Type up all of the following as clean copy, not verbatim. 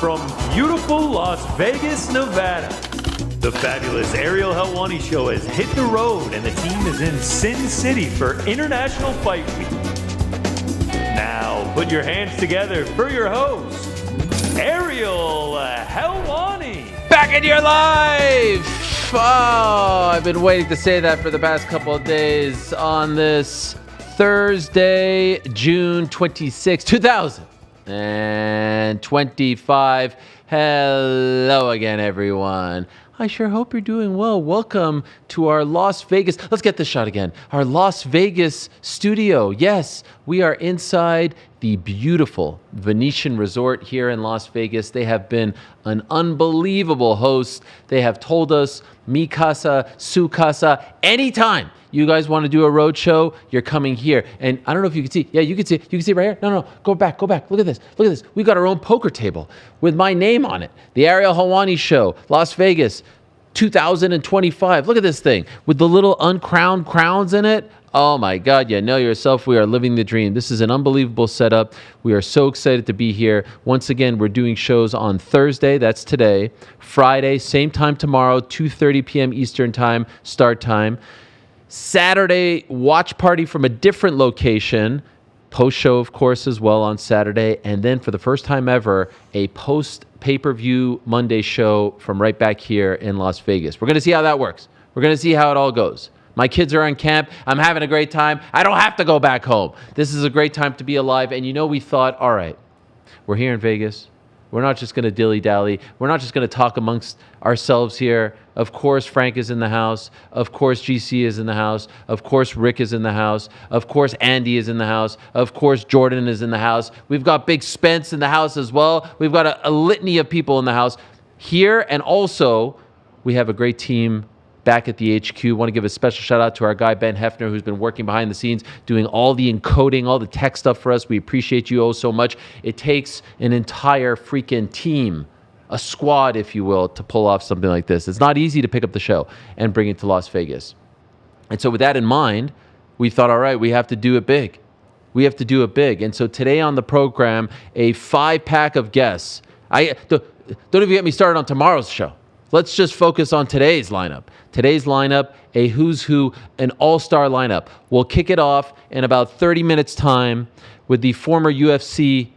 from beautiful Las Vegas, Nevada. The fabulous Ariel Helwani show has hit the road and the team is in Sin City for International Fight Week. Now, put your hands together for your host, Ariel Helwani. Back in your life! Oh, I've been waiting to say that for the past couple of days on this Thursday, June 26, 2025. Hello again, everyone. I sure hope you're doing well. Welcome to our Las Vegas. Let's get this shot again. Our Las Vegas studio. Yes, we are inside the beautiful Venetian resort here in Las Vegas. They have been an unbelievable host. They have told us, mi casa, su casa, anytime you guys want to do a road show, you're coming here. And I don't know if you can see. Yeah, you can see. You can see right here. No. Go back. Look at this. We've got our own poker table with my name on it. The Ariel Helwani Show, Las Vegas, 2025. Look at this thing with the little uncrowned crowns in it. Oh my God, know yourself. We are living the dream. This is an unbelievable setup. We are so excited to be here. Once again, we're doing shows on Thursday, that's today. Friday, same time tomorrow, 2:30 p.m. Eastern time, start time. Saturday, watch party from a different location. Post-show, of course, as well on Saturday. And then for the first time ever, a post-pay-per-view Monday show from right back here in Las Vegas. We're going to see how that works. We're going to see how it all goes. My kids are on camp. I'm having a great time. I don't have to go back home. This is a great time to be alive. And we thought, all right, we're here in Vegas. We're not just going to dilly-dally. We're not just going to talk amongst ourselves here. Of course, Frank is in the house. Of course, GC is in the house. Of course, Rick is in the house. Of course, Andy is in the house. Of course, Jordan is in the house. We've got Big Spence in the house as well. We've got a litany of people in the house here. And also, we have a great team back at the HQ. Want to give a special shout out to our guy, Ben Hefner, who's been working behind the scenes, doing all the encoding, all the tech stuff for us. We appreciate you so much. It takes an entire freaking team, a squad, if you will, to pull off something like this. It's not easy to pick up the show and bring it to Las Vegas. And so with that in mind, we thought, all right, we have to do it big. And so today on the program, a 5-pack of guests. Don't even get me started on tomorrow's show. Let's just focus on today's lineup. A who's who, an all-star lineup. We'll kick it off in about 30 minutes' time with the former UFC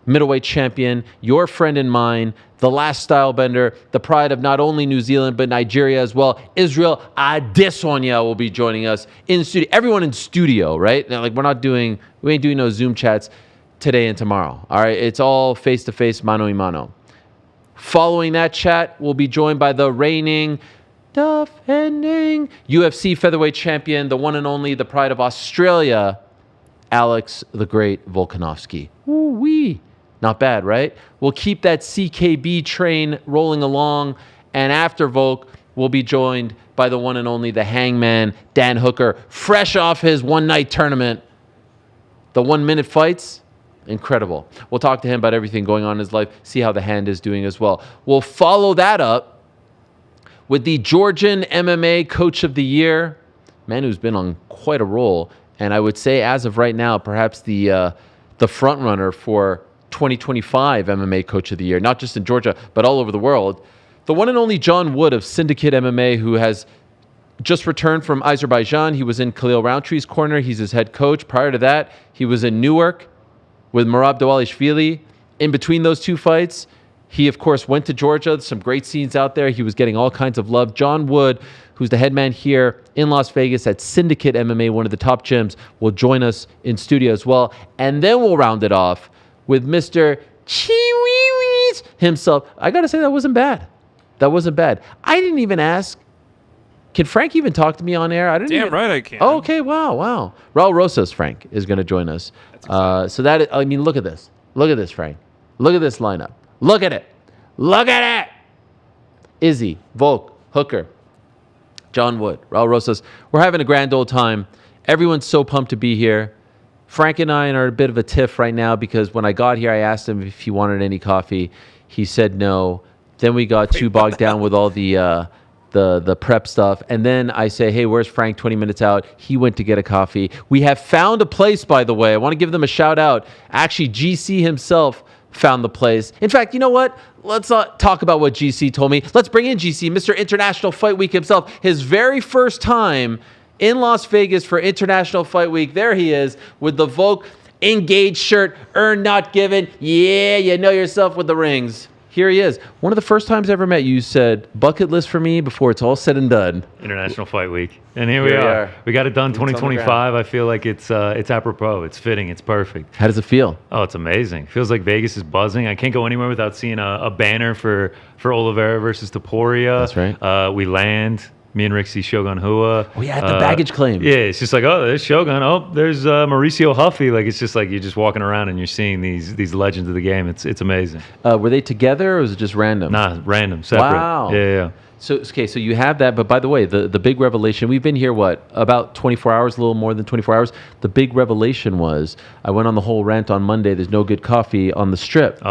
middleweight champion, your friend and mine, the last style bender, the pride of not only New Zealand, but Nigeria as well. Israel Adesanya will be joining us in studio. Everyone in studio, right? Now, we ain't doing no Zoom chats today and tomorrow. All right, it's all face-to-face, mano-a-mano. Following that chat, we'll be joined by the reigning, defending UFC featherweight champion, the one and only, the pride of Australia, Alex the Great Volkanovski. Woo-wee. Not bad, right? We'll keep that CKB train rolling along, and after Volk, we'll be joined by the one and only, the hangman, Dan Hooker, fresh off his one-night tournament. The 1-minute fights, incredible. We'll talk to him about everything going on in his life, see how the hand is doing as well. We'll follow that up with the Georgian MMA Coach of the Year, man who's been on quite a roll, and I would say as of right now, perhaps the front runner for 2025 MMA Coach of the Year, not just in Georgia, but all over the world. The one and only John Wood of Syndicate MMA, who has just returned from Azerbaijan. He was in Khalil Rountree's corner. He's his head coach. Prior to that, he was in Newark with Merab Dvalishvili. In between those two fights, he, of course, went to Georgia. Some great scenes out there. He was getting all kinds of love. John Wood, who's the head man here in Las Vegas at Syndicate MMA, one of the top gyms, will join us in studio as well. And then we'll round it off with Mr. Chiwiwis himself. I got to say, that wasn't bad. I didn't even ask. Can Frank even talk to me on air? Right I can. Oh, okay, wow. Raul Rosas, Frank, is going to join us. So that, look at this. Look at this, Frank. Look at this lineup. Look at it. Izzy, Volk, Hooker, John Wood, Raul Rosas. We're having a grand old time. Everyone's so pumped to be here. Frank and I are a bit of a tiff right now because when I got here, I asked him if he wanted any coffee. He said no. Then we got too bogged down with all the prep stuff. And then I say, hey, where's Frank? 20 minutes out. He went to get a coffee. We have found a place, by the way. I want to give them a shout out. Actually, GC himself found the place. In fact, you know what? let's talk about what GC told me. Let's bring in GC, Mr. International Fight Week himself. His very first time in Las Vegas for International Fight Week. There he is with the Volk engaged shirt, earned not given. Yeah, you know yourself with the rings. Here he is. One of the first times I ever met you said, bucket list for me before it's all said and done. International Fight Week. And here we are. We got it done 2025. I feel like it's apropos. It's fitting. It's perfect. How does it feel? Oh, it's amazing. Feels like Vegas is buzzing. I can't go anywhere without seeing a banner for Oliveira versus Topuria. That's right. We land. Me and Rick see Shogun Hua. We had the baggage claim. Yeah, it's just like, oh, there's Shogun. Oh, there's Mauricio Huffy. Like, it's just like you're just walking around and you're seeing these legends of the game. It's amazing. Were they together or was it just random? Nah, random, separate. Wow. Yeah. So you have that, but by the way, the big revelation, we've been here, about 24 hours, a little more than 24 hours. The big revelation was, I went on the whole rant on Monday, there's no good coffee on the Strip.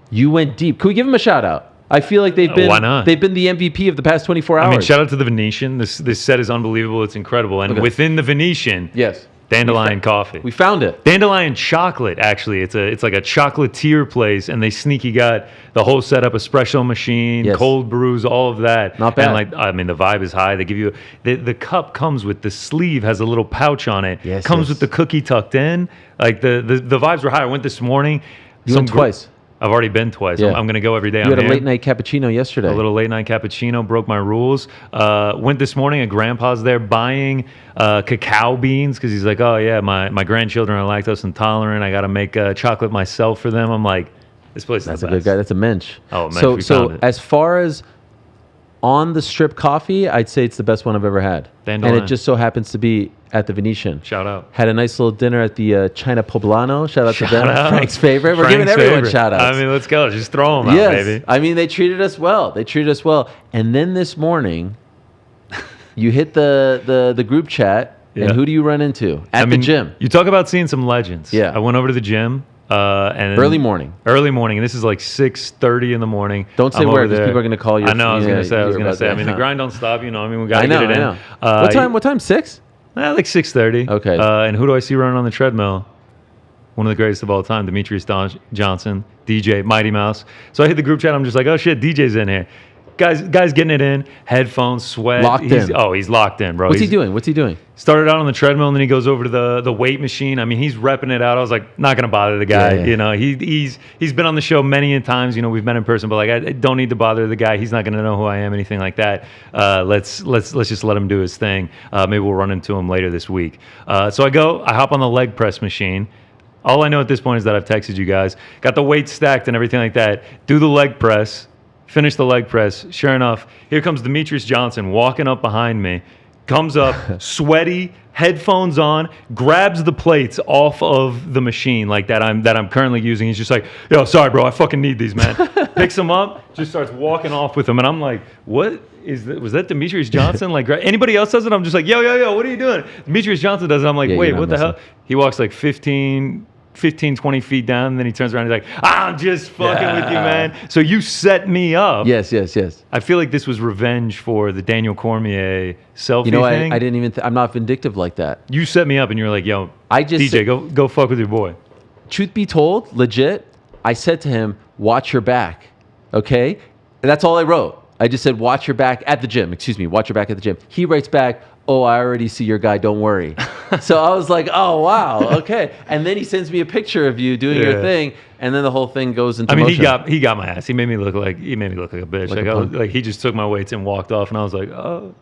You went deep. Can we give them a shout out? I feel like they've been the MVP of the past 24 hours. I mean, shout out to the Venetian. This set is unbelievable. It's incredible. And within the Venetian, yes, Dandelion coffee. We found it. Dandelion chocolate, actually. It's like a chocolatier place, and they sneaky got the whole setup, espresso machine, cold brews, all of that. Not bad. And the vibe is high. They give you the cup comes with the sleeve, has a little pouch on it. Yes, comes with the cookie tucked in. Like the vibes were high. I went this morning. You went twice. I've already been twice. Yeah. I'm going to go every day. You had a late night cappuccino yesterday. A little late night cappuccino, broke my rules. Went this morning, a grandpa's there buying cacao beans because he's like, oh yeah, my grandchildren are lactose intolerant. I got to make chocolate myself for them. I'm like, this place is the best. That's a good guy. That's a mensch. Oh, mensch. So as far as on the Strip coffee, I'd say it's the best one I've ever had. Dandelion. And it just so happens to be at the Venetian. Shout out. Had a nice little dinner at the China Poblano. Shout out to them. Frank's favorite. We're giving everyone shout outs. I mean, let's go. Just throw them out, baby. I mean, they treated us well. And then this morning, you hit the group chat, and who do you run into? At the gym. You talk about seeing some legends. Yeah. I went over to the gym. And early morning, and this is like 6:30 in the morning. Don't say where, because people are going to call you. I know. I was going to say. I mean, the grind don't stop. You know. I mean, we got to get it in. I know. What time? 6? Like 6:30. Okay. And who do I see running on the treadmill? One of the greatest of all time, Demetrius Johnson, DJ, Mighty Mouse. So I hit the group chat. I'm just like, oh shit, DJ's in here. Guys getting it in. Headphones, sweat. Locked in. Oh, he's locked in, bro. What's he doing? Started out on the treadmill, and then he goes over to the weight machine. I mean, he's repping it out. I was like, not gonna bother the guy. Yeah. You know, he's been on the show many times. You know, we've met in person, but like, I don't need to bother the guy. He's not gonna know who I am, anything like that. Let's just let him do his thing. Maybe we'll run into him later this week. So I hop on the leg press machine. All I know at this point is that I've texted you guys, got the weights stacked and everything like that. Do the leg press. Finish the leg press. Sure enough, here comes Demetrius Johnson walking up behind me. Comes up, sweaty, headphones on, grabs the plates off of the machine like that I'm currently using. He's just like, yo, sorry, bro, I fucking need these, man. Picks them up, just starts walking off with them, and I'm like, what is that? Was that Demetrius Johnson? Like, anybody else does it? I'm just like, yo, what are you doing? Demetrius Johnson does it. I'm like, wait, what the hell? He walks like 15, 20 feet down, and then he turns around and he's like, I'm just fucking with you, man. So you set me up. Yes. I feel like this was revenge for the Daniel Cormier selfie thing. I didn't even, I'm not vindictive like that. You set me up and you were like, yo, DJ, go fuck with your boy. Truth be told, legit, I said to him, watch your back, okay? And that's all I wrote. I just said, watch your back at the gym. Watch your back at the gym. He writes back, oh, I already see your guy, don't worry. So I was like, oh, wow, okay. And then he sends me a picture of you doing your thing, and then the whole thing goes into motion. He got my ass. He made me look like a bitch. Like he just took my weights and walked off, and I was like, oh,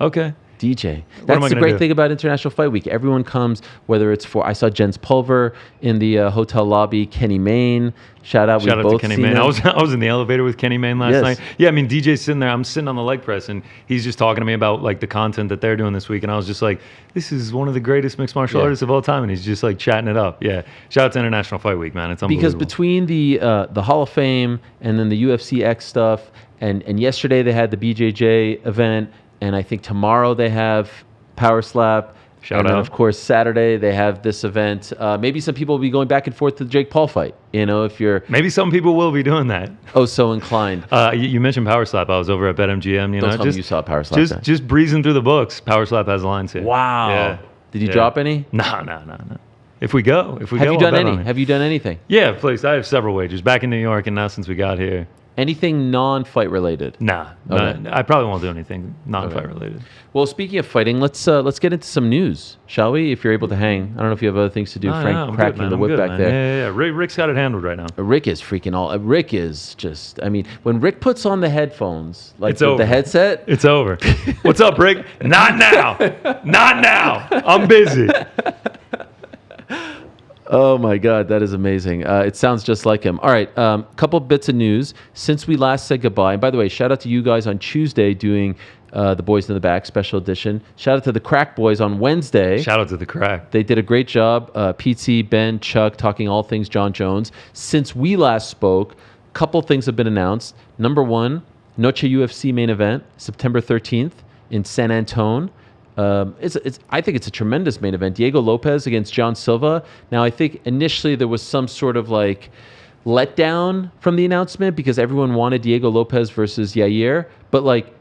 okay. DJ. That's the great thing about International Fight Week. Everyone comes, whether it's I saw Jens Pulver in the hotel lobby, Kenny Mayne. Shout out to Kenny Mayne. I was in the elevator with Kenny Mayne last night. Yeah, I mean, DJ's sitting there. I'm sitting on the leg press, and he's just talking to me about like the content that they're doing this week. And I was just like, this is one of the greatest mixed martial artists of all time. And he's just like chatting it up. Yeah. Shout out to International Fight Week, man. It's unbelievable. Because between the Hall of Fame and then the UFC X stuff, and yesterday they had the BJJ event, and I think tomorrow they have Power Slap. Shout and then, out. of course, Saturday they have this event. Maybe some people will be going back and forth to the Jake Paul fight. You know, if you're... Maybe some people will be doing that. Oh, so inclined. You mentioned Power Slap. I was over at BetMGM. Don't tell me you saw Power Slap. Just breezing through the books. Power Slap has lines here. Wow. Yeah. Did you drop any? No. If we go, Have you done any? Have you done anything? Yeah, please. I have several wagers back in New York, and now since we got here, Anything non-fight related? Nah, Okay. I probably won't do anything non-fight related. Well, speaking of fighting, let's get into some news, shall we? If you're able to hang. I don't know if you have other things to do. No, Frank I'm cracking good, man. the I'm whip good, back man. there. Yeah. Rick's got it handled right now. Rick is freaking all. Rick is just. I mean, when Rick puts on the headphones, like It's over. the headset. It's over. What's up, Rick? Not now. Not now. I'm busy. Oh my God, that is amazing. It sounds just like him. All right, couple bits of news since we last said goodbye. And by the way, shout out to you guys on Tuesday doing the Boys in the Back special edition. Shout out to the Crack Boys on Wednesday. Shout out to the Crack. They did a great job. Pete, Ben, Chuck, talking all things John Jones. Since we last spoke, a couple things have been announced. Number one, Noche UFC main event, September 13th in San Antone. I think it's a tremendous main event. Diego Lopez against John Silva. Now, I think initially there was some sort of like letdown from the announcement because everyone wanted Diego Lopez versus Yair. But like,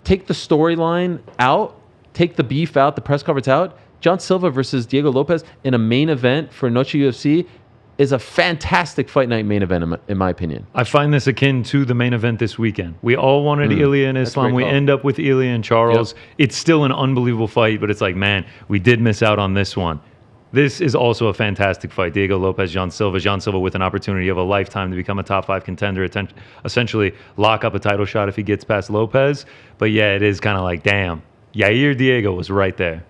take the storyline out, take the beef out, the press conference out. John Silva versus Diego Lopez in a main event for Noche UFC is a fantastic fight night main event, in my opinion. I find this akin to the main event this weekend. We all wanted Ilya and Islam. We end up with Ilya and Charles. Yep. It's still an unbelievable fight, but it's like, man, we did miss out on this one. This is also a fantastic fight. Diego Lopez, John Silva. John Silva with an opportunity of a lifetime to become a top 5 contender, essentially lock up a title shot if he gets past Lopez. But yeah, it is kind of like, damn, Yair Diego was right there.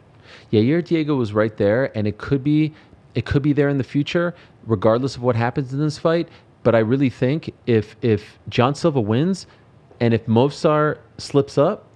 Yair Diego was right there, and it could be there in the future, regardless of what happens in this fight. But I really think if John Silva wins, and if Movsar slips up,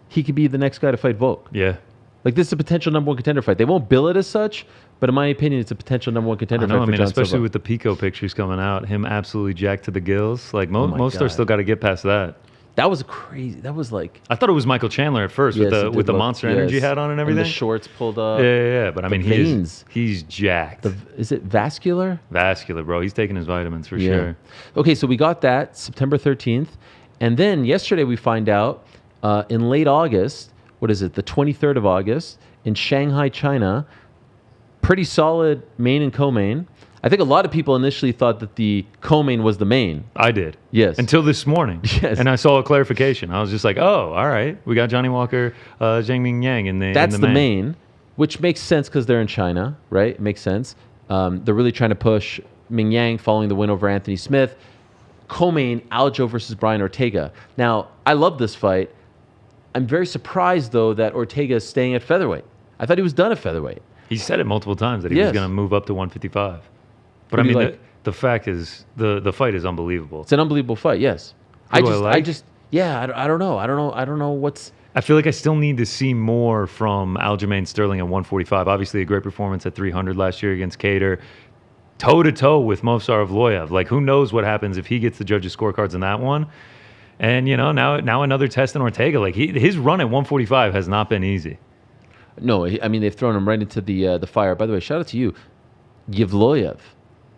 he could be the next guy to fight Volk. Yeah. Like, this is a potential number 1 contender fight. They won't bill it as such, but in my opinion, it's a potential number 1 contender fight for John especially Silva. with the Pico pictures coming out, him absolutely jacked to the gills. Like, Movsar still got to get past that. That was crazy. That was like... I thought it was Michael Chandler at first with the Monster Energy hat on and everything. And the shorts pulled up. Yeah. But I mean, veins. He's jacked. Is it vascular? Vascular, bro. He's taking his vitamins for sure. Okay, so we got that September 13th. And then yesterday we find out in late August, what is it, the 23rd of August, in Shanghai, China, pretty solid main and co-main. I think a lot of people initially thought that the co-main was the main. I did. Yes. Until this morning. Yes. And I saw a clarification. I was just like, oh, all right. We got Johnny Walker, Zhang Ming Yang in the That's the main, which makes sense because they're in China, right? It makes sense. They're really trying to push Ming Yang following the win over Anthony Smith. Co-main, Aljo versus Brian Ortega. Now, I love this fight. I'm very surprised, though, that Ortega is staying at featherweight. I thought he was done at featherweight. He said it multiple times that he was going to move up to 155. But I mean, the fact is, the fight is unbelievable. It's an unbelievable fight. Yes. I don't know. I don't know what's. I feel like I still need to see more from Aljamain Sterling at 145. Obviously, a great performance at 300 last year against Cater. Toe to toe with Movsar Evloev. Like, who knows what happens if he gets the judges' scorecards in that one? And now another test in Ortega. Like, his run at 145 has not been easy. No, I mean, they've thrown him right into the fire. By the way, shout out to you, Yevloev.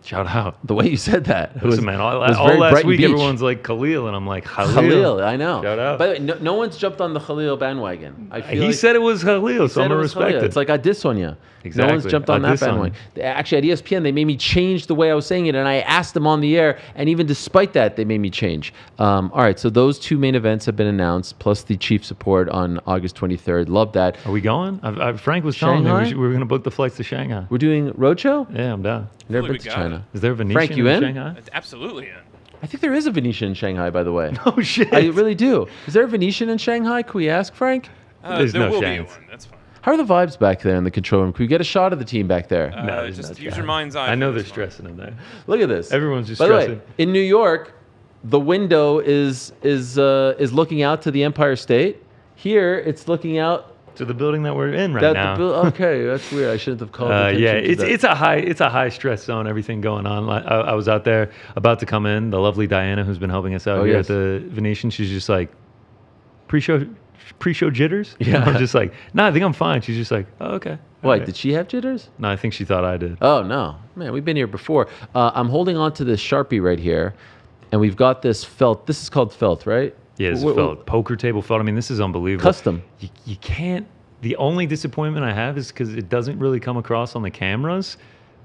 Shout out. The way you said that. Listen, man, all last week everyone's like Khalil, and I'm like, Khalil, I know. Shout out. By the way, no one's jumped on the Khalil bandwagon. He said it was Khalil, so I'm going to respect it. It's like Adesanya. Exactly. No one's jumped on that bandwagon. Actually, at ESPN, they made me change the way I was saying it, and I asked them on the air, and even despite that, they made me change. All right, so those 2 main events have been announced, plus the chief support on August 23rd. Love that. Are we going? Frank was telling me we were going to book the flights to Shanghai. We're doing roadshow? Yeah, I'm down. Never been to China. Is there a Venetian Frank, you in? Shanghai? Absolutely in. I think there is a Venetian in Shanghai, by the way. Oh, shit. I really do. Is there a Venetian in Shanghai? Can we ask, Frank? There's there no will chance. be one. That's fine. How are the vibes back there in the control room? Can we get a shot of the team back there? No, just use your mind's eye. I know for they're this one. stressing in there. Look at this. Everyone's just By the stressing. way, in New York, the window is looking out to the Empire State. Here, it's looking out To the building that we're in right now. Okay, that's weird. I shouldn't have called attention Yeah, to that. it's a high stress zone. Everything going on. I was out there about to come in. The lovely Diana, who's been helping us out here yes. at the Venetian, she's just like pre-show jitters. Yeah. I'm just like, no, I think I'm fine. She's just like, oh, okay. Why, All right. did she have jitters? No, I think she thought I did. Oh, no. Man, we've been here before. I'm holding on to this Sharpie right here, and we've got this felt. This is called felt, right? Yeah, it's felt. Poker table felt. I mean, this is unbelievable. Custom. You can't. The only disappointment I have is because it doesn't really come across on the cameras,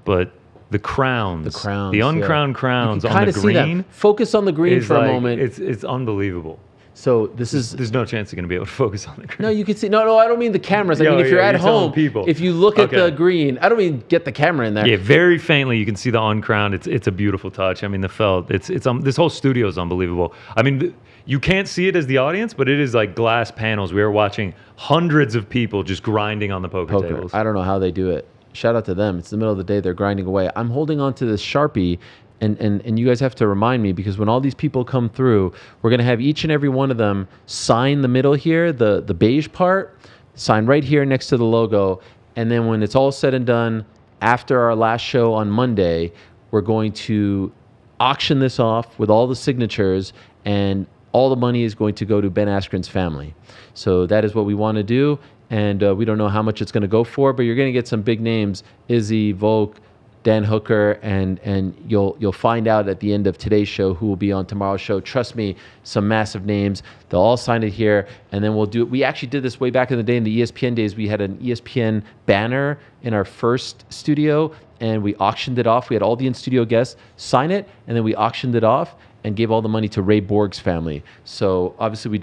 but the crowns, The crowns, the uncrowned yeah. crowns You can on kind the of see green. that. Focus on the green is for like, a moment. It's unbelievable. So this is There's no chance you're going to be able to focus on the green. no. You can see. No. I don't mean the cameras. I Yo, mean if you're yeah, at you're telling home. people. If you look at the Okay. green, I don't mean get the camera in there. Yeah, very faintly you can see the uncrowned. It's a beautiful touch. I mean, the felt. It's this whole studio is unbelievable. I mean, you can't see it as the audience, but it is like glass panels. We are watching hundreds of people just grinding on the poker tables. I don't know how they do it. Shout out to them. It's the middle of the day. They're grinding away. I'm holding on to this Sharpie, and you guys have to remind me because when all these people come through, we're going to have each and every one of them sign the middle here, the beige part, sign right here next to the logo. And then when it's all said and done, after our last show on Monday, we're going to auction this off with all the signatures, and all the money is going to go to Ben Askren's family. So that is what we want to do. And we don't know how much it's going to go for, but you're going to get some big names, Izzy, Volk, Dan Hooker, and you'll find out at the end of today's show who will be on tomorrow's show. Trust me, some massive names. They'll all sign it here, and then we'll do it. We actually did this way back in the day in the ESPN days. We had an ESPN banner in our first studio, and we auctioned it off. We had all the in-studio guests sign it, and then we auctioned it off and gave all the money to Ray Borg's family. So obviously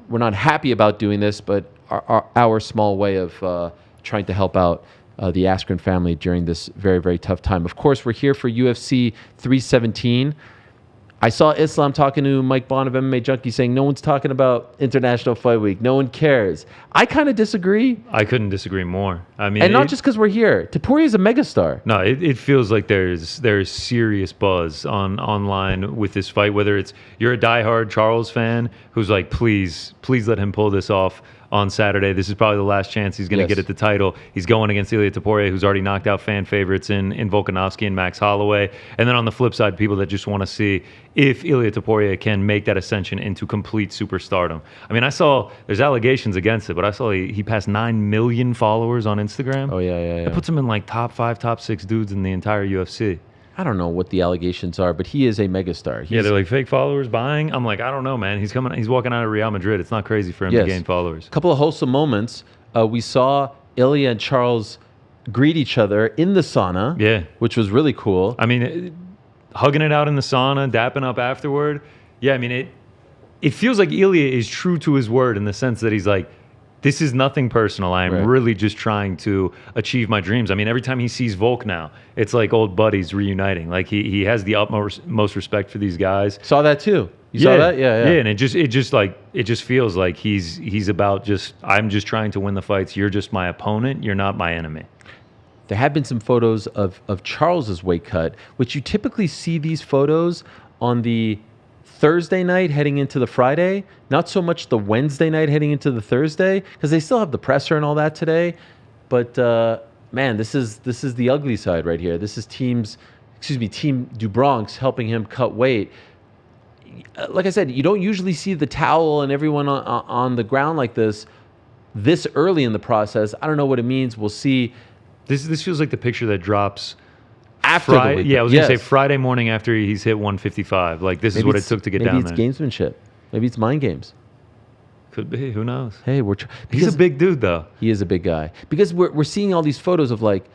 we're not happy about doing this, but our small way of trying to help out the Askren family during this very, very tough time. Of course, we're here for UFC 317. I saw Islam talking to Mike Bond of MMA Junkie saying no one's talking about International Fight Week. No one cares. I kind of disagree. I couldn't disagree more. I mean, And not just because we're here. Topuria is a megastar. No, it feels like there's serious buzz online with this fight. Whether it's you're a diehard Charles fan who's like, please let him pull this off on Saturday. This is probably the last chance he's going to get at the title. He's going against Ilia Topuria, who's already knocked out fan favorites in Volkanovski and Max Holloway. And then on the flip side, people that just want to see if Ilia Topuria can make that ascension into complete superstardom. I mean, I saw there's allegations against it, but I saw he passed 9 million followers on Instagram. Oh, yeah. That puts him in like top 5, top 6 dudes in the entire UFC. I don't know what the allegations are, but he is a megastar. Yeah, they're like fake followers buying. I'm like, I don't know, man. He's walking out of Real Madrid. It's not crazy for him to gain followers. A couple of wholesome moments. We saw Ilya and Charles greet each other in the sauna. Yeah. Which was really cool. I mean, hugging it out in the sauna, dapping up afterward. Yeah, I mean, it feels like Ilya is true to his word in the sense that he's like, this is nothing personal. I am really just trying to achieve my dreams. I mean, every time he sees Volk now, it's like old buddies reuniting. Like he has the utmost respect for these guys. Saw that too. You saw that? Yeah. Yeah, and it just feels like he's about I'm just trying to win the fights. You're just my opponent. You're not my enemy. There have been some photos of Charles's weight cut, which you typically see these photos on the Thursday night heading into the Friday, not so much the Wednesday night heading into the Thursday, because they still have the presser and all that today. But man, this is the ugly side right here. This is Team Dubronx helping him cut weight. Like I said, you don't usually see the towel and everyone on the ground like this early in the process. I don't know what it means. We'll see. This feels like the picture that drops after the weight. Yeah, I was going to say Friday morning after he's hit 155. Like, this is what it took to get down there. Maybe it's gamesmanship. Maybe it's mind games. Could be. Who knows? Hey, he's a big dude, though. He is a big guy. Because we're seeing all these photos of, like,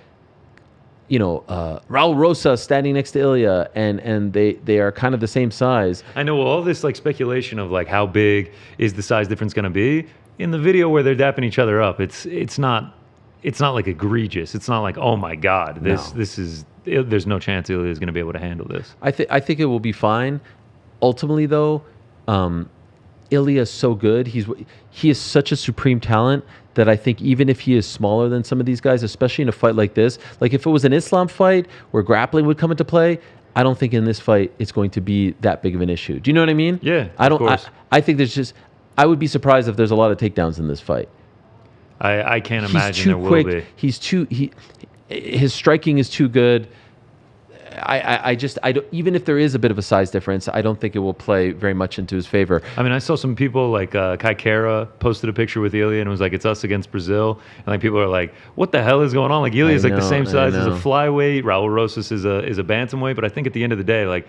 Raul Rosas standing next to Ilya, and they are kind of the same size. I know all this, like, speculation of, like, how big is the size difference going to be. In the video where they're dapping each other up, it's not like egregious. It's not like, oh my God, there's no chance Ilya is going to be able to handle this. I think it will be fine. Ultimately, though, Ilya is so good. He is such a supreme talent that I think even if he is smaller than some of these guys, especially in a fight like this, like if it was an Islam fight where grappling would come into play, I don't think in this fight it's going to be that big of an issue. Do you know what I mean? Yeah, of course. I think I would be surprised if there's a lot of takedowns in this fight. I can't imagine there will be. His striking is too good. I don't, even if there is a bit of a size difference, I don't think it will play very much into his favor. I mean, I saw some people like Kai Kara posted a picture with Ilya and it was like, it's us against Brazil. And like people are like, what the hell is going on? Like Ilya is like the same size as a flyweight. Raul Rosas is a bantamweight. But I think at the end of the day, like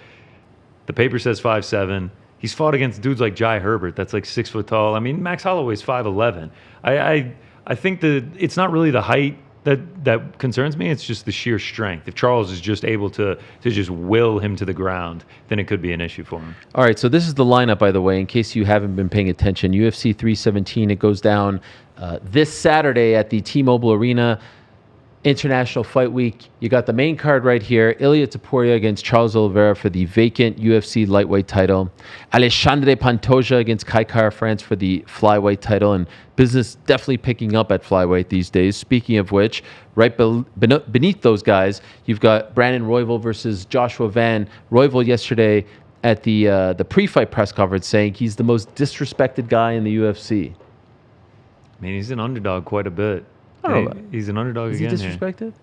the paper says 5'7". He's fought against dudes like Jai Herbert, that's like 6 foot tall. I mean, Max Holloway's 5'11". I think that it's not really the height that concerns me. It's just the sheer strength. If Charles is just able to just will him to the ground, then it could be an issue for him. All right, so this is the lineup, by the way, in case you haven't been paying attention. UFC 317, it goes down this Saturday at the T-Mobile Arena. International Fight Week. You got the main card right here. Ilia Topuria against Charles Oliveira for the vacant UFC lightweight title. Alexandre Pantoja against Kai Kara France for the flyweight title. And business definitely picking up at flyweight these days. Speaking of which, right beneath those guys, you've got Brandon Royval versus Joshua Van. Royval yesterday at the pre-fight press conference saying he's the most disrespected guy in the UFC. I mean, he's an underdog quite a bit. He's an underdog again. Is he disrespected? Here.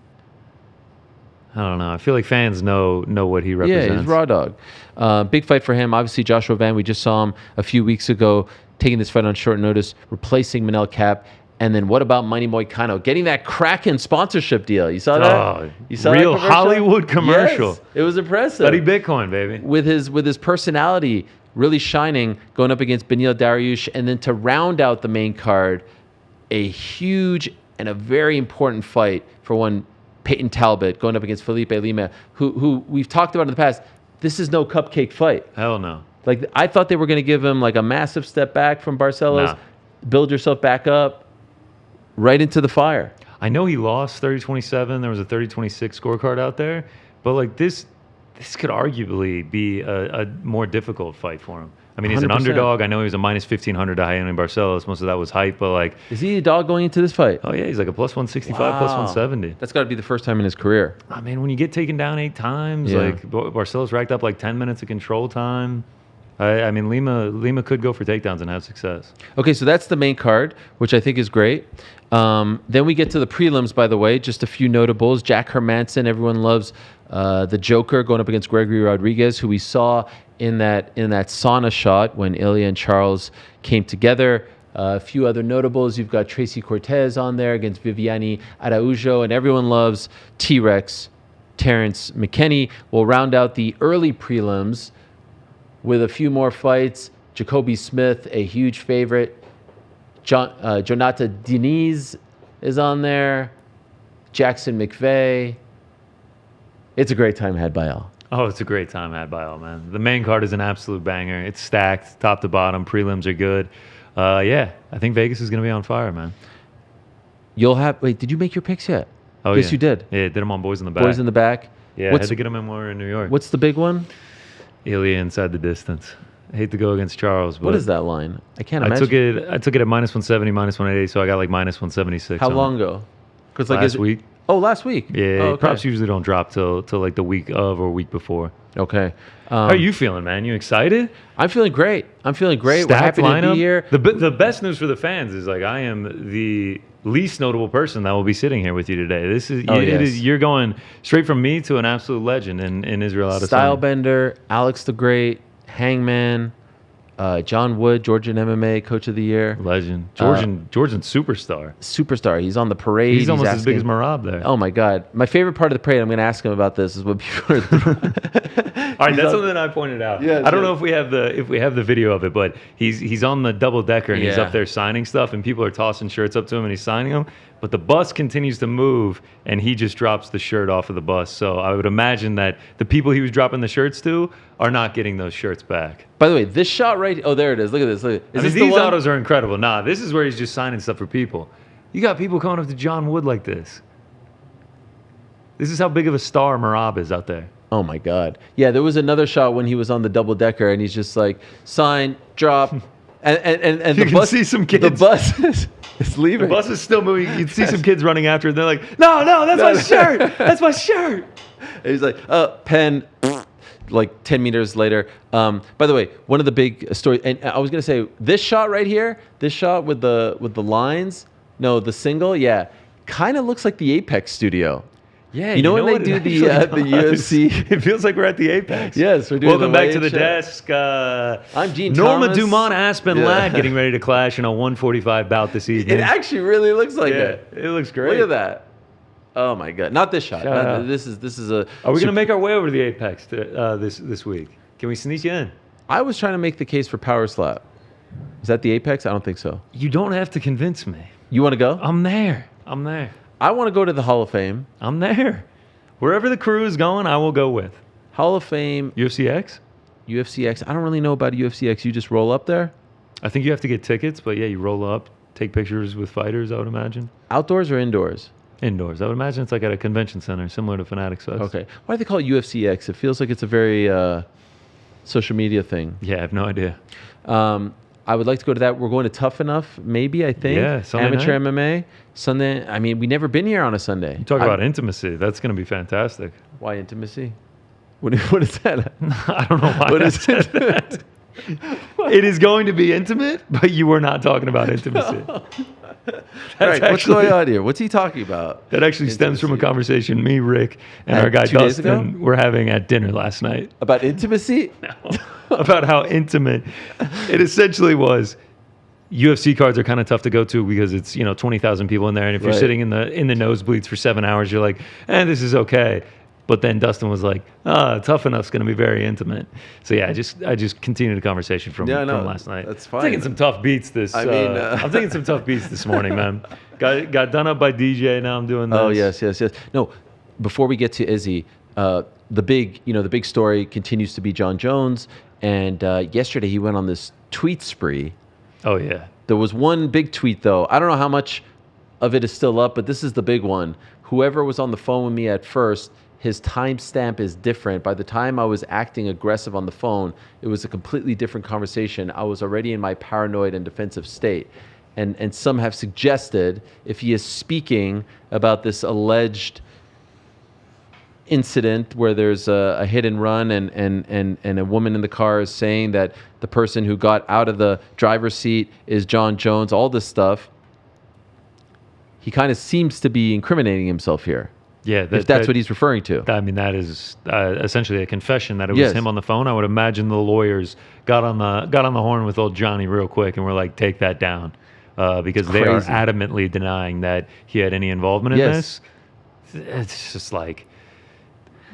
I don't know. I feel like fans know what he represents. Yeah, he's raw dog. Big fight for him. Obviously, Joshua Van, we just saw him a few weeks ago taking this fight on short notice, replacing Manel Kape. And then what about Manny Moicano getting that Kraken sponsorship deal? You saw that? Oh, you saw real that commercial? Hollywood commercial. Yes, it was impressive. Study Bitcoin, baby. With his personality really shining, going up against Beneil Dariush, and then to round out the main card, a huge and a very important fight for one Peyton Talbot going up against Felipe Lima, who we've talked about in the past. This is no cupcake fight. Hell no. Like, I thought they were going to give him like a massive step back from Barcelos, build yourself back up, right into the fire. I know he lost 30-27. There was a 30-26 scorecard out there, but like this could arguably be a more difficult fight for him. I mean, he's 100%. An underdog. I know he was a minus 1,500 to Jaime Barcelos. Most of that was hype, but like... Is he a dog going into this fight? Oh, yeah. He's like a plus 165, plus 170. That's got to be the first time in his career. I mean, when you get taken down 8 times, like Barcelos racked up like 10 minutes of control time. I mean, Lima could go for takedowns and have success. Okay, so that's the main card, which I think is great. Then we get to the prelims, by the way. Just a few notables. Jack Hermanson, everyone loves the Joker, going up against Gregory Rodriguez, who we saw in that sauna shot when Ilia and Charles came together. A few other notables. You've got Tracy Cortez on there against Viviane Araujo, and everyone loves T-Rex Terrence McKinney. We'll round out the early prelims with a few more fights. Jacoby Smith, a huge favorite. Jonata Diniz is on there. Jackson McVeigh. It's a great time had by all. Oh, it's a great time had by all, man. The main card is an absolute banger. It's stacked, top to bottom. Prelims are good. I think Vegas is going to be on fire, man. Wait, did you make your picks yet? Oh, yes, you did. Yeah, did them on Boys in the Back. Boys in the Back. Yeah, I had to get them in more in New York. What's the big one? Ilia inside the distance. I hate to go against Charles, but what is that line? I can't imagine. I took it at minus 170, minus 180, so I got like minus 176. How long ago? Because like last week. Oh, last week. Yeah, okay. Props usually don't drop till like the week of or week before. Okay. How are you feeling, man? You excited? I'm feeling great. We're happy lineup. To be here. The best news for the fans is like I am the least notable person that will be sitting here with you today. This is you're going straight from me to an absolute legend in Israel Adesanya. Stylebender, Alex the Great, Hangman, John Wood, Georgian MMA Coach of the Year. Legend. Georgian superstar. Superstar. He's on the parade. He's almost as big as Marab there. Oh, my God. My favorite part of the parade, I'm going to ask him about this, is what people are... All right, that's something I pointed out. Yeah, I don't know if we have the video of it, but he's on the double decker and he's up there signing stuff, and people are tossing shirts up to him and he's signing them. But the bus continues to move, and he just drops the shirt off of the bus. So I would imagine that the people he was dropping the shirts to are not getting those shirts back. By the way, this shot right... Oh, there it is. Look at this. These autos are incredible. Nah, this is where he's just signing stuff for people. You got people coming up to John Wood like this. This is how big of a star Marab is out there. Oh, my God. Yeah, there was another shot when he was on the double decker, and he's just like, sign, drop, and you can see some kids. The bus is leaving. The bus is still moving. You can see some kids running after it. They're like, no, that's my shirt. That's my shirt. And he's like, pen, like 10 meters later. By the way, one of the big stories, and I was going to say, this shot right here, this shot with the lines, the single, kind of looks like the Apex studio. Yeah, you know when they do the UFC? It feels like we're at the Apex. Yes, we're doing Welcome back to the desk. I'm Gene Norma Thomas. Dumont Aspen Ladd getting ready to clash in a 145 bout this evening. It actually really looks like it. It looks great. Look at that. Oh my God! Not this shot. This is a. Are we going to make our way over to the Apex this week? Can we sneak you in? I was trying to make the case for Power Slap. Is that the Apex? I don't think so. You don't have to convince me. You want to go? I'm there. I want to go to the Hall of Fame. I'm there. Wherever the crew is going, I will go with. Hall of Fame. UFCX? UFCX. I don't really know about UFCX. You just roll up there? I think you have to get tickets, but yeah, you roll up, take pictures with fighters, I would imagine. Outdoors or indoors? Indoors. I would imagine it's like at a convention center, similar to Fanatics Fest. Okay. Why do they call it UFCX? It feels like it's a very social media thing. Yeah, I have no idea. I would like to go to that. We're going to Tough Enough, maybe, I think. Yeah, Sunday Amateur night. MMA. Sunday. I mean, we've never been here on a Sunday. You talk about intimacy. That's going to be fantastic. Why intimacy? What is that? I don't know why What I is said that. It is going to be intimate, but you were not talking about intimacy. All right, what's going on here? What's he talking about? That actually stems from a Intimacy. conversation me, Rick, and At our guy 2 days ago? Dustin were having at dinner last night. About intimacy? About how intimate it essentially was. UFC cards are kind of tough to go to because it's 20,000 people in there, and if you're Right. sitting in the nosebleeds for 7 hours, you're like, this is okay. But then Dustin was like, Tough Enough's going to be very intimate. So yeah, I just continued the conversation from last night. That's fine. I'm taking some tough beats this. I'm taking some tough beats this morning, man. Got done up by DJ. Now I'm doing this. Oh yes. No, before we get to Izzy, the big story continues to be John Jones, and yesterday he went on this tweet spree. Oh yeah. There was one big tweet though. I don't know how much of it is still up, but this is the big one. Whoever was on the phone with me at first, his timestamp is different. By the time I was acting aggressive on the phone, it was a completely different conversation. I was already in my paranoid and defensive state. And some have suggested if he is speaking about this alleged incident where there's a hit and run and a woman in the car is saying that the person who got out of the driver's seat is John Jones, all this stuff, he kind of seems to be incriminating himself here. Yeah, if that's what he's referring to. I mean, that is essentially a confession that it was Yes. him on the phone. I would imagine the lawyers got on the horn with old Johnny real quick and were like, take that down, because they are Crazy. adamantly denying that he had any involvement in Yes. this. It's just like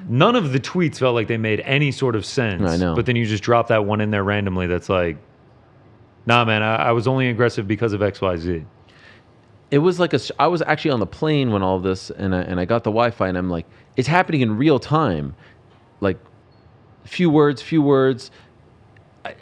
none of the tweets felt like they made any sort of sense. I know. But then you just drop that one in there randomly. That's like, nah, man, I was only aggressive because of X, Y, Z. It was like I was actually on the plane when all of this, and I got the Wi-Fi, and I'm like, it's happening in real time, like few words.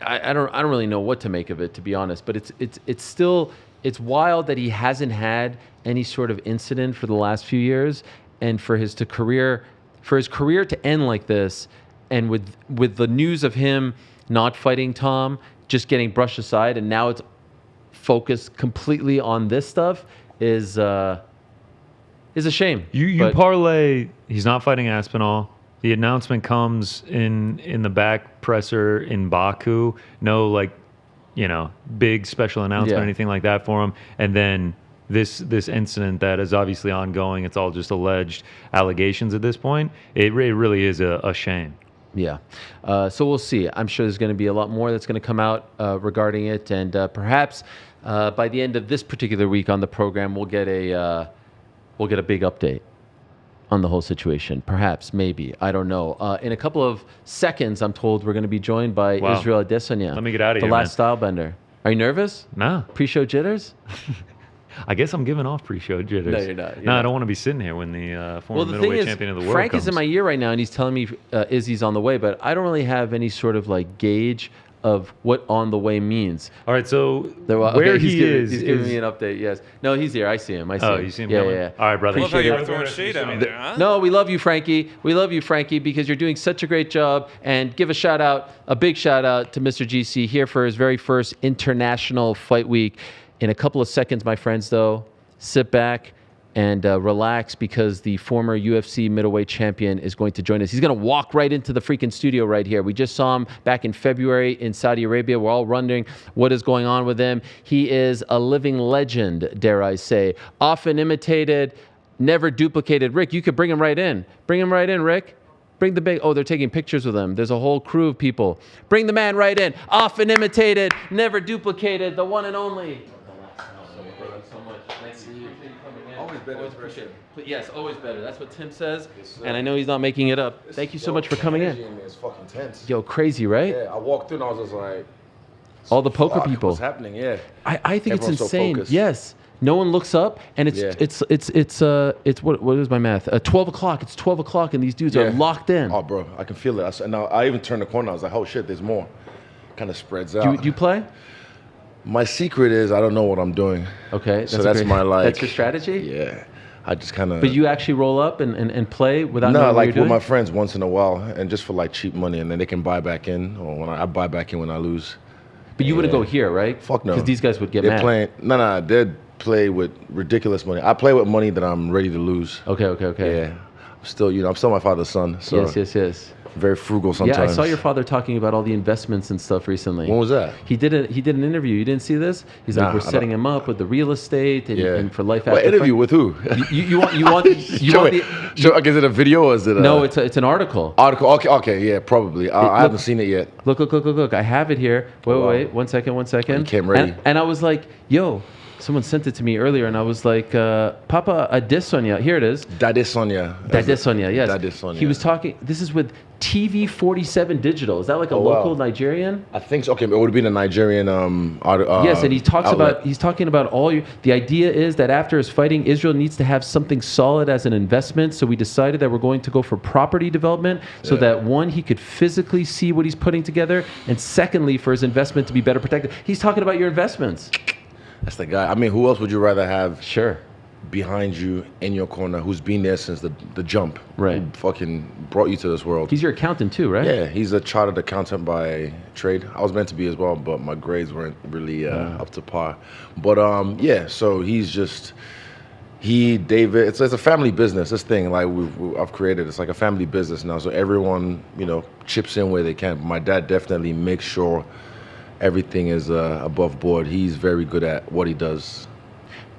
I don't really know what to make of it, to be honest. But it's still wild that he hasn't had any sort of incident for the last few years, and for his career to end like this, and with the news of him not fighting Tom just getting brushed aside, and now it's focus completely on this stuff is a shame. You parlay. He's not fighting Aspinall. The announcement comes in the back presser in Baku. No big special announcement or anything like that for him. And then this incident that is obviously ongoing. It's all just alleged allegations at this point. It really is a shame. Yeah. So we'll see. I'm sure there's going to be a lot more that's going to come out regarding it, and perhaps by the end of this particular week on the program, we'll get a big update on the whole situation. Perhaps, maybe, I don't know. In a couple of seconds, I'm told we're going to be joined by Israel Adesanya. Let me get out of the here, last man. stylebender. Are you nervous? No. Pre-show jitters? I guess I'm giving off pre-show jitters. No, you're not. I don't want to be sitting here when the former The thing middleweight is, champion of the world Frank comes. is in my ear right now, and he's telling me Izzy's on the way, but I don't really have any sort of like gauge of what on the way means. All right, so Okay, where he's giving is me an update. Yes. No, he's here. I see him. I see him. you see him Yeah, coming? yeah. All right, brother. I love how Appreciate you're it. throwing shade at me there, huh? No, we love you, Frankie. We love you, Frankie, because you're doing such a great job. And give a big shout out to Mr. GC here for his very first International Fight Week. In a couple of seconds, my friends, though, sit back and relax, because the former UFC middleweight champion is going to join us. He's going to walk right into the freaking studio right here. We just saw him back in February in Saudi Arabia. We're all wondering what is going on with him. He is a living legend, dare I say. Often imitated, never duplicated. Rick, you could bring him right in. Bring him right in, Rick. Bring the big... Oh, they're taking pictures with him. There's a whole crew of people. Bring the man right in. Often imitated, never duplicated, the one and only. Always better. Always appreciate it. Yes, always better. That's what Tim says, and I know he's not making it up. Thank you so much for coming in. It's fucking tense. Yo, crazy, right? Yeah, I walked in, I was just like, all the poker Fuck, people. What's happening? Yeah. I think Everyone's it's so insane. focused. Yes. No one looks up, and Yeah. it's what is my math? 12 o'clock. It's 12 o'clock, and these dudes are locked in. Oh, bro, I can feel it. And now I even turned the corner. I was like, oh shit, there's more. Kind of spreads out. Do you play? My secret is I don't know what I'm doing. Okay. So that's my like. That's your strategy. Yeah. I just kind of. But you actually roll up and play without No, knowing what like you're with doing? my friends once in a while, and just for like cheap money, and then they can buy back in, or when I buy back in when I lose. But you wouldn't go here, right? Fuck no. Because these guys would get They're mad. playing. No, they'd play with ridiculous money. I play with money that I'm ready to lose. Okay. Yeah. I'm still, I'm still my father's son, so Yes. very frugal sometimes. Yeah, I saw your father talking about all the investments and stuff recently. When was that? He did an interview. You didn't see this? He's like, Nah, we're I setting don't- him up with the real estate and, Yeah. and for life What after. interview with who? You want the Is it a video or is it a no? It's an article. article? Okay, yeah, probably. I haven't seen it yet. Look. I have it here. Wait, Wow. wait. 1 second. You came ready. And I was like, yo, someone sent it to me earlier, and I was like, Papa Adesanya. Here it is. Adesanya. Adesanya, yes. Adesanya. He was talking. This is with TV47 Digital. Is that like a Oh, wow. local Nigerian? I think so. Okay, it would have been a Nigerian. Yes, and he talks outlet. he's talking about the idea is that after his fighting, Israel needs to have something solid as an investment. So we decided that we're going to go for property development so Yeah. that one, he could physically see what he's putting together, and secondly, for his investment to be better protected. He's talking about your investments. That's the guy. I mean, who else would you rather have Sure. behind you in your corner who's been there since the jump? Right. Who fucking brought you to this world. He's your accountant too, right? Yeah, he's a chartered accountant by trade. I was meant to be as well, but my grades weren't really up to par. But yeah, so he's just David. It's a family business. This thing like I've created. It's like a family business now. So everyone chips in where they can. My dad definitely makes sure everything is above board. He's very good at what he does.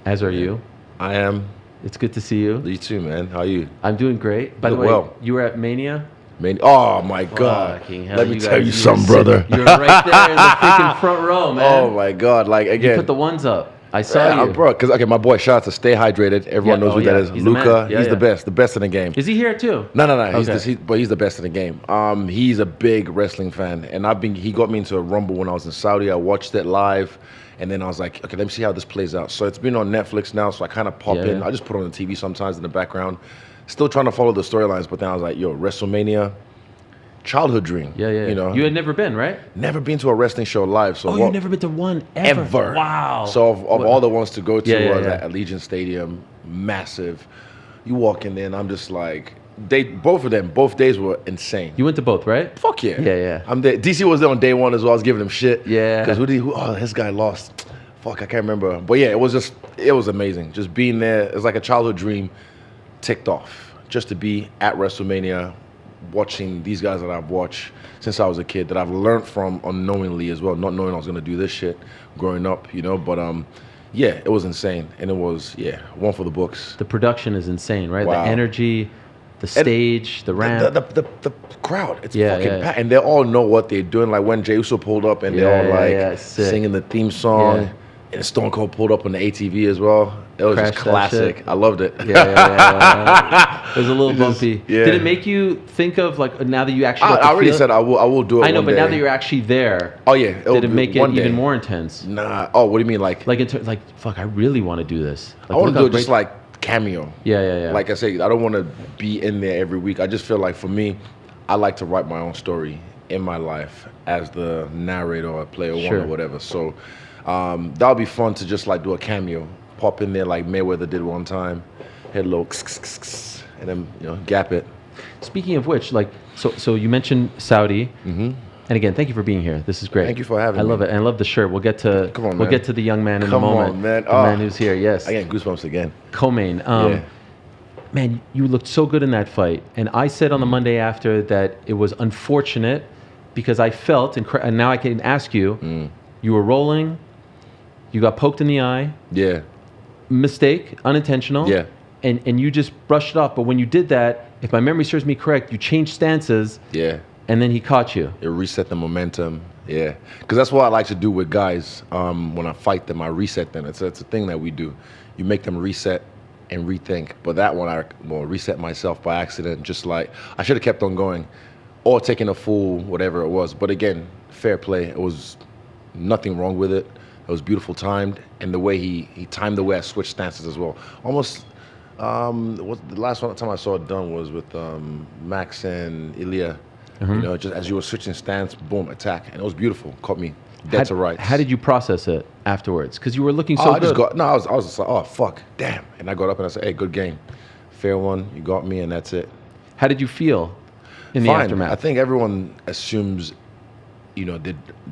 As are you. I am. It's good to see you. You too, man. How are you? I'm doing great. By the Look way, well. you were at Mania. Man, oh my God! Fucking hell, Let me tell guys- you something, were brother. You're right there in the freaking front row, man. Oh my God! Like You again, put the ones up. I saw yeah, you. bro. Because my boy, shout out to Stay Hydrated. Everyone Yeah, knows who that yeah, is. he's the man. Luca, Yeah, he's yeah. the best in the game. Is he here too? No. Okay. But he's the best in the game. He's a big wrestling fan, and he got me into a Rumble when I was in Saudi. I watched it live, and then I was like, okay, let me see how this plays out. So it's been on Netflix now, so I kind of pop Yeah, in. yeah. I just put it on the TV sometimes in the background, still trying to follow the storylines. But then I was like, yo, WrestleMania, childhood dream. Yeah. You had never been, right? Never been to a wrestling show live. So Oh, you've never been to one ever? ever. Wow. So of all the ones to go to Yeah, was yeah. at Allegiant Stadium, massive. You walk in there and I'm just like, both days were insane. You went to both, right? Fuck yeah. Yeah. I'm there. DC was there on day one as well. I was giving him shit. Yeah. Because this guy lost. Fuck, I can't remember. But yeah, it was amazing. Just being there, it's like a childhood dream ticked off. Just to be at WrestleMania, watching these guys that I've watched since I was a kid, that I've learned from unknowingly as well, not knowing I was gonna do this shit growing up, But yeah, it was insane, and it was one for the books. The production is insane, right? Wow. The energy, the stage, the ramp. The crowd, it's Yeah, fucking yeah. packed, and they all know what they're doing. Like when Jey Uso pulled up, and they're all Yeah, like sick. singing the theme song, Yeah. and Stone Cold pulled up on the ATV as well. It was Crash just that classic. shit. I loved it. Yeah. It was a little bumpy. yeah. Did it make you think of like now that you actually? I got to already feel it? said I will do it. I know, one but now day. that you're actually there, Oh yeah. did it make it one even day. more intense? Nah. Oh, what do you mean? Like Fuck, I really want to do this. I want look to how do it just great- like cameo. Yeah. Like I say, I don't want to be in there every week. I just feel like for me, I like to write my own story in my life as the narrator or player Sure. one or whatever. So that would be fun to just like do a cameo, pop in there like Mayweather did one time, hit a little and then gap it. Speaking of which, like, so you mentioned Saudi, and again, thank you for being here. This is great. Thank you for having I love me. it, and I love the shirt. We'll get to Come on, we'll man. get to the young man in Come the moment. on, man. The Oh. man who's here. Yes, I get goosebumps again. co-main. Yeah. Man, you looked so good in that fight, and I said on the Monday after that it was unfortunate because I felt, and now I can ask you, you were rolling, you got poked in the eye, Yeah. mistake, unintentional, Yeah. and you just brushed it off. But when you did that, if my memory serves me correct, you changed stances, Yeah. and then he caught you. It reset the momentum. Yeah, because that's what I like to do with guys. When I fight them, I reset them. It's a thing that we do. You make them reset and rethink. But that one, I reset myself by accident. Just like I should have kept on going, or taking a full whatever it was. But again, fair play. It was nothing wrong with it. It was beautiful timed, and the way he timed the way I switched stances as well. Almost, what the last time I saw it done was with Max and Ilya. You know, just as you were switching stance, boom, attack, and it was beautiful. Caught me dead to rights. How did you process it afterwards? Because you were looking so I good. I was just like, oh fuck, damn, and I got up and I said, hey, good game, fair one, you got me, and that's it. How did you feel in the Fine. aftermath? I think everyone assumes, you know,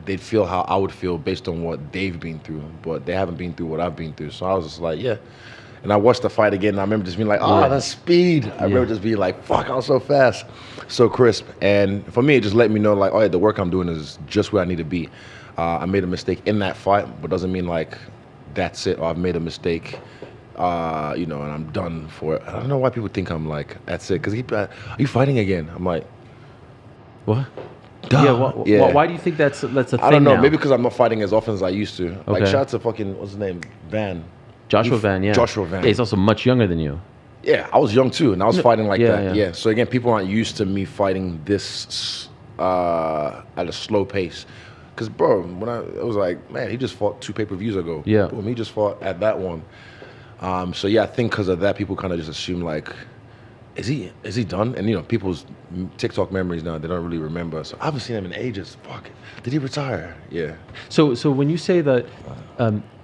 they'd feel how I would feel based on what they've been through, but they haven't been through what I've been through. So I was just like, yeah. And I watched the fight again, and I remember just being like, oh, that's speed. I remember just being like, fuck, I was so fast, so crisp. And for me, it just let me know, like, oh, yeah, the work I'm doing is just where I need to be. I made a mistake in that fight, but doesn't mean, like, that's it, or I've made a mistake, you know, and I'm done for it. I don't know why people think I'm like, that's it. Because are you fighting again? I'm like, What? duh. Why do you think that's a thing I don't know. now? Maybe because I'm not fighting as often as I used to. Like, Okay. shout out to fucking, what's his name? Van. Joshua Van, yeah. Joshua Van. Yeah, he's also much younger than you. Yeah, I was young too, and I was fighting like yeah, that. yeah. Yeah. So again, people aren't used to me fighting this at a slow pace. Cause bro, it was like, man, he just fought 2 pay-per-views ago. Yeah. Boom, he just fought at that one. So yeah, I think because of that, people kind of just assume like, is he done? And you know, people's TikTok memories now, they don't really remember. So I haven't seen him in ages. Fuck, did he retire? Yeah. So when you say that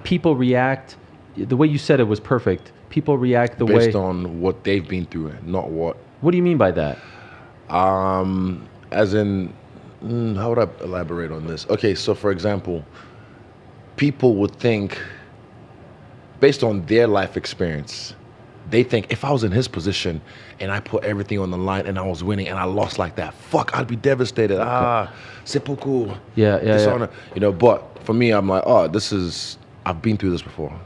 people react, the way you said it was perfect. People react the way. Based on what they've been through, not what. What do you mean by that? As in, how would I elaborate on this? Okay, so for example, people would think, based on their life experience, they think if I was in his position and I put everything on the line and I was winning and I lost like that, fuck, I'd be devastated. Seppuku. Yeah. Dishonor. You know, but for me, I'm like, oh, I've been through this before.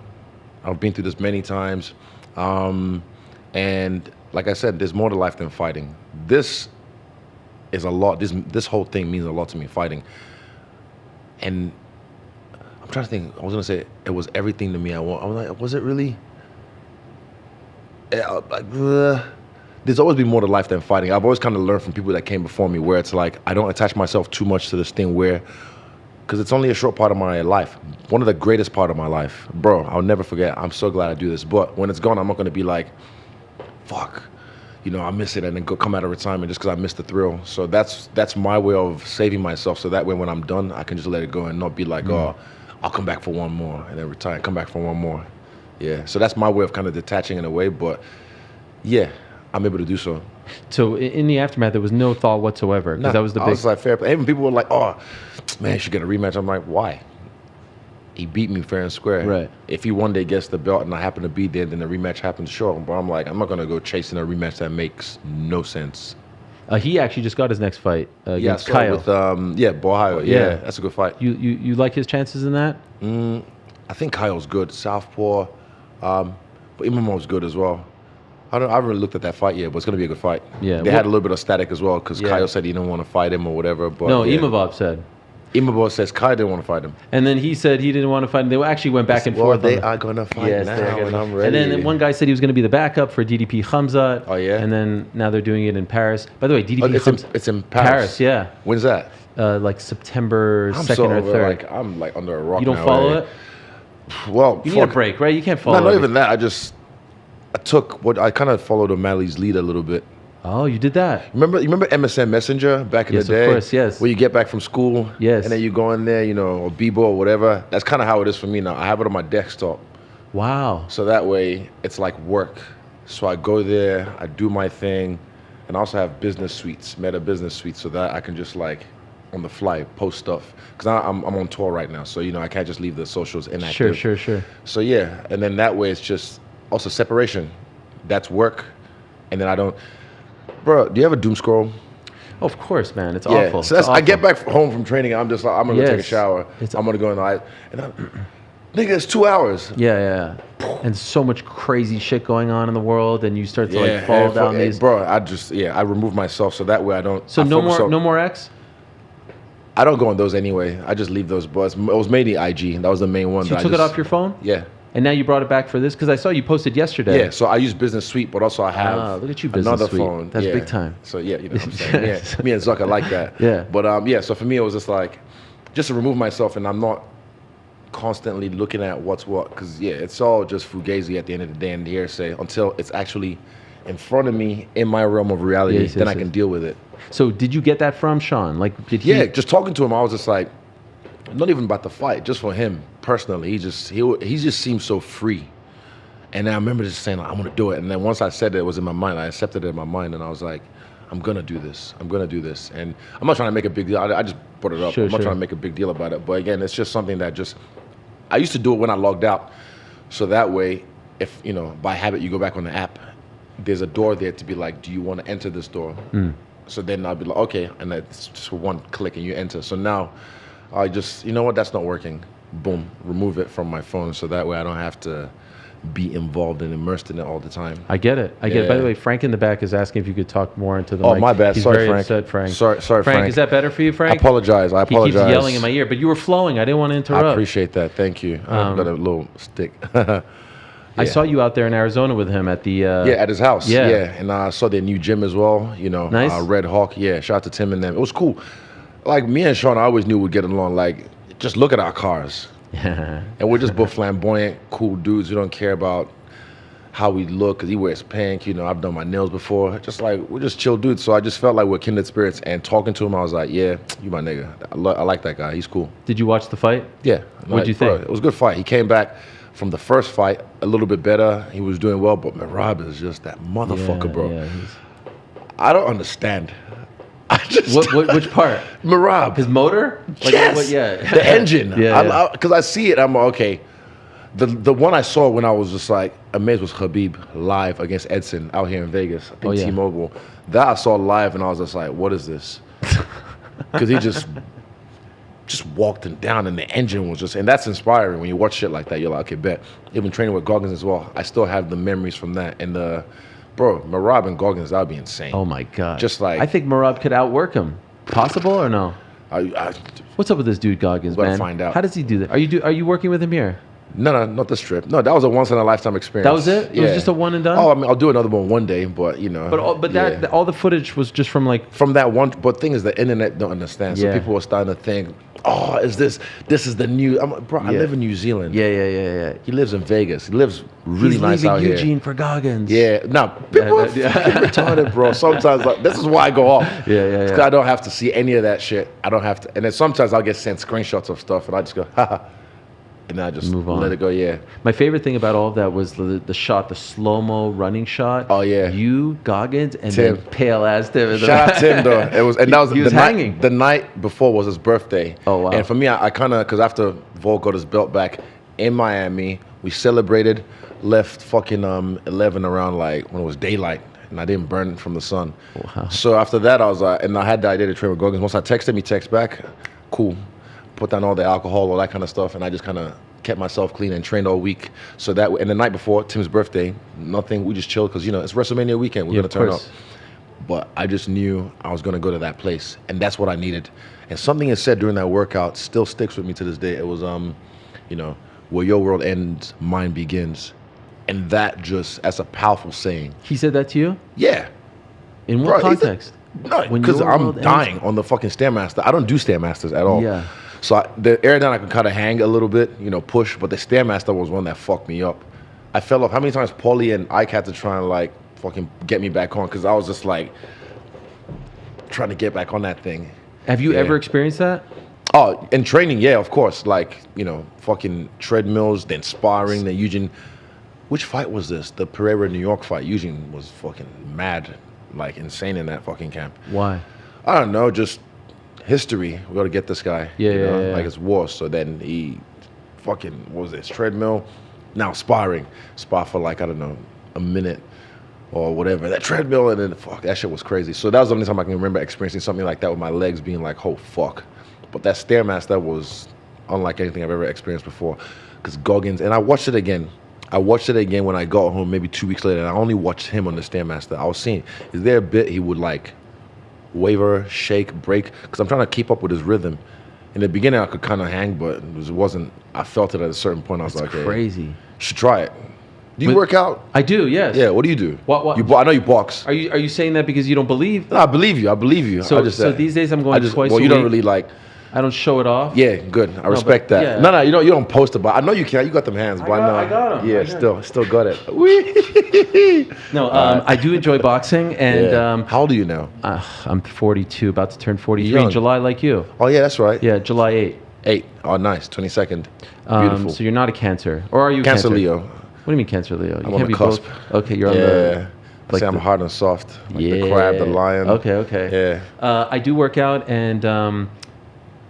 I've been through this many times. And like I said, there's more to life than fighting. This is a lot. This whole thing means a lot to me, fighting. And I'm trying to think. I was going to say it was everything to me. I was like, was it really? There's always been more to life than fighting. I've always kind of learned from people that came before me where it's like, I don't attach myself too much to this thing where, because it's only a short part of my life. One of the greatest part of my life. Bro, I'll never forget. I'm so glad I do this. But when it's gone, I'm not going to be like, fuck, you know, I miss it and then come out of retirement just because I missed the thrill. So that's my way of saving myself. So that way when I'm done, I can just let it go and not be like, oh, I'll come back for one more and then retire and come back for one more. Yeah, so that's my way of kind of detaching in a way. But yeah, I'm able to do so. So in the aftermath, there was no thought whatsoever because that was the big. I was like, fair play. Even people were like, "Oh, man, you should get a rematch." I'm like, "Why?" He beat me fair and square. Right. If he one day gets the belt and I happen to be there, then the rematch happens. Sure, but I'm like, I'm not gonna go chasing a rematch that makes no sense. He actually just got his next fight against so Kyle. with Bohio. Yeah, that's a good fight. You like his chances in that? I think Kyle's good. Southpaw, but Imam's good as well. I haven't really looked at that fight yet, but it's going to be a good fight. Yeah. They had a little bit of static as well because Yeah. Kyle said he didn't want to fight him or whatever. But No, yeah. Imavov said. Imavov says Kyle didn't want to fight him. And then he said he didn't want to fight him. They actually went back and Well, forth. they are going to fight Yes, now, they're gonna- and I'm ready. And then one guy said he was going to be the backup for DDP Khamzat. Oh, yeah? And then now they're doing it in Paris. By the way, DDP It's in Paris. Paris, yeah. When's that? Like September I'm 2nd so or over, 3rd. like I'm like under a rock. You don't now, follow eh? it? Well, You need a break, right? You can't follow not it. even that. I kind of followed O'Malley's lead a little bit. Oh, you did that. You remember MSN Messenger back in Yes, the of day? course, yes. Where you get back from school, Yes. and then you go in there, you know, or Bebo or whatever. That's kind of how it is for me now. I have it on my desktop, Wow. so that way it's like work. So I go there, I do my thing, and I also have business suites, Meta business suites, so that I can just like on the fly post stuff. Because I'm on tour right now, so you know I can't just leave the socials inactive. Sure. So yeah, and then that way it's just also separation. That's work, and then I don't. Bro, do you ever doom scroll? Oh, of course, man. It's Yeah. awful. So It's I get awful. back home from training. I'm just like, I'm gonna go take a Yes. shower. I'm gonna go in the eye, and nigga, it's 2 hours. Yeah. And so much crazy shit going on in the world, and you start to like fall down these. Bro, I remove myself so that way I don't. So I no focus more, on- no more X. I don't go on those anyway. I just leave those. But it was mainly IG. That was the main one. So you that took I it just- off your phone, Yeah. and now you brought it back for this because I saw you posted yesterday. Yeah, so I use Business Suite, but also I have look at you, Business another Suite. phone. That's yeah. big time. So yeah, you know what I'm saying. Yeah, me and Zucker like that. Yeah. But yeah, so for me it was just like, just to remove myself, and I'm not constantly looking at what's what, because it's all just fugazi at the end of the day and the hearsay until it's actually in front of me in my realm of reality. Yes, then yes, I can yes. deal with it. So did you get that from Sean? Like, did he? Yeah, just talking to him, I was just like, not even about the fight, just for him personally. He just seemed so free. And then I remember just saying, like, I'm gonna do it. And then once I said it was in my mind, I accepted it in my mind, and I was like, I'm gonna do this. I'm gonna do this. And I'm not trying to make a big deal. I just brought it up. Sure, I'm not sure. trying to make a big deal about it. But again, it's just something that I used to do it when I logged out. So that way, if, by habit you go back on the app, there's a door there to be like, do you want to enter this door? So then I'll be like, okay. And that's just one click and you enter. So now I just, you know what, that's not working. Boom, remove it from my phone. So that way I don't have to be involved and immersed in it all the time. I get it. I get it. By Yeah. the way, Frank in the back is asking if you could talk more into the Oh, mic. my bad. He's Sorry, very Frank. upset, Frank. Sorry, Frank, Frank. is that better for you, Frank? I apologize. He keeps yelling in my ear, but you were flowing. I didn't want to interrupt. I appreciate that. Thank you. I've got a little stick. I saw you out there in Arizona with him at the... at his house. Yeah. And I saw their new gym as well. Nice. Red Hawk. Yeah, shout out to Tim and them. It was cool. Like, me and Sean, I always knew we'd get along. Like, just look at our cars. And we're just both flamboyant, cool dudes. We don't care about how we look, because he wears pink. I've done my nails before. Just like, we're just chill dudes. So I just felt like we're kindred spirits. And talking to him, I was like, yeah, you my nigga. I like that guy. He's cool. Did you watch the fight? Yeah. What'd you bro, think? It was a good fight. He came back from the first fight a little bit better. He was doing well, but Merab is just that motherfucker, bro. Yeah, I don't understand. I just which part? Merab. His motor? Like, Yes. yeah. The engine. Yeah. Because I see it, I'm like, okay. The one I saw when I was just like amazed was Khabib live against Edson out here in Vegas. I think T-Mobile. That I saw live, and I was just like, what is this? Because he just walked him down, and the engine was and that's inspiring when you watch shit like that. You're like, okay, bet. Even training with Goggins as well, I still have the memories from that. And bro, Merab and Goggins, that would be insane. Oh my God. Just like, I think Merab could outwork him. Possible or no? I What's up with this dude Goggins, We're gonna man? find out. How does he do that? Are you working with him here? No, not this trip. No, that was a once in a lifetime experience. That was it? It was just a one and done? Oh, I mean, I'll do another one day, but But all the footage was just from like... from that one. But thing is, the internet don't understand. So Yeah. people were starting to think, oh, this is the new. I'm like, bro, I live in New Zealand. Yeah. He lives in Vegas. He lives really He's nice leaving out Eugene here. for Goggins. Yeah, no, people are fucking retarded, bro. Sometimes this is why I go off. Yeah. It's 'cause I don't have to see any of that shit. I don't have to. And then sometimes I'll get sent screenshots of stuff, and I just go, haha. And then I just Move on. let it go, yeah. My favorite thing about all of that was the shot, the slow-mo running shot. Oh, yeah. You, Goggins, and Tim. then pale ass Tim. Shout out Tim though. It was, and that was He was the hanging. night. The night before was his birthday. Oh, wow. And for me, I kind of, because after Volk got his belt back in Miami, we celebrated, left fucking 11 around like when it was daylight, and I didn't burn from the sun. Wow. So after that, I was and I had the idea to train with Goggins. Once I texted him, he text back, cool. Put down all the alcohol, all that kind of stuff, and I just kind of kept myself clean and trained all week. So that, and the night before Tim's birthday, nothing. We just chilled because it's WrestleMania weekend. We're gonna of turn course. up. But I just knew I was gonna go to that place, and that's what I needed. And something is said during that workout still sticks with me to this day. It was, where your world ends, mine begins, and that that's a powerful saying. He said that to you? Yeah. In what Bro, context? No, When because your I'm world ends- dying on the fucking Stairmaster. I don't do Stairmasters at all. Yeah. So the Aerodyne I could kind of hang a little bit, push, but the Stairmaster was one that fucked me up. I fell off. How many times Paulie and Ike had to try and like fucking get me back on, because I was just like trying to get back on that thing. Have you Yeah. ever experienced that? Oh, in training, yeah, of course. Like, fucking treadmills, then sparring, then Eugene. Which fight was this? The Pereira New York fight. Eugene was fucking mad, like insane in that fucking camp. Why? I don't know, just history. We got to get this guy. Yeah. Like it's war. So then he fucking, what was this? Treadmill. Now sparring. Spar for like, I don't know, a minute or whatever. That treadmill, and then fuck, that shit was crazy. So that was the only time I can remember experiencing something like that with my legs being like, oh fuck. But that Stairmaster was unlike anything I've ever experienced before. Because Goggins, and I watched it again. I watched it again when I got home maybe 2 weeks later, and I only watched him on the Stairmaster. I was seeing, is there a bit he would like waver, shake, break? Because I'm trying to keep up with his rhythm. In the beginning, I could kind of hang, but it wasn't, I felt it at a certain point. I was like, Crazy. hey, you should try it. Do you work out? I do, yes. Yeah, what do you do? What? I know you box. Are you saying that because you don't believe? No, I believe you. So these days I'm going twice well, a you don't week. really like, I don't show it off. Yeah, good. I respect but, that. yeah. No, you don't post it, but I know you can. You got them hands, but I know. I got 'em. Yeah, I got still got it. Whee! No, I do enjoy boxing, and Yeah. How old are you now? I'm 42, about to turn 43 in Young. July, like you. Oh yeah, that's right. Yeah, July 8. 8. Oh, nice. 22nd. Beautiful. So you're not a Cancer, or are you a Cancer Cancer? Leo. What do you mean Cancer Leo? You I'm on the be cusp. both. Okay, you're on Yeah. the. I say I'm hard and soft. Like the crab, the lion. Okay. Yeah. I do work out, and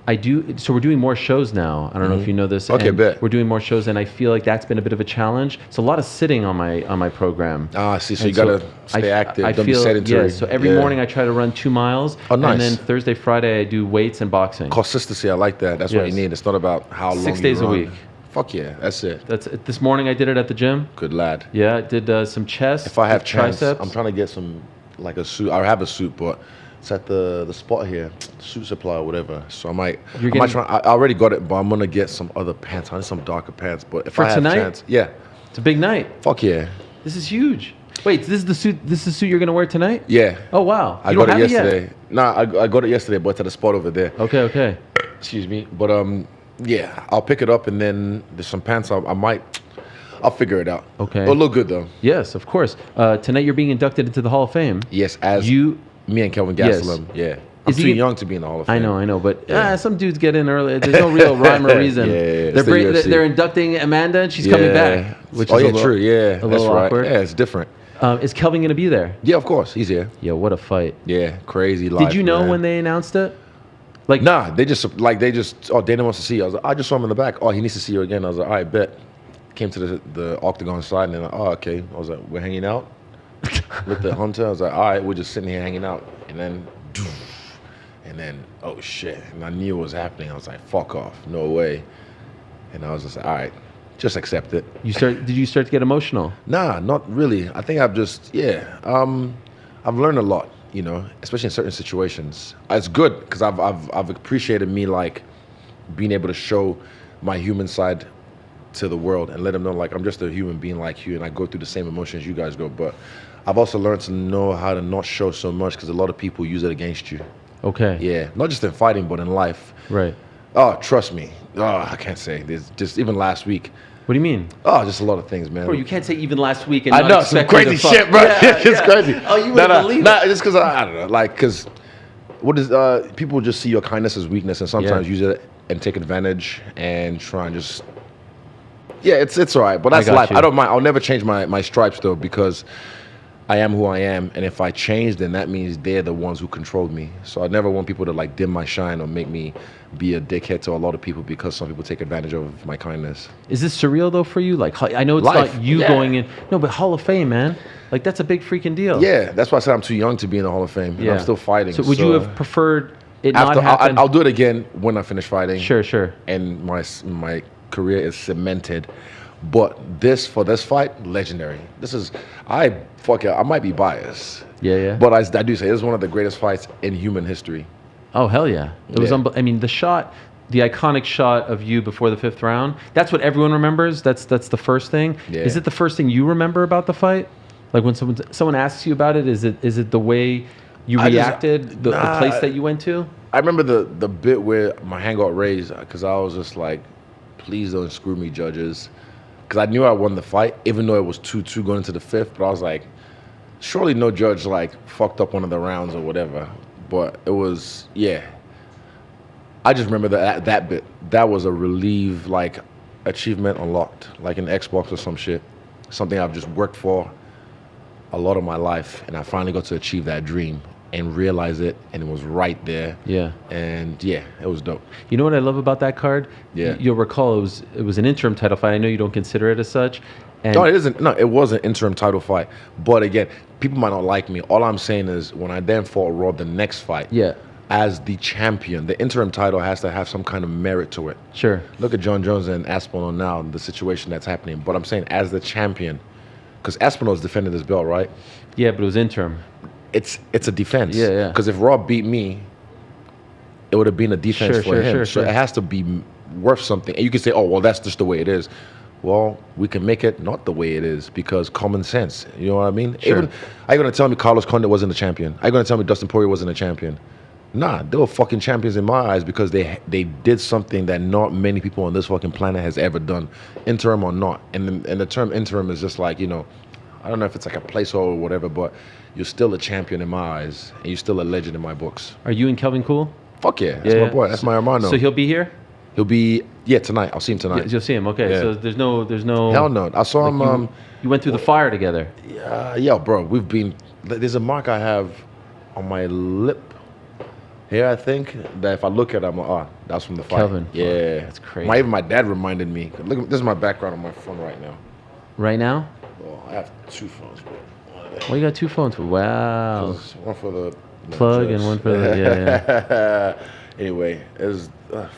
I do. So we're doing more shows now. I don't know if you know this. Okay, and bet. We're doing more shows, and I feel like that's been a bit of a challenge. It's a lot of sitting on my program. Ah, I see. So And you gotta stay active. Don't be sedentary. Yeah. So every morning I try to run 2 miles. Oh, nice. And then Thursday, Friday I do weights and boxing. Consistency. I like that. That's what Yes. you need. It's not about how long. 6 you days a run. week. Fuck yeah, that's it. That's it. This morning I did it at the gym. Good lad. Yeah, I did some chest. If I have chance, triceps. I'm trying to get some like a suit. I have a suit, but it's at the spot here, suit supply or whatever. So I might try. I already got it, but I'm gonna get some other pants. I need some darker pants. But if For I have tonight? chance, yeah. It's a big night. Fuck yeah. This is huge. Wait, this is the suit. This is the suit you're gonna wear tonight? Yeah. Oh wow. I You got don't it have yesterday. Nah, I got it yesterday, but it's at a spot over there. Okay. Excuse me. But yeah, I'll pick it up and then there's some pants. I'll figure it out. Okay. It'll look good though. Yes, of course. Tonight you're being inducted into the Hall of Fame. Yes, as You. me and Kelvin Yes. Gastelum. Yeah. I'm Is he too get- young to be in the Hall of Fame. I know, but some dudes get in early. There's no real rhyme or reason. Yeah, it's the They're UFC. they're inducting Amanda, and she's coming back. Which Oh is yeah, a little, true. Yeah, a that's little right. awkward. Yeah, it's different. Is Kelvin gonna be there? Yeah, of course, he's here. Yeah, what a fight. Yeah, crazy life. Did you know man. when they announced it? Like, Nah, they just oh, Dana wants to see you. I was like, I just saw him in the back. Oh, he needs to see you again. I was like, all right, bet. Came to the octagon side and then oh, okay. I was like, we're hanging out. Looked at Hunter. I was like, all right, we're just sitting here hanging out. And then oh shit. And I knew what was happening. I was like, fuck off. No way. And I was just like, all right, just accept it. Did you start to get emotional? Nah, not really. I think I've learned a lot, you know, especially in certain situations. It's good because I've appreciated me like being able to show my human side to the world and let them know like I'm just a human being like you and I go through the same emotions you guys go. But I've also learned to know how to not show so much because a lot of people use it against you. Okay. Yeah, not just in fighting but in life. Right. Oh, trust me. Oh, I can't say. There's just even last week. What do you mean? Oh, just a lot of things, man. Bro, you can't say even last week and I not know some expect me crazy to fuck. shit, bro. Yeah, It's crazy. Oh, you wouldn't believe it. It's just because I don't know, like, because what is people just see your kindness as weakness and sometimes use it and take advantage and try and just it's all right, but that's got life. you. I don't mind. I'll never change my stripes though because I am who I am, and if I change, then that means they're the ones who control me. So I never want people to like dim my shine or make me be a dickhead to a lot of people because some people take advantage of my kindness. Is this surreal though for you? Like, I know it's Life, not you yeah. going in. No, but Hall of Fame, man. Like that's a big freaking deal. Yeah, that's why I said I'm too young to be in the Hall of Fame. And I'm still fighting. So would you have preferred it not after happen? I'll do it again when I finish fighting. Sure. And my career is cemented. But for this fight, legendary. I might be biased. Yeah. But I do say this is one of the greatest fights in human history. Oh hell yeah! It was. Yeah. I mean, the iconic shot of you before the 5th round. That's what everyone remembers. That's the first thing. Yeah. Is it the first thing you remember about the fight? Like when someone asks you about it, is it the way you reacted, the place that you went to? I remember the bit where my hand got raised because I was just like, please don't screw me, judges. Because I knew I won the fight, even though it was 2-2 going into the 5th. But I was like, surely no judge like fucked up one of the rounds or whatever. But it was, yeah. I just remember that bit. That was a relief, like, achievement unlocked, like an Xbox or some shit. Something I've just worked for a lot of my life, and I finally got to achieve that dream and realize it, and it was right there. Yeah. And yeah, it was dope. You know what I love about that card? Yeah. You'll recall it was an interim title fight. I know you don't consider it as such. And No, it isn't. No, it was an interim title fight. But again, people might not like me. All I'm saying is when I then fought Raw the next fight, Yeah. as the champion, the interim title has to have some kind of merit to it. Sure. Look at John Jones and Aspinall now, the situation that's happening. But I'm saying as the champion, because Aspinall's defended his belt, right? Yeah, but it was interim. It's a defense. Yeah. Because if Raw beat me, it would have been a defense for him. So it has to be worth something. And you can say, oh, well, that's just the way it is. Well, we can make it not the way it is because common sense. You know what I mean? Sure. Are you going to tell me Carlos Condit wasn't a champion? Are you going to tell me Dustin Poirier wasn't a champion? Nah, they were fucking champions in my eyes because they did something that not many people on this fucking planet has ever done, interim or not. And the term interim is just like, I don't know if it's like a placeholder or whatever, but you're still a champion in my eyes, and you're still a legend in my books. Are you and Kelvin cool? Fuck yeah, that's my boy. That's my hermano. So he'll be here? He'll be tonight. I'll see him tonight. You'll see him. Okay. Yeah. So there's no. Hell no. I saw him. You went through the fire together. Yeah, bro. We've been. There's a mark I have on my lip here. I think that if I look at it, I'm like, oh, that's from the fight. Kelvin. Yeah, That's crazy. Even my dad reminded me. Look, this is my background on my phone right now. Right now? Oh, I have two phones, bro. Well, you got two phones. Wow. One for the Plug and one for the yeah. Anyway, it was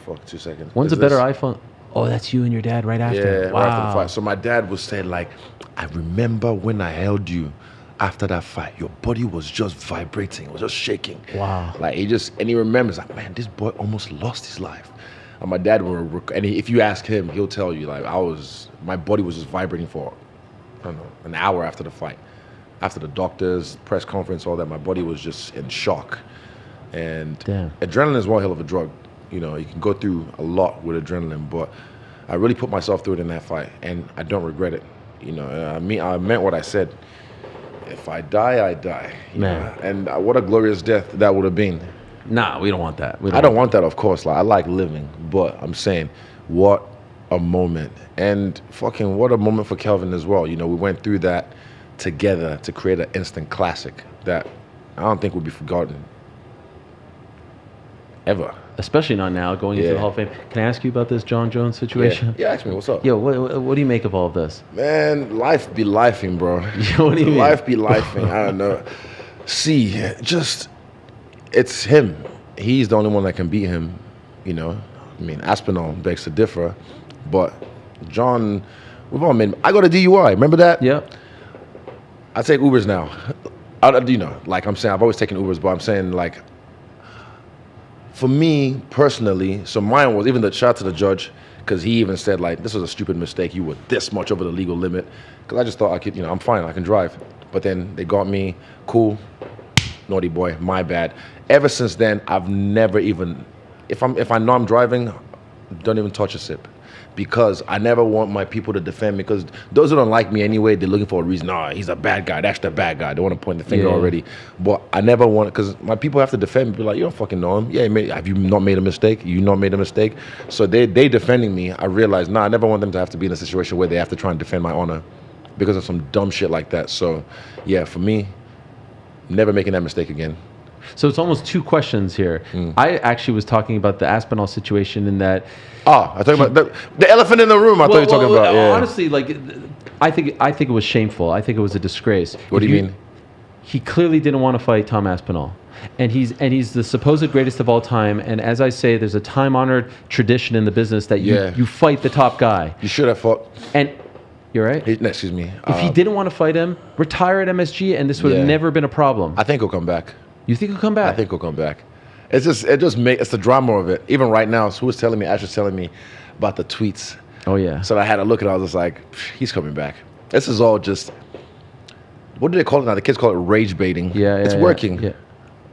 fuck. 2 seconds. One's Is a better this- iPhone. Oh, that's you and your dad right after. Yeah, Wow. right after the fight. So my dad was saying like, I remember when I held you after that fight. Your body was just vibrating. It was just shaking. Wow. Like he remembers like, man, this boy almost lost his life. And my dad if you ask him, he'll tell you like my body was just vibrating for, I don't know, an hour after the fight. After the doctor's press conference, all that, my body was just in shock. And Damn. adrenaline is one hell of a drug. You can go through a lot with adrenaline, but I really put myself through it in that fight, and I don't regret it. I meant what I said. If I die, I die. Man. And what a glorious death that would have been. Nah, we don't want that. I don't want that, of course. Like I like living, but I'm saying, what a moment, and fucking what a moment for Kelvin as well. We went through that together to create an instant classic that I don't think will be forgotten ever. Especially not now, going into the Yeah. Hall of Fame. Can I ask you about this John Jones situation? Yeah, ask me what's up. Yo, what do you make of all of this? Man, life be lifing, bro. What do you mean? Life be lifing. I don't know. See, it's him. He's the only one that can beat him. Aspinall begs to differ, but John, we've all made. I got a DUI. Remember that? Yep. I take Ubers now. Like I'm saying, I've always taken Ubers, but I'm saying like, for me personally, so mine was even the shout to the judge, because he even said like, this was a stupid mistake. You were this much over the legal limit. Because I just thought I could, I'm fine, I can drive. But then they got me, cool, naughty boy, my bad. Ever since then, I've never even, if I know I'm driving, don't even touch a sip. Because I never want my people to defend me. Because those who don't like me anyway, they're looking for a reason. Oh, he's a bad guy. That's the bad guy. They want to point the finger already. But I never want, because my people have to defend me. Be like, you don't fucking know him. Yeah, have you not made a mistake? You not made a mistake? So they defending me. I realized, I never want them to have to be in a situation where they have to try and defend my honor because of some dumb shit like that. So yeah, for me, never making that mistake again. So it's almost two questions here. I actually was talking about the Aspinall situation in that. I thought about the elephant in the room. I thought you were talking about. Yeah. Honestly, like, I think it was shameful. I think it was a disgrace. What do you mean? He clearly didn't want to fight Tom Aspinall, and he's the supposed greatest of all time. And as I say, there's a time-honored tradition in the business that you fight the top guy. You should have fought. And you're right. Excuse me. If he didn't want to fight him, retire at MSG, and this would have never been a problem. I think he'll come back. You think he'll come back? I think he'll come back. It's the drama of it. Even right now, Ash was telling me about the tweets. Oh yeah. So I had to look at it. I was just like, he's coming back. This is all just, what do they call it now? The kids call it rage baiting. It's working. Yeah.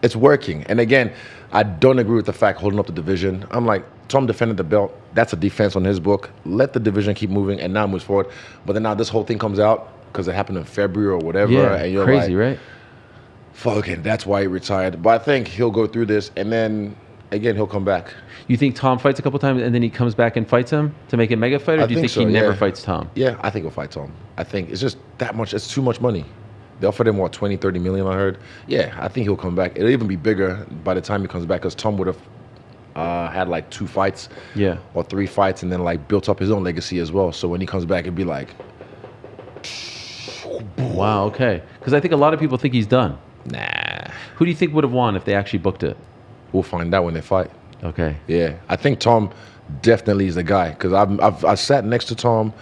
It's working. And again, I don't agree with the fact holding up the division. I'm like, Tom defended the belt. That's a defense on his book. Let the division keep moving and now moves forward. But then now this whole thing comes out because it happened in February or whatever. Yeah, and you're crazy, like, right? fucking, that's why he retired. But I think he'll go through this, and then again he'll come back. You think Tom fights a couple times and then he comes back and fights him to make a mega fight, or do you think he never fights Tom? Yeah, I think he'll fight Tom. I think it's just that much. It's too much money. They offered him, 20, 30 million, I heard. Yeah, I think he'll come back. It'll even be bigger by the time he comes back, because Tom would have had like 2 fights, or 3 fights, and then like built up his own legacy as well. So when he comes back, it'd be like, wow, okay. Because I think a lot of people think he's done. nah. Who do you think would have won if they actually booked it? We'll find out when they fight. Okay. Yeah, I think Tom definitely is the guy, because I sat next to Tom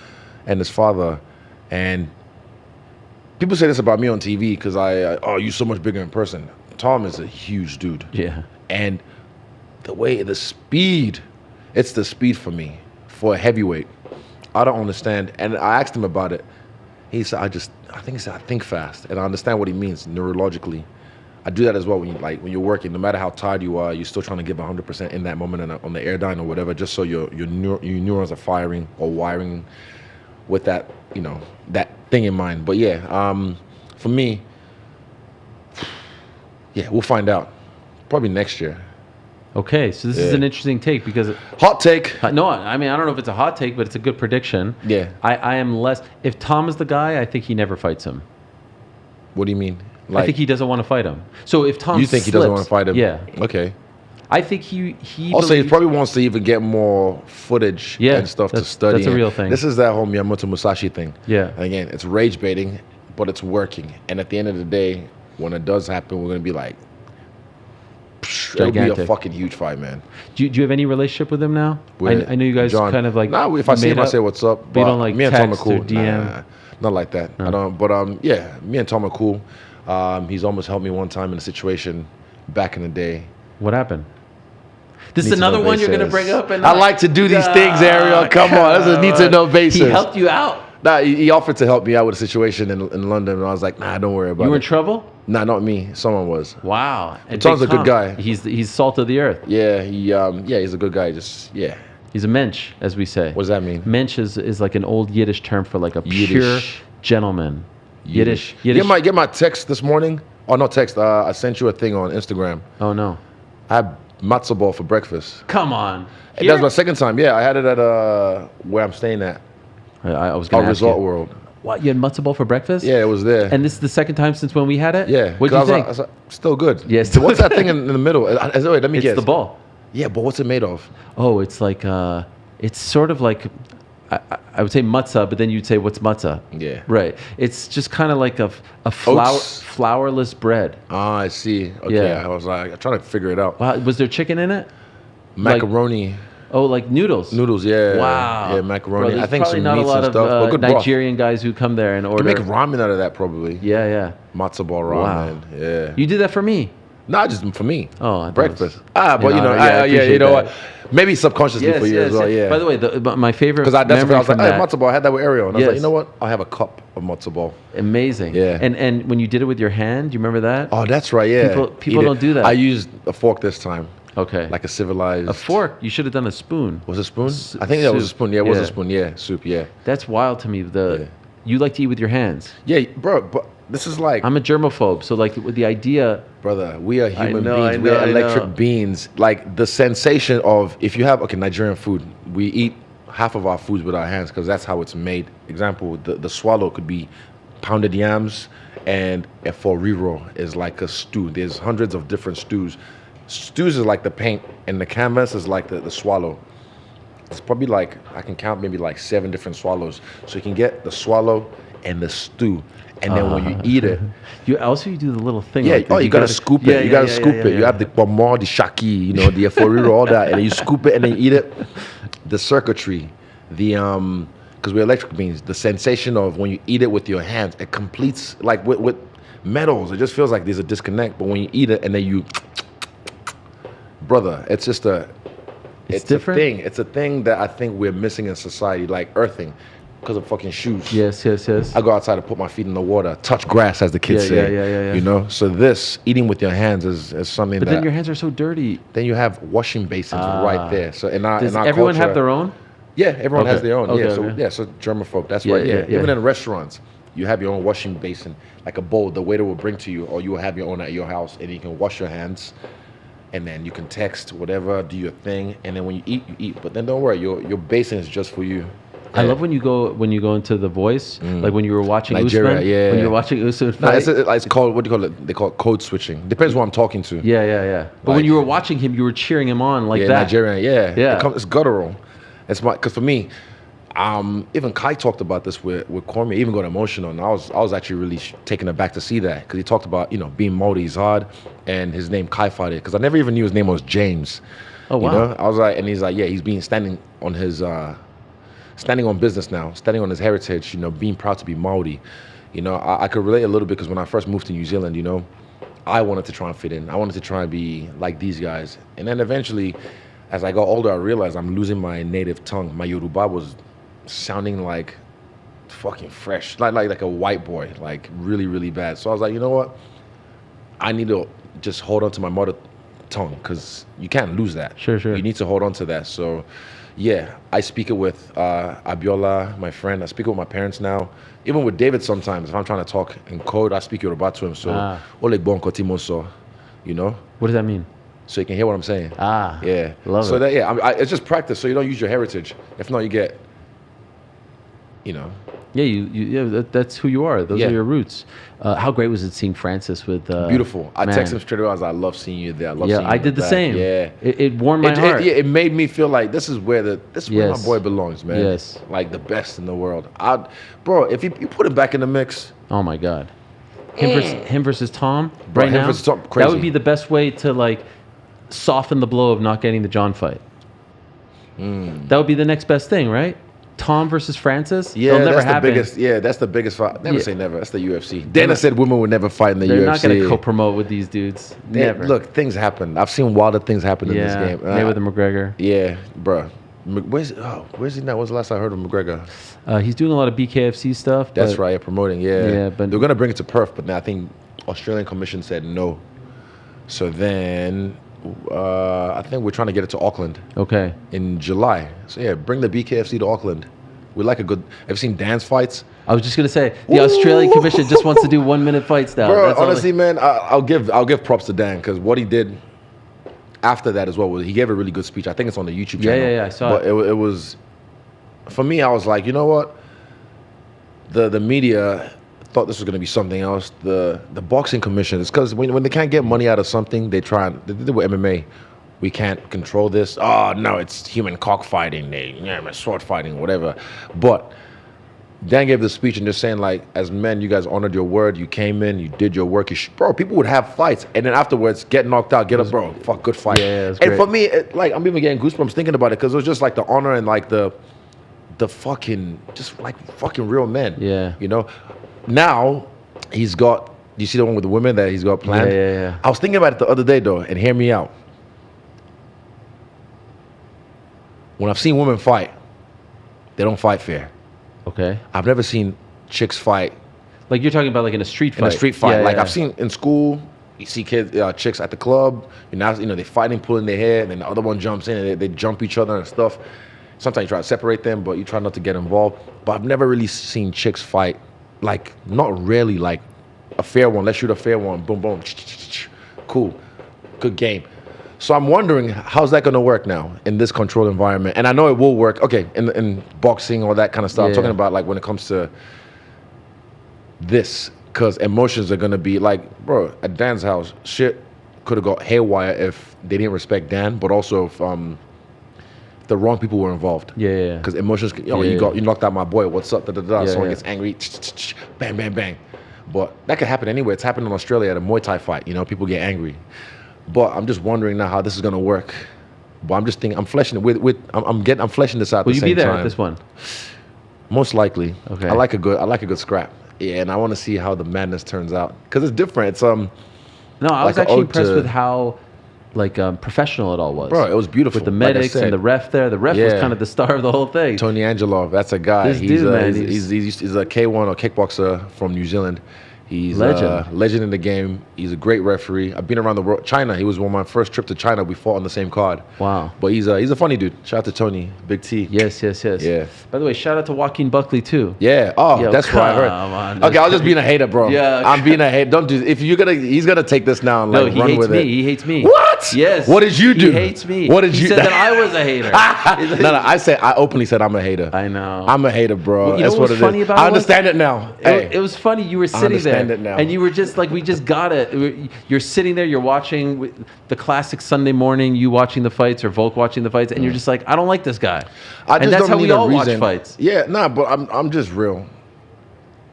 and his father, and people say this about me on TV because you're so much bigger in person. Tom is a huge dude. Yeah. And the speed, it's the speed for me, for a heavyweight. I don't understand. And I asked him about it. He said, I think I think fast. And I understand what he means neurologically. I do that as well when you're working. No matter how tired you are, you're still trying to give 100% in that moment on the airdyne or whatever, just so your neurons are firing or wiring with that that thing in mind. But yeah, for me, yeah, we'll find out probably next year. Okay, so this is an interesting take because hot take. No, I mean I don't know if it's a hot take, but it's a good prediction. Yeah, I am less. If Tom is the guy, I think he never fights him. What do you mean? I think he doesn't want to fight him. So if Tom, you think he doesn't want to fight him? Yeah. Okay. I think he also he probably wants to even get more footage and stuff to study. That's a real thing. This is that whole Miyamoto Musashi thing. Yeah. And again, it's rage baiting, but it's working. And at the end of the day, when it does happen, we're gonna be like, it'll be a fucking huge fight, man. Do you have any relationship with him now? I know you guys John, kind of like. Nah, if I see him, I say what's up. But you don't like me and Tom are text cool. or DM? Nah, not like that. I don't. But yeah, me and Tom are cool. He's almost helped me one time in a situation back in the day. What happened? This is another one you're gonna bring up, and I like to do these things, Ariel. Come on, that's a need to know basis. He helped you out. Nah, he offered to help me out with a situation in London, and I was like, nah, don't worry about it. You were in trouble? Nah, not me. Someone was. Wow. And Tom's a good guy. He's salt of the earth. Yeah, he's a good guy. He's a mensch, as we say. What does that mean? Mensch is like an old Yiddish term for like a pure gentleman. Yiddish. Get my text this morning. Oh, no text. I sent you a thing on Instagram. Oh no. I had matzo ball for breakfast. Come on. That was my second time. Yeah, I had it at where I'm staying at. I was going to ask Resort you. World. What, you had matzo ball for breakfast? Yeah, it was there. And this is the second time since when we had it? Yeah. What do you think? I was like, still good. Yes. So what's that thing in the middle? Wait, let me guess. It's the ball. Yeah, but what's it made of? Oh, it's like, it's sort of like, I would say matzah, but then you'd say, what's matzah? Yeah. Right. It's just kind of like a flourless bread. Ah, I see. Okay. Yeah. I was like, I'm trying to figure it out. Wow. Was there chicken in it? Macaroni. Like noodles? Noodles, yeah. Wow. Yeah, macaroni. Bro, I think some not meats a lot and of stuff. But good Nigerian guys who come there and order. You can make ramen out of that probably. Yeah. Matzo ball ramen. Wow. Yeah. You did that for me? Not just for me. Oh, breakfast. But you know what? Maybe subconsciously for you as well. Yeah. By the way, my favorite. Because I was like, hey, matzo ball. I had that with Ariel, and I was like, you know what? I'll have a cup of matzo ball. Amazing. Yeah. And when you did it with your hand, do you remember that? Oh, that's right. Yeah. People don't do that. I used a fork this time. Okay. Like a civilized. A fork. You should have done a spoon. Was it a spoon? I think that was a spoon. Yeah, it was a spoon. Yeah, soup. Yeah. That's wild to me. You like to eat with your hands. Yeah, bro. But this is like. I'm a germaphobe, so like with the idea. Brother, we are human beings. We are electric beings. Like the sensation of if you have Nigerian food, we eat half of our foods with our hands because that's how it's made. Example, the swallow could be pounded yams, and a foriro is like a stew. There's hundreds of different stews. Stews is like the paint, and the canvas is like the swallow. It's probably like, I can count maybe like 7 different swallows. So you can get the swallow and the stew. And then when you eat it... You do the little thing. Yeah, like you got to scoop it. You got to scoop it. You have the pomo, the shaki, the foriro, all that. And then you scoop it and then you eat it. The circuitry, because we're electric beings, the sensation of when you eat it with your hands, it completes, like with metals, it just feels like there's a disconnect. But when you eat it and then you... Brother, it's just it's different. It's a thing that I think we're missing in society, like earthing, because of fucking shoes. Yes. I go outside to put my feet in the water, touch grass, as the kids say. Yeah. You know, so this eating with your hands is something. But then your hands are so dirty. Then you have washing basins right there. So does everyone have their own? Yeah, everyone has their own. Okay. So germaphobe. That's right. Yeah. Even in restaurants, you have your own washing basin, like a bowl the waiter will bring to you, or you will have your own at your house, and you can wash your hands. And then you can text, whatever, do your thing, and then when you eat. But then don't worry, your basin is just for you. I love when you go into The Voice, like when you were watching Nigeria, Usman. When you were watching Usman fight. It's called, what do you call it? They call it code switching. Depends who I'm talking to. Yeah. But when you were watching him, you were cheering him on like that. Nigerian, yeah. It's guttural. Because for me, even Kai talked about this with Cormier, even got emotional, and I was actually really taken aback to see that, because he talked about being Maori is hard, and his name Kai fought it, because I never even knew his name was James. Oh wow! I was like, and he's like, yeah, he's been standing on his standing on business now, standing on his heritage, being proud to be Maori. I could relate a little bit because when I first moved to New Zealand, I wanted to try and fit in. I wanted to try and be like these guys, and then eventually, as I got older, I realized I'm losing my native tongue. My Yoruba was sounding like fucking fresh, like a white boy, like really, really bad. So I was like, you know what? I need to just hold on to my mother tongue because you can't lose that. Sure. You need to hold on to that. So, yeah, I speak it with Abiola, my friend. I speak it with my parents now. Even with David sometimes, if I'm trying to talk in code, I speak Yoruba to him. So, Oleg Bon Kotimoso, you know? What does that mean? So you can hear what I'm saying. Yeah. Love so it. that, yeah, it's just practice so you don't use your heritage. If not, you get, you know. Yeah, that's who you are. Those Yeah. are your roots. How great was it seeing Francis with Beautiful. I man. texted him straight away. I was like, I love seeing you there. I love seeing you. I did the back. same. Yeah. It warmed my heart. It made me feel like this is where my Yes. boy belongs, man. Yes. Like the best in the world. Bro, if you put him back in the mix, Oh my God. Him versus Tom Bro, right him now. versus Tom, That crazy. would be the best way to like soften the blow of not getting the John fight. That would be the next best thing, right? Tom versus Francis. yeah, It'll never that's happen. the biggest. Yeah, that's the biggest fight. Never Yeah. say never. That's the UFC. Dana said women would never fight in the They're UFC. not going to co-promote with these dudes. Never. Look, things happen. I've seen wilder things happen in this game. Mayweather McGregor. Yeah, bro. Where's he now? When's the last I heard of McGregor? He's doing a lot of BKFC stuff. That's but right, promoting. Yeah, Yeah, but- they're gonna bring it to Perth, but now I think Australian Commission said no. So then, I think we're trying to get it to Auckland Okay. in July. So yeah, bring the BKFC to Auckland. We like a good. Have you seen Dan's fights? I was just gonna say the Australian Commission just wants to do 1 minute fights now. Bro, That's all honestly, man, I'll give props to Dan because what he did after that as well was he gave a really good speech. I think it's on the YouTube channel. Yeah, I saw but it was for me. I was like, you know what? The media thought this was going to be something else. The boxing commission is because when they can't get money out of something, they try. They did it with MMA. We can't control this. Oh no, it's human cockfighting. Sword fighting, whatever. But Dan gave the speech and just saying like, as men, you guys honored your word. You came in, you did your work. Bro, people would have fights, and then afterwards get knocked out, get up, bro. Fuck, good fight. Yeah, it was and great. for me, I'm even getting goosebumps thinking about it because it was just like the honor and like the fucking just like fucking real men. Yeah. You know. Now he's got. You see the one with the women that he's got planned. Yeah. I was thinking about it the other day though, and hear me out. When I've seen women fight, they don't fight fair. Okay. I've never seen chicks fight Like you're talking about like in a street fight. in a street fight. Yeah, Like yeah. I've seen in school, you see kids, chicks at the club. They're fighting, pulling their hair, and then the other one jumps in and they jump each other and stuff. Sometimes you try to separate them, but you try not to get involved. But I've never really seen chicks fight, like not really like a fair one. Let's shoot a fair one. Boom, boom. Cool, good game. So I'm wondering how's that going to work now in this controlled environment? And I know it will work. Okay, in boxing, all that kind of stuff. I'm Yeah. talking about like when it comes to this, because emotions are going to be like, bro, at Dan's house, shit could have got haywire if they didn't respect Dan, but also if the wrong people were involved. Yeah. Because emotions, Yeah. you knocked out my boy. What's up? Yeah, Someone yeah. gets angry. Bang, bang, bang. But that could happen anywhere. It's happened in Australia at a Muay Thai fight. People get angry. But I'm just wondering now how this is gonna work. But I'm just thinking, I'm fleshing it I'm fleshing this out. Will at you the be same there time. at this one? Most likely. Okay. I like a good scrap. Yeah, and I want to see how the madness turns out because it's different. It's No, I was like an actually ode impressed to- with how professional it all was. Bro, it was beautiful. With the Like I medics said. and the ref there. The ref was Yeah. kind of the star of the whole thing. Tony Angelov, that's a guy. This dude, man, he's- He's a K1 or kickboxer from New Zealand. He's Legend. a legend in the game. He's a great referee. I've been around the world. China, he was on my first trip to China. We fought on the same card. Wow. But he's a funny dude. Shout out to Tony, Big T. Yes. Yeah. By the way, shout out to Joaquin Buckley too. Yeah. Oh, Yo, that's what I heard. come on. Okay, I was just being a hater, bro. Yeah. I'm being a hater. Don't do. If you're gonna, he's gonna take this now and No, like he run hates with me. it. He hates me. What? Yes. What did you do? He hates me. What did he you? said that I was a hater. No. I openly said I'm a hater. I know. I'm a hater, bro. Well, you That's know what what's it funny is. about I it was- understand it now. Hey. It was funny. You were sitting there, understand it now. and you were just like, "We just got it." You're sitting there. You're watching the classic Sunday morning. You watching the fights, or Volk watching the fights, and you're just like, "I don't like this guy." I and just that's don't how need we a all watch reason. fights. Yeah, but I'm just real.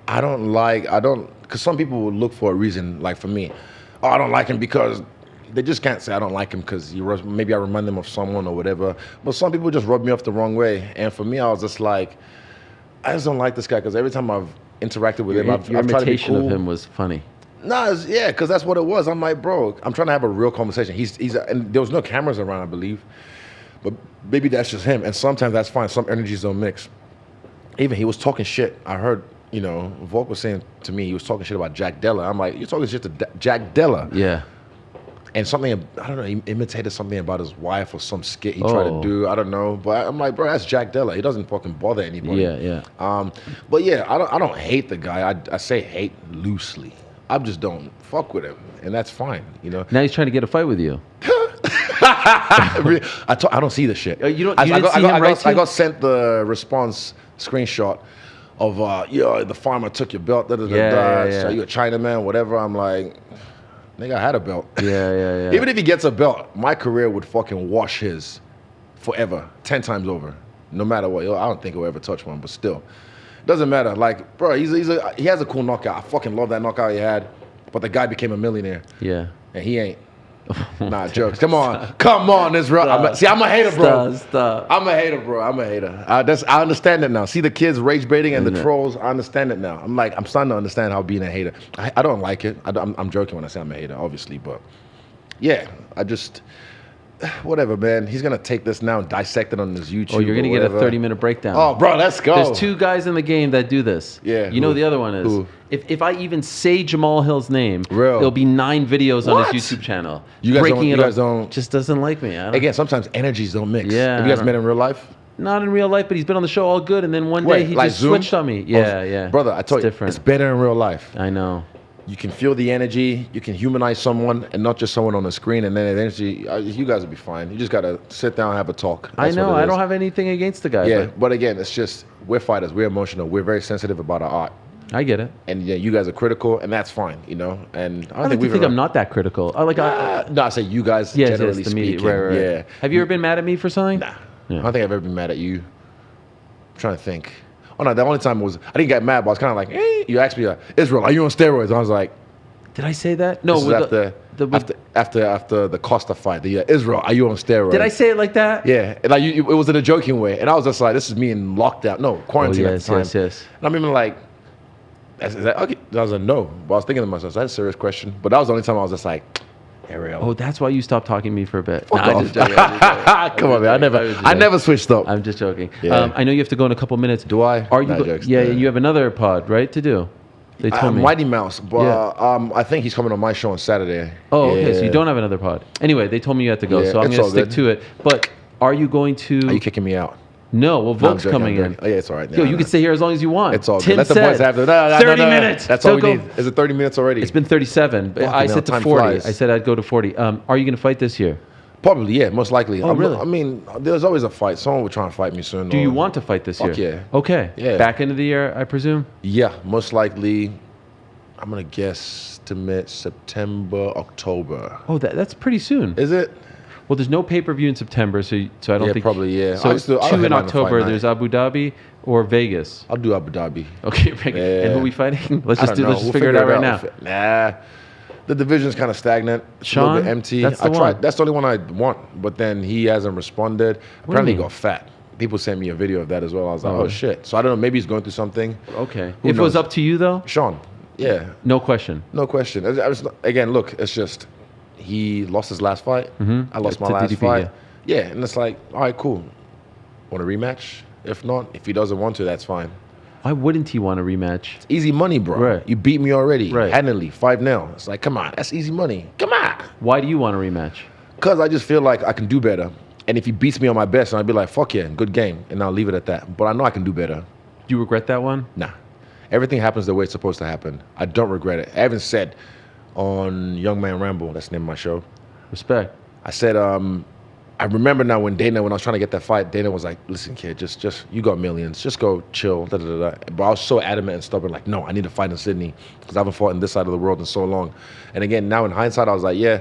I don't because some people would look for a reason. Like for me, I don't like him because they just can't say I don't like him because maybe I remind them of someone or whatever. But some people just rub me off the wrong way, and for me, I was just like, I just don't like this guy because every time I've interacted with him, Your I've tried to be imitation cool. of him was funny. Nah, because that's what it was. I'm like, bro, I'm trying to have a real conversation. And there was no cameras around, I believe. But maybe that's just him. And sometimes that's fine. Some energies don't mix. Even he was talking shit. I heard you know, Volk was saying to me, he was talking shit about Jack Della. I'm like, you're talking shit to Jack Della. Yeah. And something, I don't know, he imitated something about his wife or some skit he tried to do. I don't know. But I'm like, bro, that's Jack Della. He doesn't fucking bother anybody. Yeah. But yeah, I don't hate the guy. I say hate loosely. I just don't fuck with him. And that's fine, you know. Now he's trying to get a fight with you. I don't see the shit. You didn't see him write to I you? got sent the response screenshot of, the farmer took your belt, Yeah. so you a Chinaman, whatever. I'm like, nigga, I had a belt. Yeah. Even if he gets a belt, my career would fucking wash his forever, 10 times over, no matter what. I don't think he'll ever touch one, but still. Doesn't matter. Like, bro, he has a cool knockout. I fucking love that knockout he had, but the guy became a millionaire. Yeah. And he ain't. Nah, jokes. Come on, Israel. I'm a hater, bro. Stop. I'm a hater, bro. I'm a hater. I understand it now. See the kids rage baiting and the trolls. I understand it now. I'm starting to understand how being a hater. I don't like it. I'm joking when I say I'm a hater, obviously, but yeah, I just whatever, man. He's gonna take this now and dissect it on his YouTube. Oh, you're gonna get a 30-minute breakdown. Oh, bro, let's go. There's 2 guys in the game that do this. Yeah. You know who the other one is? Who? If I even say Jamal Hill's name, Real. there'll be 9 videos on What? his YouTube channel. You guys breaking don't- it you up. guys don't- Just doesn't like me. I don't, Again, sometimes energies don't mix. Yeah, Have you I guys don't- met in real life? Not in real life, but he's been on the show all good, and then one day Wait, he like just Zoom? switched on me. Yeah. Brother, I told you, different. it's better in real life. I know. You can feel the energy. You can humanize someone and not just someone on the screen. And then eventually, you guys will be fine. You just got to sit down and have a talk. I That's know. what it I is. don't have anything against the guy. Yeah, but again, it's just, we're fighters. We're emotional. We're very sensitive about our art. I get it. And yeah, you guys are critical, and that's fine, you know? And I like to think I'm not that critical. No, I say you guys, Yes, generally the media. speaking. Right. Yeah. Have you ever been mad at me for something? Nah. Yeah. I don't think I've ever been mad at you. I'm trying to think. Oh, no, the only time was, I didn't get mad, but I was kind of like, hey, you asked me, Israel, are you on steroids? And I was like, Did I say that? No. this is after the Costa fight. Israel, are you on steroids? Did I say it like that? Yeah, like it was in a joking way, and I was just like, "This is me in lockdown, no quarantine yes, at the time." yes. And I'm even like, "Is that okay?" I was like, "No," but I was thinking to myself, "That's a serious question." But that was the only time I was just like, "Ariel." Oh, that's why you stopped talking to me for a bit. Fuck I'm off. just joking. Come on, man. I never switched up. I'm just joking. Yeah. I know you have to go in a couple minutes. Do I? Are you? Nah, jokes. Yeah, Yeah. you have another pod, right, to do. They told me. Mighty Mouse, but Yeah. I think he's coming on my show on Saturday. Oh, okay. So Yeah. you don't have another pod. Anyway, they told me you had to go, Yeah, so I'm it's going to all stick good. to it. But are you going to? Are you kicking me out? No. Well, No, I'm Volk's joking, coming I'm in. joking. Oh, yeah, it's all right. Yo, you can stay here as long as you want. It's all Tim good. Let the said boys have it. No, 30 minutes. That's So all we go- need. Is it 30 minutes already? It's been 37. But Fucking I hell, said to time 40. flies. I said I'd go to 40. Are you going to fight this year? Probably, yeah, most likely. Oh, really? I mean, there's always a fight. Someone will try and fight me soon. Do you want to fight this Fuck year? yeah. Okay. Yeah. Back end of the year, I presume? Yeah, most likely. I'm gonna guesstimate September, October. Oh, that's pretty soon. Is it? Well, there's no pay-per-view in September, so I don't Yeah, think... probably, yeah. So I used to- I 2 in headline the fight October, night. there's Abu Dhabi or Vegas. I'll do Abu Dhabi. Okay, Vegas. Yeah. And who are we fighting? Let's I just don't know. let's just We'll figure it out right now. Nah, the division's kind of stagnant. It's a Sean? little bit empty. That's the I tried. one. That's the only one I want, but then he hasn't responded. Apparently, he mean? got fat. People sent me a video of that as well. I was like, Oh. oh shit. So I don't know. Maybe he's going through something. Okay. Who If it was knows? up to you, though, Sean. Yeah. no question. No question. Again, look, it's just he lost his last fight. I lost my To last DDP, fight. Yeah, and it's like, all right, cool. Want a rematch? If not, if he doesn't want to, that's fine. Why wouldn't he want a rematch? Easy money, bro. Right. You beat me already. Right. Handily, 5-0. It's like, come on, that's easy money. Come on. Why do you want a rematch? Because I just feel like I can do better. And if he beats me on my best, I'd be like, fuck yeah, good game. And I'll leave it at that. But I know I can do better. Do you regret that one? Nah. Everything happens the way it's supposed to happen. I don't regret it. I haven't said on Young Man Ramble, that's the name of my show. Respect. I said, I remember now when I was trying to get that fight, Dana was like, listen, kid, just you got millions. Just go chill. Da, da, da, da. But I was so adamant and stubborn, like, no, I need to fight in Sydney because I haven't fought in this side of the world in so long. And again, now in hindsight, I was like, yeah,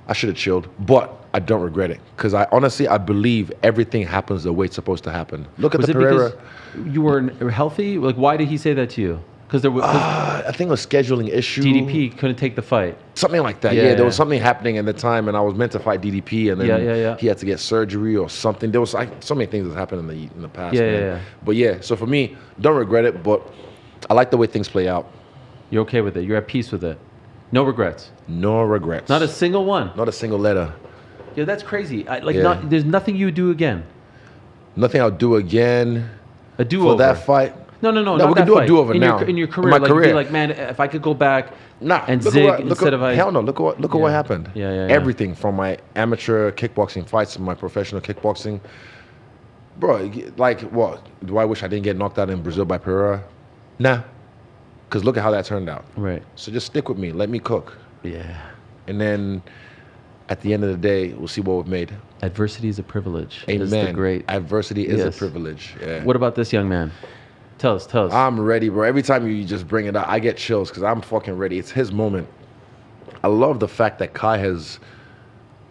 I should have chilled. But I don't regret it because I believe everything happens the way it's supposed to happen. Look at Was the it Pereira. because you were healthy? Like, why did he say that to you? Because there was I think it was scheduling issue. DDP couldn't take the fight. Something like that. Yeah, Yeah, there was yeah. something happening in the time, and I was meant to fight DDP, and then Yeah. he had to get surgery or something. There was so many things that happened in the past. Yeah, man. yeah. But yeah, so for me, don't regret it, but I like the way things play out. You're okay with it. You're at peace with it. No regrets. No regrets. Not a single one. Not a single letter. Yeah, that's crazy. Yeah. There's nothing you would do again. Nothing I'll do again A do-over. for that fight. No, No, not we can that do a fight. do-over in now. Your In career, my like, be career. like, man, if I could go back and Look zig at what, instead of I. hell no. Look at what Yeah. happened. Yeah. Everything from my amateur kickboxing fights to my professional kickboxing. Bro, like what? Do I wish I didn't get knocked out in Brazil by Pereira? Nah. Because look at how that turned out. Right. So just stick with me. Let me cook. Yeah. And then at the end of the day, we'll see what we've made. Adversity is a privilege. Amen. Is the great. Adversity is Yes. a privilege. Yeah. What about this young man? Tell us. I'm ready, bro. Every time you just bring it up, I get chills because I'm fucking ready. It's his moment. I love the fact that Kai has,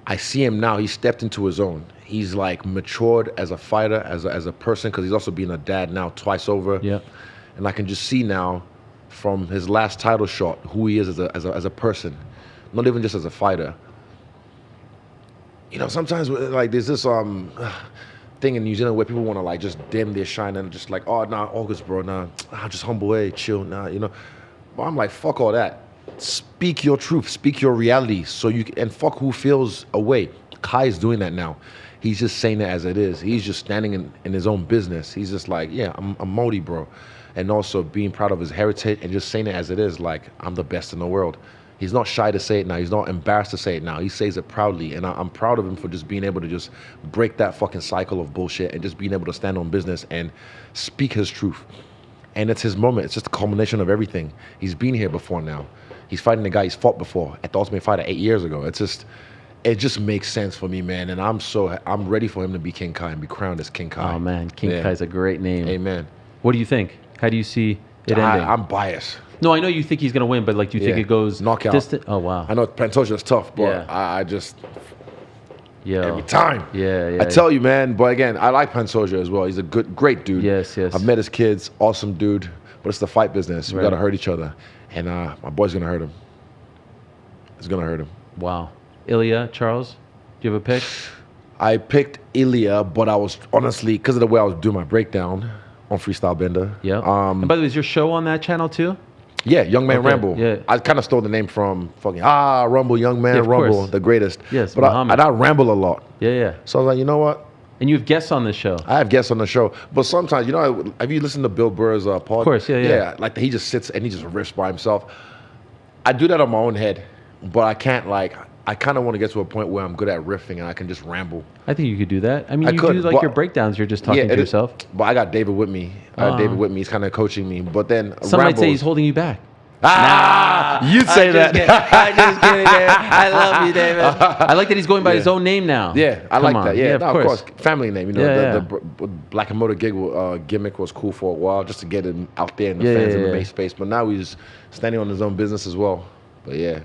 I see him now. He stepped into his own. He's like matured as a fighter, as a person, because he's also being a dad now twice over. Yeah. And I can just see now from his last title shot who he is as a person, not even just as a fighter. You know, sometimes like there's this thing in New Zealand where people want to like just dim their shine and just like, oh nah, August, bro, nah, just humble, hey, chill, nah, you know. But I'm like, fuck all that. Speak your truth, speak your reality, so you can, and fuck who feels away. Kai is doing that now. He's just saying it as it is. He's just standing in his own business. He's just like, yeah, I'm Modi, bro. And also being proud of his heritage and just saying it as it is, like, I'm the best in the world. He's not shy to say it now. He's not embarrassed to say it now. He says it proudly. And I'm proud of him for just being able to just break that fucking cycle of bullshit and just being able to stand on business and speak his truth. And it's his moment. It's just a culmination of everything. He's been here before now. He's fighting the guy he's fought before at the Ultimate Fighter 8 years ago. It just makes sense for me, man. And I'm ready for him to be King Kai and be crowned as King Kai. Oh man, King Kai's a great name. Amen. What do you think? How do you see it ending? I'm biased. No, I know you think he's gonna win, but like, do you think it goes knockout? Distant? Oh wow. I know Pantoja's tough, but Yeah. I just Yeah. every time. Yeah. I tell you, man. But again, I like Pantoja as well. He's a great dude. Yes. I've met his kids. Awesome dude. But it's the fight business. We Right. gotta hurt each other, and my boy's gonna hurt him. It's gonna hurt him. Wow. Ilya, Charles, do you have a pick? I picked Ilya, but I was honestly, because of the way I was doing my breakdown on Freestyle Bender. Yeah. And by the way, is your show on that channel too? Yeah, Young Man Okay, Ramble. yeah. I kind of stole the name from fucking Rumble, Young Man Yeah, of Rumble, course. the greatest. Yes, but Muhammad. I ramble a lot. Yeah. So I was like, you know what? And you have guests on this show. I have guests on the show, but sometimes, you know, have you listened to Bill Burr's pod? Of course, yeah. Yeah, like he just sits and he just riffs by himself. I do that on my own head, but I can't I kind of want to get to a point where I'm good at riffing and I can just ramble. I think you could do that. I mean, you could, do like but- your breakdowns. You're just talking to yourself. But I got David with me. David with me. He's kind of coaching me. But then Some might say rambles- he's holding you back. You'd say that. I'm just kidding, David. I love you, David. I like that he's going by his own name now. Yeah, I Come like on. that. Yeah, of no, course. family name. You know, Yeah, the Black and Motor gimmick was cool for a while, just to get him out there in the Yeah, fans yeah, in the yeah. base space. But now he's standing on his own business as well. But yeah,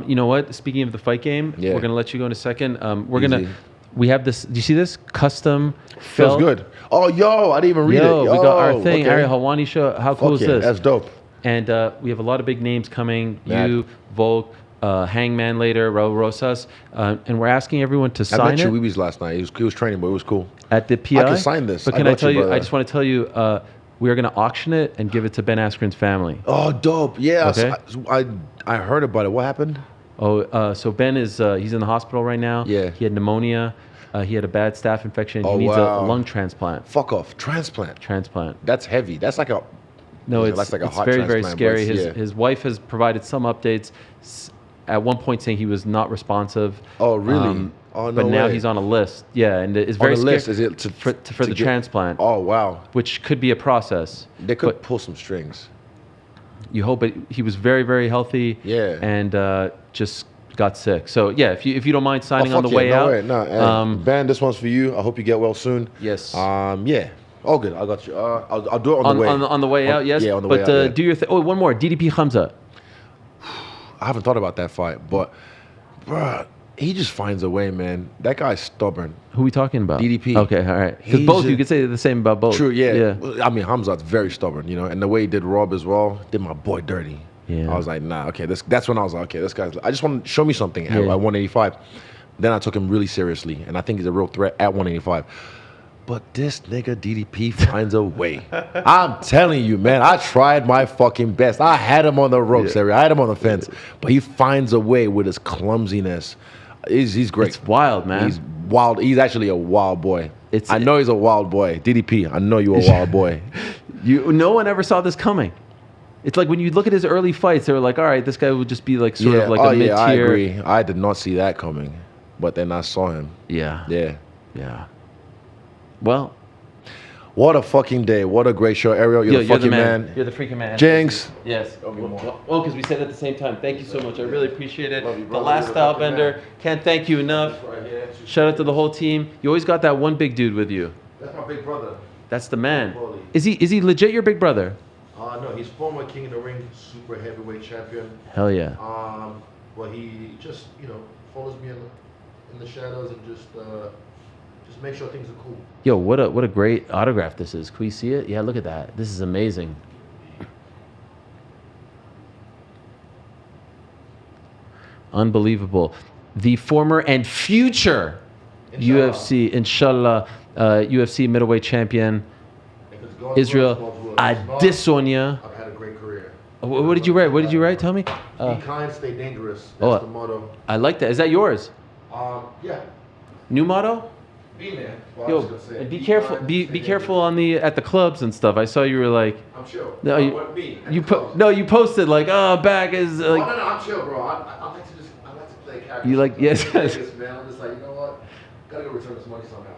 You know what? Speaking of the fight game, Yeah. we're gonna let you go in a second. Easy. We have this. Do you see this custom? feels felt? good. Oh, yo, I didn't even read it. Yo, we got our Yo, thing. okay. Ariel Helwani show. How cool Fuck is yeah, this? that's dope. And we have a lot of big names coming. Mad. You, Volk, Hangman later, Raul Rosas, and we're asking everyone to I sign met it Chuibis last night. He was training, but it was cool. at the PI. I can sign this. But I can I got tell you, you? brother. I just want to tell you, we are going to auction it and give it to Ben Askren's family. Oh, dope. Yeah, Okay. I heard about it. What happened? Oh, so Ben is he's in the hospital right now. Yeah. He had pneumonia. He had a bad staph infection. Oh, he needs wow. a lung transplant. Fuck off. Transplant. Transplant. That's heavy. That's like a... No, That's it's, like a it's heart very, very transplant, scary. but it's- His wife has provided some updates. At one point, saying he was not responsive. Oh, really? Oh, no But now way. he's on a list. Yeah, and it's On very the list, scary is it to, for to the get- transplant, Oh, wow. which could be a process. They could But pull some strings. you hope it. He was very, very healthy. Yeah. And just got sick. So yeah, if you don't mind signing on the Fuck way yeah, out. No way. No, hey, Ben, this one's for you. I hope you get well soon. Yes. Yeah. All good. I got you. I'll do it on the way. On the way out, yes. Yeah, on the but way out. Yeah. do your thing. Oh, one more. DDP Hamza. I haven't thought about that fight, but, bruh, he just finds a way, man. That guy's stubborn. Who are we talking about? DDP. Okay, all right. Because He's both, you a- could say the same about both. True, yeah. Yeah. I mean, Hamzat's very stubborn, you know, and the way he did Rob as well, did my boy dirty. Yeah. I was like, nah, okay, that's when I was like, okay, this guy's, I just want to show me something at Yeah. 185. Then I took him really seriously, and I think he's a real threat at 185. But this nigga DDP finds a way. I'm telling you, man, I tried my fucking best. I had him on the ropes, Yeah. Ariel. I had him on the fence, but he finds a way with his clumsiness. He's great. It's wild, man. He's wild. He's actually a wild boy. It's- I know he's a wild boy. DDP, I know you're a wild boy. No one ever saw this coming. It's like when you look at his early fights, they were like, all right, this guy would just be like sort of like a mid-tier. Yeah, I agree. I did not see that coming, but then I saw him. Yeah. Yeah. Well, what a fucking day. What a great show. Ariel, you're the fucking man. You're the freaking man. Jinx. Yes. Well, because we said it at the same time. Thank you so much. I really appreciate it. Love you, The brother. last You're the style fucking bender. man. Can't thank you enough. Shout out to the whole team. You always got that one big dude with you. That's my big brother. That's the man. Quality. Is he legit your big brother? No, he's former King of the Ring, super heavyweight champion. Hell yeah. Well, he just, follows me in the shadows and just make sure things are cool. Yo, what a great autograph this is. Can we see it? Yeah, look at that. This is amazing. Unbelievable. The former and future UFC, inshallah, UFC middleweight champion, Israel Adesanya. I've had a great career. What did you write? What did you write? Tell me. Be kind, stay dangerous. That's the motto. I like that. Is that yours? Yeah. New motto? Be there. Yo, and be careful. Be careful at the clubs and stuff. I saw you were like. I'm chill. No, you posted like, back is like. No, I'm chill, bro. I like to play characters. You like yes. Man, I'm just like, you know what? Gotta go return this money somehow.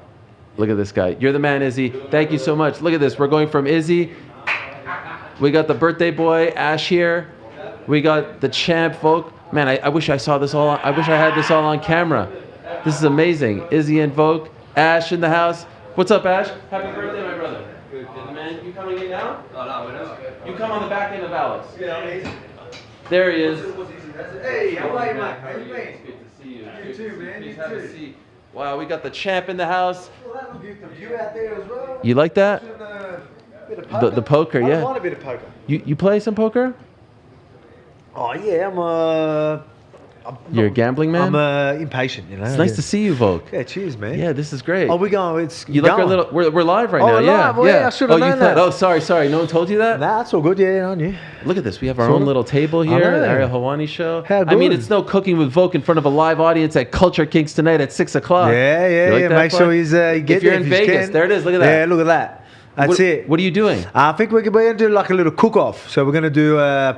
Look at this guy. You're the man, Izzy. Thank you so much. Look at this. We're going from Izzy. We got the birthday boy, Ash here. We got the champ, Volk. Man, I wish I saw this all. I wish I had this all on camera. This is amazing. Izzy and Volk. Ash in the house. What's up, Ash? Happy birthday, my brother. Good. Man, you coming in now? Oh, no, we're not. You come on the back end of Alex. Yeah, there he is. Hey, how are you, mate? How you been? It's good to see you. You too, man. You Have a too. seat. Wow, we got the champ in the house. Well, that look good. The view out there as well. You like that? Bit of poker. The poker, I yeah. want a bit of poker. You play some poker? Oh yeah, You're a gambling man? I'm impatient, It's nice to see you, Volk. Yeah, cheers, man. Yeah, this is great. Oh, we going? It's You going. like our little? We're live right Oh, now. we're Yeah, live? Well, yeah, I should have known that. Oh, sorry. No one told you that. Nah, it's all good. Yeah, I knew. Look at this. We have our own little table here. know. The Ariel Helwani show. How I mean, good. it's no cooking with Volk in front of a live audience at Culture Kings tonight at 6 o'clock. Yeah, You like that Make plug? sure he's get If you're there in you Vegas, can. there it is. Look at that. Yeah, look at that. That's it. What are you doing? I think we're going to do like a little cook-off. So we're going to do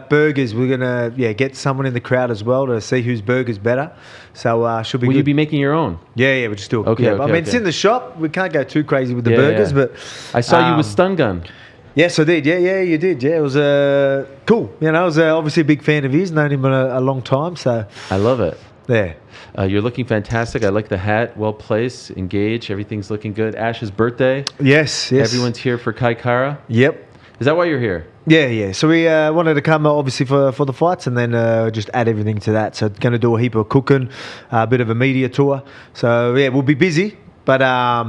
burgers. We're going to get someone in the crowd as well to see whose burger's better. So should be Will good. you be making your own? Yeah, we'll just do it. Okay, I mean, it's okay. in the shop. We can't go too crazy with the Yeah, burgers, yeah. but I saw you with Stun Gun. yes, I did. Yeah, you did. Yeah, it was cool. I was obviously a big fan of his. Known him a long time. So I love it. yeah. You're looking fantastic. I like the hat. Well placed. Engaged. Everything's looking good. Ash's birthday. Yes. Everyone's here for Kai Kara. Yep. Is that why you're here? Yeah. So we wanted to come obviously for the fights and then just add everything to that. So going to do a heap of cooking, a bit of a media tour. So yeah, we'll be busy. But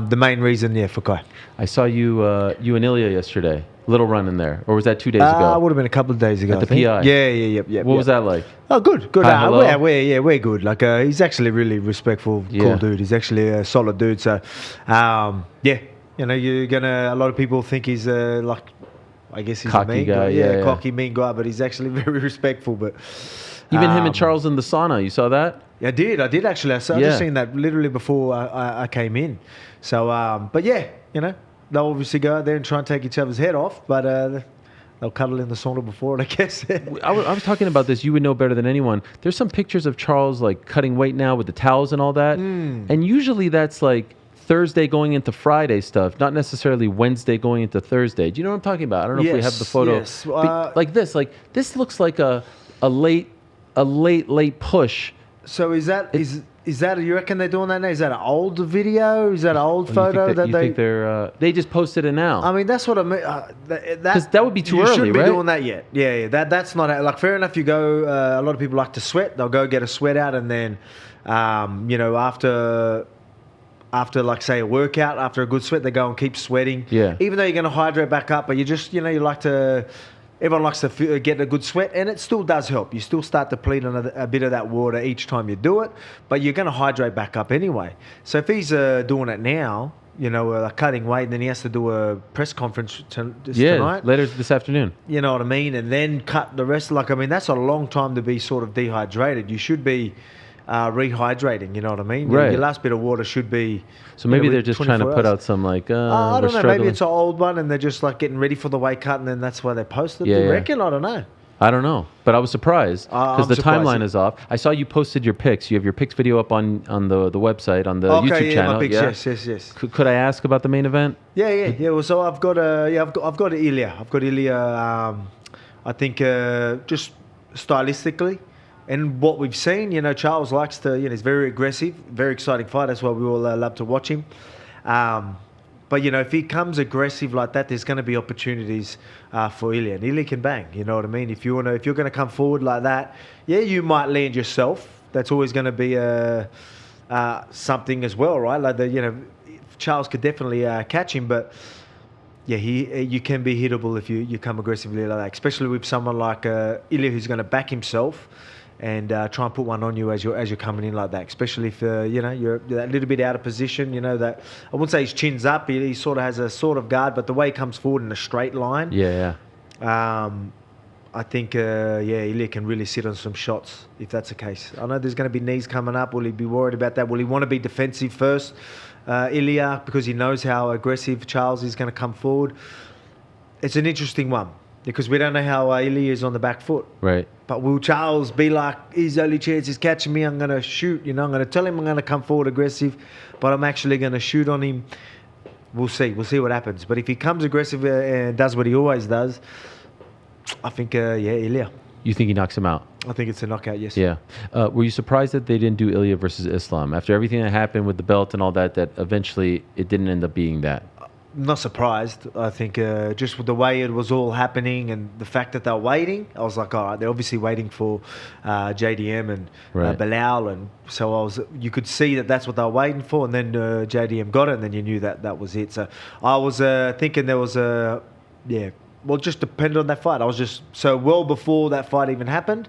the main reason, for Kai. I saw you and Ilya yesterday. Little run in there. Or was that 2 days ago? It would have been a couple of days ago. At the I think. PI? Yeah. What was that like? Oh, good. Hi, hello? We're good. Like he's actually really respectful, cool dude. He's actually a solid dude. So, you're gonna. A lot of people think he's like, I guess he's Cocky a mean guy, guy. yeah. Cocky, mean guy. But he's actually very respectful. But Even him and Charles in the sauna. You saw that? I did actually. I just seen that literally before I came in. So, they'll obviously go out there and try and take each other's head off, but they'll cuddle in the sauna before it, I guess. I was talking about this. You would know better than anyone. There's some pictures of Charles like cutting weight now with the towels and all that. And usually that's like Thursday going into Friday stuff, not necessarily Wednesday going into Thursday. Do you know what I'm talking about? I don't know if we have the photo. Yes. But like this looks like a late push. So is that you reckon they're doing that now? Is that an old video? Is that an old photo You think they just posted it now? I mean, that's what I mean. Because that would be too you early, shouldn't right? be doing that yet. Yeah. That's not like fair enough. You go. A lot of people like to sweat. They'll go get a sweat out, and then, after like say a workout, after a good sweat, they go and keep sweating. Yeah. Even though you're going to hydrate back up, but you just you like to. Everyone likes to get a good sweat, and it still does help. You still start depleting a bit of that water each time you do it, but you're going to hydrate back up anyway. So if he's doing it now, cutting weight, and then he has to do a press conference tonight. Later this afternoon. You know what I mean? And then cut the rest. That's a long time to be sort of dehydrated. You should be rehydrating. You know what I mean? Right. Your last bit of water should be. So maybe you know, they're just trying to 24 put hours. out some like, I we're don't know. struggling. Maybe it's an old one, and they're just like getting ready for the weight cut, and then that's why they posted. Yeah, Do you yeah. reckon? I don't know. I don't know, but I was surprised because I'm the surprised. timeline is off. I saw you posted your pics. You have your pics video up on the website, on the Okay, YouTube yeah, channel. my pics, yes. Could I ask about the main event? Yeah. Well, so I've got Ilya. I've got Ilya. I think just stylistically, and what we've seen, you know, Charles likes to, you know, he's very aggressive, very exciting fight. That's why we all love to watch him. But you know, if he comes aggressive like that, there's going to be opportunities for Ilya. And Ilya can bang. You know what I mean? If you're going to come forward like that, yeah, you might land yourself. That's always going to be something as well, right? Like Charles could definitely catch him, but yeah, you can be hittable if you come aggressively like that, especially with someone like Ilya who's going to back himself and try and put one on you as you're coming in like that. Especially if you know you're that little bit out of position. You know that I wouldn't say his chin's up. He sort of has a sort of guard, but the way he comes forward in a straight line. Yeah. I think Ilya can really sit on some shots if that's the case. I know there's going to be knees coming up. Will he be worried about that? Will he want to be defensive first, Ilya, because he knows how aggressive Charles is going to come forward? It's an interesting one because we don't know how Ilya is on the back foot. Right. But will Charles be like, his only chance is catching me, I'm going to shoot, you know, I'm going to tell him I'm going to come forward aggressive, but I'm actually going to shoot on him. We'll see what happens. But if he comes aggressive and does what he always does, I think, Ilya. You think he knocks him out? I think it's a knockout, yes. Yeah. Were you surprised that they didn't do Ilya versus Islam? After everything that happened with the belt and all that eventually it didn't end up being that? Not surprised. I think just with the way it was all happening and the fact that they're waiting, I was like, all right, they're obviously waiting for JDM and Right. Bilal, and so you could see that that's what they were waiting for, and then JDM got it, and then you knew that was it. So I was thinking there was well, just depended on that fight. I was just so well before that fight even happened,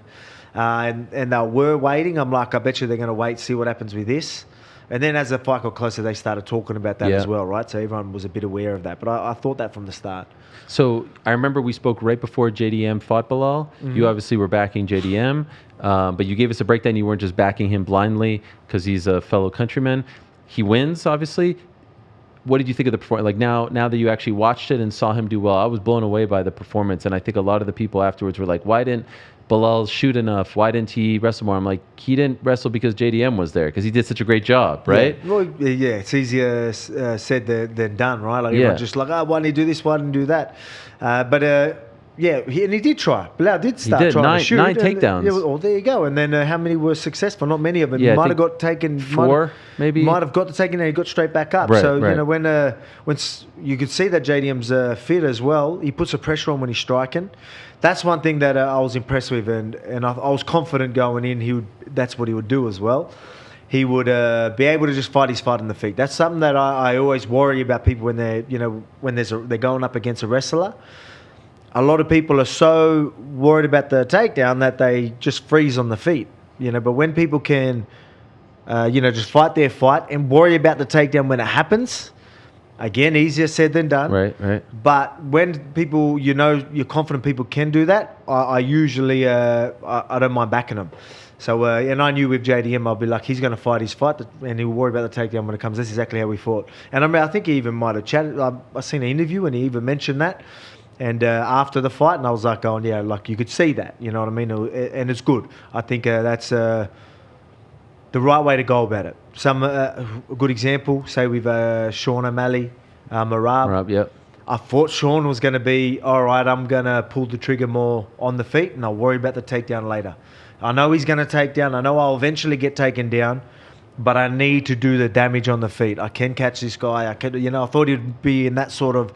and they were waiting. I'm like, I bet you they're going to wait, see what happens with this. And then as the fight got closer, they started talking about that as well, right? So everyone was a bit aware of that. But I thought that from the start. So I remember we spoke right before JDM fought Bilal. Mm-hmm. You obviously were backing JDM, but you gave us a breakdown. You weren't just backing him blindly because he's a fellow countryman. He wins, obviously. What did you think of the performance? Like now that you actually watched it and saw him do well, I was blown away by the performance. And I think a lot of the people afterwards were like, why didn't Bilal shoot enough? Why didn't he wrestle more? I'm like, he didn't wrestle because JDM was there because he did such a great job, right? Yeah. Well, yeah, it's easier said than done, right? Like Yeah. everyone's just like, why didn't he do this? Why didn't he do that? Yeah, he did try. Bilal did start did. trying to shoot. Nine and, takedowns. Yeah, well, there you go. And then how many were successful? Not many of them. Yeah, I might think have got taken. 4, maybe. Might have got taken and he got straight back up. Right, So, right. you know, when you could see that JDM's fit as well, he puts a pressure on when he's striking. That's one thing that I was impressed with. And I was confident going in, that's what he would do as well. He would be able to just fight his fight on the feet. That's something that I always worry about people when they're going up against a wrestler. A lot of people are so worried about the takedown that they just freeze on the feet, you know. But when people can, just fight their fight and worry about the takedown when it happens, again, easier said than done. Right. But when people, you're confident people can do that, I usually I don't mind backing them. So, and I knew with JDM, I'll be like, he's going to fight his fight, and he'll worry about the takedown when it comes. That's exactly how we fought. And I think he even might have chatted. I seen an interview, and he even mentioned that. And after the fight, and I was like, going, yeah, like you could see that, you know what I mean? And it's good. I think that's the right way to go about it. A good example, say with Sean O'Malley, Marab. Yep. I thought Sean was going to be, all right, I'm going to pull the trigger more on the feet, and I'll worry about the takedown later. I know he's going to take down. I know I'll eventually get taken down, but I need to do the damage on the feet. I can catch this guy. I thought he'd be in that sort of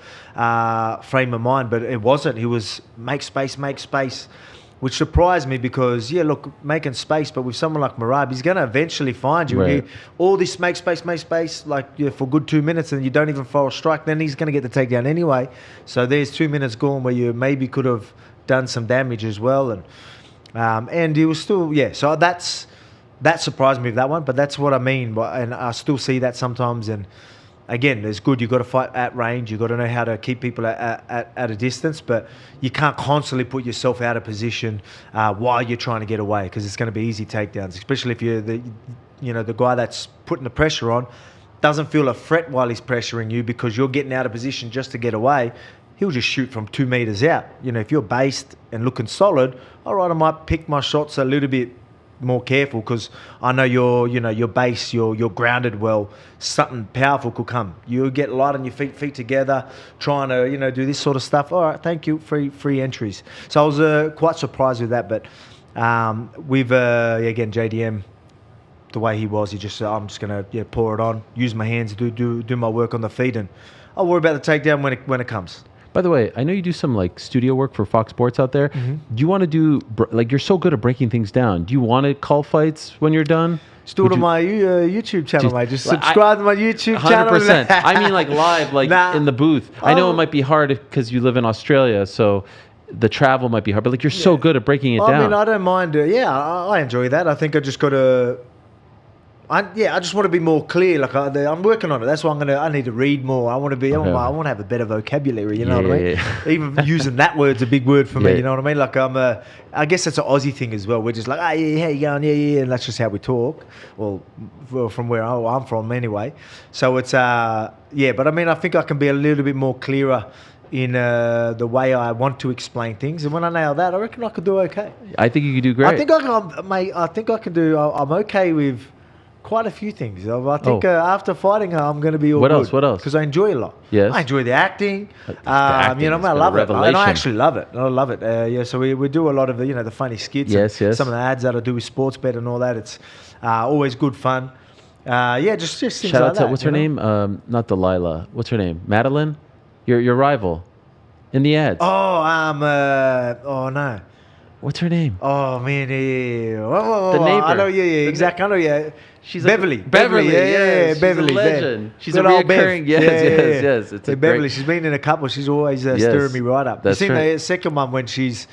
frame of mind, but it wasn't. He was make space, which surprised me because, making space, but with someone like Marab, he's going to eventually find you. Right. All this make space, for a good 2 minutes, and you don't even throw a strike, then he's going to get the takedown anyway. So there's 2 minutes gone where you maybe could have done some damage as well. And he was still, so that surprised me with that one, but that's what I mean. And I still see that sometimes. And again, it's good. You've got to fight at range. You've got to know how to keep people at a distance, but you can't constantly put yourself out of position while you're trying to get away, because it's going to be easy takedowns, especially if you're the guy that's putting the pressure on doesn't feel a threat while he's pressuring you because you're getting out of position just to get away. He'll just shoot from 2 meters out. If you're based and looking solid, all right, I might pick my shots a little bit more careful because I know you're base, you're grounded well. Something powerful could come. You get light on your feet together, trying to do this sort of stuff. All right, thank you, free entries. So I was quite surprised with that. But with again JDM, the way he was, he just said, I'm just gonna pour it on, use my hands, do my work on the feet, and I'll worry about the takedown when it comes. By the way, I know you do some like studio work for Fox Sports out there. Mm-hmm. Do you want to do you're so good at breaking things down? Do you want to call fights when you're done? Just do it on my YouTube channel, mate. Just subscribe to my YouTube channel. 100%. I mean, like live, like in the booth. I know it might be hard because you live in Australia, so the travel might be hard. But like you're so good at breaking it down. I mean, I don't mind. I enjoy that. I think I just got to. I just want to be more clear. Like I'm working on it. That's why I need to read more. I want to be. Okay. I want to have a better vocabulary. You know what I mean? Yeah. Even using that word's a big word for me. Yeah. You know what I mean? Like I guess it's an Aussie thing as well. We're just like, yeah, how you going? Yeah, and that's just how we talk. Well, from where I'm from anyway. So it's but I mean, I think I can be a little bit more clearer in the way I want to explain things, and when I nail that, I reckon I could do okay. I think you could do great. I think I can, mate. I think I can do. I'm okay with quite a few things. I think after fighting, I'm going to be all What good. else? What else? Because I enjoy a lot. Yes. I enjoy the acting. acting I has been love a it. And revelation. I actually love it. I love it. So we do a lot of the funny skits. Yes, and yes. Some of the ads that I do with Sportsbet and all that. It's always good fun. Just things Shout like out to that. what's her name? Not Delilah. What's her name? Madeline. Your rival in the ads. Oh no. What's her name? Oh man, yeah. Whoa, The neighbor. I know, exactly. I know, yeah. She's Beverly. Like, Beverly, yeah, she's Beverly. a legend. She's Good a old Bev. reoccurring. Yes. It's a Beverly. great. She's been in a couple. She's always stirring me right up. That's you seen right. the second one when she's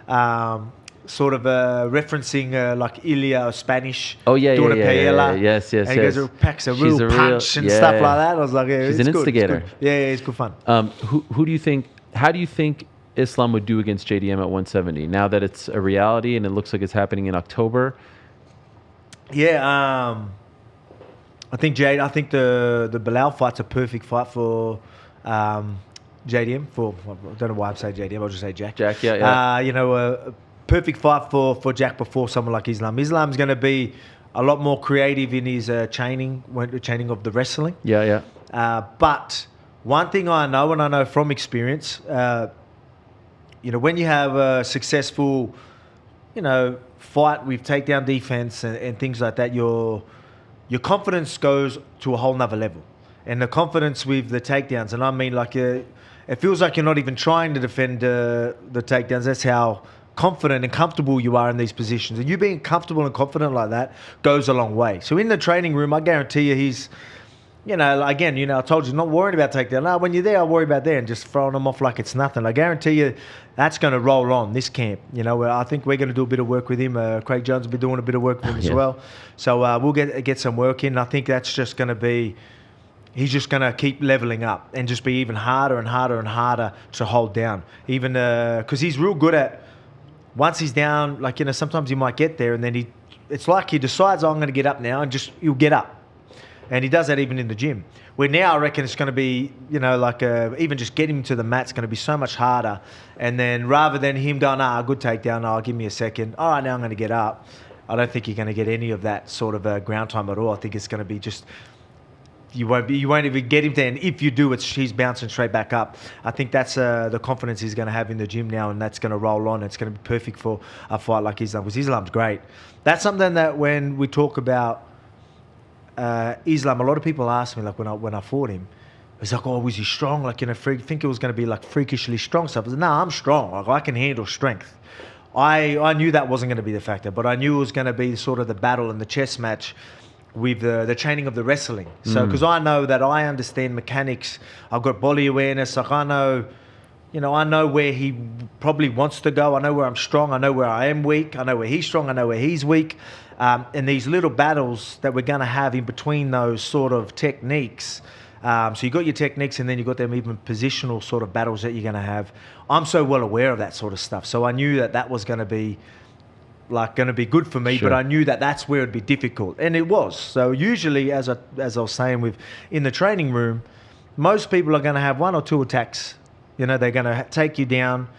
sort of referencing like Ilya Spanish. Oh, yeah, doing yeah, a paella. Yes. And he goes, packs a She's real punch and stuff like that. I was like, yeah, she's it's an good, instigator. It's good. Yeah, it's good fun. Who do you think? How do you think Islam would do against JDM at 170? Now that it's a reality and it looks like it's happening in October. Yeah, I think the Bilal fight's a perfect fight for JDM. I don't know why I'm saying JDM. I'll just say Jack. Jack, yeah. A perfect fight for Jack before someone like Islam. Islam's going to be a lot more creative in his chaining of the wrestling. Yeah. But one thing I know, and I know from experience, when you have a successful, fight with takedown defense and things like that, your confidence goes to a whole nother level. And the confidence with the takedowns, and I mean like it feels like you're not even trying to defend the takedowns. That's how confident and comfortable you are in these positions. And you being comfortable and confident like that goes a long way. So in the training room, I guarantee you he's, I told you, not worried about takedown. No, when you're there, I'll worry about there and just throwing them off like it's nothing. I guarantee you that's going to roll on this camp. I think we're going to do a bit of work with him. Craig Jones will be doing a bit of work with him as well. So we'll get some work in. I think that's just going to be, he's just going to keep leveling up and just be even harder and harder and harder to hold down. Even because he's real good at, once he's down, sometimes he might get there and then it's like he decides, I'm going to get up now, and he'll get up. And he does that even in the gym. Where now I reckon it's going to be, even just getting him to the mat's going to be so much harder. And then rather than him going, good takedown, give me a second. All right, now I'm going to get up. I don't think you're going to get any of that sort of ground time at all. I think it's going to be just, you won't even get him there. And if you do, he's bouncing straight back up. I think that's the confidence he's going to have in the gym now, and that's going to roll on. It's going to be perfect for a fight like Islam, because Islam's great. That's something that when we talk about Islam, a lot of people ask me, like when I fought him, it's like, was he strong? Think it was going to be like freakishly strong stuff. I said, no, I'm strong. Like I can handle strength. I knew that wasn't going to be the factor, but I knew it was going to be sort of the battle and the chess match with the training of the wrestling. So because I know that I understand mechanics, I've got body awareness. Like I know where he probably wants to go. I know where I'm strong. I know where I am weak. I know where he's strong. I know where he's weak. And these little battles that we're going to have in between those sort of techniques, So you got your techniques, and then you got them even positional sort of battles that you're going to have. I'm so well aware of that sort of stuff, so I knew that was going to be good for me, Sure. but I knew that that's where it'd be difficult, and it was. So usually, as I was saying, in the training room, most people are going to have 1 or 2 attacks. They're going to take you down,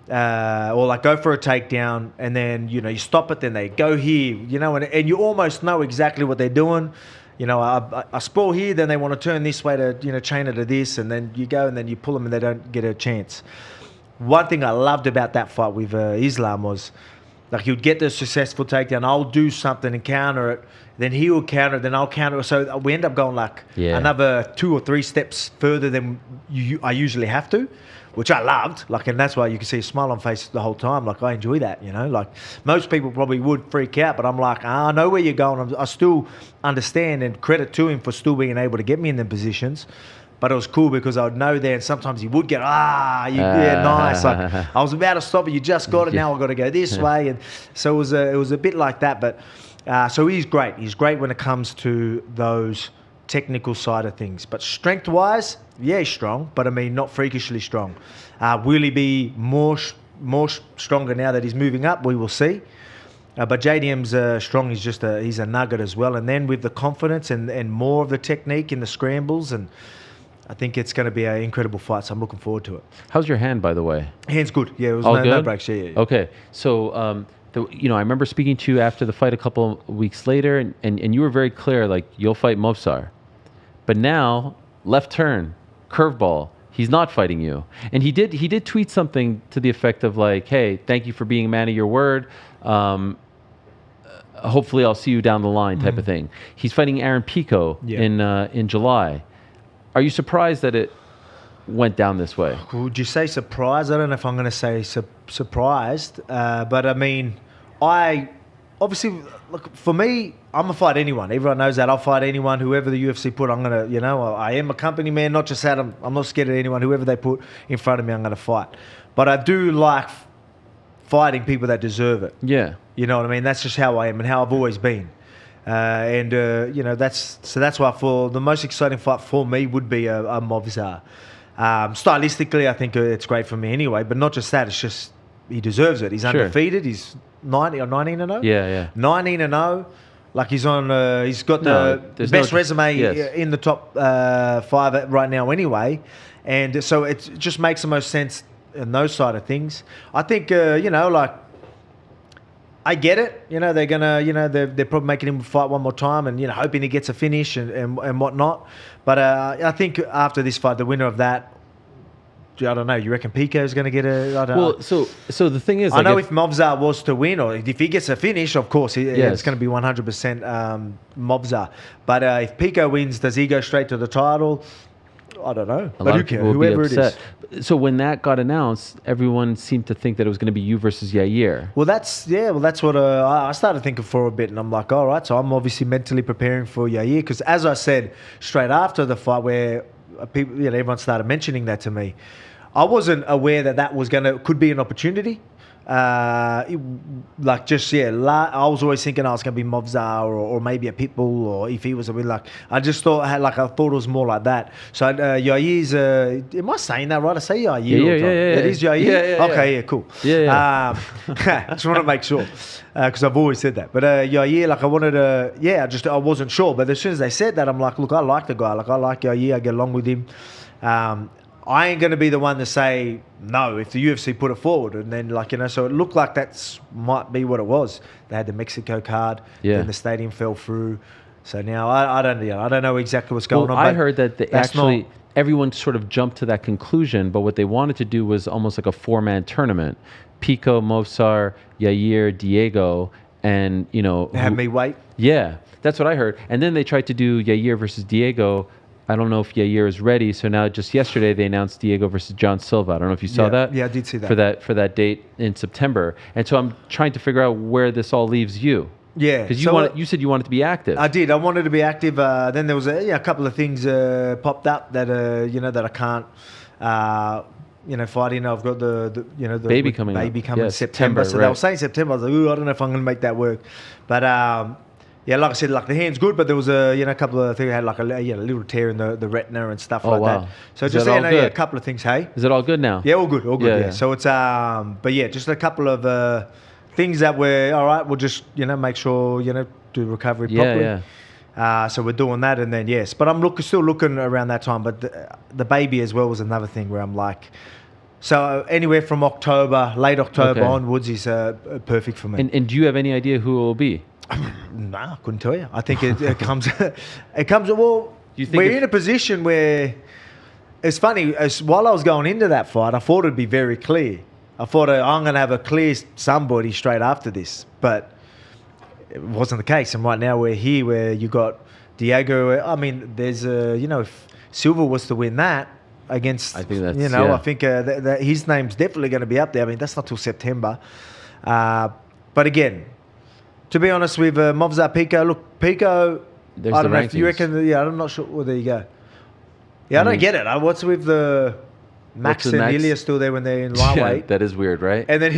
or like go for a takedown, and then you stop it, then they go here, and you almost know exactly what they're doing. I sprawl here, then they want to turn this way to chain it to this, and then you go and then you pull them and they don't get a chance. One thing I loved about that fight with Islam was, like, he would get the successful takedown, I'll do something and counter it, then he will counter it, then I'll counter it. So we end up going like another 2 or 3 steps further than I usually have to, which I loved. Like, and that's why you can see a smile on face the whole time. Like, I enjoy that, Like, most people probably would freak out, but I'm like, I know where you're going. I still understand, and credit to him for still being able to get me in them positions. But it was cool because I would know there, and sometimes he would get, nice. Like, I was about to stop it, you just got it, now I've got to go this way. And so it was a bit like that. But so he's great. He's great when it comes to those technical side of things. But strength-wise, he's strong, but I mean, not freakishly strong. Will he be more stronger now that he's moving up? We will see. But JDM's strong. He's a nugget as well. And then with the confidence and more of the technique in the scrambles, and I think it's going to be an incredible fight, so I'm looking forward to it. How's your hand, by the way? Hand's good. Yeah, it was All no good? breaks. Yeah. Okay, so I remember speaking to you after the fight a couple of weeks later, and you were very clear, like, you'll fight Movsar. But now, left turn, curveball, he's not fighting you. And he did tweet something to the effect of like, hey, thank you for being a man of your word. Hopefully I'll see you down the line type of thing. He's fighting Aaron Pico in July. Are you surprised that it went down this way? Would you say surprised? I don't know if I'm going to say surprised, but I mean, obviously, look, for me, I'm going to fight anyone. Everyone knows that. I'll fight anyone, whoever the UFC put. I'm going to, I am a company man, not just that. I'm not scared of anyone. Whoever they put in front of me, I'm going to fight. But I do like fighting people that deserve it. Yeah. You know what I mean? That's just how I am and how I've always been. That's why for the most exciting fight for me would be a Movsar. Stylistically, I think it's great for me anyway, but not just that, it's just he deserves it. He's undefeated. He's 90 or 19-0. Yeah. 19-0. Like, he's on. He's got the best resume in the top 5 right now anyway, and so it just makes the most sense in those side of things. I think like, I get it. They're gonna, they're probably making him fight one more time, and hoping he gets a finish and whatnot. But I think after this fight, the winner of that, I don't know. You reckon Pico's going to get a? I don't know. Well, so the thing is, I know if Movsar was to win, or if he gets a finish, of course, it's going to be 100% Movsar. But if Pico wins, does he go straight to the title? I don't know. A But lot who of people cares? will be Whoever it is. upset. So when that got announced, everyone seemed to think that it was going to be you versus Yair. Well, that's what I started thinking for a bit, and I'm like, all right. So I'm obviously mentally preparing for Yair, because as I said straight after the fight, where people, everyone started mentioning that to me, I wasn't aware that could be an opportunity. I was always thinking I was going to be Movsar or maybe a Pitbull, or if he was a bit like, I just thought I thought it was more like that. So Yair's, am I saying that right? I say Yair. Yeah. It is Yair? Yeah. Okay, yeah, cool. Yeah. Just want to make sure, because I've always said that. But Yair, like, I wanted to, I wasn't sure. But as soon as they said that, I'm like, look, I like the guy. Like, I like Yair. I get along with him. I ain't going to be the one to say no if the UFC put it forward. And then, so it looked like that might be what it was. They had the Mexico card, then the stadium fell through. So now I don't know exactly what's going on. I heard that everyone sort of jumped to that conclusion, but what they wanted to do was almost like a 4-man tournament. Pico, Movsar, Yair, Diego, and, have me wait. Yeah, that's what I heard. And then they tried to do Yair versus Diego. I don't know if Yair is ready. So now, just yesterday, they announced Diego versus John Silva. I don't know if you saw that. Yeah, I did see that. For that date in September. And so I'm trying to figure out where this all leaves you. Yeah. Because you said you wanted to be active. I did. I wanted to be active. Then there was a couple of things popped up that that I can't fight in. I've got the baby coming in September. So they were saying September. I was like, I don't know if I'm going to make that work. But Yeah, like I said, like the hand's good, but there was a couple of things. I had like a little tear in the retina and stuff like wow. that. So Is just that all a good? couple of things. Hey, Is it all good now? yeah, all good, Yeah. yeah. So it's but yeah, just a couple of things that we're all right. We'll just make sure do recovery properly. Yeah. So we're doing that, and then yes, but I'm still looking around that time. But the baby as well was another thing where I'm like, so anywhere from late October Okay. onwards is perfect for me. And do you have any idea who it will be? Nah, I couldn't tell you. I think it comes. It comes. Well, You think we're in a position where it's funny. While I was going into that fight, I thought it'd be very clear. I thought I'm going to have a clear somebody straight after this, but it wasn't the case. And right now we're here where you got Diego. I mean, there's if Silva was to win that against, I think that's I think that his name's definitely going to be up there. I mean, that's not till September. But again, to be honest with Movzar Pico, look, Pico, There's I don't the know if you rankings. reckon, I'm not sure. Well, there you go. Yeah, I don't get it. What's with the Max with and Max? Ilya still there when they're in lightweight? That is weird, right? And then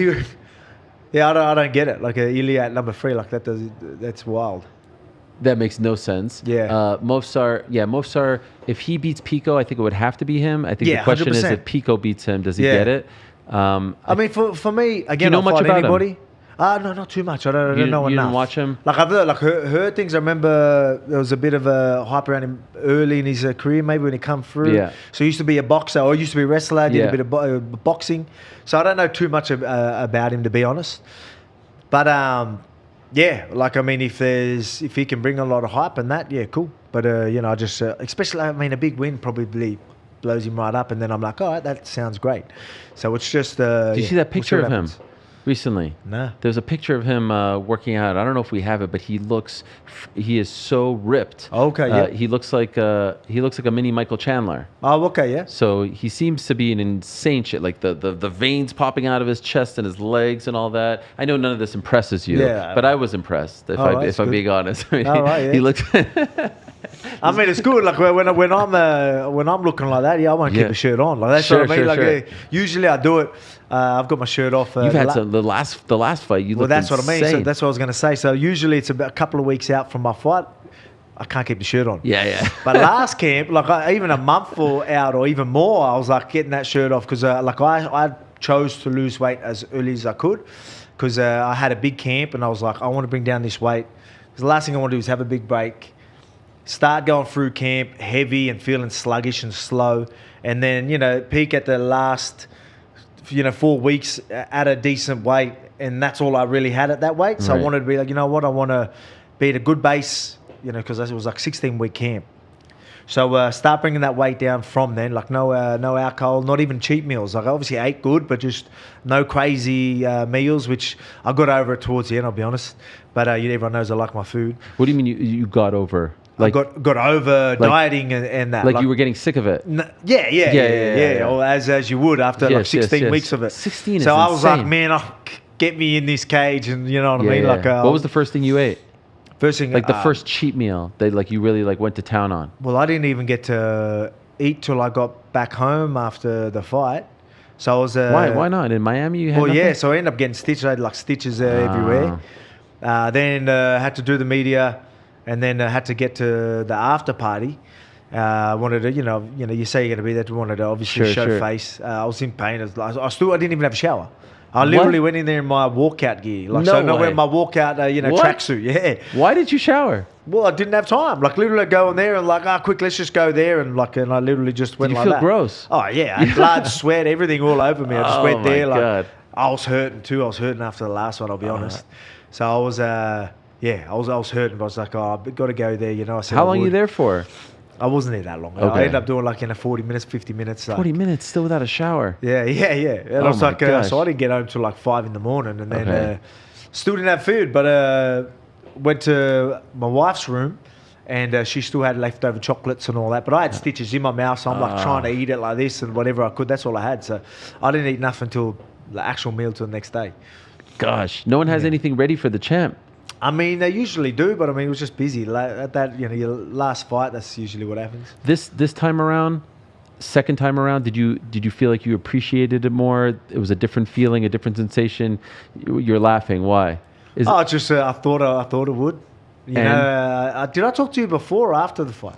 I don't get it. Like Ilya at number 3, like that's wild. That makes no sense. Yeah. Movsar, if he beats Pico, I think it would have to be him. I think Yeah, the question is 100%. if Pico beats him, does he Yeah. get it? I mean, for me, again, know I'll much fight about him? anybody. No, not too much. I don't know You enough. didn't watch him? Like I've heard things. I remember there was a bit of a hype around him early in his career, maybe when he come through. Yeah. So he used to be a boxer, or he used to be a wrestler. Did Yeah. a bit of boxing. So I don't know too much about him, to be honest. But yeah, like I mean, if he can bring a lot of hype and that, yeah, cool. But I just especially, I mean, a big win probably blows him right up, and then I'm like, all right, that sounds great. So it's just. Did you see that picture of him recently? No. There's a picture of him working out. I don't know if we have it, but he is so ripped. Okay, yeah. He looks like a mini Michael Chandler. Oh, okay, yeah. So he seems to be an insane shit, like the veins popping out of his chest and his legs and all that. I know none of this impresses you, Yeah. but I was impressed, if that's I'm good. being honest. I mean, All right, yeah. he looks. I mean, it's good. Like when I'm looking like that, I won't keep Yeah. the shirt on. Like that's Sure, what I mean. sure, Like sure. usually I do it. I've got my shirt off. You've had the last fight. You Well, looked that's what I mean. So insane. that's what I was going to say. So usually it's about a couple of weeks out from my fight. I can't keep the shirt on. Yeah. But last camp, like even a month or out or even more, I was like getting that shirt off because I chose to lose weight as early as I could because I had a big camp and I was like, I want to bring down this weight. Because the last thing I want to do is have a big break, start going through camp heavy and feeling sluggish and slow, and then peak at the last 4 weeks at a decent weight, and that's all I really had at that weight. So Right. I wanted to be like, you know what, I want to be at a good base, because it was like 16-week camp. So start bringing that weight down from then, like no alcohol, not even cheat meals. Like I obviously ate good, but just no crazy meals, which I got over it towards the end, I'll be honest. But everyone knows I like my food. What do you mean you got over? Like I got over dieting and that. like you were getting sick of it. Yeah. Or as you would after like Yes, 16 yes. weeks of it. 16 is So I was like, insane. man, get me in this cage, and you know what I mean. Like, what was the first thing you ate? first thing? Like the first cheat meal that you really went to town on? Well, I didn't even get to eat till I got back home after the fight. So I was Why not? In Miami you had Well, yeah. nothing? So I ended up getting stitches. I had like stitches everywhere. Then had to do the media, and then had to get to the after party. Wanted to, you say you're gonna be there. Wanted to obviously Sure, show sure. face. I was in pain. I didn't even have a shower. I literally went in there in my walkout gear, No I way. wear my walkout, What? tracksuit. Yeah. Why did you shower? Well, I didn't have time. Like literally, go in there and quick, let's just go there, and I literally just went you like feel that. gross? Oh yeah, I had blood, sweat, everything all over me. I just Oh, went there my like God. I was hurting too. I was hurting after the last one. I'll be honest. So I was, I was hurting. But I was like, I've got to go there. I said, How I long would. you there for? I wasn't there that long. Okay. I ended up doing 40 minutes, 50 minutes. 40 minutes still without a shower. Yeah. And I was my like, gosh. so I didn't get home till 5 in the morning, and then Okay. still didn't have food. But went to my wife's room, and she still had leftover chocolates and all that. But I had stitches in my mouth, so I'm trying to eat it like this and whatever I could. That's all I had. So I didn't eat nothing until the actual meal till the next day. Gosh, no one has anything ready for the champ. I mean, they usually do, but I mean, it was just busy. At that, your last fight, that's usually what happens. This time around, second time around, did you feel like you appreciated it more? It was a different feeling, a different sensation. You're laughing. Why? I thought it would. You know, did I talk to you before or after the fight?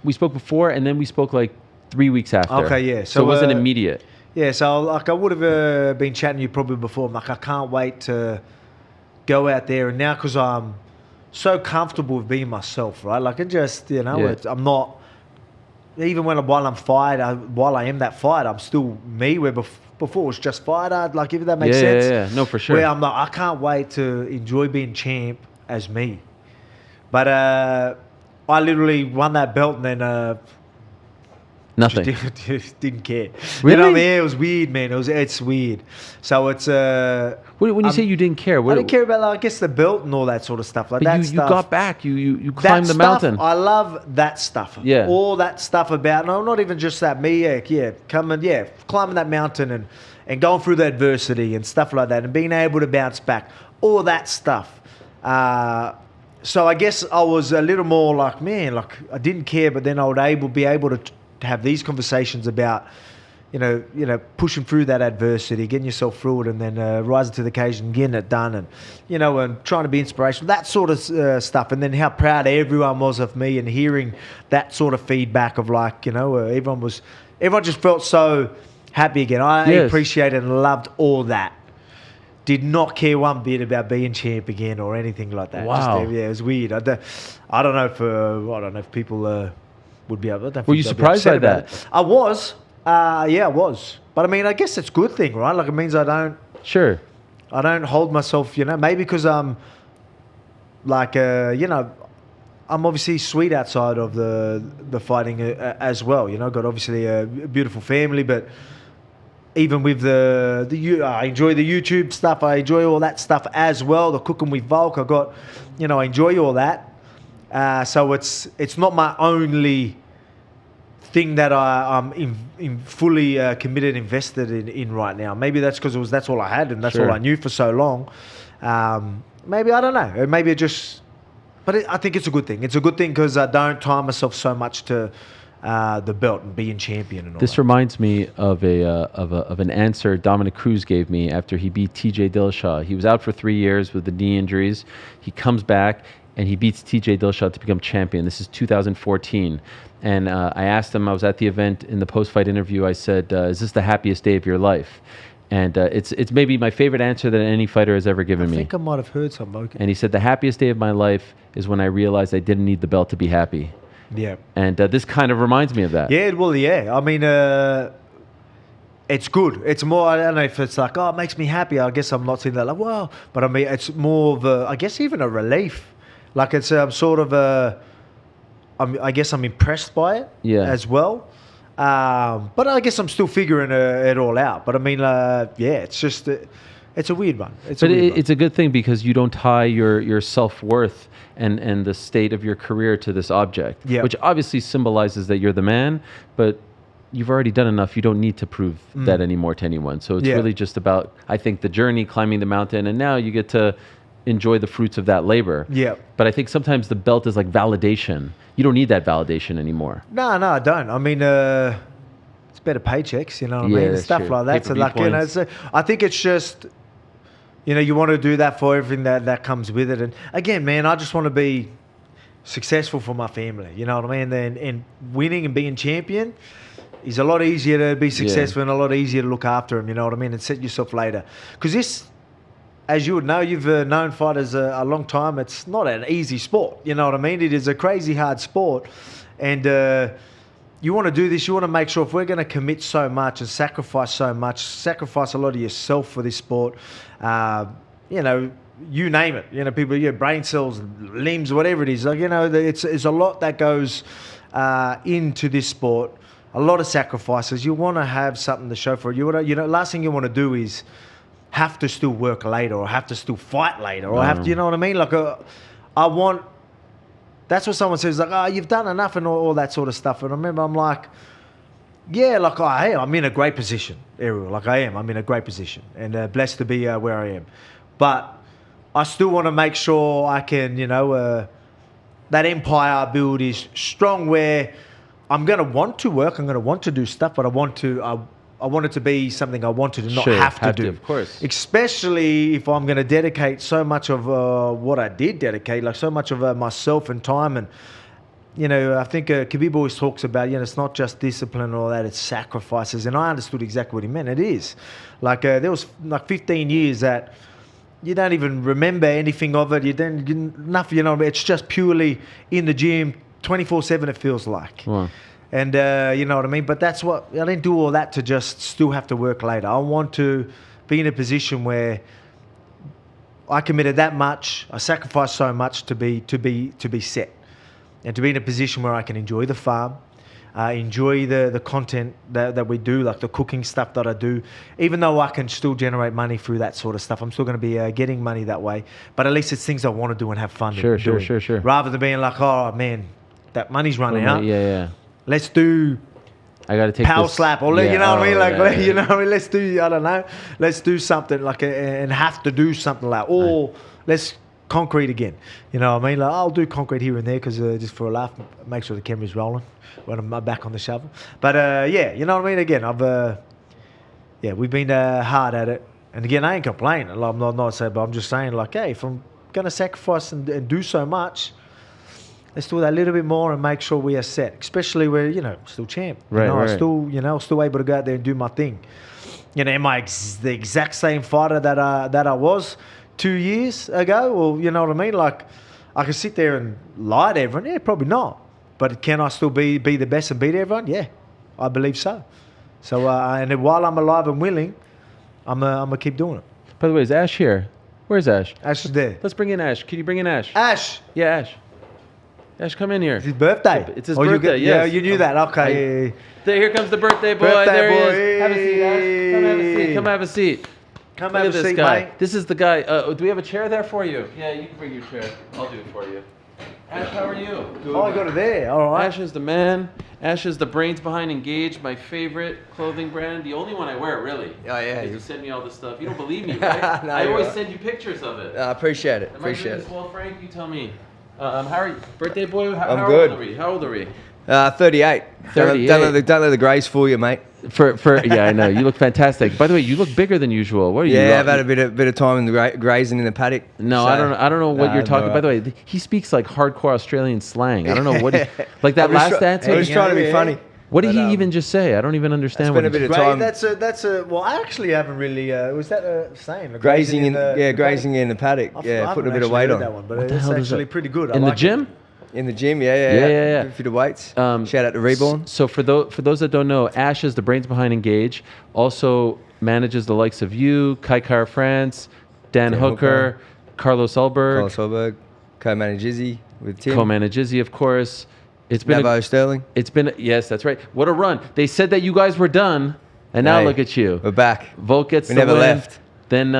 We spoke before, and then we spoke like 3 weeks after. Okay, yeah. So it wasn't immediate. Yeah, so like I would have been chatting to you probably before. I'm like, I can't wait to go out there, and now because I'm so comfortable with being myself, right? Like, it just, you know, I'm not. Even while I am that fighter, I'm still me. Where before it was just fighter, like if that makes sense. Yeah, no, for sure. Where I'm like, I can't wait to enjoy being champ as me. But I literally won that belt and then Nothing. just didn't care. Really? You know what I mean? It was weird, man. It's weird. So it's When you say you didn't care, I didn't care about, like, I guess, the belt and all that sort of stuff. Like, but that you stuff. got back. You climbed the mountain. I love that stuff. Yeah. All that stuff about, no, not even just that. Climbing that mountain and going through the adversity and stuff like that and being able to bounce back. All that stuff. So I guess I was a little more like, man, like I didn't care, but then I would be able to have these conversations about, you know, pushing through that adversity, getting yourself through it, and then rising to the occasion, getting it done, and and trying to be inspirational, that sort of stuff. And then how proud everyone was of me, and hearing that sort of feedback of, like, everyone just felt so happy again. I appreciated and loved all that. Did not care one bit about being champ again or anything like that. Wow. It was weird. I don't know if people would be able to. Were you surprised by that? I was. I was. But I mean, I guess it's a good thing, right? Like, it means I don't hold myself, maybe because I'm like, I'm obviously sweet outside of the fighting as well. Got obviously a beautiful family, but even with I enjoy the YouTube stuff. I enjoy all that stuff as well. The cooking with Volk, I enjoy all that. So it's not my only thing that I'm in fully committed, invested in right now. Maybe that's because that's all I had and that's all I knew for so long. Maybe, I don't know. Maybe it just, but I think it's a good thing. It's a good thing because I don't tie myself so much to the belt and being champion and all This that. reminds me of an answer Dominic Cruz gave me after he beat TJ Dillashaw. He was out for 3 years with the knee injuries. He comes back and he beats TJ Dillashaw to become champion. This is 2014. And I asked him, I was at the event in the post-fight interview, I said, is this the happiest day of your life? And it's maybe my favorite answer that any fighter has ever given me. I think I might have heard something. Okay. And he said, the happiest day of my life is when I realized I didn't need the belt to be happy. Yeah. And this kind of reminds me of that. Yeah, well, yeah. I mean, it's good. It's more, I don't know if it's like, it makes me happy. I guess I'm not saying that like, wow. But I mean, it's more of I guess even a relief. Like, it's sort of I guess I'm impressed by it as well. But I guess I'm still figuring it all out. But I mean, it's just, it's a weird one. It's a good thing because you don't tie your self-worth and the state of your career to this object, which obviously symbolizes that you're the man, but you've already done enough. You don't need to prove that anymore to anyone. So it's really just about, I think, the journey, climbing the mountain, and now you get to enjoy the fruits of that labor. Yeah. But I think sometimes the belt is like validation. You don't need that validation anymore. No, I don't. I mean, it's better paychecks, you know what I mean? Stuff like that. So like, I think it's just, you want to do that for everything that comes with it. And again, man, I just want to be successful for my family. You know what I mean? And winning and being champion is a lot easier to be successful and a lot easier to look after them. You know what I mean? And set yourself later. Because this, as you would know, you've known fighters a long time. It's not an easy sport. You know what I mean? It is a crazy hard sport. And you want to do this, you want to make sure if we're going to commit so much and sacrifice so much, sacrifice a lot of yourself for this sport, you name it. People, brain cells, limbs, whatever it is. Like, it's a lot that goes into this sport. A lot of sacrifices. You want to have something to show for it. Last thing you want to do is have to still work later or have to still fight later or have to, you know what I mean? Like, that's what someone says, like, you've done enough and all that sort of stuff. And I remember I'm like, yeah, like, hey, I'm in a great position, Ariel. Like, I'm in a great position and blessed to be where I am. But I still want to make sure I can, that empire I build is strong where I'm going to want to work, I'm going to want to do stuff, but I I want it to be something I wanted to not Sure, have to do. of course. Especially if I'm going to dedicate so much of what I did dedicate, like so much of myself and time. And, you know, I think Khabib always talks about, you know, it's not just discipline and all that, it's sacrifices. And I understood exactly what he meant. It is. Like, there was like 15 years that you don't even remember anything of it. Nothing, you know, it's just purely in the gym, 24/7 it feels like. Wow. And you know what I mean? But that's what, I didn't do all that to just still have to work later. I want to be in a position where I committed that much, I sacrificed so much to be set. And to be in a position where I can enjoy the farm, enjoy the content that we do, like the cooking stuff that I do. Even though I can still generate money through that sort of stuff, I'm still going to be getting money that way. But at least it's things I want to do and have fun Sure. doing. Rather than being like, oh man, that money's running out. Yeah. Let's do I got to take power this. slap, or Yeah, you know what I mean, like yeah. you know what I mean. Let's do, I don't know, let's do something like and have to do something like, or let's concrete again. You know what I mean? Like I'll do concrete here and there because just for a laugh, make sure the camera's rolling when I'm back on the shovel. But yeah, you know what I mean. Again, we've been hard at it, and again, I ain't complaining. I'm not saying, but I'm just saying, like, hey, if I'm gonna sacrifice and do so much, let's do that a little bit more and make sure we are set. Especially where, you know, still champ. Right, you know, right. I'm still able to go out there and do my thing. You know, am I the exact same fighter that I was 2 years ago? Well, you know what I mean? Like, I can sit there and lie to everyone. Yeah, probably not. But can I still be the best and beat everyone? Yeah, I believe so. So, and while I'm alive and willing, I'm gonna keep doing it. By the way, is Ash here? Where's Ash? Ash is there. Let's bring in Ash. Can you bring in Ash? Ash, Yeah, Ash. Ash, come in here. it's his birthday. It's his Oh, birthday, Yeah, yes. you knew that. Okay. Here comes the birthday boy. Birthday there boy. he is. Have a seat, Ash. Come have a seat. Come have a seat. Come Look have at a this seat, guy. mate. This is the guy. Do we have a chair there for you? Yeah, you can bring your chair. I'll do it for you. Ash, how are you? Oh, I got it there. All right. Ash is the man. Ash is the brains behind Engage, my favorite clothing brand. The only one I wear, really. Oh, yeah. You send me all this stuff. You don't believe me, right? No, I you're always right. send you pictures of it. I appreciate it. Am I Appreciate doing it. this well, Frank? You tell me. How are you? Birthday boy? How I'm good. Old are we? How old are we? 38. 38. Don't let the grays fool you, mate. Yeah, I know. You look fantastic. By the way, you look bigger than usual. What are you? Yeah, I've had a bit of time in the grazing in the paddock. No, so- I don't know what Nah, you're talking. no. By the way, he speaks like hardcore Australian slang. I don't know what. Like that I'm just last try- answer. I'm just trying to be Yeah. funny. What did But, he even just say? I don't even understand it's what been a he bit of Gray, time. that's a. Well, I actually haven't really. Was that a saying? Grazing in the grazing in the paddock. I've- Yeah, I putting a haven't bit of actually weight heard on. that one, but What the it's hell is actually that? pretty good. I in the like gym. In the gym, yeah. Yeah. A few of weights. Um, Shout out to Reborn. So for those that don't know, Ash is the brains behind Engage. Also manages the likes of you, Kaikar France, Dan Hooker, Carlos Ulberg, Carlos Solberg, co-manager Izzy with Tim. co-manage Izzy, of course. It's been Navo Sterling. yes, that's right. What a run! They said that you guys were done, and now Hey, look at you. We're back. Volk gets We the never win. left. Then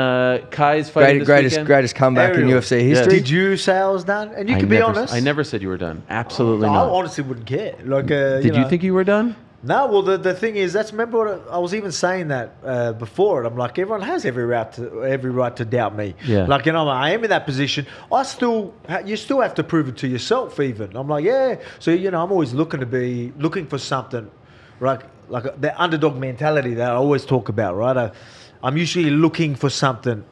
Kai's fighting this weekend. Greatest comeback in Ariel, UFC history. Did you say I was done? And you I can be never- honest. I never said you were done. Absolutely I not. honestly wouldn't care. Like, Did you think you were done? No, well, the thing is, remember what I was even saying that before. I'm like, everyone has every right to doubt me. Yeah. Like, you know, I am in that position. You still have to prove it to yourself. Even I'm like, yeah. So you know, I'm always looking for something, right? Like the underdog mentality that I always talk about, right? I'm usually looking for something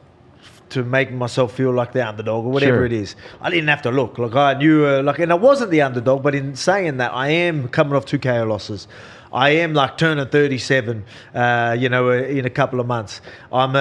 to make myself feel like the underdog or whatever Sure. it is. I didn't have to look. Like I knew, and I wasn't the underdog, but in saying that, I am coming off 2 KO losses. I am like turning 37, you know, in a couple of months. I'm,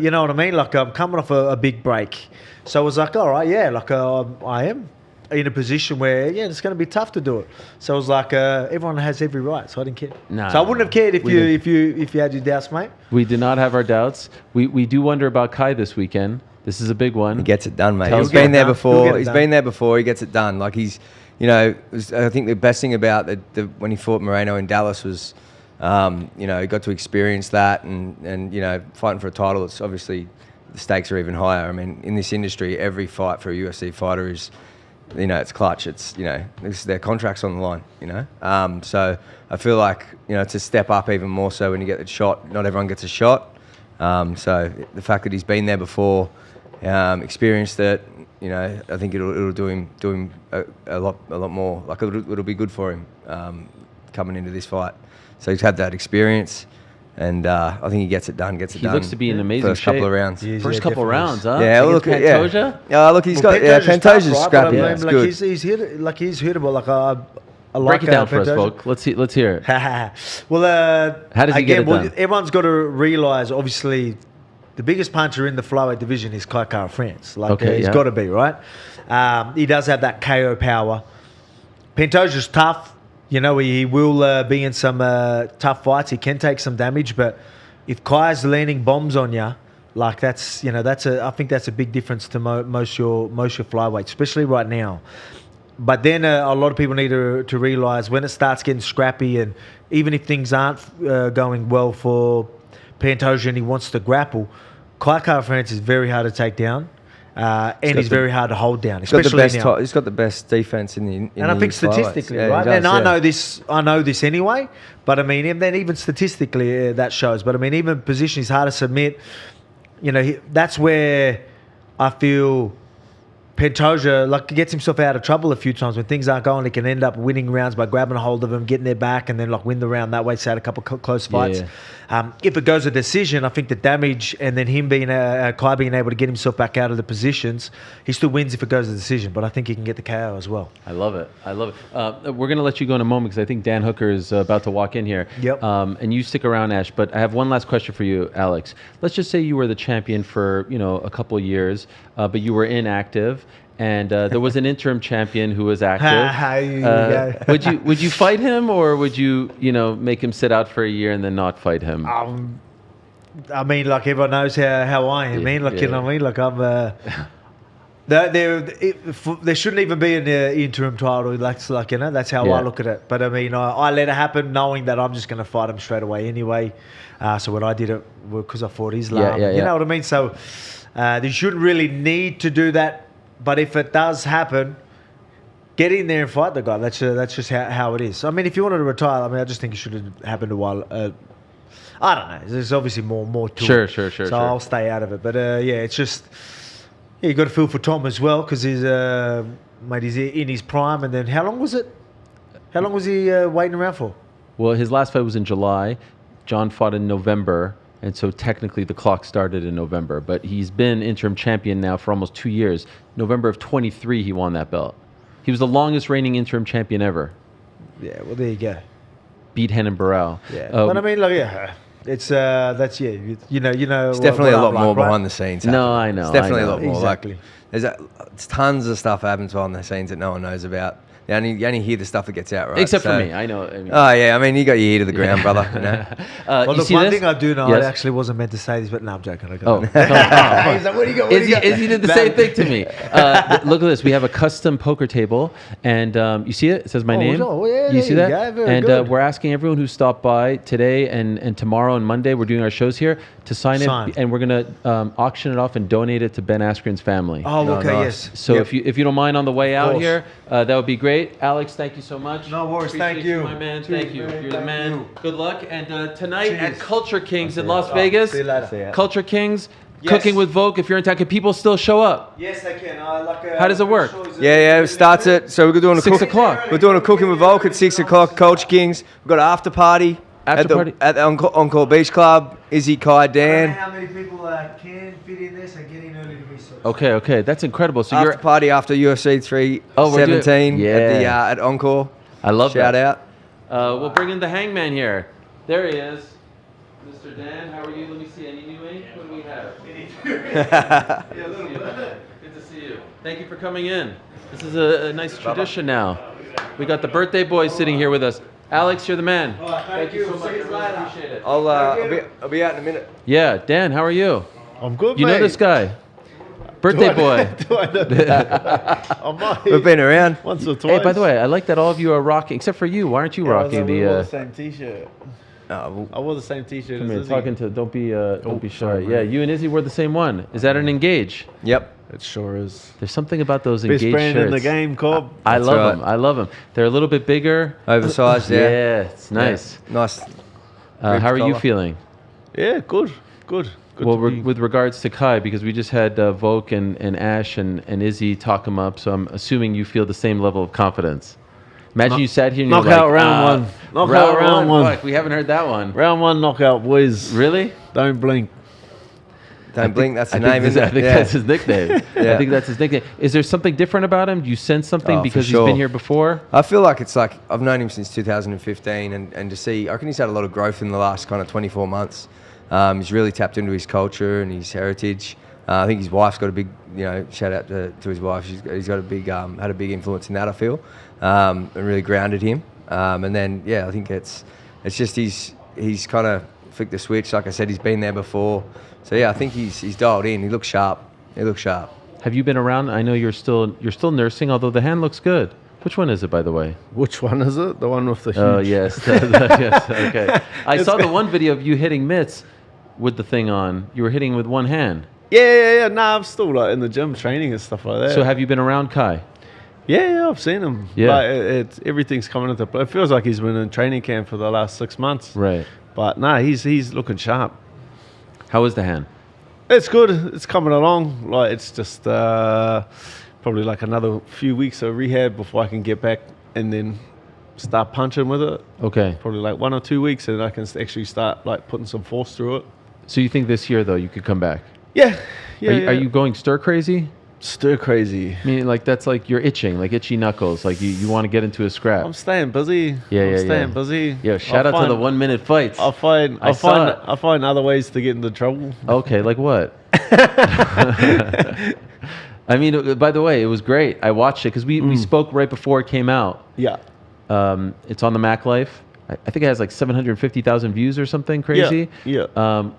you know what I mean? Like I'm coming off a big break. So I was like, all right, yeah, like I am in a position where, yeah, it's going to be tough to do it. So I was like, everyone has every right, so I didn't care. Nah, so I wouldn't have cared if we you had your doubts, mate. We did not have our doubts. We do wonder about Kai this weekend. This is a big one. He gets it done, mate. Tell He's us been there He'll before. get it He's done. been there before. He gets it done. Like he's, you know, I think the best thing about when he fought Moreno in Dallas was, you know, he got to experience that and you know, fighting for a title. It's obviously the stakes are even higher. I mean, in this industry, every fight for a UFC fighter is, you know, it's clutch. It's, you know, their contract's on the line, you know. So I feel like, you know, it's a step up even more so when you get the shot. Not everyone gets a shot. So the fact that he's been there before, experienced it, you know, I think it'll do him a lot more. Like it'll be good for him coming into this fight. So he's had that experience. And I think he gets it done. He looks to be in amazing first shape. couple of rounds. He is, First couple definitely rounds, is. huh? Yeah, Against look, Pantoja? yeah. Look, he's got Pantoja's Pantoja's tough, right? scrappy. But I It's mean, good. he's hittable. Like I like Break it down for us, Pantoja. folks. Let's hear it. Well, How does he get it done? Everyone's got to realize, obviously, the biggest puncher in the flyweight division is Kai Kara France. Like, Okay, he's yeah. got to be, right? He does have that KO power. Pantoja's tough. You know, he will be in some tough fights. He can take some damage, but if Kai's landing bombs on you, like I think that's a big difference to most your flyweights, especially right now. But then a lot of people need to realize when it starts getting scrappy, and even if things aren't going well for Pantoja and he wants to grapple, Kai Kara France is very hard to take down, and he's very hard to hold down, especially now. He's got the best defense in the. And I think statistically, right? Does, and I know this anyway. But I mean, and then even statistically, that shows. But I mean, even position is hard to submit. You know, that's where I feel Pantoja gets himself out of trouble a few times when things aren't going. He can end up winning rounds by grabbing a hold of them, getting their back, and then win the round that way. So had a couple of close fights. Yeah. If it goes a decision, I think the damage and then him being Kai being able to get himself back out of the positions, he still wins if it goes a decision. But I think he can get the KO as well. I love it. We're going to let you go in a moment because I think Dan Hooker is about to walk in here. Yep. And you stick around, Ash. But I have one last question for you, Alex. Let's just say you were the champion for a couple of years, but you were inactive. And there was an interim champion who was active. Would you fight him, or would you make him sit out for a year and then not fight him? I mean, like everyone knows how I am, man. Like you know what I mean. Like I'm. There shouldn't even be an interim title. That's that's how I look at it. But I mean, I let it happen, knowing that I'm just going to fight him straight away anyway. So when I did it, because I fought Islam, you know what I mean. So they shouldn't really need to do that. But if it does happen, get in there and fight the guy. That's just how it is. I mean, if you wanted to retire, I mean, I just think it should have happened a while. I don't know. There's obviously more to it. Sure. So I'll stay out of it. But it's just you got to feel for Tom as well because he's in his prime. And then how long was it? How long was he waiting around for? Well, his last fight was in July. John fought in November. And so technically the clock started in November, but he's been interim champion now for almost 2 years. November of 23, he won that belt. He was the longest reigning interim champion ever. Yeah, well, there you go. Beat Henan Barrel. Yeah, but I mean, it's that's you know. It's definitely a lot more behind the scenes. No, I know. It's definitely a lot more. Exactly. There's tons of stuff happens behind the scenes that no one knows about. You only hear the stuff that gets out, right? Except for me, I know. I mean, oh yeah, I mean you got your ear to the ground, brother. You know? Well, you look, see one this? thing I do know, Yes. I actually wasn't meant to say this, but no, I'm joking. He's Oh. like, What do you got? Izzy did the same thing to me. Look at this. We have a custom poker table, and you see it? It says my name. Yeah, you see that? Go. Very and good. we're asking everyone who stopped by today and tomorrow and Monday. We're doing our shows here to sign it, and we're gonna auction it off and donate it to Ben Askren's family. Oh, okay, nice. yes. So if you don't mind on the way out course. here, that would be great. Alex, thank you so much. No worries, Appreciate thank you. my man. Thank you. You're the Thank man. you. Good luck. And tonight at Cheers. Culture Kings in Las Vegas. See you later. Culture Kings, Yes. Cooking with Volk. If you're in town, can people still show up? Yes, they can. How does it work? Yeah, it starts at so we're doing a 6 o'clock. We're doing a cooking with Volk at 6 o'clock. Culture Kings. We've got an after party. After party? At the Encore Beach Club. Izzy, Kai, I don't know Dan. how many people can fit in this and get in early to be so. Okay, that's incredible. So After you're. party after UFC Oh, we're doing- 317 at the Yeah. at Encore. I love Shout that. out. We'll bring in the Hangman here. There he is, Mr. Dan. How are you? Let me see. Any new ink? What do we have? Good to see you. Thank you for coming in. This is a nice tradition now. We got the birthday boy sitting here with us. Alex, you're the man. Thank you. so much. I See you really later. appreciate it. I'll be out in a minute. Yeah, Dan, how are you? I'm good, You mate. know this guy? Birthday boy. Do I know that? I might. We've been around. Once or twice. Hey, by the way, I like that all of you are rocking, except for you. Why aren't you rocking we wore the the? same T-shirt. Oh, I wore the same T-shirt. Come as here, Izzy. talking to. Don't be shy. sorry, Yeah, man. you and Izzy wore the same one. Is that an engage? Yep. It sure is. There's something about those Best engaged brand shirts. in the game, Cobb. I That's love right. them. I love them. They're a little bit bigger. Oversized, yeah. Yeah, it's nice. Nice. How are you colour. feeling? Yeah, good. Good Well, to be- with regards to Kai, because we just had Volk and Ash and Izzy talk him up, so I'm assuming you feel the same level of confidence. Imagine you sat here and you're knockout like, round one. Knockout round one. Fuck, we haven't heard that one. Round one knockout, boys. Really? Don't blink. Don't blink. That's the I name, think, isn't I it? think that's his nickname. Yeah. I think that's his nickname. Is there something different about him? Do you sense something Oh, for because he's sure. been here before? I feel like it's like I've known him since 2015, and to see, I reckon he's had a lot of growth in the last kind of 24 months. He's really tapped into his culture and his heritage. I think his wife's got a big, shout out to his wife. He's got a big, had a big influence in that, I feel, and really grounded him. And then, I think it's just he's kind of flicked the switch. Like I said, he's been there before. So I think he's dialed in. He looks sharp. Have you been around? I know you're still nursing, although the hand looks good. Which one is it, by the way? Which one is it? The one with the huge... Oh, yes. Yes. Okay. I saw the one video of you hitting mitts with the thing on. You were hitting with one hand. Yeah. Nah, I'm still like in the gym training and stuff like that. So have you been around Kai? Yeah, I've seen him. Yeah. But it's everything's coming into play. It feels like he's been in training camp for the last 6 months. Right. But nah, he's looking sharp. How is the hand? It's good. It's coming along. Like it's just probably like another few weeks of rehab before I can get back and then start punching with it. Okay. Probably like 1 or 2 weeks, and I can actually start like putting some force through it. So you think this year, though, you could come back? Yeah. Are you going stir crazy? Stir crazy? I mean, like that's like you're itching, like itchy knuckles, like you want to get into a scrap. I'm staying busy. I'm staying busy. Yeah, shout out to the 1 minute fights. I find other ways to get into trouble. Okay, like what? I mean, by the way, it was great. I watched it because we spoke right before it came out. Yeah. It's on the Mac Life. I think it has like 750,000 views or something crazy. Yeah.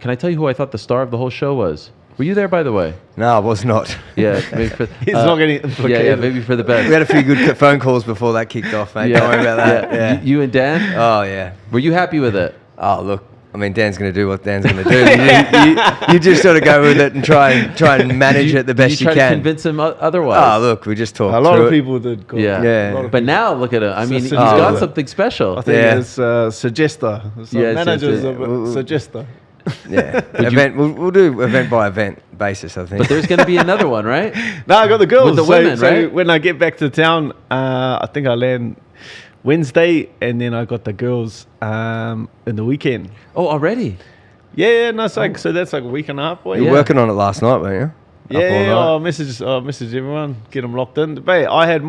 Can I tell you who I thought the star of the whole show was? Were you there, by the way? No, I was not. Yeah, maybe for, He's not getting implicated. Yeah, maybe for the best. We had a few good phone calls before that kicked off, mate. Don't worry about that. Yeah. You and Dan? Oh, yeah. Were you happy with it? Oh, look. I mean, Dan's going to do what Dan's going to do. You just sort of go with it and try and manage it the best you try can. to convince him otherwise? Oh, look, we just talked. A lot of people did. Yeah. Yeah. But now look at him. I mean, he's Suggester. got something special. I think Yeah. it's suggester. So Yes, managers yes, of suggester. Yeah. Event. We'll do event by event basis, I think. But there's going to be another one, right? No, I got the girls. With the women, so right? when I get back to town, I think I land Wednesday, and then I got the girls in the weekend. Oh, already? Yeah, no, so that's like a week and a half away. You were working on it last night, weren't you? Yeah, Up all I'll message everyone, get them locked in. But I had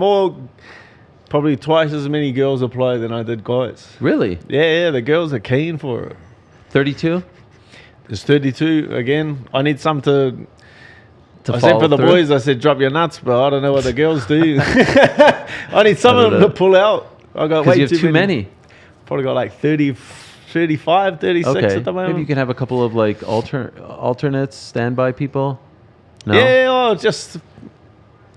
probably twice as many girls apply than I did guys. Really? Yeah, the girls are keen for it. 32? There's 32 again. I need some to I said follow for the through? boys, I said drop your nuts, but I don't know what the girls do. I need some of them to pull out. I got Because way you have too many. Probably got like 30, 35, 36 Okay. at the moment. Maybe you can have a couple of like alternates, standby people. No? Yeah,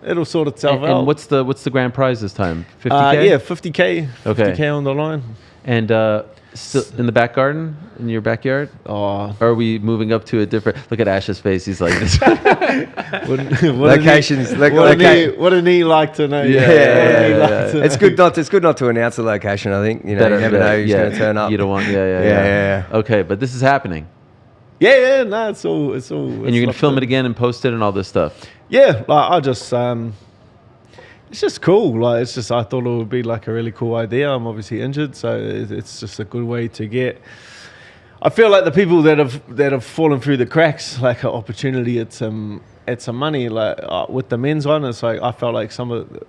it'll sort itself out. And what's the grand prize this time? 50K? Yeah, 50K. Okay. 50K on the line. And still in the back garden, in your backyard? Oh, Or are we moving up to a different? Look at Ash's face. He's like this. Locations. Wouldn't he like to know? Yeah. It's good not to announce the location. I think you never know who's going to turn up. You don't want. Yeah. Yeah. Okay, but this is happening, Yeah, no, it's all. and you're gonna film it again and post it and all this stuff. Yeah, like I just, it's just cool. Like it's just, I thought it would be like a really cool idea. I'm obviously injured, so it's just a good way to get. I feel like the people that have fallen through the cracks, like an opportunity at some money. Like with the men's one, it's like I felt like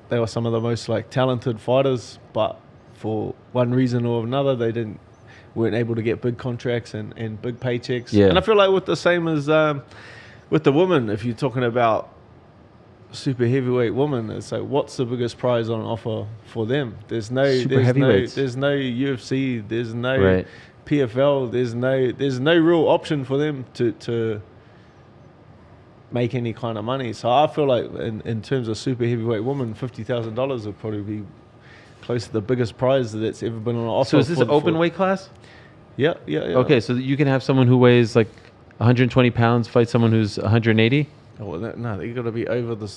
they were some of the most like talented fighters, but for one reason or another, they weren't able to get big contracts and big paychecks. Yeah. And I feel like with the same as with the women, if you're talking about super heavyweight woman, it's like what's the biggest prize on offer for them? There's no heavyweights. there's no UFC, there's no Right. PFL, there's no real option for them to make any kind of money. So I feel like in terms of super heavyweight woman, $50,000 would probably be close to the biggest prize that's ever been on offer. So is this an open weight class? Yeah. Okay, so you can have someone who weighs like 120 pounds fight someone who's 180. Oh, well, no, you got to be over the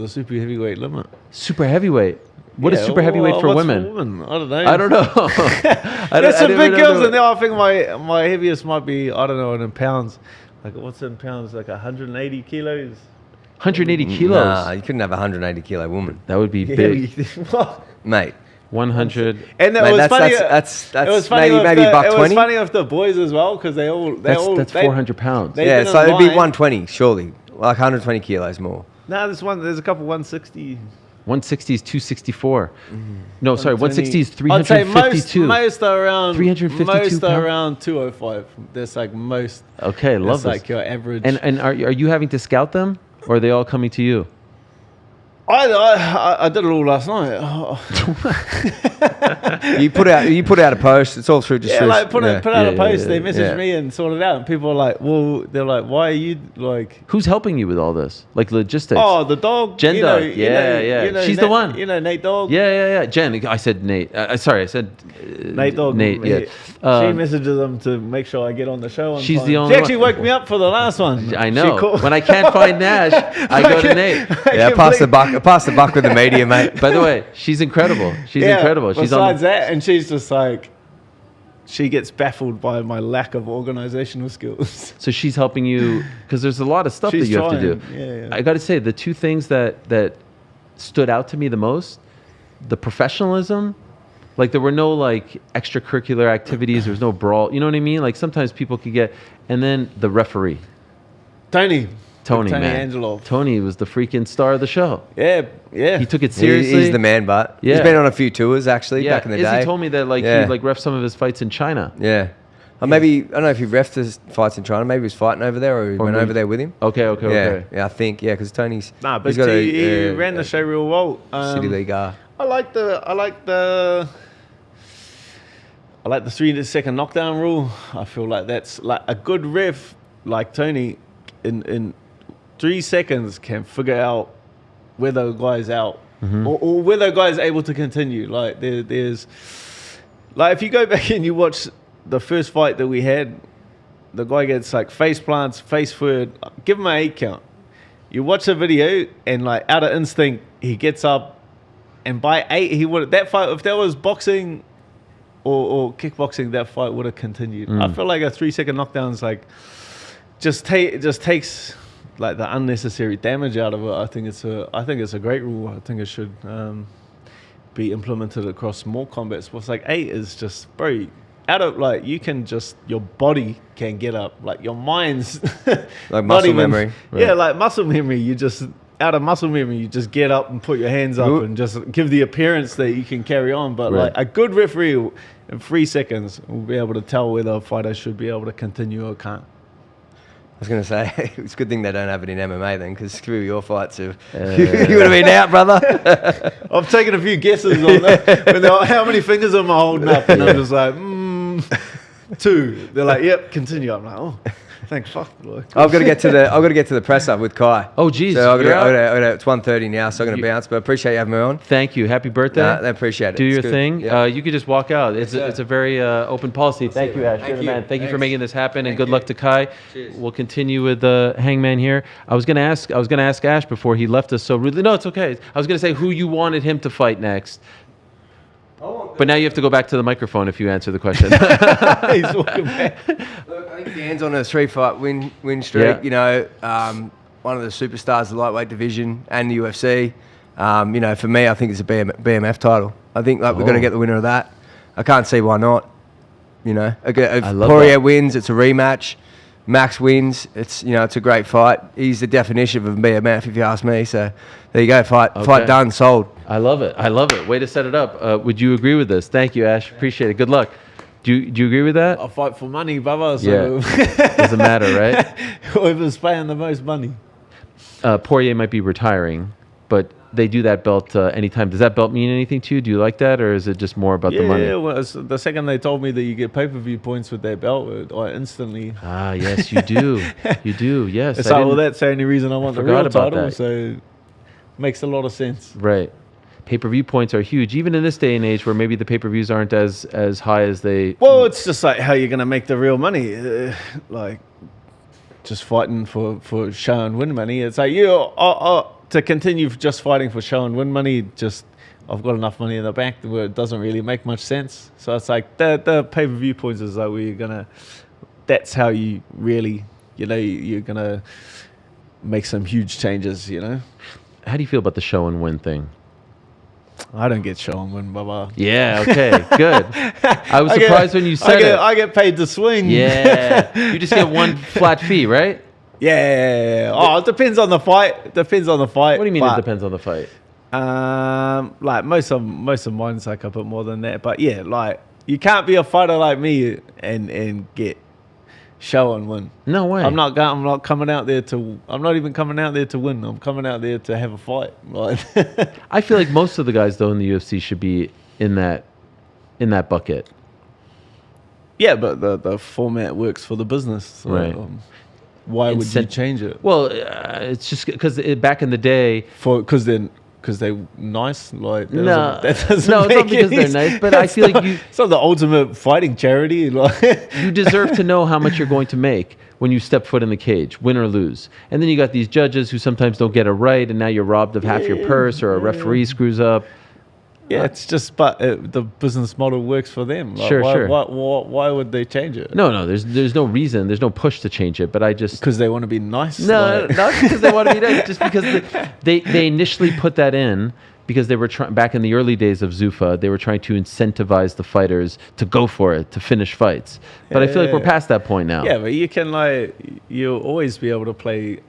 super heavyweight limit. Super heavyweight. What is super heavyweight for what's women? I don't know. I don't know. There's some big girls in there. I think my heaviest might be, I don't know, in pounds. Like what's in pounds? Like 180 kilos. 180 kilos. Nah, you couldn't have a 180 kilo woman. That would be Yeah, big. what? mate. 100. And it Mate, was that's- funny. that's it was funny maybe- with maybe the, buck It was 20. funny with the boys as well because That's 400 pounds. they- Yeah, been so it'd be online. 120, surely. Like 120 kilos more. No, there's a couple 160. 160 is 264. No, sorry, 160 is I'd say 352. most are around 352 most are pounds? around 205. That's like most. Okay, love That's this. like your average. And are you having to scout them, or are they all coming to you? I did it all last night. Oh. You put out a post. It's all through just Yeah, through, like put out Yeah, a post. yeah, They messaged yeah. me and sorted it out, and people are like, "Well, they're like, why are you like?" Who's helping you with all this, like logistics? Oh, the dog. Jen you know, Dog. Yeah. You know, She's the Nate- one. You know, Nate Dog. Yeah. Jen, I said Nate. Sorry, I said Nate Dog. Nate. Yeah. She messages them to make sure I get on the show. On She's time. the only She actually one- woke me up for the last one. I She know. called- When I can't find Nash, I go to Nate. Yeah, pass the buck with the media, mate. By the way, she's incredible. She's incredible. She's Besides on. that, and she's just like, she gets baffled by my lack of organizational skills. So she's helping you because there's a lot of stuff She's that you have to do. trying. Yeah. I got to say, the two things that stood out to me the most, the professionalism. Like there were no like extracurricular activities. There was no brawl. You know what I mean? Like sometimes people could get, and then the referee, Tony Tony, man. Angelo. Tony was the freaking star of the show. Yeah. He took it seriously. He's the man, but Yeah. he's been on a few tours actually Yeah, back in the day. Izzy told me that like Yeah. he like ref some of his fights in China. Yeah. Or maybe I don't know if he refed his fights in China. Maybe he was fighting over there, or he went maybe- over there with him. Okay. Yeah, I think because Tony's Nah, but he's got he ran the show real well. City League. I like the 3-second knockdown rule. I feel like that's like a good ref like Tony in 3 seconds can figure out whether a guy's out or whether a guy's able to continue. Like there's like if you go back and you watch the first fight that we had, the guy gets like face plants, face forward, give him an 8 count. You watch the video and like out of instinct he gets up, and by 8 he would that fight if that was boxing or kickboxing, that fight would have continued. I feel like a 3-second knockdown is like just takes like the unnecessary damage out of it. I think it's a great rule. I think it should be implemented across more combat sports. Like 8 is just out of like you can just your body can get up, like your mind's Like not muscle even- memory. Yeah, like muscle memory. You just out of muscle memory, you just get up and put your hands up Ooh. and just give the appearance that you can carry on. But Right. like a good referee in 3 seconds will be able to tell whether a fighter should be able to continue or can't. I was going to say, it's a good thing they don't have it in MMA then, because screw your fights. You would have been out, brother. I've taken a few guesses on that. When they're like, how many fingers am I holding up? And I'm just like, 2. They're like, yep, continue. I'm like, oh, thank fuck. Like, I've got to get to the press up with Kai. Oh, geez, So you're out? it's 1:30 now, so I'm going to bounce. But I appreciate you having me on. Thank you. Happy birthday. Nah, I appreciate it. Do It's your good. thing. Yeah. You could just walk out. It's a very open policy. Thank you, Ash. Thank You're the you. man. Thank you for Thanks. making this happen, and Thank good you. luck to Kai. Cheers. We'll continue with Hangman here. I was gonna ask Ash before he left us so rudely. No, it's okay. I was gonna say who you wanted him to fight next. But now you have to go back to the microphone if you answer the question. he's walking back. Look, I think Dan's on a 3-fight win streak. Yeah. You know, one of the superstars of the lightweight division and the UFC. You know, for me, I think it's a BMF title. I think like we're going to get the winner of that. I can't see why not. You know, if love Poirier that. wins, it's a rematch. Max wins, it's a great fight. He's the definition of a BMF, if you ask me. So there you go, fight done, sold. I love it. Way to set it up. Would you agree with this? Thank you, Ash. Appreciate it. Good luck. Do you agree with that? I fight for money, brother. So Doesn't matter, right? whoever's paying the most money. Poirier might be retiring, but they do that belt anytime. Does that belt mean anything to you? Do you like that, or is it just more about the money? Yeah, well, the second they told me that you get pay-per-view points with that belt, I instantly... Ah, yes, you do. You do, yes. It's I like, well, didn't- that's the only reason I want the forgot real about title, that. so makes a lot of sense. Right. Pay-per-view points are huge, even in this day and age where maybe the pay-per-views aren't as high as they... Well, it's just like how you're going to make the real money. Like, just fighting for show and win money. It's like, to continue just fighting for show and win money, just I've got enough money in the bank where it doesn't really make much sense. So it's like the pay-per-view points is like where you're going to... That's how you really, you're going to make some huge changes, How do you feel about the show and win thing? I don't get show and win, baba. Yeah, okay, good. I was surprised when you said it. I get paid to swing. Yeah, you just get one flat fee, right? Yeah. Oh, it depends on the fight. What do you mean it depends on the fight? Like most of mine suck up at more than that. But yeah, like you can't be a fighter like me and get show and win. No way. I'm not coming out there to. I'm not even coming out there to win. I'm coming out there to have a fight. Like, I feel like most of the guys though in the UFC should be in that bucket. yeah, but the format works for the business. So, Right. Why would you change it? Well, it's just because back in the day. Because they're nice. Like No, that doesn't no, it's make not because any they're nice, but I feel like you. It's not the ultimate fighting charity. Like You deserve to know how much you're going to make when you step foot in the cage, win or lose. And then you got these judges who sometimes don't get it right, and now you're robbed of half your purse, or a referee screws up. yeah, it's just but the business model works for them. Like, Sure, why, sure. Why would they change it? No, there's no reason, there's no push to change it. But I just Because they want to be nice. no, like- not because they want to be nice, just because they initially put that in because they were back in the early days of Zuffa, they were trying to incentivize the fighters to go for it, to finish fights. But I feel like we're past that point now. Yeah, but you'll always be able to play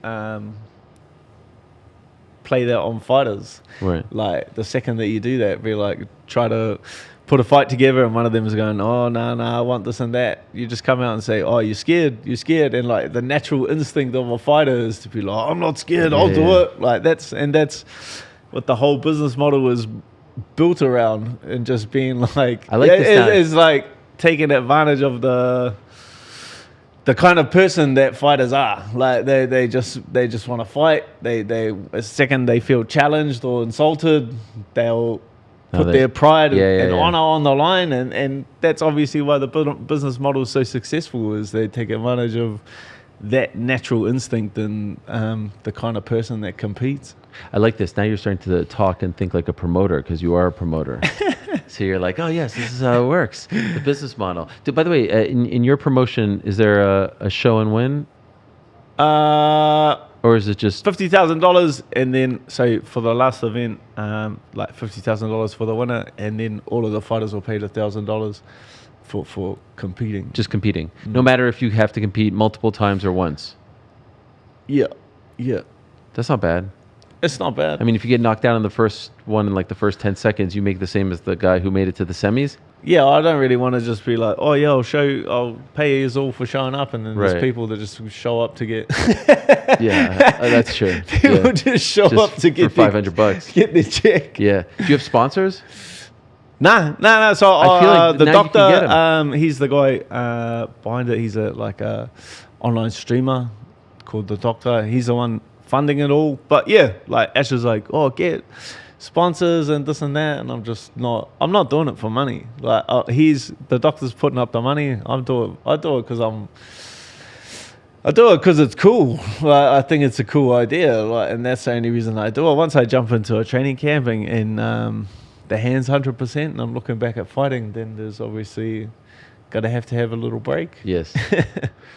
that on fighters. Right. Like the second that you do that, be like try to put a fight together and one of them is going, oh no, I want this and that. You just come out and say, oh, you're scared, and like the natural instinct of a fighter is to be like, I'm not scared, I'll do Yeah. it. Like that's what the whole business model is built around, and just being like, I like this time. it's like taking advantage of the kind of person that fighters are. Like they just want to fight. They a second they feel challenged or insulted, they'll put their pride and honor on the line, and that's obviously why the business model is so successful, is they take advantage of that natural instinct in the kind of person that competes. I like this. Now you're starting to talk and think like a promoter, because you are a promoter. So you're like, oh yes, this is how it works. The business model. By the way, in your promotion, is there a show and win, or is it just $50,000, and then so for the last event, like $50,000 for the winner, and then all of the fighters were paid $1,000 for competing. just competing? No matter if you have to compete multiple times or once. Yeah. That's not bad. It's not bad. I mean, if you get knocked down in the first one in like the first 10 seconds, you make the same as the guy who made it to the semis. Yeah, I don't really want to just be like, oh yeah, I'll pay you all for showing up, and then Right. there's people that just show up to get. Yeah, that's true. People Yeah. just show up to get for $500. get their check. Yeah. Do you have sponsors? Nah. So I feel like the now you can get doctor, he's the guy behind it. He's a online streamer called the Doctor. He's the one funding it all. But yeah, like Ash is like, oh, get sponsors and this and that, and I'm not doing it for money. Like the Doctor's putting up the money. I do it because it's cool. Like, I think it's a cool idea, and that's the only reason I do it. Once I jump into a training camp and the hand's 100%, and I'm looking back at fighting, then there's obviously got to have a little break. Yes.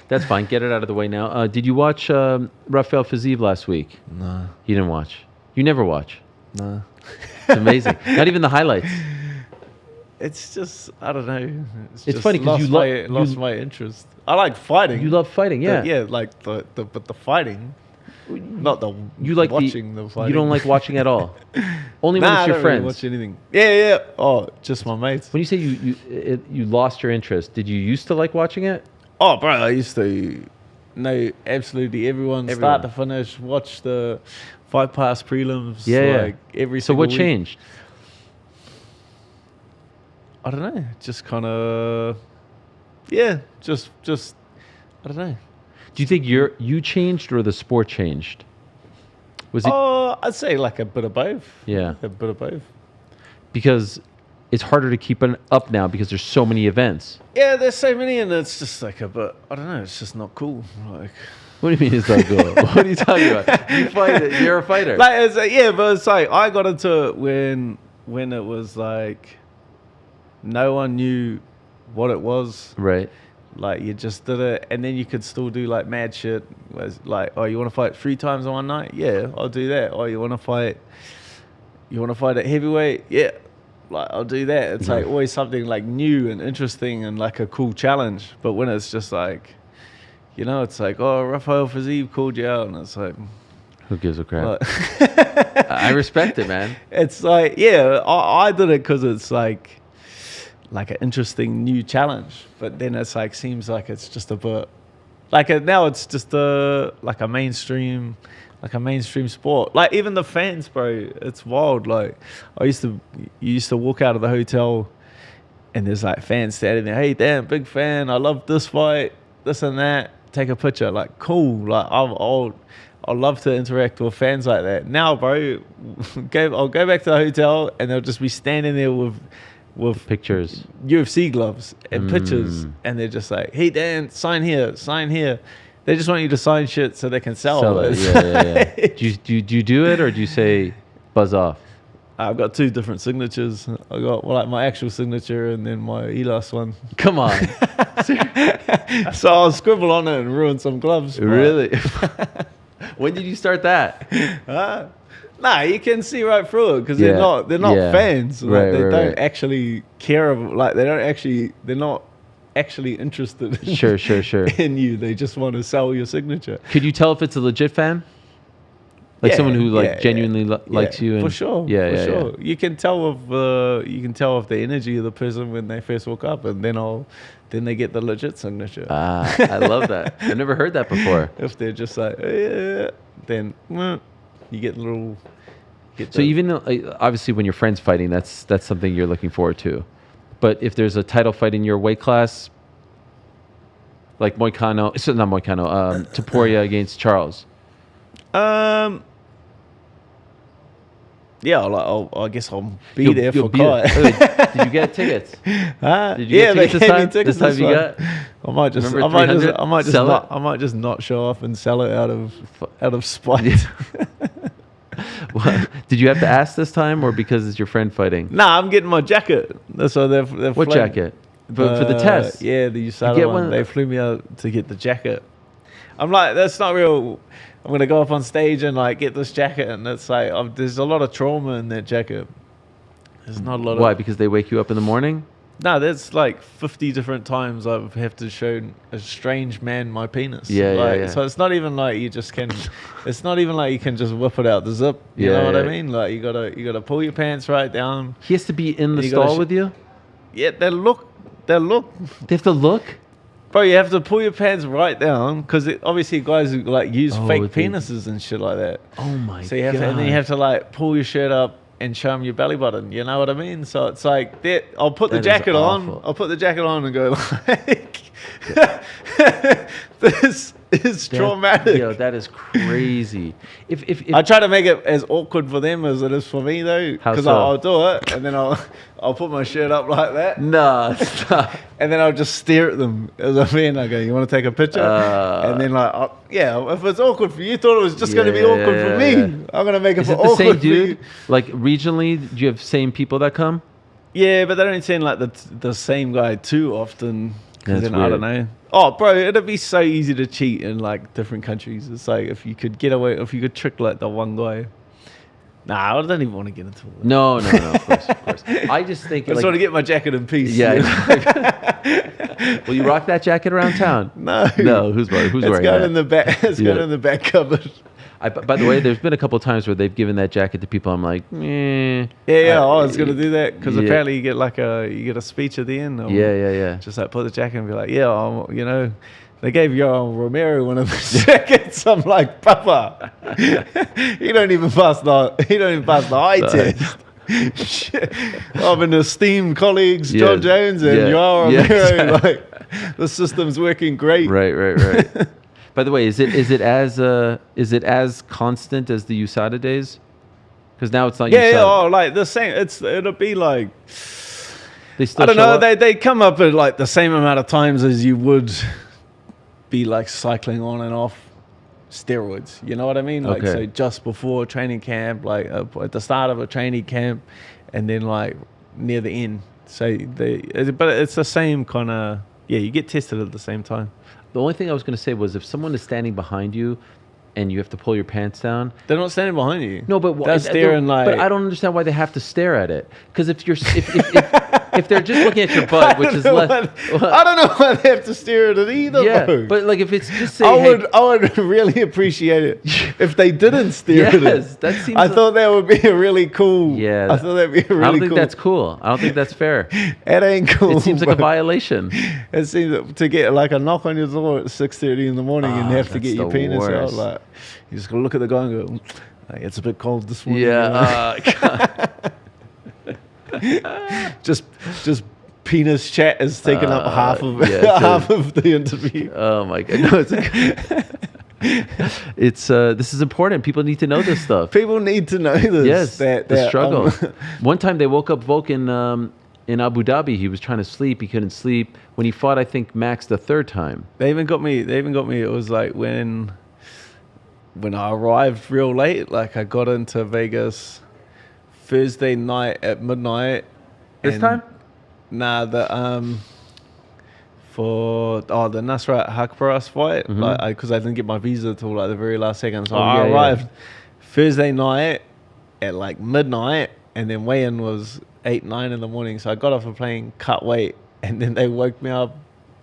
That's fine. Get it out of the way now. Did you watch Rafael Fiziev last week? No. You didn't watch? You never watch? No. It's amazing. Not even the highlights. It's just, I don't know. It's just funny 'cause lost my interest. I like fighting. You love fighting, yeah. But the fighting, not the You like watching the fighting. You don't like watching at all. Only when Nah, it's your I don't friends. really watch anything. Yeah. Oh, just my mates. When you say you lost your interest, did you used to like watching it? Oh, bro, I used to know absolutely everyone, start to finish, watch the fight pass prelims. Yeah. Every So single what week. changed? I don't know. Just kind of, yeah, just I don't know. Do you think you changed or the sport changed? Was it I'd say like a bit of both. Yeah. A bit of both. because it's harder to keep it up now because there's so many events? Yeah, there's so many, and it's just like but I don't know. It's just not cool. Like, What do you mean it's not cool? What are you talking about? You fight it. You're a fighter. like but it's like I got into it when it was like no one knew what it was. Right. Like you just did it, and then you could still do like mad shit. Was like, oh, you want to fight 3 times in one night? Yeah, I'll do that. Oh, you want to fight, you want to fight at heavyweight? Yeah, like I'll do that. It's like always something like new and interesting and like a cool challenge. But when it's just like, you know, it's like, oh, Rafael Fiziev called you out, and it's like, Who gives a crap? like, I respect it, man. it's like, yeah, I did it because it's like an interesting new challenge. But then it's like seems like it's just a bit like now it's just a mainstream sport. Like even the fans, bro, it's wild. Like you used to walk out of the hotel and there's like fans standing there. Hey, damn, big fan. I love this fight, this and that. Take a picture. Like cool. Like I'll love to interact with fans like that. Now, bro, I'll go back to the hotel and they'll just be standing there with Pictures. UFC gloves and pictures, and they're just like, "Hey Dan, sign here, sign here." They just want you to sign shit so they can sell it. it. Yeah. do you do it, or do you say buzz off? I've got 2 different signatures. I got like my actual signature and then my Elas one. Come on. So I'll scribble on it and ruin some gloves. bro. Really? When did you start that? Nah, you can see right through it because Yeah. they're not Yeah. fans. Like, Right, they right, don't right. actually care. They're not actually interested. Sure. In you. They just want to sell your signature. Could you tell if it's a legit fan? Like Yeah, someone who like yeah, genuinely likes you? And, for sure. Yeah, for yeah, sure. yeah. You can tell of the energy of the person when they first walk up, and then they get the legit signature. Ah, I love that. I've never heard that before. If they're just like, yeah, then you get a little. So even though, obviously when your friend's fighting, that's something you're looking forward to. But if there's a title fight in your weight class, like Topuria against Charles. Yeah, I guess I'll be there for Kai. Did you get tickets? Huh? Did you get they tickets this gave me time? tickets This time you one. got? Remember 300? Sell it? I might just not show up and sell it out of spite. What? Did you have to ask this time, or because it's your friend fighting? Nah, I'm getting my jacket. That's why they're What jacket? For the test? Yeah, the USADA get one. one? They flew me out to get the jacket. I'm like, that's not real. I'm gonna go up on stage and like get this jacket, and it's like there's a lot of trauma in that jacket. There's not a lot. Why? Because they wake you up in the morning? No, there's like 50 different times I have to show a strange man my penis. Yeah, like, yeah. So it's not even like you just can. It's not even like you can just whip it out the zip. You Yeah, know what I yeah. mean? Like you gotta pull your pants right down. He has to be in the You gotta stall with you? Yeah, they look. They have to look? Bro, you have to pull your pants right down because obviously guys who like use fake with the- penises and shit like that. Oh my So you have God. to, and then you have to like pull your shirt up and show them your belly button. You know what I mean? So it's like that. I'll put the That is jacket on. awful. I'll put the jacket on and go like, this is traumatic. Yo, that is crazy. If I try to make it as awkward for them as it is for me though, How because so? I'll do it and then I'll put my shirt up like that. Nah, stop. And then I'll just stare at them as a fan. I go, "You want to take a picture?" And then like, if it's awkward for you, thought it was just going to be Yeah, awkward for me. yeah. I'm going to make it Is for it the awkward same for you. dude? Like regionally, do you have same people that come? Yeah, but they don't send like the same guy too often. 'Cause That's then I don't weird. know. Oh, bro, it'd be so easy to cheat in like different countries. It's like if you could get away, if you could trick like the one guy. Nah, I don't even want to get into it. No, of course. I just think I just want to get my jacket in peace. yeah. Will you rock that jacket around town? No. Who's It's wearing going that? in the back. It's Yeah. going in the back cupboard. By the way, there's been a couple of times where they've given that jacket to people. I'm like, Yeah, I was gonna do that because yeah. apparently you get a speech at the end. Or yeah. Just like put the jacket and be like, they gave Yoel Romero one of the jackets. I'm like, Papa, he don't even pass the eye test. Shit. I've been esteemed colleagues, John Yeah. Jones and Yeah. Yoel Yeah, Romero. exactly. Like, the system's working great. Right. By the way, is it as constant as the USADA days? Because now it's not USADA. like the same. It'll be like. They still I don't show know. up? They come up at like the same amount of times as you would be like cycling on and off steroids. You know what I mean? Like Okay. so just before training camp, like at the start of a training camp, and then like near the end. So but it's the same kind of. Yeah, you get tested at the same time. The only thing I was going to say was if someone is standing behind you and you have to pull your pants down. They're not standing behind you. No, but they're staring like. But I don't understand why they have to stare at it. Because if they're just looking at your butt, which is less. I don't know why they have to stare at it either. Yeah, bro. but like if it's just say, I would really appreciate it if they didn't stare at it. Yes, that seems. I thought that would be a really cool. Yeah, I thought that'd be a really cool. I don't think that's cool. I don't think that's fair. It ain't cool. It seems like a violation. It seems to get like a knock on your door at 6:30 in the morning and have to get your penis out. Like you just gotta look at the guy and go, hey, "It's a bit cold this morning." Yeah. just penis chat is taking up half of the interview. Oh my god! No, it's this is important. People need to know this stuff. People need to know this. Yes, the struggle. One time they woke up Volk in Abu Dhabi. He was trying to sleep. He couldn't sleep. When he fought, I think Max the third time. They even got me. It was like when I arrived real late. Like I got into Vegas Thursday night at midnight. This time? Nah, for the Nasrat Hakparas fight, because I didn't get my visa till like the very last second, so I arrived Thursday night at like midnight, and then weigh-in was 8-9 in the morning. So I got off a plane, cut weight, and then they woke me up.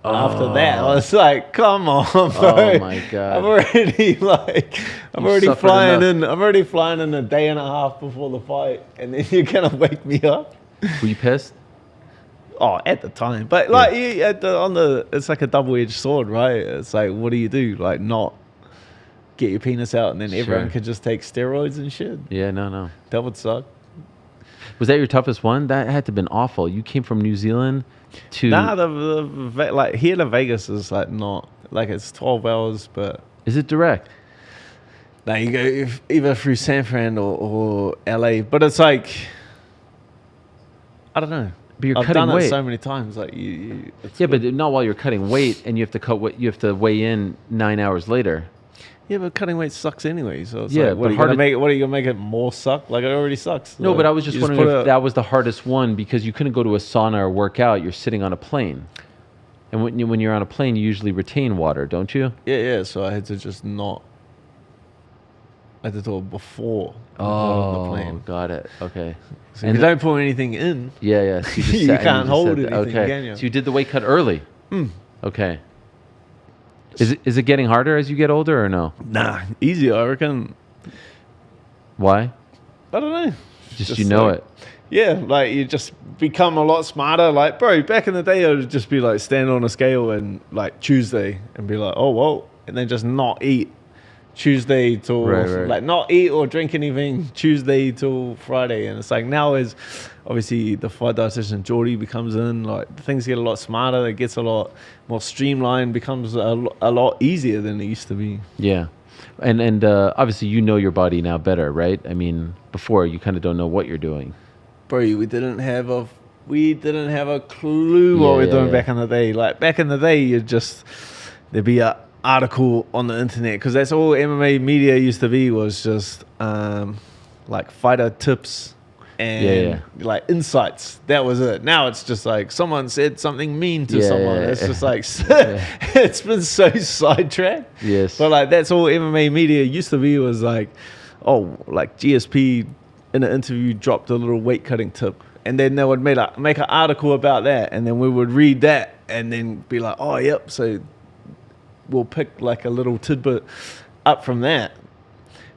After that, I was like, "Come on, bro! Oh my god! I'm already flying in. I'm already flying in a day and a half before the fight, and then you're gonna wake me up." Were you pissed? Oh, at the time, but like it's like a double-edged sword, right? It's like, what do you do? Like, not get your penis out, and then everyone could just take steroids and shit. Yeah, no. That would suck. Was that your toughest one? That had to have been awful. You came from New Zealand to... Nah, like here to Vegas is like not, like it's 12 hours, but... Is it direct? Nah, you go either through San Fran or LA, but it's like, I don't know. But you're I've cutting done weight. it so many times. Like it's yeah, good. but not while you're cutting weight, and you have to you have to weigh in 9 hours later. Yeah, but cutting weight sucks anyway. So it's yeah, like, what are you gonna make it more suck? Like it already sucks. No, like, but I was just wondering if that was the hardest one because you couldn't go to a sauna or work out. You're sitting on a plane, and when you're on a plane, you usually retain water, don't you? Yeah. So I had to just not. I had to do it before. On the plane. Got it. Okay. So and if you don't put anything in. Yeah. So you just you can't hold anything. Okay. Can you? So you did the weight cut early. Okay. Is it getting harder as you get older or no? Nah, easier, I reckon. Why? I don't know. Just you know it. Yeah, like you just become a lot smarter. Like, bro, back in the day, I would just be like stand on a scale and like Tuesday and be like, oh, whoa, and then just not eat Tuesday till like not eat or drink anything Tuesday till Friday. And it's like now is obviously the fight dietitian Geordie becomes in, like things get a lot smarter, it gets a lot more streamlined, becomes a lot easier than it used to be. Yeah. And obviously you know your body now better, right? I mean, before you kind of don't know what you're doing. Bro, we didn't have a clue what we're doing back in the day. Like back in the day, there'd be a article on the internet, because that's all MMA media used to be, was just like fighter tips and like insights. That was it. Now it's just like someone said something mean to someone. It's just like it's been so sidetracked. Yes. But like that's all MMA media used to be, was like, oh, like GSP in an interview dropped a little weight cutting tip, and then they would make an article about that, and then we would read that and then be like, oh yep, so we'll pick like a little tidbit up from that.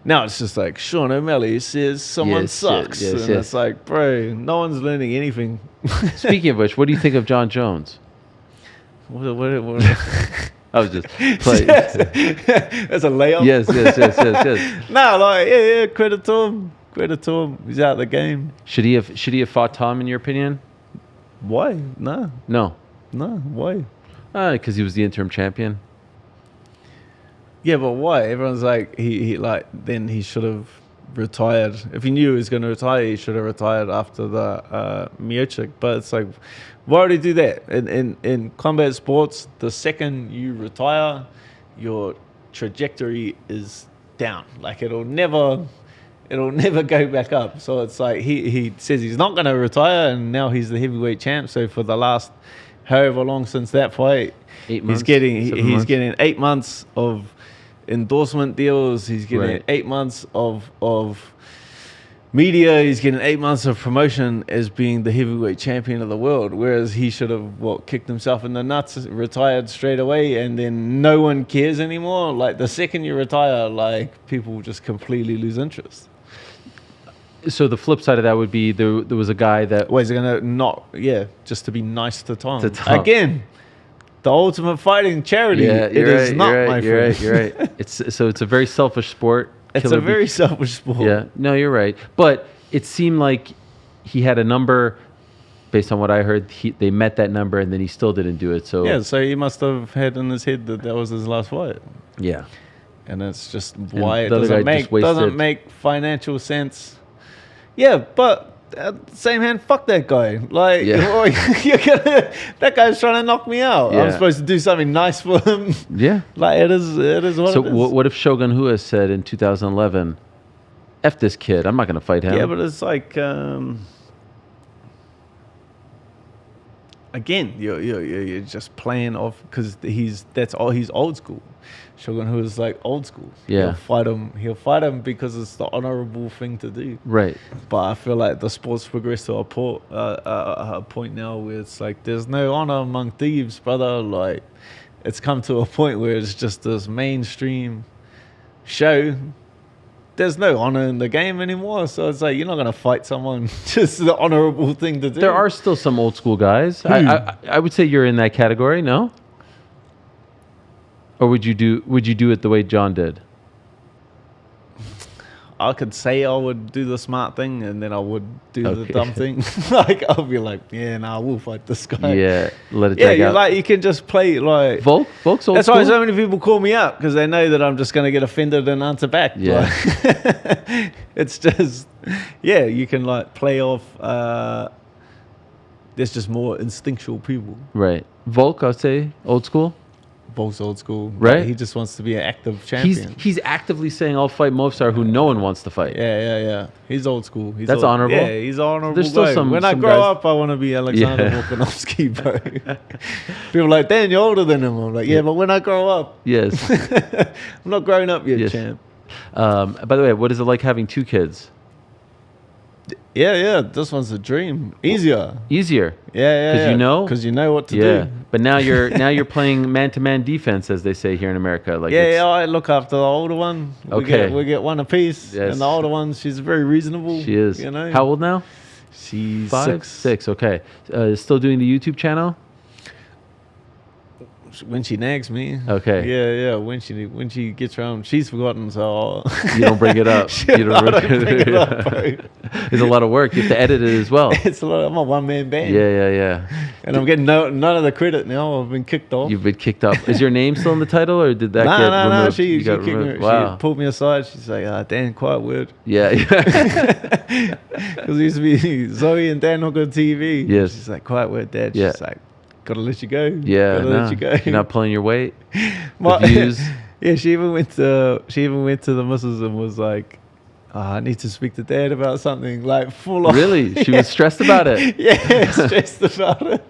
Now it's just like Sean O'Malley says someone sucks. It's like, bro, no one's learning anything. Speaking of which, what do you think of John Jones? What? I was just playing. That's a layup. Yes. No, like yeah, credit to him. He's out of the game. Should he have fought Tom in your opinion? Why? No. Why? Because he was the interim champion. Yeah, but why? Everyone's like, he then he should have retired. If he knew he was going to retire, he should have retired after the Miocic. But it's like, why would he do that? In combat sports, the second you retire, your trajectory is down. Like it'll never go back up. So it's like he says he's not going to retire, and now he's the heavyweight champ. So for the last however long since that fight, 8 months, he's getting 8 months of endorsement deals. He's getting Right. 8 months of media. He's getting 8 months of promotion as being the heavyweight champion of the world. Whereas he should have kicked himself in the nuts, retired straight away, and then no one cares anymore. Like the second you retire, like people just completely lose interest. So the flip side of that would be there was a guy that Well, is it gonna not? Yeah, just to be nice to Tom. To Tom. Again. The ultimate fighting charity. yeah, It is you're not, right, my you're friend. right, you're right. It's a very selfish sport. It's Killer a bee- very selfish sport. Yeah, no, you're right. But it seemed like he had a number, based on what I heard, they met that number and then he still didn't do it. So Yeah, so he must have had in his head that was his last fight. yeah. And it's just why it the other doesn't guy just make wasted- make financial sense. Yeah, but at the same hand, fuck that guy. Like, Yeah. that guy's trying to knock me out. Yeah. I'm supposed to do something nice for him. Yeah. Like, it is what So it is. what if Shogun Rua said in 2011, F this kid, I'm not going to fight him. Yeah, but it's like, again, you're just playing off because he's old school. Shogun Rua is like old school. Yeah. He'll fight him because it's the honorable thing to do. Right. But I feel like the sport's progressed to a point now where it's like there's no honor among thieves, brother. Like, it's come to a point where it's just this mainstream show. There's no honor in the game anymore, so it's like you're not gonna fight someone. Just the honorable thing to do. There are still some old school guys. I would say you're in that category, no? Or would you do it the way John did? I could say I would do the smart thing, and then I would do the Okay. dumb thing. Like, I'll be like, yeah, nah, we'll fight this guy. Yeah, let it Yeah, drag you're out. like, you can just play like. Volk's old That's school. why so many people call me out because they know that I'm just going to get offended and answer back. Yeah. Like, it's just, yeah, you can like play off. There's just more instinctual people. Right. Volk, I'd say old school. Both old school. Right. He just wants to be an active champion. He's actively saying I'll fight Mofsar, who no one wants to fight. Yeah. He's old school. That's honorable. Yeah, he's honorable. There's still guy. some- When I some grow guys- up, I want to be Alexander Yeah. Volkanovski, bro. People are like, Dan, you're older than him. I'm like, yeah, but when I grow up, Yes. I'm not grown up yet, Yes. champ. By the way, what is it like having two kids? Yeah. This one's a dream. Easier. Easier. Yeah. 'Cause you know? Because you know what to Yeah. do. But now you're playing man-to-man defense, as they say here in America. Like Yeah, I look after the older one. Okay. We get one apiece. Yes. And the older one, she's very reasonable. she is. You know? How old now? She's 5, 6. Okay. Still doing the YouTube channel? When she nags me. Okay. Yeah. When she gets around, she's forgotten, so You don't bring it up. You I don't bring it up, bro. There's a lot of work. You have to edit it as well. It's a lot. I'm a one-man band. Yeah. And I'm getting none of the credit now. I've been kicked off. You've been kicked up. Is your name still in the title, or did that get No. removed? She You got kicked me. removed. She Wow. pulled me aside. She's like, Dan, quiet word. Yeah. Because it used to be Zoe and Dan on good TV. Yes. She's like, quiet word, Dad. Yeah. She's like, gotta let you go. Yeah. Gotta No. let you go. You're not pulling your weight. My- The views. Yeah, she even went to the missus and was like, I need to speak to Dad about something, like full on. Really? She was stressed about it. Yeah, stressed about it.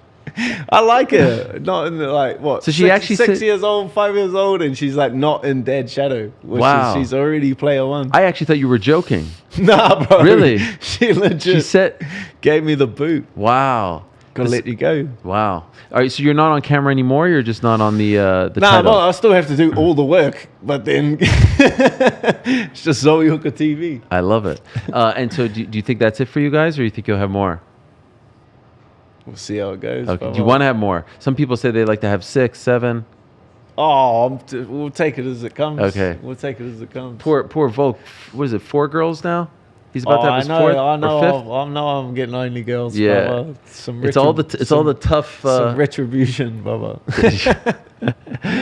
I like her. Not in the, like what? So she actually 6 said- years old, 5 years old, and she's like not in Dad's shadow. Which Wow. she's already player one. I actually thought you were joking. Nah, bro. Really? She legit She said, gave me the boot. "Wow, Gotta let you go. wow." All right, so you're not on camera anymore. You're just not on the Nah, title. but I still have to do all the work. But then it's just Zoe Hooker TV. I love it. And so, do you think that's it for you guys, or you think you'll have more? We'll see how it goes. Okay. but Do you want to have more? Some people say they like to have 6, 7. Oh, we'll take it as it comes. Okay. We'll take it as it comes. Poor Volk. What is it? 4 girls now? He's about to have his I know, fourth I know, or fifth. I know. I'm getting only girls. Yeah. Baba. Some It's all the tough. some retribution, Baba.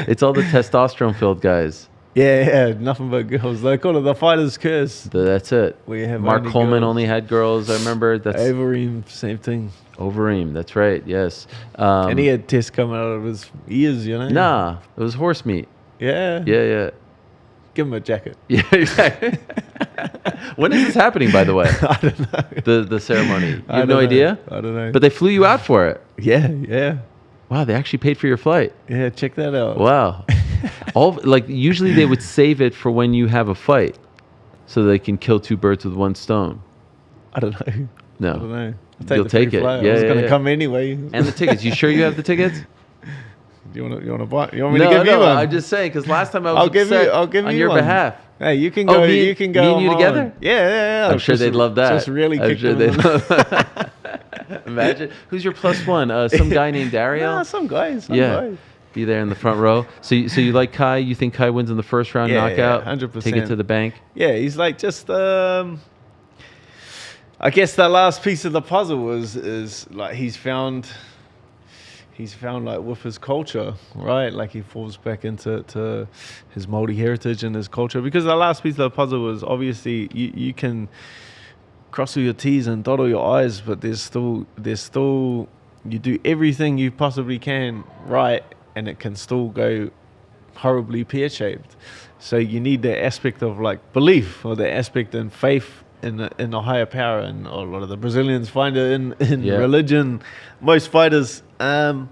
It's all the testosterone-filled guys. yeah, nothing but girls. They call it the fighter's curse. That's it. We have Mark only Coleman girls. only had girls. I remember. That's Overeem, same thing. Overeem. That's right. Yes. And he had tests coming out of his ears, you know. Nah, it was horse meat. Yeah. Yeah. Give him a jacket. Yeah, exactly. When is this happening, by the way? I don't know. The ceremony. You I have no don't know. idea? I don't know. But they flew you out for it. yeah. Wow, they actually paid for your flight. Yeah, check that out. Wow. Usually they would save it for when you have a fight, so they can kill two birds with one stone. I don't know. No, I don't know. You'll take it. I Yeah, was yeah, gonna yeah. come anyway. And the tickets. You sure you have the tickets? You want to buy? You want me to give you one? I'm just saying because last time I was I'll give upset you on you your one. behalf. Hey, you can Oh, go. me- you can go. me and you on together? mine. Yeah. I'm sure they'd love that. Just really I'm kick sure them. they'd love that. Imagine who's your plus one? Some guy named Ariel. Nah, some guys. Yeah. Be there in the front row. So you like Kai? You think Kai wins in the first round knockout? 100%. Take it to the bank. Yeah, he's like just. I guess the last piece of the puzzle is like he's found like with his culture, right? Like he falls back into his Māori heritage and his culture, because the last piece of the puzzle was obviously you can cross all your T's and dot all your I's, but there's still you do everything you possibly can right, and it can still go horribly pear-shaped. So you need the aspect of like belief, or the aspect in faith in a higher power, and a lot of the Brazilians find it in religion. Most fighters find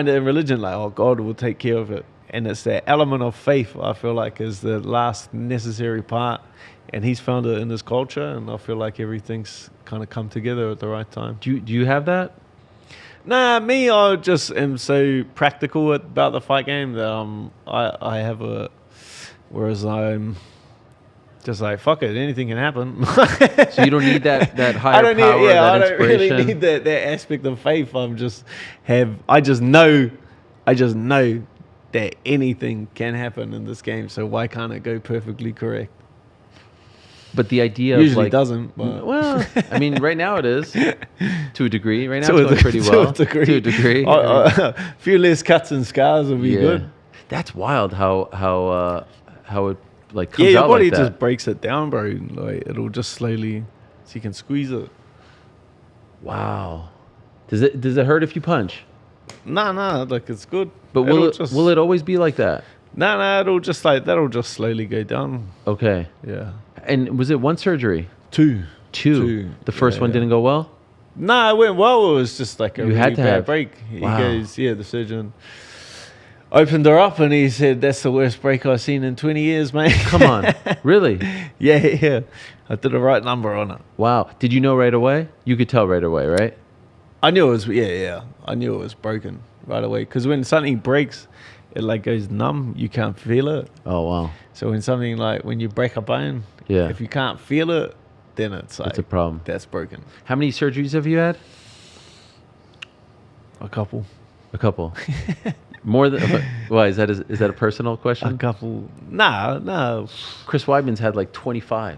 it in religion, like, oh, God will take care of it. And it's that element of faith, I feel like, is the last necessary part. And he's found it in his culture, and I feel like everything's kind of come together at the right time. Do you have that? Nah, me, I just am so practical about the fight game that I have a, whereas I'm just like, fuck it, anything can happen. So you don't need that higher I don't power, need, that I don't inspiration. really need that aspect of faith. I just know that anything can happen in this game. So why can't it go perfectly correct? But the idea Usually of like, doesn't. But. well, I mean, right now it is to a degree. Right now To it's going pretty well. To a degree. I mean, A few less cuts and scars will be good. That's wild how it like comes Yeah, your out body like that. just breaks it down, bro. Like it'll just slowly, so you can squeeze it. Wow. Does it hurt if you punch? Nah, like it's good. But will it always be like that? Nah, that'll just slowly go down. Okay. Yeah. And was it one surgery? Two. The first one didn't go well? Nah, it went well. It was just like a You really had to bad have- break. He Wow. goes, the surgeon opened her up and he said, "That's the worst break I've seen in 20 years, mate." Come on. Really? Yeah. I did the right number on it. Wow. Did you know right away? You could tell right away, right? I knew it was, I knew it was broken right away. Because when something breaks, it like goes numb. You can't feel it. Oh, wow. So when you break a bone, Yeah. if you can't feel it, then it's like, That's a problem. that's broken. How many surgeries have you had? A couple. A couple. More than why is that a personal A question? couple. Nah. Chris Weidman's had like 25.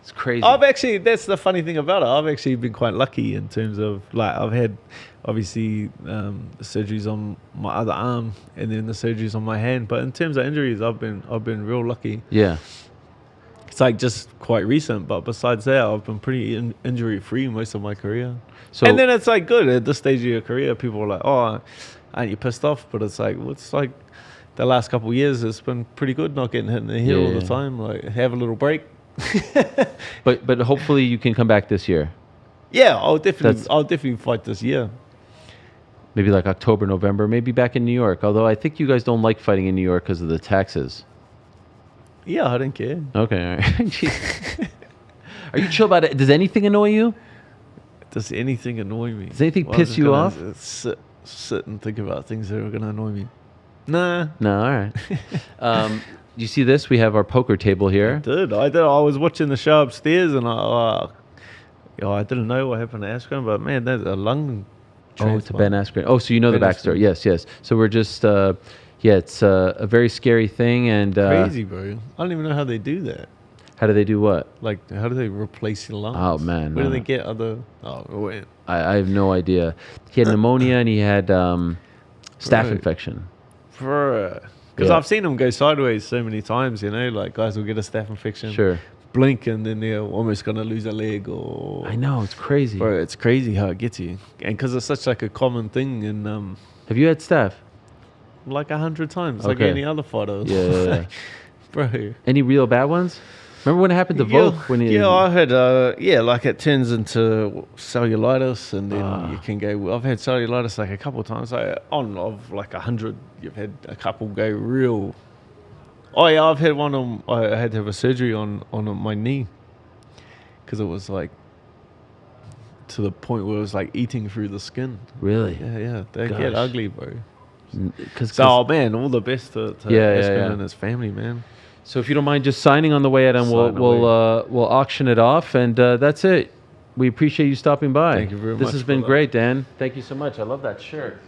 It's crazy. That's the funny thing about it. I've actually been quite lucky in terms of like I've had obviously the surgeries on my other arm and then the surgeries on my hand. But in terms of injuries, I've been real lucky. Yeah. It's like just quite recent, but besides that, I've been pretty injury free most of my career. So And then it's like good at this stage of your career. People are like, "Oh, aren't you pissed off?" But it's like, it's like the last couple of years, it's been pretty good not getting hit in the heel all the time. Like have a little break. but hopefully you can come back this year. Yeah, I'll definitely fight this year. Maybe like October, November, maybe back in New York. Although I think you guys don't like fighting in New York because of the taxes. Yeah, I don't care. Okay, all right. Jeez. Are you chill about it? Does anything annoy you? Does anything annoy me? Does anything Well, I'm piss just you gonna off? Sit and think about things that are going to annoy me. Nah. No, all right. You see this? We have our poker table here. I was watching the show upstairs and I didn't know what happened to Askren, but man, that's a lung Oh, to Ben Askren. Oh, so you know Ben the backstory. Askren. Yes. So we're just, it's a very scary thing. And Crazy, bro. I don't even know how they do that. how do they do what? Like, how do they replace your lungs? Oh, man, Where do no. they get other... Oh, wait. I have no idea. He had pneumonia and he had staph Right. infection. Because Yeah. I've seen them go sideways so many times, like guys will get a staph infection. Sure. Blink and then they're almost going to lose a leg or... I know, it's crazy. Bro, it's crazy how it gets you. And because it's such like a common thing in... Have you had staph? like 100 times, like Okay. any other fighter. Yeah. Bro. Any real bad ones? Remember when it happened to Volk? When I had like it turns into cellulitis, and then you can go. I've had cellulitis like a couple of times. Of like 100, you've had a couple go real. Oh yeah, I've had one I had to have a surgery on my knee because it was like to the point where it was like eating through the skin. Really? Yeah, they Gosh. get ugly, bro. Because Man, all the best to Espen and his family, man. So if you don't mind just signing on the way out, and we'll auction it off, and that's it. We appreciate you stopping by. Thank you very much. This has been for that. great, Dan. Thank you so much. I love that shirt,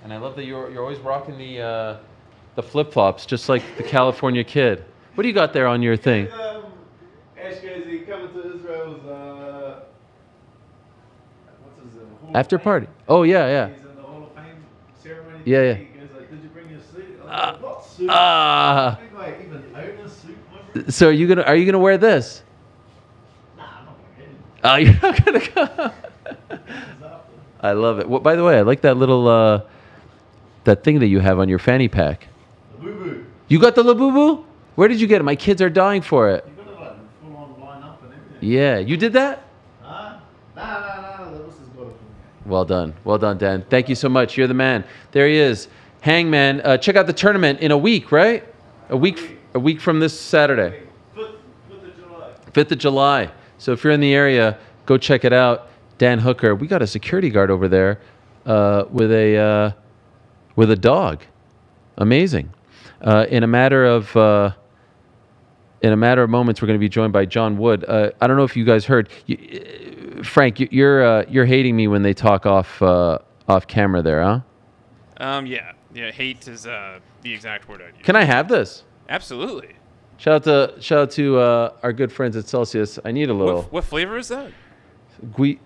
and I love that you're always rocking the flip flops, just like the California kid. What do you got there on your thing? Ash goes, he coming to Israel's what's his Hall After of Fame. party. Oh yeah. He's in the Hall of Fame ceremony. Yeah. He goes like, "Did you bring your suit?" I was like, "What suit? Ah. I think I even own a suit, my friend." So are you gonna wear this? Nah, I'm not wearing it. Oh, you're not gonna come. I love it. Well, by the way, I like that little that thing that you have on your fanny pack. The boo-boo. You got the Labubu? Where did you get it? My kids are dying for it. You got to like full on line up and everything. Yeah, you did that? Huh? Nah. That was his got it for me. Well done, Dan. Thank you so much. You're the man. There he is, Hangman. Check out the tournament in a week, right? A week from this Saturday. 5th of July. 5th of July. So if you're in the area, go check it out. Dan Hooker. We got a security guard over there with a dog. Amazing. In a matter of moments, we're going to be joined by John Wood. I don't know if you guys heard, Frank. You're hating me when they talk off camera there, huh? Yeah. Hate is the exact word I'd use. Can I have this? Absolutely. Shout out to our good friends at Celsius. I need a little What flavor is that?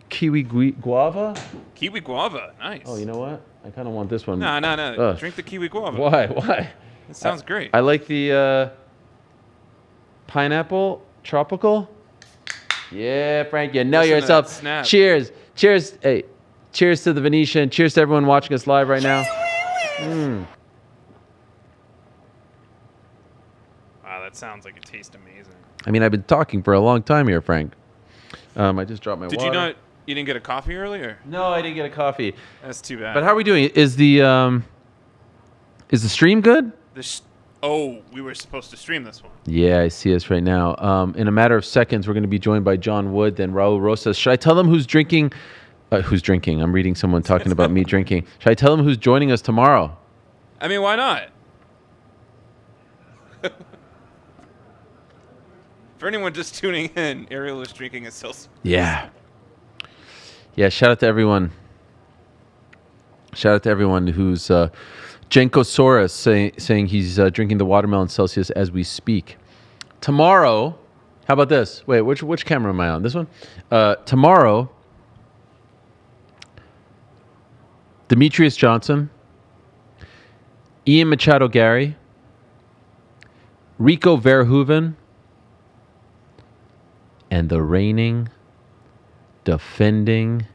kiwi guava. Kiwi guava. Nice. Oh, you know what? I kind of want this one. No. Ugh. Drink the kiwi guava. Why? It sounds great. I like the pineapple tropical. Yeah, Frank, you know Listen to yourself. that snap. Cheers. Hey, cheers to the Venetian. Cheers to everyone watching us live right now. Wow, that sounds like it tastes amazing. I mean, I've been talking for a long time here, Frank. I just dropped my Did water. you didn't get a coffee earlier? No, I didn't get a coffee. That's too bad. But how are we doing? Is the stream good? We were supposed to stream this one. Yeah, I see us right now. In a matter of seconds, we're going to be joined by John Wood, then Raul Rosas. Should I tell them who's drinking? Who's drinking? I'm reading someone talking about me drinking. Should I tell them who's joining us tomorrow? I mean, why not? For anyone just tuning in, Ariel is drinking a Celsius. Yeah. Shout out to everyone. Shout out to everyone who's Jenkosaurus saying he's drinking the watermelon Celsius as we speak. Tomorrow, how about this? Wait, which camera am I on? This one? Tomorrow, Demetrius Johnson, Ian Machado Gary, Rico Verhoeven, and the reigning, defending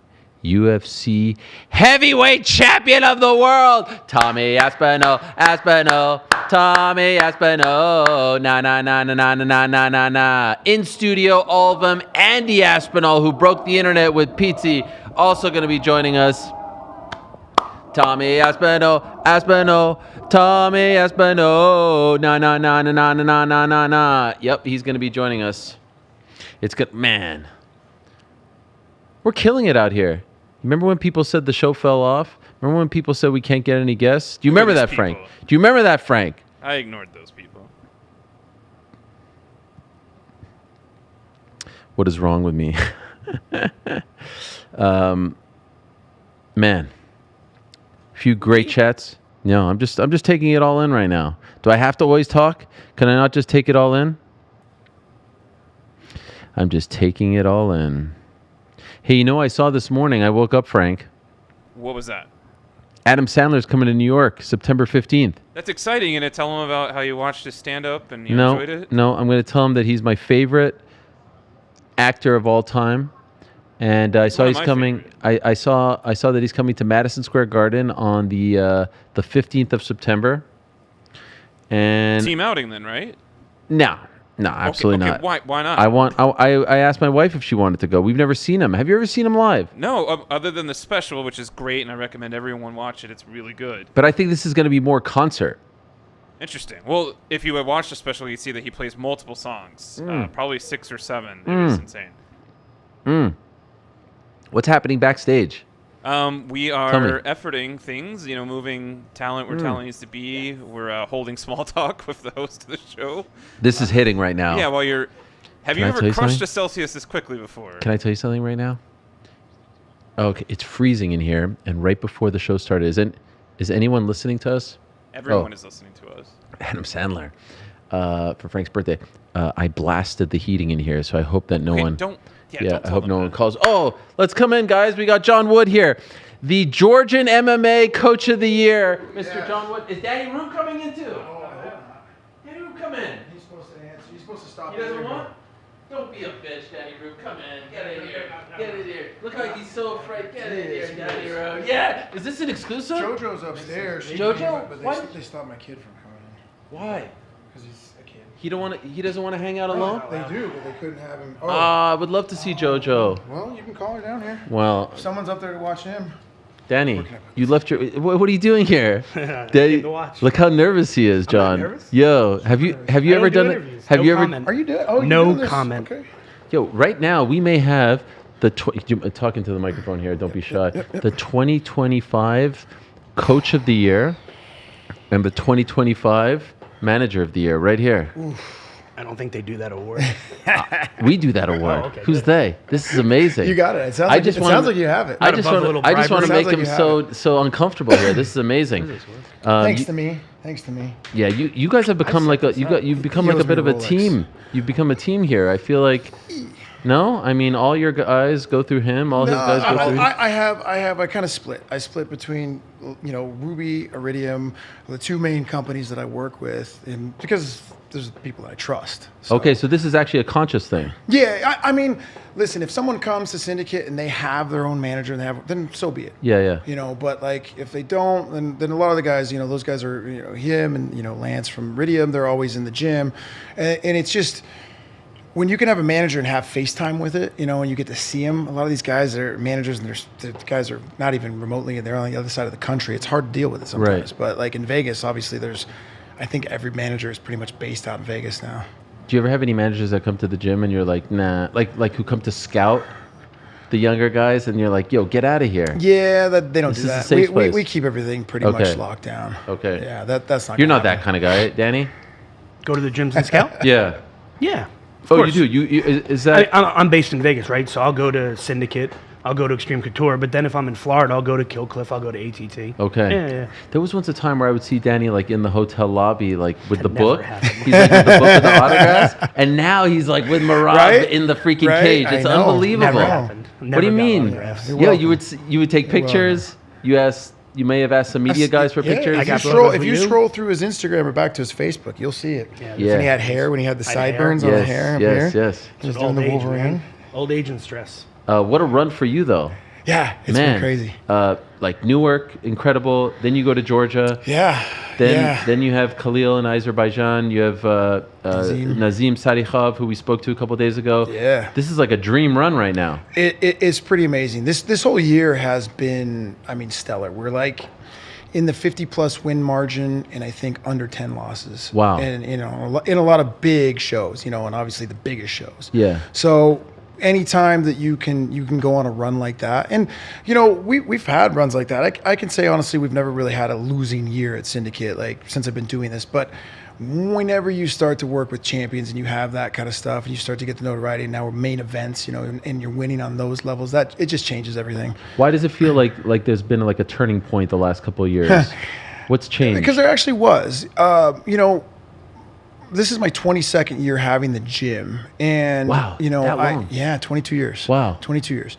UFC heavyweight champion of the world, Tommy Aspinall, Tommy Aspinall, na. In studio, all of them. Andy Aspinall, who broke the internet with Pizzi, also going to be joining us. Tommy Aspinall, Tommy Aspinall, na. Yep, he's going to be joining us. It's good, man. We're killing it out here. Remember when people said the show fell off? Remember when people said we can't get any guests? Do you remember that, Frank? Do you remember that, Frank? I ignored those people. What is wrong with me? Man, a few great chats. No, I'm just taking it all in right now. Do I have to always talk? Can I not just take it all in? I'm just taking it all in. Hey, I saw this morning, I woke up, Frank. What was that? Adam Sandler's coming to New York, September 15th. That's exciting. You gonna tell him about how you watched his stand-up and you enjoyed it? No, I'm going to tell him that he's my favorite actor of all time. And I saw he's coming. I saw that he's coming to Madison Square Garden on the 15th of September. And Team outing then, right? no, No, absolutely okay, not. Why not? I asked my wife if she wanted to go. We've never seen him. Have you ever seen him live? No, other than the special, which is great, and I recommend everyone watch it. It's really good. But I think this is going to be more concert. Interesting. Well, if you had watched the special, you'd see that he plays multiple songs, probably 6 or 7. It's insane. What's happening backstage? We are efforting things, moving talent where talent needs to be. We're holding small talk with the host of the show. This is hitting right now. Yeah, while you're... Have you I ever tell you crushed something? a Celsius this quickly before? Can I tell you something right now? Okay, it's freezing in here, and right before the show started, is anyone listening to us? Everyone is listening to us. Adam Sandler, for Frank's birthday. I blasted the heating in here, so I hope that no one... Don't I tell hope them no that. one calls. Oh, let's come in, guys. We got John Wood here, the Georgian MMA Coach of the Year. Mr. John Wood. Is Danny Rube coming in too? Danny Rube, come in. He's supposed to answer. He's supposed to stop. He doesn't want? Don't be a bitch, Danny Rube. Come in. Get in here. Get in here. Look how he's so afraid. Get in here, Danny Rube. Yeah. Is this an exclusive? JoJo's upstairs. JoJo? But Why? they stopped my kid from coming in Why? because he's a kid. He doesn't want to hang out alone? They do, but they couldn't have him. Oh, I would love to see JoJo. well, you can call her down here. Well, If someone's up there to watch him. Danny, you left your. What are you doing here? Danny, to watch. look how nervous he is, John. nervous? Yo, have you ever do done it? interviews. Have No you ever? comment. Are you doing? Oh, you're No doing this? comment. Okay. Yo, right now we may have the talking to the microphone here. Don't be shy. The 2025 Coach of the Year and the 2025 Manager of the Year, right here. I don't think they do that award. We do that award. okay, Who's good. they? This is amazing. You got it. It sounds I like, just it wanna- sounds like you have it. I Not just above a want. little I just want to bribery. make Sounds him like you so uncomfortable here. This is amazing. Thanks you- to me. Thanks to me. Yeah, you guys have become like you've become like a Owes bit me of a Rolex. team. You've become a team here. I feel like no, I mean all your guys go through him. All his guys go through. I kind of split. I split between, Ruby, Iridium, the two main companies that I work with, and because there's people that I trust. So- Okay, so this is actually a conscious thing. Yeah, I mean, listen, if someone comes to Syndicate and they have their own manager, then so be it. Yeah. But like if they don't, then a lot of the guys, those guys are, him and Lance from Iridium, they're always in the gym, and it's just. When you can have a manager and have FaceTime with it, and you get to see them, a lot of these guys are managers and the guys are not even remotely, and they're on the other side of the country. It's hard to deal with it sometimes. Right. But like in Vegas, obviously I think every manager is pretty much based out in Vegas now. Do you ever have any managers that come to the gym and you're like, nah, like who come to scout the younger guys and you're like, yo, get out of here? Yeah, they don't This do is a that. safe We place. keep everything pretty Okay. much locked down. Okay. Yeah, that's not. You're gonna not that happen. kind of guy, Danny. Go to the gyms and scout? Yeah. Yeah. Of Oh, course. you do. Is that? I'm based in Vegas, right? So I'll go to Syndicate. I'll go to Extreme Couture. But then if I'm in Florida, I'll go to Kill Cliff. I'll go to ATT. Okay. Yeah. There was once a time where I would see Danny like in the hotel lobby, like with the never book. happened. He's like with the book with the autographs, and now he's like with Marab Right? in the freaking Right? cage. I It's know. unbelievable. Never Wow. happened. What Never do you got mean? autographs. You're Yeah, welcome. you would take You're welcome. pictures. You may have asked some media guys for Yeah, pictures. I If you, got scroll, photos if with you you. scroll through his Instagram or back to his Facebook, you'll see it. Yeah. When he had hair, when he had the I had hair. sideburns on the Yes, hair. up yes, here. yes. He was It's doing old the age, Wolverine. man. Old age and stress. What a run for you though. Yeah, it's Man, been crazy. Like Newark, incredible. Then you go to Georgia. Yeah. Then you have Khalil in Azerbaijan. You have Nazim Sadikhov, who we spoke to a couple days ago. Yeah. This is like a dream run right now. It's pretty amazing. This whole year has been, stellar. We're like in the 50-plus win margin, and I think under 10 losses. Wow. And in a lot of big shows, and obviously the biggest shows. Yeah. So anytime that you can go on a run like that, and we've had runs like that. I can say honestly, we've never really had a losing year at Syndicate, like since I've been doing this. But whenever you start to work with champions and you have that kind of stuff, and you start to get the notoriety, and now we're main events, and you're winning on those levels, that it just changes everything. Why does it feel like there's been like a turning point the last couple of years? What's changed? Because there actually was. This is my 22nd year having the gym, and Wow, that long. 22 years. Wow. 22 years.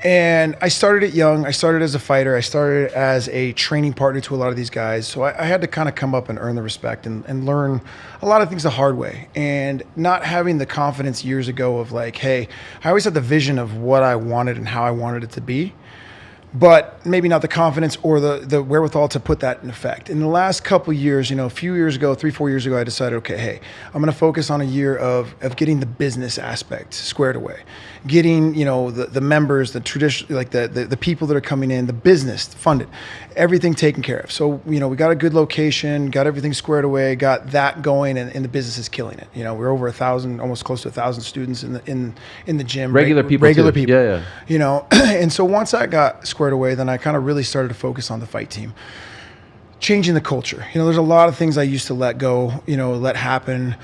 And I started it young. I started as a fighter. I started as a training partner to a lot of these guys. So I had to kind of come up and earn the respect and learn a lot of things the hard way. And not having the confidence years ago of like, hey, I always had the vision of what I wanted and how I wanted it to be. but maybe not the confidence or the wherewithal to put that in effect. In the last couple of years, a few years ago, 3-4 years ago, I decided, okay, hey, I'm going to focus on a year of getting the business aspect squared away, getting, the members, the tradition, like the people that are coming in, the business funded, everything taken care of. So, we got a good location, got everything squared away, got that going, and the business is killing it. We're over 1,000, almost close to 1,000 students in the gym. Regular people. Yeah. And so once that got squared away, then I kind of really started to focus on the fight team, changing the culture. There's a lot of things I used to let go, let happen.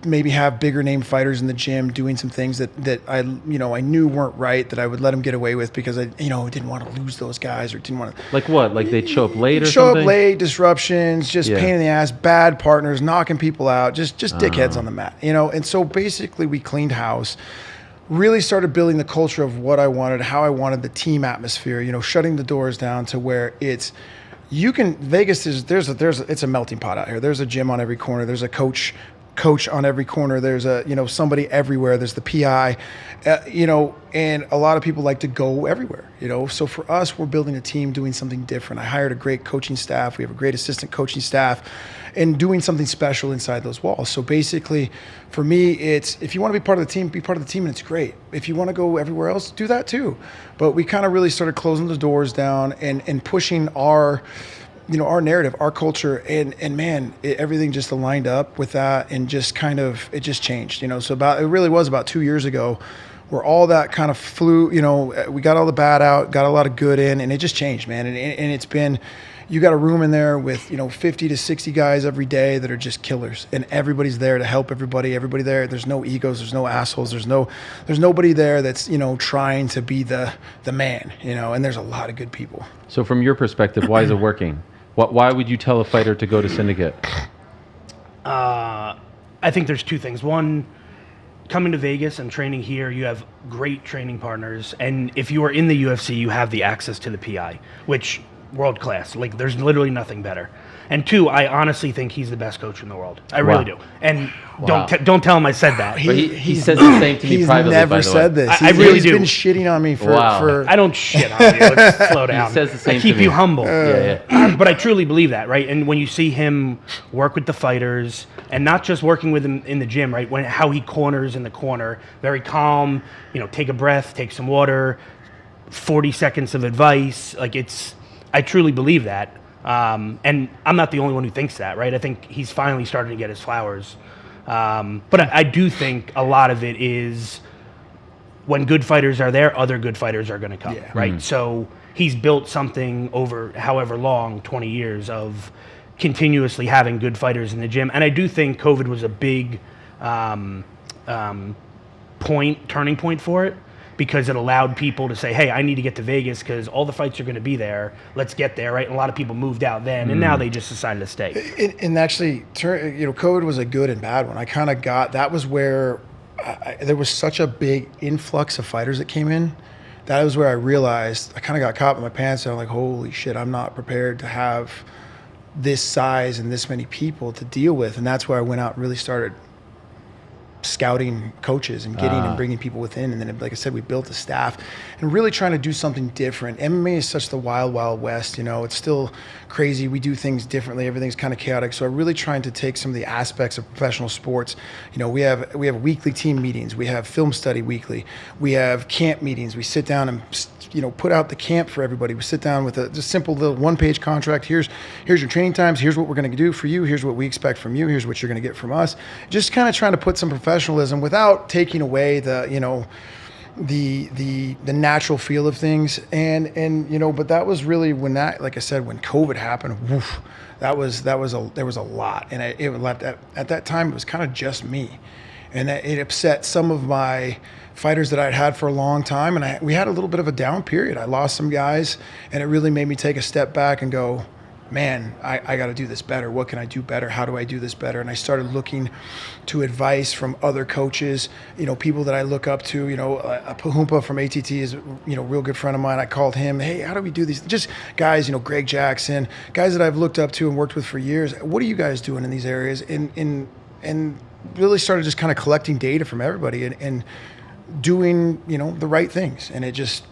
Maybe have bigger name fighters in the gym doing some things that I knew weren't right, that I would let them get away with because I didn't want to lose those guys or didn't want to. Like what? Like they'd show up late or show something? Up late, disruptions, just pain in the ass, bad partners, knocking people out, just dickheads on the mat, And so basically we cleaned house. Really started building the culture of what I wanted, how I wanted the team atmosphere, shutting the doors down to where it's, Vegas is, it's a melting pot out here. There's a gym on every corner. There's a coach on every corner. There's somebody everywhere. There's the PI, and a lot of people like to go everywhere, So for us, we're building a team doing something different. I hired a great coaching staff. We have a great assistant coaching staff and doing something special inside those walls. So basically for me, it's, if you want to be part of the team, be part of the team, and it's great. If you want to go everywhere else, do that too. But we kind of really started closing the doors down and pushing our narrative, our culture, and man, everything just aligned up with that, and just kind of, it just changed, So it really was about 2 years ago where all that kind of flew, we got all the bad out, got a lot of good in, and it just changed, man. And it's been, you got a room in there with, 50 to 60 guys every day that are just killers, and everybody's there to help everybody there. There's no egos, there's no assholes, there's nobody there that's, trying to be the man, and there's a lot of good people. So from your perspective, why is it working? Why would you tell a fighter to go to Syndicate? I think there's two things. One, coming to Vegas and training here, you have great training partners. And if you are in the UFC, you have the access to the PI, which world class. Like, there's literally nothing better. And two, I honestly think he's the best coach in the world. I really do. And don't tell him I said that. But he says the same to me privately. He's never said this. I really do. He's been shitting on me for. I don't shit on you. Let's slow down. He says the same I keep to me. you humble. Yeah. But I truly believe that, right? And when you see him work with the fighters, and not just working with them in the gym, right? How he corners in the corner, very calm. Take a breath, take some water, 40 seconds of advice. I truly believe that. And I'm not the only one who thinks that, right? I think he's finally starting to get his flowers. But I do think a lot of it is when good fighters are there, other good fighters are going to come, right? So he's built something over however long, 20 years of continuously having good fighters in the gym. And I do think COVID was a big turning point for it, because it allowed people to say, hey, I need to get to Vegas because all the fights are going to be there. Let's get there, right? And a lot of people moved out then, and now they just decided to stay. And actually, COVID was a good and bad one. I kind of that was where there was such a big influx of fighters that came in. That was where I realized I kind of got caught in my pants, and I'm like, holy shit, I'm not prepared to have this size and this many people to deal with. And that's where I went out and really started scouting coaches and getting and bringing people within. And then, like I said, we built a staff and really trying to do something different. MMA is such the wild, wild west, it's still crazy. We do things differently. Everything's kind of chaotic. So I'm really trying to take some of the aspects of professional sports. We have weekly team meetings. We have film study weekly. We have camp meetings. We sit down and put out the camp for everybody. We sit down with a just simple little one-page contract. Here's your training times. Here's what we're going to do for you. Here's what we expect from you. Here's what you're going to get from us. Just kind of trying to put some professionalism without taking away the natural feel of things. And but that was really when like I said, when COVID happened, there was a lot. And at that time, it was kind of just me. And it upset some of my fighters that I'd had for a long time. And we had a little bit of a down period. I lost some guys, and it really made me take a step back and go, man, I got to do this better. What can I do better? How do I do this better? And I started looking to advice from other coaches, people that I look up to. Pahumpa from ATT is, real good friend of mine. I called him, hey, how do we do these? Just guys, Greg Jackson, guys that I've looked up to and worked with for years. What are you guys doing in these areas? And really started just kind of collecting data from everybody and doing, the right things. And it just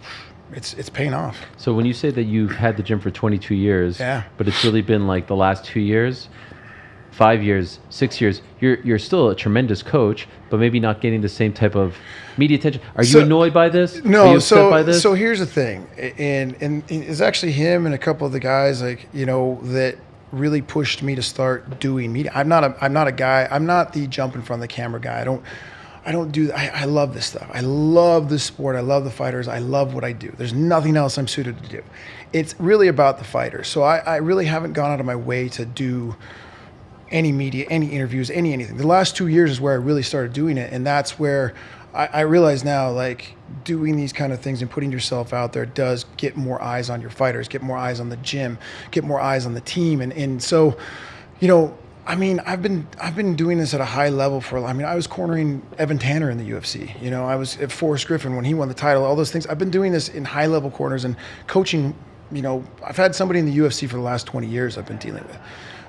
it's paying off. So when you say that you've had the gym for 22 years, Yeah. but it's really been like the last 2 years, 5 years, 6 years, you're still a tremendous coach, but maybe not getting the same type of media attention. Are you annoyed by this? Are you No, upset by this? so here's the thing, and it's actually him and a couple of the guys like that really pushed me to start doing media. I'm not a guy. I'm not the jump in front of the camera guy. I don't do that. I love this stuff. I love this sport. I love the fighters. I love what I do. There's nothing else I'm suited to do. It's really about the fighters. So I really haven't gone out of my way to do any media, any interviews, anything. The last 2 years is where I really started doing it, and that's where I realize now, like, doing these kind of things and putting yourself out there does get more eyes on your fighters, get more eyes on the gym, get more eyes on the team, and so, I mean, I've been doing this at a high level I was cornering Evan Tanner in the UFC. I was at Forrest Griffin when he won the title. All those things. I've been doing this in high level corners and coaching. I've had somebody in the UFC for the last 20 years I've been dealing with.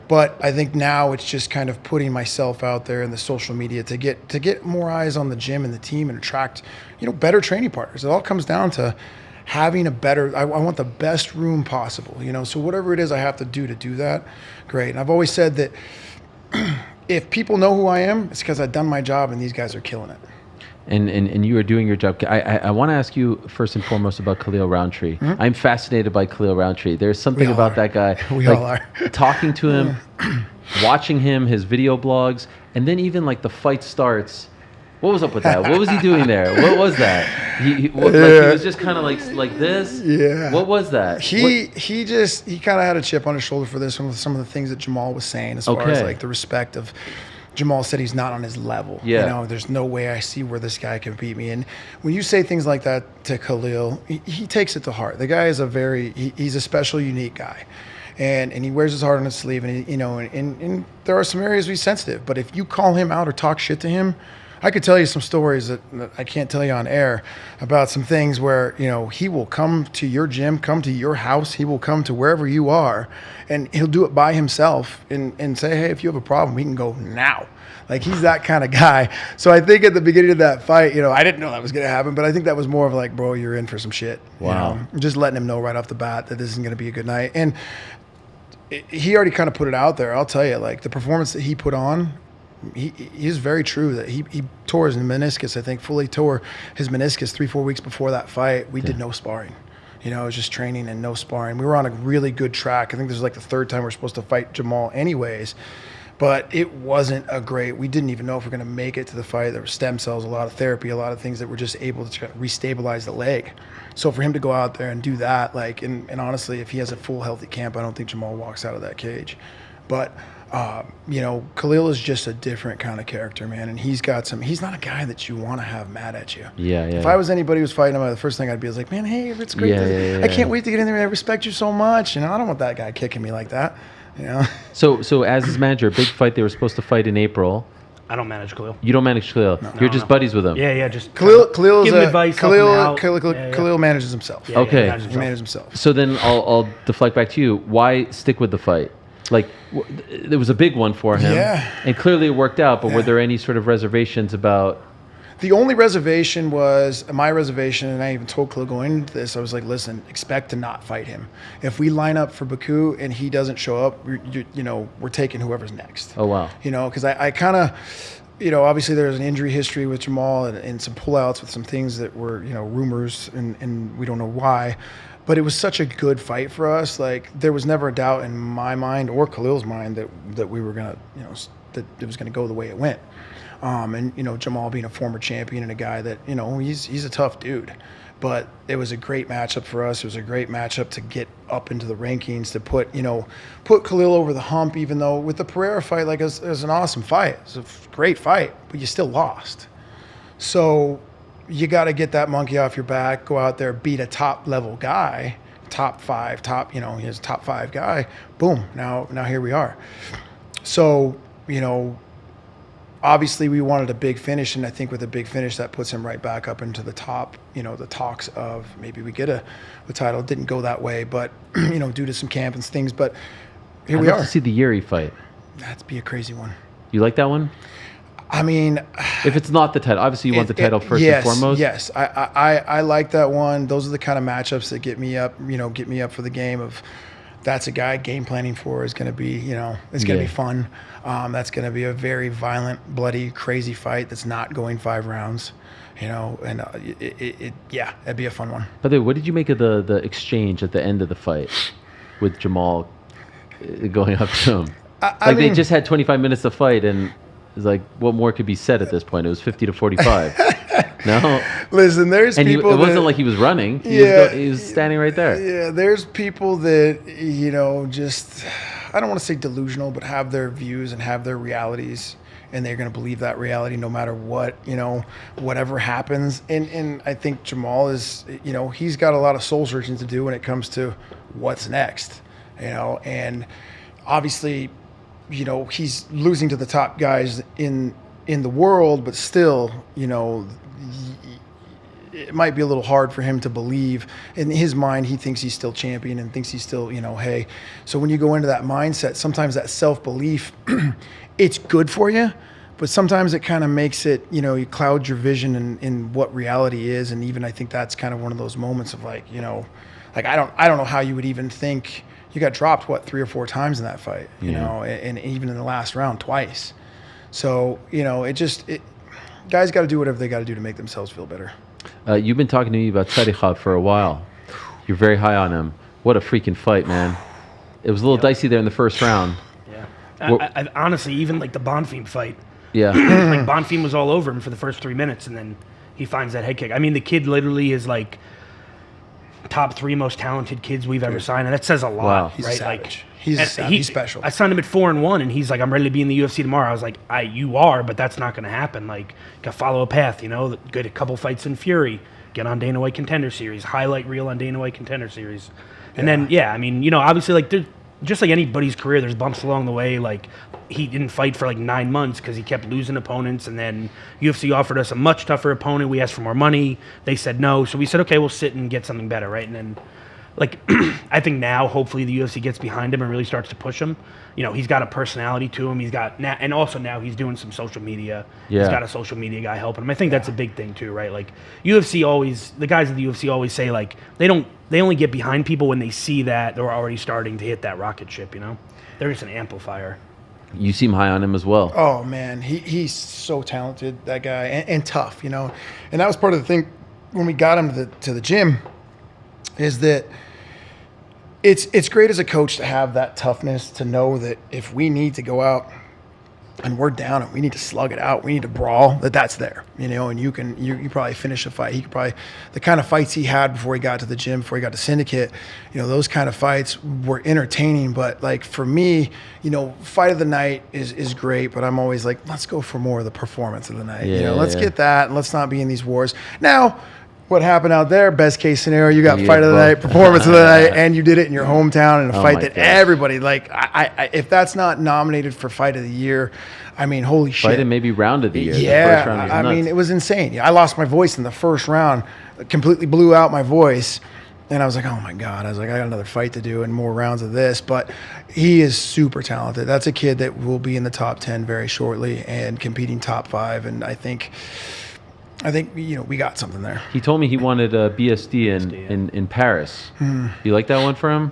But I think now it's just kind of putting myself out there in the social media to get more eyes on the gym and the team and attract, better training partners. It all comes down to having a better. I want the best room possible. So whatever it is I have to do that, great. And I've always said that if people know who I am, it's because I've done my job and these guys are killing it. And you are doing your job. I want to ask you first and foremost about Khalil Roundtree. Mm-hmm. I'm fascinated by Khalil Roundtree. There's something all about are. that guy. We all are. Talking to him, watching him, his video blogs, and then even like the fight starts. What was up with that? What was he doing there? What was that? He was just kind of like this. Yeah. What was that? He kind of had a chip on his shoulder for this one with some of the things that Jamal was saying as far as like the respect of. Jamal said he's not on his level. Yeah. There's no way I see where this guy can beat me. And when you say things like that to Khalil, he takes it to heart. The guy is he's a special, unique guy. And he wears his heart on his sleeve. And, and there are some areas he's sensitive. But if you call him out or talk shit to him, I could tell you some stories that I can't tell you on air about some things where, he will come to your gym, come to your house. He will come to wherever you are, and he'll do it by himself and say, hey, if you have a problem, we can go now. Like, he's that kind of guy. So I think at the beginning of that fight, I didn't know that was going to happen, but I think that was more of like, bro, you're in for some shit. Wow. Just letting him know right off the bat that this isn't going to be a good night. And he already kind of put it out there. I'll tell you, like, the performance that he put on, he's very true that he tore his meniscus. I think fully tore his meniscus 3-4 weeks before that fight. We did no sparring. It was just training and no sparring. We were on a really good track. I think this was like the third time we're supposed to fight Jamal anyways. But it wasn't we didn't even know if we're going to make it to the fight. There were stem cells, a lot of therapy, a lot of things that were just able to restabilize the leg. So for him to go out there and do that, and honestly, if he has a full healthy camp, I don't think Jamal walks out of that cage. But Khalil is just a different kind of character, man. And he's not a guy that you want to have mad at you. Yeah. If I was anybody who was fighting him, the first thing I'd be is like, man, hey, it's great. I can't wait to get in there. I respect you so much. I don't want that guy kicking me like that. So as his manager, big fight they were supposed to fight in April. I don't manage Khalil. You don't manage Khalil. You're just buddies with him. Yeah, just Khalil's give him advice. Khalil manages himself. Yeah, Okay. He manages himself. So then I'll deflect back to you. Why stick with the fight? Like, there was a big one for him. Yeah. And clearly it worked out, but were there any sort of reservations about... The only reservation was my reservation, and I even told Khalil going into this, I was like, listen, expect to not fight him. If we line up for Baku and he doesn't show up, we're taking whoever's next. Oh, wow. Because I kind of, obviously there's an injury history with Jamal and some pullouts with some things that were, rumors, and we don't know why. But it was such a good fight for us. Like, there was never a doubt in my mind or Khalil's mind that we were going to, that it was going to go the way it went. And Jamal being a former champion and a guy that he's a tough dude, but it was a great matchup for us. It was a great matchup to get up into the rankings, to put Khalil over the hump. Even though with the Pereira fight, like it was an awesome fight, it was a great fight, but you still lost. So you got to get that monkey off your back, go out there, beat a top level guy, top five guy. Boom. Now here we are. So obviously, we wanted a big finish, and I think with a big finish, that puts him right back up into the top, the talks of maybe we get a title. It didn't go that way, but, due to some camp and things. But here we are. I'd love to see the Yuri fight. That'd be a crazy one. You like that one? I mean, If it's not the title, obviously you want the title first and foremost. Yes, I like that one. Those are the kind of matchups that get me up. Get me up for the game. Of that's a guy game planning for is going to be it's going to be fun. That's going to be a very violent, bloody, crazy fight. That's not going 5 rounds. And it'd be a fun one. By the way, what did you make of the exchange at the end of the fight with Jamal going up to him? I mean, they just had 25 minutes to fight, and it's like, what more could be said at this point? It was 50 to 45. No. Listen, there's and people. It wasn't like he was running. He was standing right there. Yeah, there's people that just I don't want to say delusional, but have their views and have their realities. And they're going to believe that reality no matter what, whatever happens. And I think Jamal is, he's got a lot of soul searching to do when it comes to what's next, and obviously, he's losing to the top guys in the world, but still, it might be a little hard for him to believe. In his mind, he thinks he's still champion and thinks he's still, hey. So when you go into that mindset, sometimes that self-belief, it's good for you, but sometimes it kind of makes it, you cloud your vision in what reality is. And even I think that's kind of one of those moments of like, I don't know how you would even think. You got dropped 3 or 4 times in that fight, and even in the last round twice. So guys got to do whatever they got to do to make themselves feel better. You've been talking to me about Tzadikov for a while. You're very high on him. What a freaking fight, man! It was a little dicey there in the first round. Yeah, I honestly, even like the Bonfim fight. Yeah, like Bonfim was all over him for the first 3 minutes, and then he finds that head kick. I mean, the kid literally is like top 3 most talented kids we've ever signed, and that says a lot, Wow. He's right? savage. Like He's special. I signed him at 4-1, and he's like, "I'm ready to be in the UFC tomorrow." I was like, "You are, but that's not going to happen. Like, you got to follow a path. Get a couple fights in Fury, get on Dana White Contender Series, highlight reel on Dana White Contender Series, and then I mean, obviously, like there's just like anybody's career, there's bumps along the way. Like he didn't fight for like 9 months because he kept losing opponents, and then UFC offered us a much tougher opponent. We asked for more money, they said no, so we said, okay, we'll sit and get something better, right? And then, like, I think now, hopefully, the UFC gets behind him and really starts to push him. He's got a personality to him. He's got and also now he's doing some social media. Yeah. He's got a social media guy helping him. I think that's a big thing too, right? Like the guys at the UFC always say like they only get behind people when they see that they're already starting to hit that rocket ship. They're just an amplifier. you seem high on him as well. Oh man, he's so talented, that guy, and tough. And that was part of the thing when we got him to the gym, is that it's great as a coach to have that toughness, to know that if we need to go out and we're down and we need to slug it out, we need to brawl, that's there, and you probably finish a fight. He could probably, the kind of fights he had before he got to the gym, before he got to Syndicate, those kind of fights were entertaining. But like for me, fight of the night is great, but I'm always like, let's go for more of the performance of the night. Let's get that, and let's not be in these wars. Now, what happened out there, best case scenario, you got fight of the night, performance of the night, and you did it in your hometown in a fight that everybody, like, I if that's not nominated for fight of the year, I mean, holy shit. Fight and maybe round of the year. Yeah, The first round was I nuts. mean, it was insane. I lost my voice in the first round, completely blew out my voice, and I was like, oh my God, I got another fight to do and more rounds of this. But he is super talented. That's a kid that will be in the top 10 very shortly and competing top 5, and I think we got something there. He told me he wanted a BSD in Paris. You like that one for him?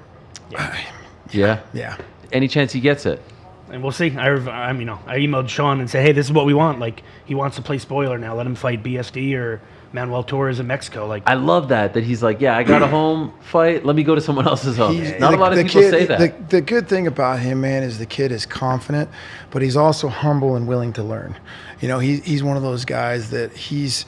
Yeah. Yeah. Any chance he gets it? And we'll see. I emailed Sean and said, hey, this is what we want. Like, he wants to play spoiler now. Let him fight BSD or Manuel Torres in Mexico. Like, I love that he's like, yeah, I got a home fight. Let me go to someone else's home. Not a lot of the people kid, say that. The good thing about him, man, is the kid is confident, but he's also humble and willing to learn. He's one of those guys that he's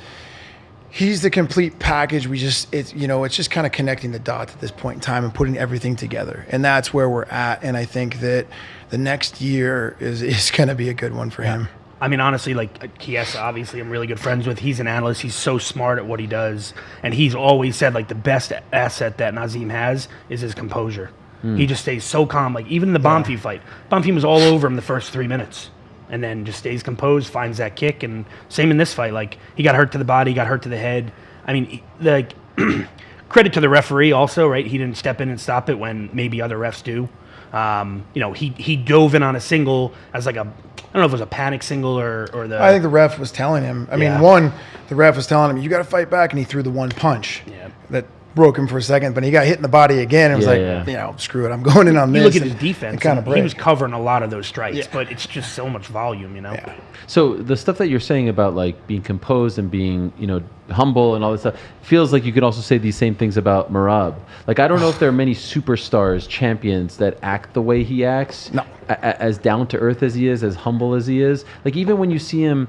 the complete package. It's just kind of connecting the dots at this point in time and putting everything together. And that's where we're at. And I think that the next year is going to be a good one for him. I mean, honestly, like Chiesa, obviously, I'm really good friends with. He's an analyst. He's so smart at what he does. And he's always said, like, the best asset that Nazim has is his composure. He just stays so calm. Like, even in the Bonfim fight, Bonfim was all over him the first 3 minutes. And then just stays composed, finds that kick. And same in this fight. Like, he got hurt to the body, got hurt to the head. I mean, credit to the referee also, right? He didn't step in and stop it when maybe other refs do. He dove in on a single as like I don't know if it was a panic single or the. I think the ref was telling him. I mean, the ref was telling him, "You got to fight back," and he threw the one punch that broke him for a second. But he got hit in the body again, and was screw it, I'm going in on this. You look at his defense. He was covering a lot of those strikes, but it's just so much volume, Yeah. So the stuff that you're saying about like being composed and being, humble and all this stuff, feels like you could also say these same things about Merab. Like, I don't know if there are many superstars, champions that act the way he acts. No. As down to earth as he is, as humble as he is. Like, even when you see him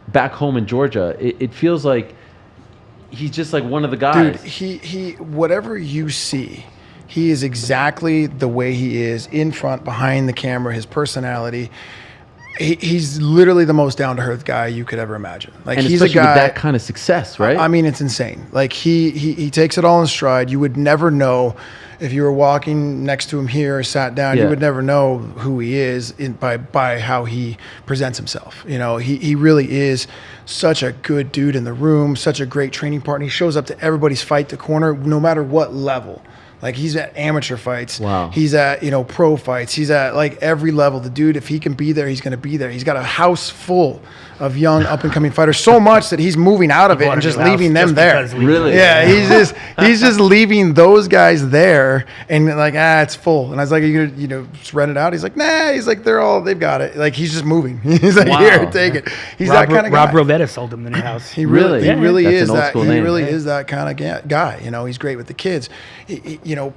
back home in Georgia, it feels like he's just like one of the guys. Dude, he whatever you see, he is exactly the way he is in front, behind the camera, his personality. He's literally the most down to earth guy you could ever imagine. Like, and he's a especially guy with that kind of success, right? I mean, it's insane. Like, he takes it all in stride. You would never know if you were walking next to him here or sat down. Yeah. You would never know who he is by how he presents himself. He really is such a good dude in the room, such a great training partner. He shows up to everybody's fight to corner, no matter what level. Like, he's at amateur fights. Wow. He's at, pro fights. He's at, like, every level. The dude, if he can be there, he's going to be there. He's got a house full of young up-and-coming fighters, so much that he's moving out of it and just leaving them there. Really? Yeah, he's just leaving those guys there and like, it's full. And I was like, are you gonna, just rent it out? He's like, nah. He's like, they've got it. Like, he's just moving. He's like, here, take it. He's that kind of guy. Rob Rovetta sold him the new house. He really That's is an old that. school He name. really is that kind of guy. He's great with the kids.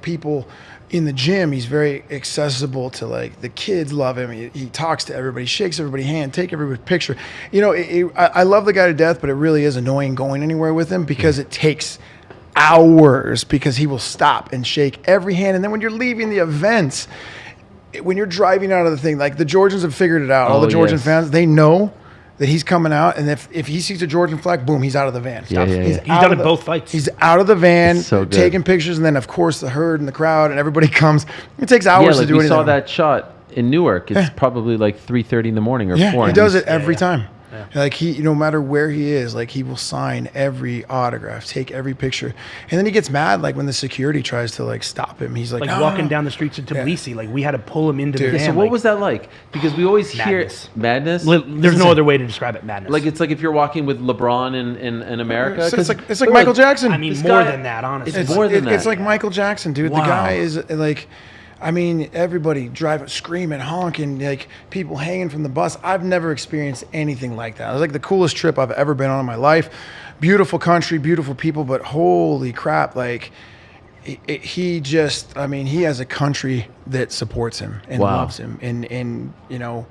People in the gym, he's very accessible to, like, the kids love him. He talks to everybody, shakes everybody's hand, take everybody's picture. I love the guy to death, but it really is annoying going anywhere with him because it takes hours, because he will stop and shake every hand. And then when you're leaving the events, when you're driving out of the thing, like, the Georgians have figured it out. All the Georgian fans, they know that he's coming out, and if he sees a Georgian flag, boom, he's out of the van. Yeah. He's done it both fights. He's out of the van, So good. taking pictures, and then, of course, the herd and the crowd and everybody comes. It takes hours to do we anything. saw that shot in Newark. It's probably like 3:30 in the morning or 4. He and does he's- it every time. Like, he, no matter where he is, like, he will sign every autograph, take every picture, and then he gets mad, like, when the security tries to, like, stop him. He's like, Like no, walking no. down the streets of Tbilisi, like, we had to pull him into the Dude. van. So what was that like? Because we always Madness. hear madness. There's no other way to describe it. Madness. Like, it's like if you're walking with LeBron in America. It's like Michael Jackson. I mean, This more guy- than that, honestly. It's more than that. It's like Michael Jackson, dude. Wow. The guy is like, I mean, everybody driving, screaming, honking, like, people hanging from the bus. I've never experienced anything like that. It was like the coolest trip I've ever been on in my life. Beautiful country, beautiful people, but holy crap, like, he has a country that supports him and loves him, and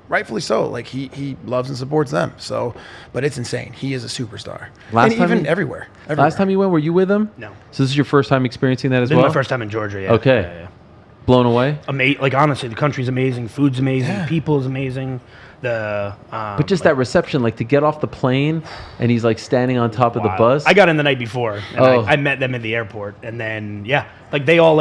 rightfully so. Like, he loves and supports them. So, but it's insane. He is a superstar. Everywhere. Last time you went, were you with him? No. So this is your first time experiencing that as This well? is my first time in Georgia. Yeah. Okay. Yeah. Blown away? Like, honestly, the country's amazing. Food's amazing. People is amazing. But just that reception, like, to get off the plane and he's like standing on top of the bus. I got in the night before, and I met them at the airport, and then like they all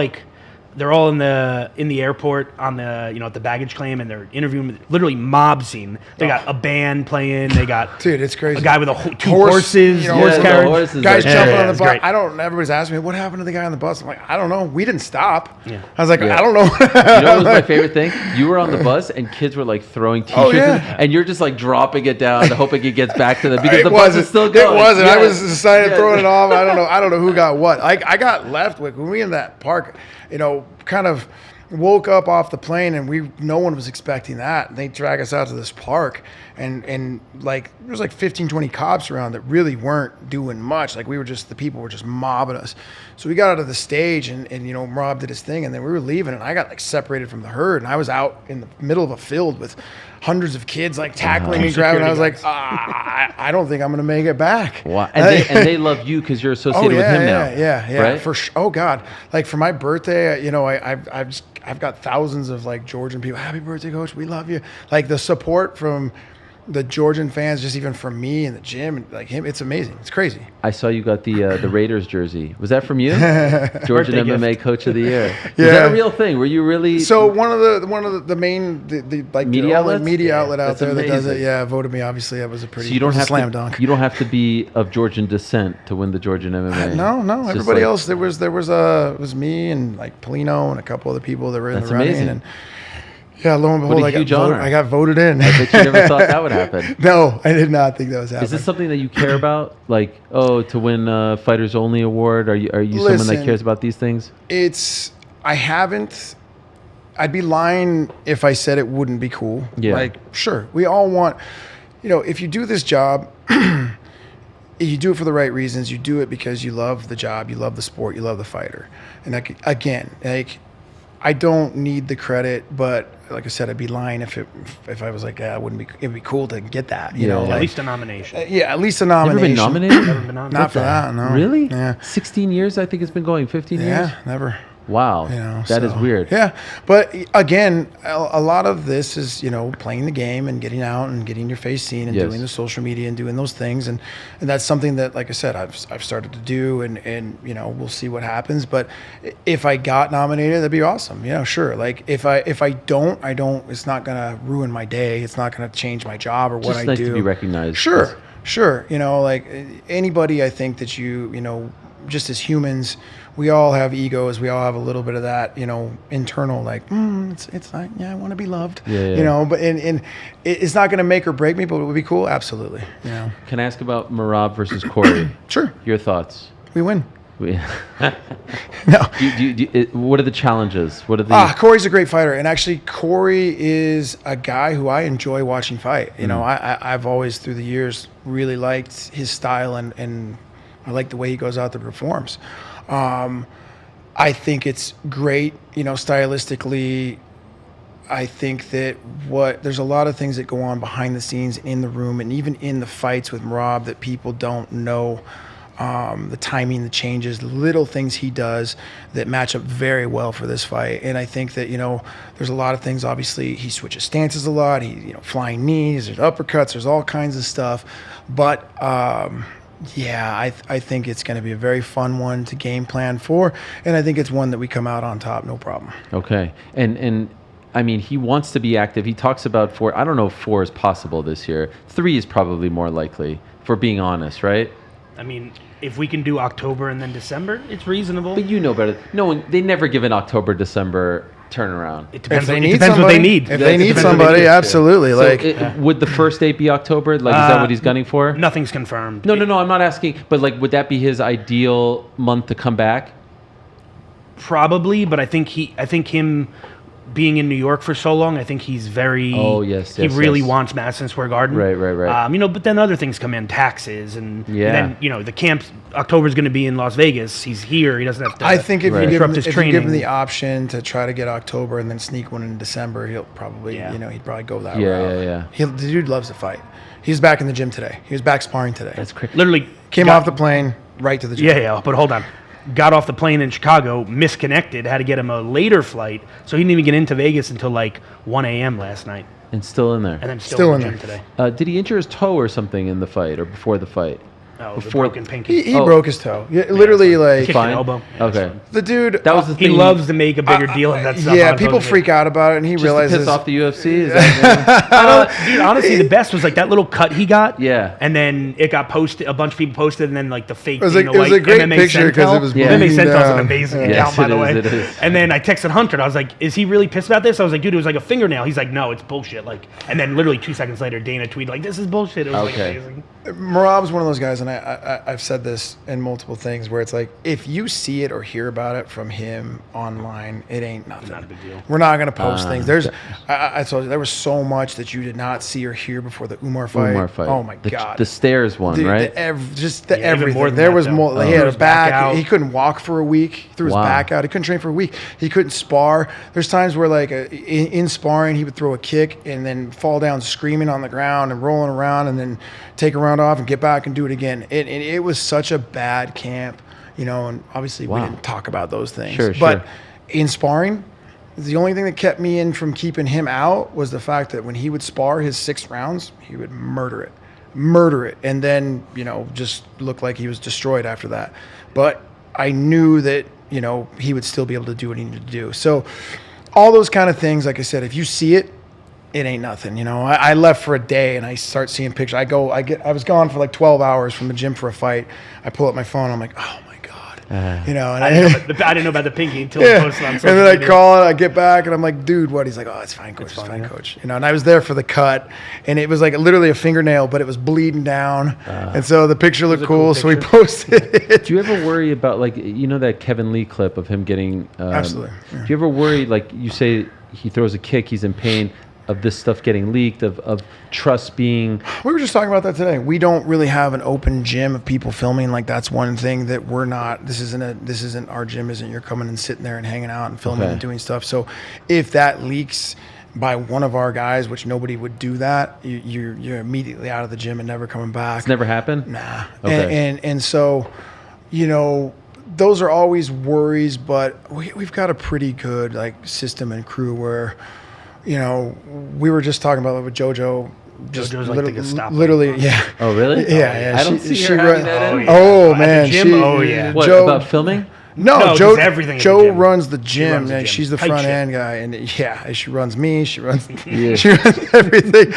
they're all in the airport on the at the baggage claim, and they're interviewing with literally mob scene. They got a band playing. They got Dude, it's crazy. a guy with two horses, horse the carriage. horses Guys are- jumping on the it's bus. great. Everybody's asking me, what happened to the guy on the bus? I'm like, I don't know. We didn't stop. Yeah. I was like, Yeah. I don't know. You know what was my favorite thing? You were on the bus and kids were like throwing T-shirts yeah. and you're just like dropping it down, hoping it gets back to them because It the bus wasn't. is still going. It wasn't. I Yeah. was decided Yeah. throwing it off. I don't know who got what. I got left with when we in that park, kind of woke up off the plane, and no one was expecting that. They drag us out to this park, and like there was like 15, 20 cops around that really weren't doing much. Like, the people were just mobbing us. So we got out of the stage, and Rob did his thing, and then we were leaving, and I got like separated from the herd, and I was out in the middle of a field with hundreds of kids like tackling me, grabbing. I was like, I don't think I'm gonna make it back. Wow. And they love you because you're associated with him now. Yeah, right? for sure. Oh God, like for my birthday, I've got thousands of like Georgian people. Happy birthday, coach. We love you. Like the support from the Georgian fans, just even from me in the gym, and like him, it's amazing. It's crazy. I saw you got the Raiders jersey. Was that from you? Georgian Birthday MMA gift. Coach of the Year. Yeah. Was that a real thing? Were you really? So one of the main like Media the only outlets? media outlet out That's there that does it, amazing. voted me. Obviously, that was a pretty So you don't it was a have slam to, dunk. You don't have to be of Georgian descent to win the Georgian MMA. No, It's just everybody like- else. There was it was me and like Polino and a couple other people that were in That's the running. amazing. And yeah, lo and behold, a I huge honor. I got voted in. I bet you never thought that would happen. No, I did not think that was happening. Is this something that you care about? Like, to win a Fighters Only award? Are you someone that Listen, cares about these things? I haven't. I'd be lying if I said it wouldn't be cool. Yeah. Like, sure, we all want, if you do this job, you do it for the right reasons. You do it because you love the job, you love the sport, you love the fighter. And again, like, I don't need the credit, but like I said, I'd be lying if I was like, it wouldn't be. It'd be cool to get that, you know. Yeah. At Like, least a nomination. yeah, at least a Never nomination. been nominated? Never been nominated. Not for that, no. Really? Yeah. 16 years, I think it's been going. 15 years? Yeah, never. Wow. That is so, weird. Yeah, but again, a lot of this is playing the game and getting out and getting your face seen and Yes. doing the social media and doing those things, and that's something that, like I said, I've started to do, and we'll see what happens. But if I got nominated, that'd be awesome. Sure. Like if I don't, it's not gonna ruin my day. It's not gonna change my job or what Just I nice do. to be recognized. Sure. Sure. Like anybody, I think that just as humans, we all have egos. We all have a little bit of that, internal, like, it's like, I want to be loved, Yeah. but and it's not going to make or break me, but it would be cool. Absolutely. Can I ask about Merab versus Corey? Sure. Your thoughts? We win. No. What are the challenges? What are the? Corey's a great fighter, and actually, Corey is a guy who I enjoy watching fight. I've always through the years really liked his style, and I like the way he goes out there and performs. I think it's great, stylistically. I think that there's a lot of things that go on behind the scenes in the room and even in the fights with Merab that people don't know. The timing, the changes, the little things he does that match up very well for this fight. And I think that, there's a lot of things. Obviously, he switches stances a lot. He, flying knees, there's uppercuts, there's all kinds of stuff. But, I think it's going to be a very fun one to game plan for. And I think it's one that we come out on top, no problem. Okay. And I mean, he wants to be active. He talks about 4. I don't know if 4 is possible this year. 3 is probably more likely, for being honest, right? I mean, if we can do October and then December, it's reasonable. But you know better. No one. They never give an October, December turnaround. It depends, If they it need depends what they somebody- need. If It they need depends what they somebody, need. absolutely. So would the first date be October? Like, is that what he's gunning for? Nothing's confirmed. No. I'm not asking. But like, would that be his ideal month to come back? Probably, but I think him being in New York for so long, I think he's very. Oh, yes, He yes, really yes. wants Madison Square Garden. Right. But then other things come in, taxes, and Yeah. then the camp. October's going to be in Las Vegas. He's here. He doesn't have to. I think if, you, give him, interrupt his if you give him training. the option to try to get October and then sneak one in December, he'll probably, he'd probably go that route. Yeah. The dude loves to fight. He's back in the gym today. He was back sparring today. That's crazy. Literally Came off the plane, right to the gym. Yeah, but hold on. Got off the plane in Chicago, misconnected, had to get him a later flight, so he didn't even get into Vegas until like 1 a.m. last night, And still in there. and then Still still in in the there. gym today. Did he injure his toe or something in the fight or before the fight? Oh, the Before- broken pinky. He Oh. broke his toe. Yeah, literally, like, Kicked Fine. an elbow. Okay. the dude. That was the He thing. loves to make a bigger deal of that stuff. Yeah, on people social freak media. out about it, and he Just to realizes. piss off the UFC. Is that Dude, honestly, the best was like that little cut he got. Yeah. And then it got posted. A bunch of people posted, and then like the fake. It was a great MMA picture 'cause Centel. it was Yeah. MMA bleeding Centel's an down. amazing Yeah. account, Yes, by it the is, way. it is. And then I texted Hunter, and I was like, "Is he really pissed about this?" I was like, "Dude, it was like a fingernail." He's like, "No, it's bullshit." Like, and then literally 2 seconds later, Dana tweeted like, "This is bullshit." It was like Okay. amazing. Merab's one of those guys, and I've said this in multiple things, where it's like, if you see it or hear about it from him online, it ain't nothing. Not a big deal. We're not going to post things. There's, I told you, there was so much that you did not see or hear before the Umar fight. Umar fight? Oh my The- God. The stairs one, Dude, right? just the Yeah, even everything. more than There that, was though. more. He Threw had a his back back. out. He couldn't walk for a week. He threw his Wow. back out. He couldn't train for a week. He couldn't spar. There's times where like in sparring, he would throw a kick and then fall down screaming on the ground and rolling around and then take a round off and get back and do it again. It was such a bad camp, and obviously we Wow. didn't talk about those things. Sure, but sure. in sparring, The only thing that kept me in from keeping him out was the fact that when he would spar his 6 rounds, he would murder it. And then, just look like he was destroyed after that. But I knew that, he would still be able to do what he needed to do. So all those kind of things, like I said, if you see it, it ain't nothing. I left for a day and I start seeing pictures. I was gone for like 12 hours from the gym for a fight. I pull up my phone. I'm like, oh my God, and I didn't know about the pinky until I posted on social and then media. I call it, I get back and I'm like, dude, what? He's like, oh, it's fine, coach. It's fine, coach. And I was there for the cut and it was like literally a fingernail, but it was bleeding down. And so the picture looked cool. So we posted it. Do you ever worry about that Kevin Lee clip of him getting, Absolutely. Yeah. Do you ever worry, like you say he throws a kick, he's in pain, of this stuff getting leaked, of trust being... We were just talking about that today. We don't really have an open gym of people filming. Like, that's one thing that we're not... This isn't our gym, isn't you're coming and sitting there and hanging out and filming and doing stuff. So if that leaks by one of our guys, which nobody would do that, you're immediately out of the gym and never coming back. It's never happened? Nah. Okay. And so, those are always worries, but we've got a pretty good, system and crew where... we were just talking about it with JoJo. JoJo's like the Gestapo. Literally, yeah. Oh, really? Yeah. I don't see her run- having that in. Oh, At man. the gym? What, Joe, about filming? No, just everything at the Joe gym. runs the gym. runs the gym. She's the Tight front shit. end guy, and she runs me. She runs, Yeah. she runs everything.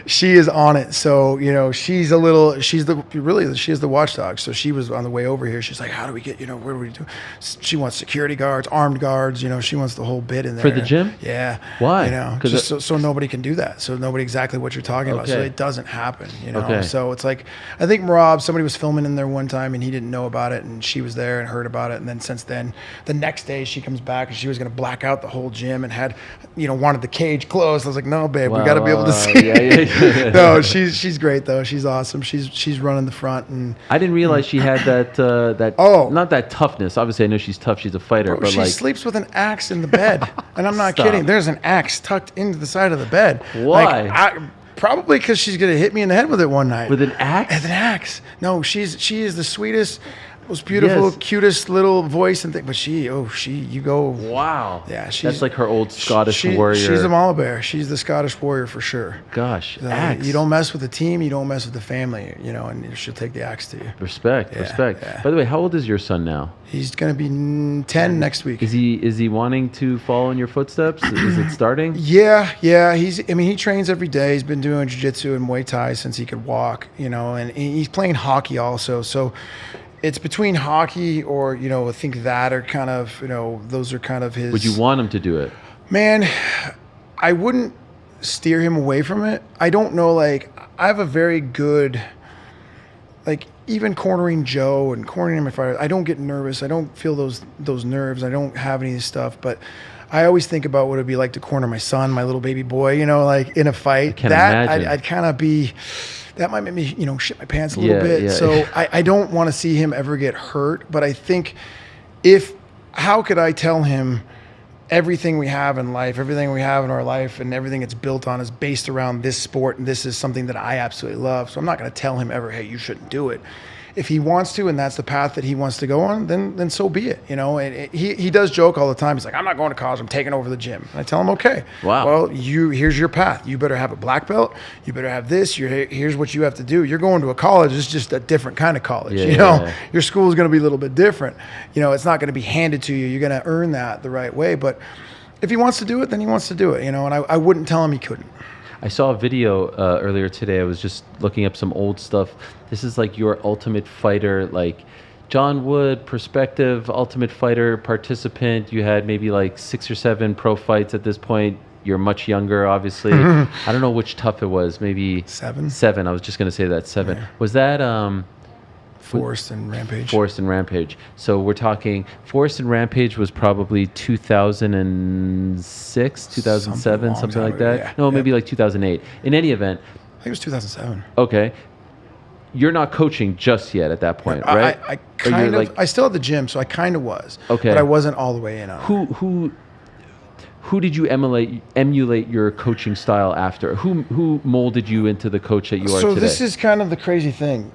She is on it. So she's the watchdog. So she was on the way over here. She's like, how do we get? Where do we do? She wants security guards, armed guards. She wants the whole bit in there For the gym? Yeah. Why? Just so nobody can do that. So nobody exactly what you're talking about. So Okay. it doesn't happen. Okay. So it's like, I think Marab, somebody was filming in there one time and he didn't know about it, and she was there and heard about it, and then since then, the next day she comes back and she was going to black out the whole gym and had, wanted the cage closed. I was like, no, babe, we got to be able to see. Yeah. No, she's great though. She's awesome. She's running the front, and I didn't realize she had that Oh. not that toughness. Obviously, I know she's tough. She's a fighter, bro, but she sleeps with an axe in the bed, and I'm not Stop. kidding. There's an axe tucked into the side of the bed. Why? Probably because she's gonna hit me in the head with it one night. with an axe. With an axe. No, she is the sweetest, most beautiful, Yes. cutest little voice and thing. But you go. Wow. Yeah, that's like her old Scottish warrior. She's a mama bear. She's the Scottish warrior for sure. Gosh, So axe. you don't mess with the team. You don't mess with the family. And she'll take the axe to you. Respect. Yeah. By the way, how old is your son now? He's gonna be 10 next week. Is he wanting to follow in your footsteps? Is it starting? Yeah. He trains every day. He's been doing jiu-jitsu and Muay Thai since he could walk, and he's playing hockey also. So it's between hockey or, I think that are kind of, those are kind of his. Would you want him to do it? Man, I wouldn't steer him away from it. I don't know, I have a very good, even cornering Joe and cornering my fighter, I don't get nervous. I don't feel those nerves. I don't have any of this stuff, but I always think about what it'd be like to corner my son, my little baby boy, in a fight. I can't imagine. I'd kind of be, that might make me, shit my pants a little bit. Yeah. So I don't want to see him ever get hurt, but I think how could I tell him everything we have in life, everything we have in our life, and everything it's built on is based around this sport, and this is something that I absolutely love. So I'm not going to tell him ever, hey, you shouldn't do it. If he wants to, and that's the path that he wants to go on, then so be it. And he does joke all the time. He's like, I'm not going to college. I'm taking over the gym. And I tell him, okay. Wow. Well, here's your path. You better have a black belt. You better have this. Here's what you have to do. You're going to a college. It's just a different kind of college. Yeah. Your school is going to be a little bit different. It's not going to be handed to you. You're going to earn that the right way. But if he wants to do it, then he wants to do it. And I wouldn't tell him he couldn't. I saw a video earlier today. I was just looking up some old stuff. This is like your Ultimate Fighter, like John Wood, perspective, Ultimate Fighter participant. You had maybe 6 or 7 pro fights at this point. You're much younger, obviously. I don't know which tough it was. Maybe 7. 7. I was just going to say that 7. Yeah. Was that Forrest and Rampage. Forrest and Rampage? So we're talking Forrest and Rampage was probably 2006, 2007, something like that. Yeah. No, maybe 2008. In any event, I think it was 2007. okay. You're not coaching just yet at that point, right? I Or kind you're of. I still had the gym, so I kind of was. Okay. But I wasn't all the way in on it. Who did you emulate your coaching style after? Who molded you into the coach that you are So today? this is kind of the crazy thing.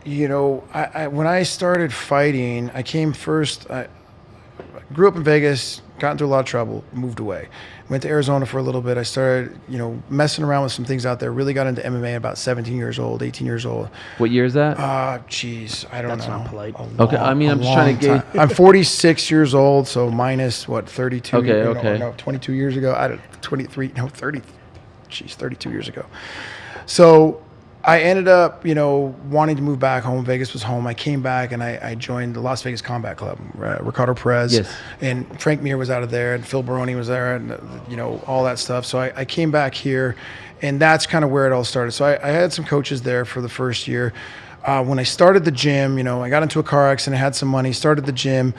When I started fighting, I came first. I grew up in Vegas, got into a lot of trouble, moved away. Went to Arizona for a little bit. I started, messing around with some things out there. Really got into MMA at about 17 years old, 18 years old. What year is that? I don't That's know. not polite. Okay, I mean, I'm just trying to long gauge. time. I'm 46 years old, so minus 32. Okay, okay. No, 22 years ago. 30. 32 years ago. So I ended up, wanting to move back home. Vegas was home. I came back and I joined the Las Vegas Combat Club. Ricardo Perez Yes. and Frank Mir was out of there, and Phil Baroni was there, and all that stuff. So I came back here, and that's kind of where it all started. So I had some coaches there for the first year. When I started the gym, I got into a car accident, had some money, started the gym,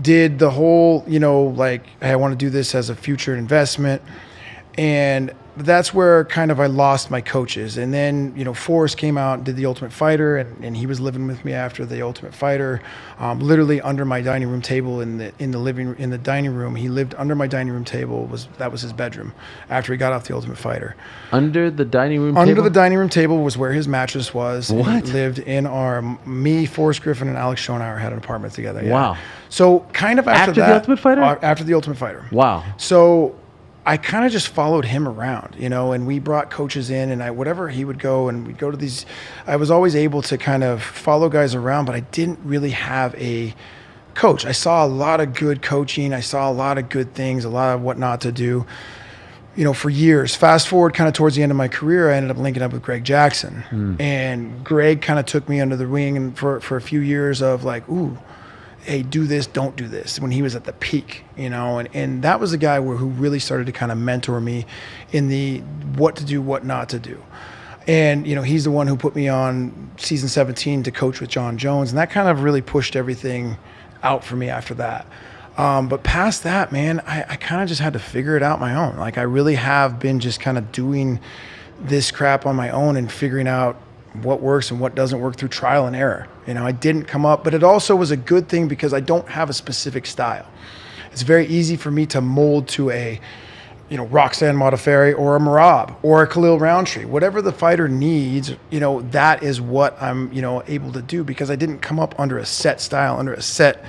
did the whole, hey, I want to do this as a future investment. And that's where kind of I lost my coaches. And then, Forrest came out and did The Ultimate Fighter, and he was living with me after The Ultimate Fighter, literally under my dining room table in the dining room. He lived under my dining room table. That was his bedroom after he got off The Ultimate Fighter. Under the dining room Under table? the dining room table was where his mattress was. What? He lived in me, Forrest Griffin, and Alex Schoenauer had an apartment together. Yeah. Wow. So kind of after After that. The Ultimate Fighter? After The Ultimate Fighter. Wow. So I kind of just followed him around, and we brought coaches in, and whatever he would go, and we'd go to these. I was always able to kind of follow guys around, but I didn't really have a coach. I saw a lot of good coaching. I saw a lot of good things, a lot of what not to do, for years. Fast forward kind of towards the end of my career, I ended up linking up with Greg Jackson. And Greg kind of took me under the wing and for a few years of like, ooh, hey, do this, don't do this, when he was at the peak, and that was a guy who really started to kind of mentor me in the what to do, what not to do. And, he's the one who put me on season 17 to coach with John Jones, and that kind of really pushed everything out for me after that. But past that, man, I kind of just had to figure it out my own. Like, I really have been just kind of doing this crap on my own and figuring out what works and what doesn't work through trial and error. I didn't come up, but it also was a good thing because I don't have a specific style. It's very easy for me to mold to a, Roxanne Modafferi or a Merab or a Khalil Roundtree. Whatever the fighter needs, that is what I'm, able to do because I didn't come up under a set style, under a set,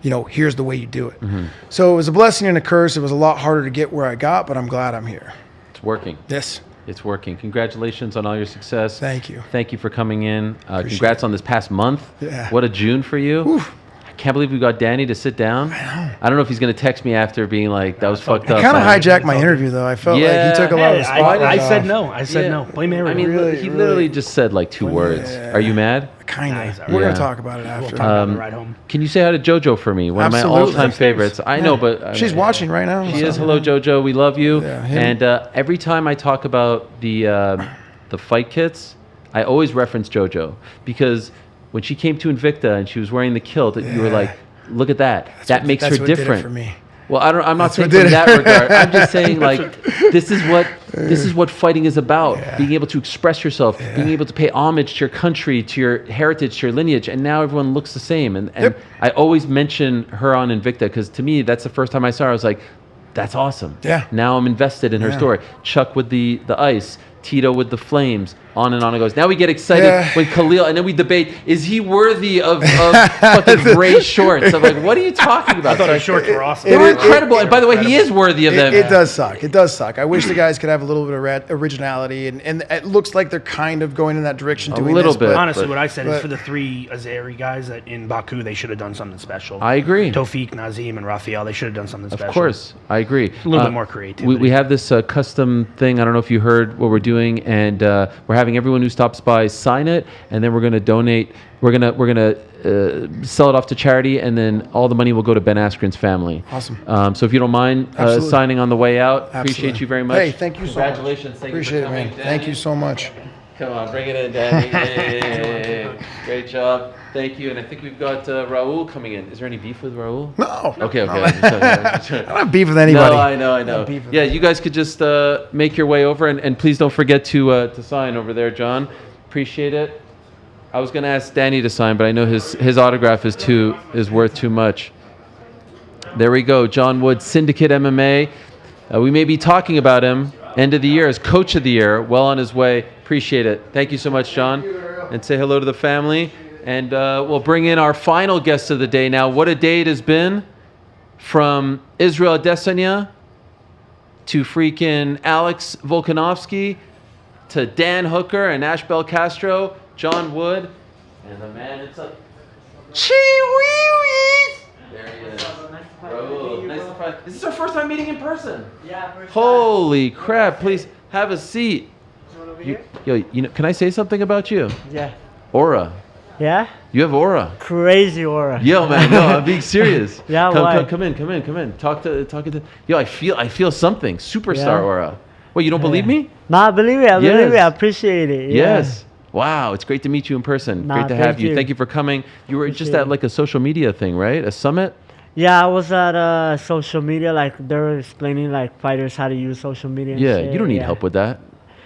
here's the way you do it. Mm-hmm. So it was a blessing and a curse. It was a lot harder to get where I got, but I'm glad I'm here. It's working. Yes. It's working. Congratulations on all your success. Thank you. Thank you for coming in. Congrats on this past month. Yeah. What a June for you. Oof. I can't believe we got Danny to sit down. I don't know if he's going to text me after being like, that was fucked up. He kind of hijacked my interview, though. I felt like he took a lot of the spotlight I said off. no. I said Yeah. no. Blame Ariel. I mean, Really, he really. literally just said like two words. Yeah. Are you mad? Kind Nice, of. all We're right. going to talk about it We'll after. talk about the ride home. Can you say hi to JoJo for me? One Absolutely. of my all-time favorites. I know, but She's watching right now. She so. is. Hello, JoJo. We love you. Yeah, him. And every time I talk about the fight kits, I always reference JoJo because when she came to Invicta and she was wearing the kilt, you were Yeah. like, "Look at that. That makes that's her what did it different." for me. Well, I'm not That's saying what from did it. that regard. I'm just saying like this is what fighting is about. Yeah. Being able to express yourself, being able to pay homage to your country, to your heritage, to your lineage, and now everyone looks the same. And Yep. I always mention her on Invicta because to me that's the first time I saw her. I was like, that's awesome. Yeah. Now I'm invested in her Yeah. story. Chuck with the ice, Tito with the flames, on and on it goes. Now we get excited Yeah. when Khalil, and then we debate, is he worthy of fucking gray shorts? I'm like, what are you talking about? I thought So his shorts were awesome. they were incredible. And by the way, he is worthy of them. It does suck. It does suck. I wish the guys could have a little bit of originality, and it looks like they're kind of going in that direction. A Doing little this, bit. but- Honestly, what I said is but- for the three Azeri guys that in Baku, they should have done something special. I agree. Tawfiq, Nazim, and Rafael, they should have done something special. Of course, I agree. A little bit more creativity. We have this custom thing. I don't know if you heard what we're doing, and we're having everyone who stops by sign it, and then we're going to donate. We're gonna sell it off to charity, and then all the money will go to Ben Askren's family. Awesome. So if you don't mind Absolutely. signing on the way out, Absolutely. appreciate you very much. Hey, thank you so much. Congratulations. Thank Appreciate you for it, coming, man. Thank you so much. Come on, bring it in, Danny. Hey. Great job. Thank you. And I think we've got Raul coming in. Is there any beef with Raul? No. Okay. No. I I don't have beef with anybody. No, I know. No beef with Yeah, you guys could just make your way over, and please don't forget to sign over there, John. Appreciate it. I was going to ask Danny to sign, but I know his autograph is worth too much. There we go. John Wood, Syndicate MMA. We may be talking about him end of the year as Coach of the Year. Well on his way. Appreciate it. Thank you so much, John. And say hello to the family. And we'll bring in our final guest of the day now. What a day it has been from Israel Adesanya to freaking Alex Volkanovski to Dan Hooker and Ash Bell Castro, John Wood, and the man it's up. Chee-wee-wees! There he is. Raul, nice to find. Is this our first time meeting in person? Yeah, first Holy crap! Please have a seat. Yo, can I say something about you? Yeah. Aura. Yeah? You have aura. Crazy aura. Yo, man, no, I'm being serious. Yeah, come in. Talk to. Yo, I feel something. Superstar Yeah. aura. Wait, you don't believe me? Nah, believe me. I believe Yes. it. I appreciate it. Yeah. Yes. Wow, it's great to meet you in person. Nah, Great to have thank you. you. Thank you for coming. You were just Appreciate at like a social media thing, right? A summit? Yeah, I was at social media. Like, they were explaining, like, fighters how to use social media and Yeah, shit. you don't need Yeah. help with that.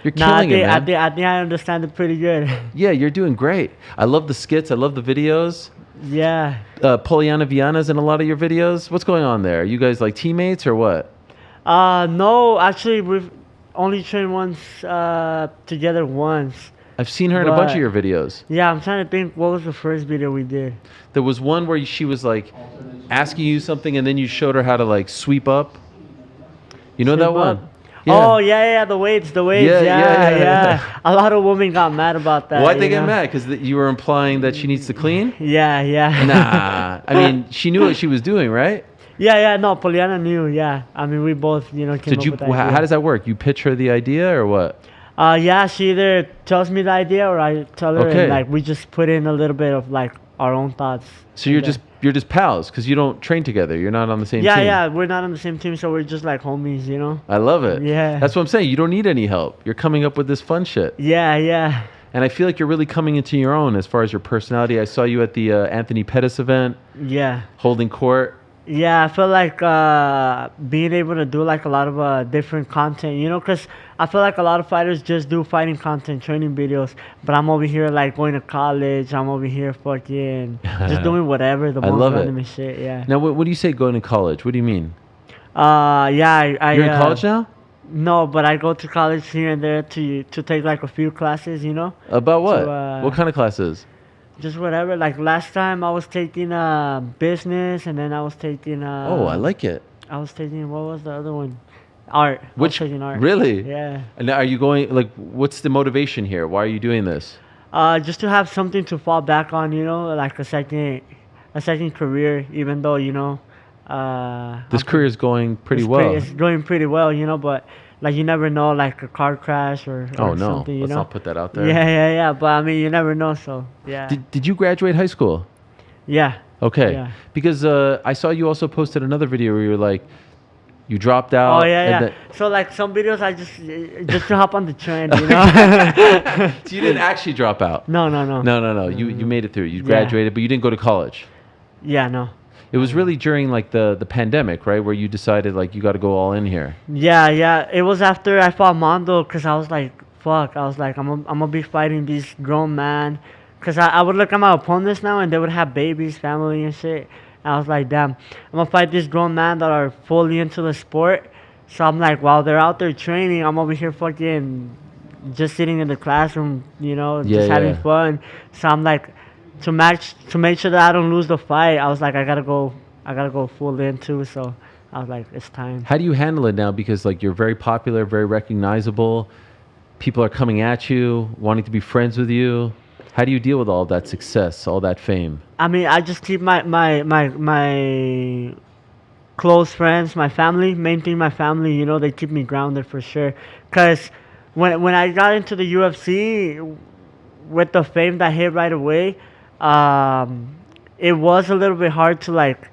You're Nah, killing it, man. I think I understand it pretty good. Yeah, you're doing great. I love the skits. I love the videos. Yeah. Poliana Viana's in a lot of your videos. What's going on there? Are you guys like teammates or what? No, actually, we've only trained once, together once. I've seen her in a bunch of But- your videos. Yeah, I'm trying to think what was the first video we did. There was one where she was like asking you something and then you showed her how to like sweep up. You know that Sweep one? up? Oh, yeah, the weights. Yeah. A lot of women got mad about that. Why'd they you get know? mad? Because you were implying that she needs to clean? Yeah. Nah. I mean, she knew what she was doing, right? Yeah, no, Poliana knew, yeah. I mean, we both, came up with the idea. How does that work? You pitch her the idea or what? Yeah, she either tells me the idea or I tell her, Okay. and, like, we just put in a little bit of, like, our own thoughts. So you're in just pals because you don't train together. You're not on the same there. team. Yeah, we're not on the same team, so we're just, like, homies, you know? I love it. Yeah. That's what I'm saying. You don't need any help. You're coming up with this fun shit. Yeah. And I feel like you're really coming into your own as far as your personality. I saw you at the Anthony Pettis event, Yeah. holding court. Yeah, I feel like being able to do like a lot of different content, because I feel like a lot of fighters just do fighting content, training videos, but I'm over here like going to college. I'm over here fucking just doing whatever, the I most love it. random shit. Yeah. Now, what do you say going to college? What do you mean? Yeah, I You're in college now? No, but I go to college here and there to take like a few classes, About what? So, What kind of classes? just whatever. Like last time I was taking business, and then I was taking Oh, I like it. I was taking, what was the other one? Art. I was Which taking art. really? Yeah. And now are you going like? What's the motivation here? Why are you doing this? Just to have something to fall back on, like a second career, even though, This career is going pretty it's well. It's going pretty well, but like you never know, like a car crash or Oh no! something, Let's not put that out there. Yeah. But I mean, you never know, so yeah. Did you graduate high school? Yeah. Okay. Yeah. Because I saw you also posted another video where you were like, you dropped out. Oh yeah. and So like some videos, I just to hop on the trend, So you didn't actually drop out. No. No. You made it through. You graduated, but you didn't go to college. Yeah, no. It was really during like the pandemic, right, where you decided like you got to go all in here. Yeah. It was after I fought Mondo, because I was like, fuck. I was like, I'm gonna be fighting these grown men. Because I would look at my opponents now, and they would have babies, family, and shit. And I was like, damn, I'm gonna fight these grown men that are fully into the sport. So I'm like, while they're out there training, I'm over here fucking just sitting in the classroom, just having fun. So I'm like, to make sure that I don't lose the fight, I was like, I gotta go full in too. So I was like, it's time. How do you handle it now? Because like you're very popular, very recognizable. People are coming at you, wanting to be friends with you. How do you deal with all that success, all that fame? I mean, I just keep my close friends, my family, main thing, my family, they keep me grounded for sure. Because when I got into the UFC, with the fame that hit right away, it was a little bit hard to like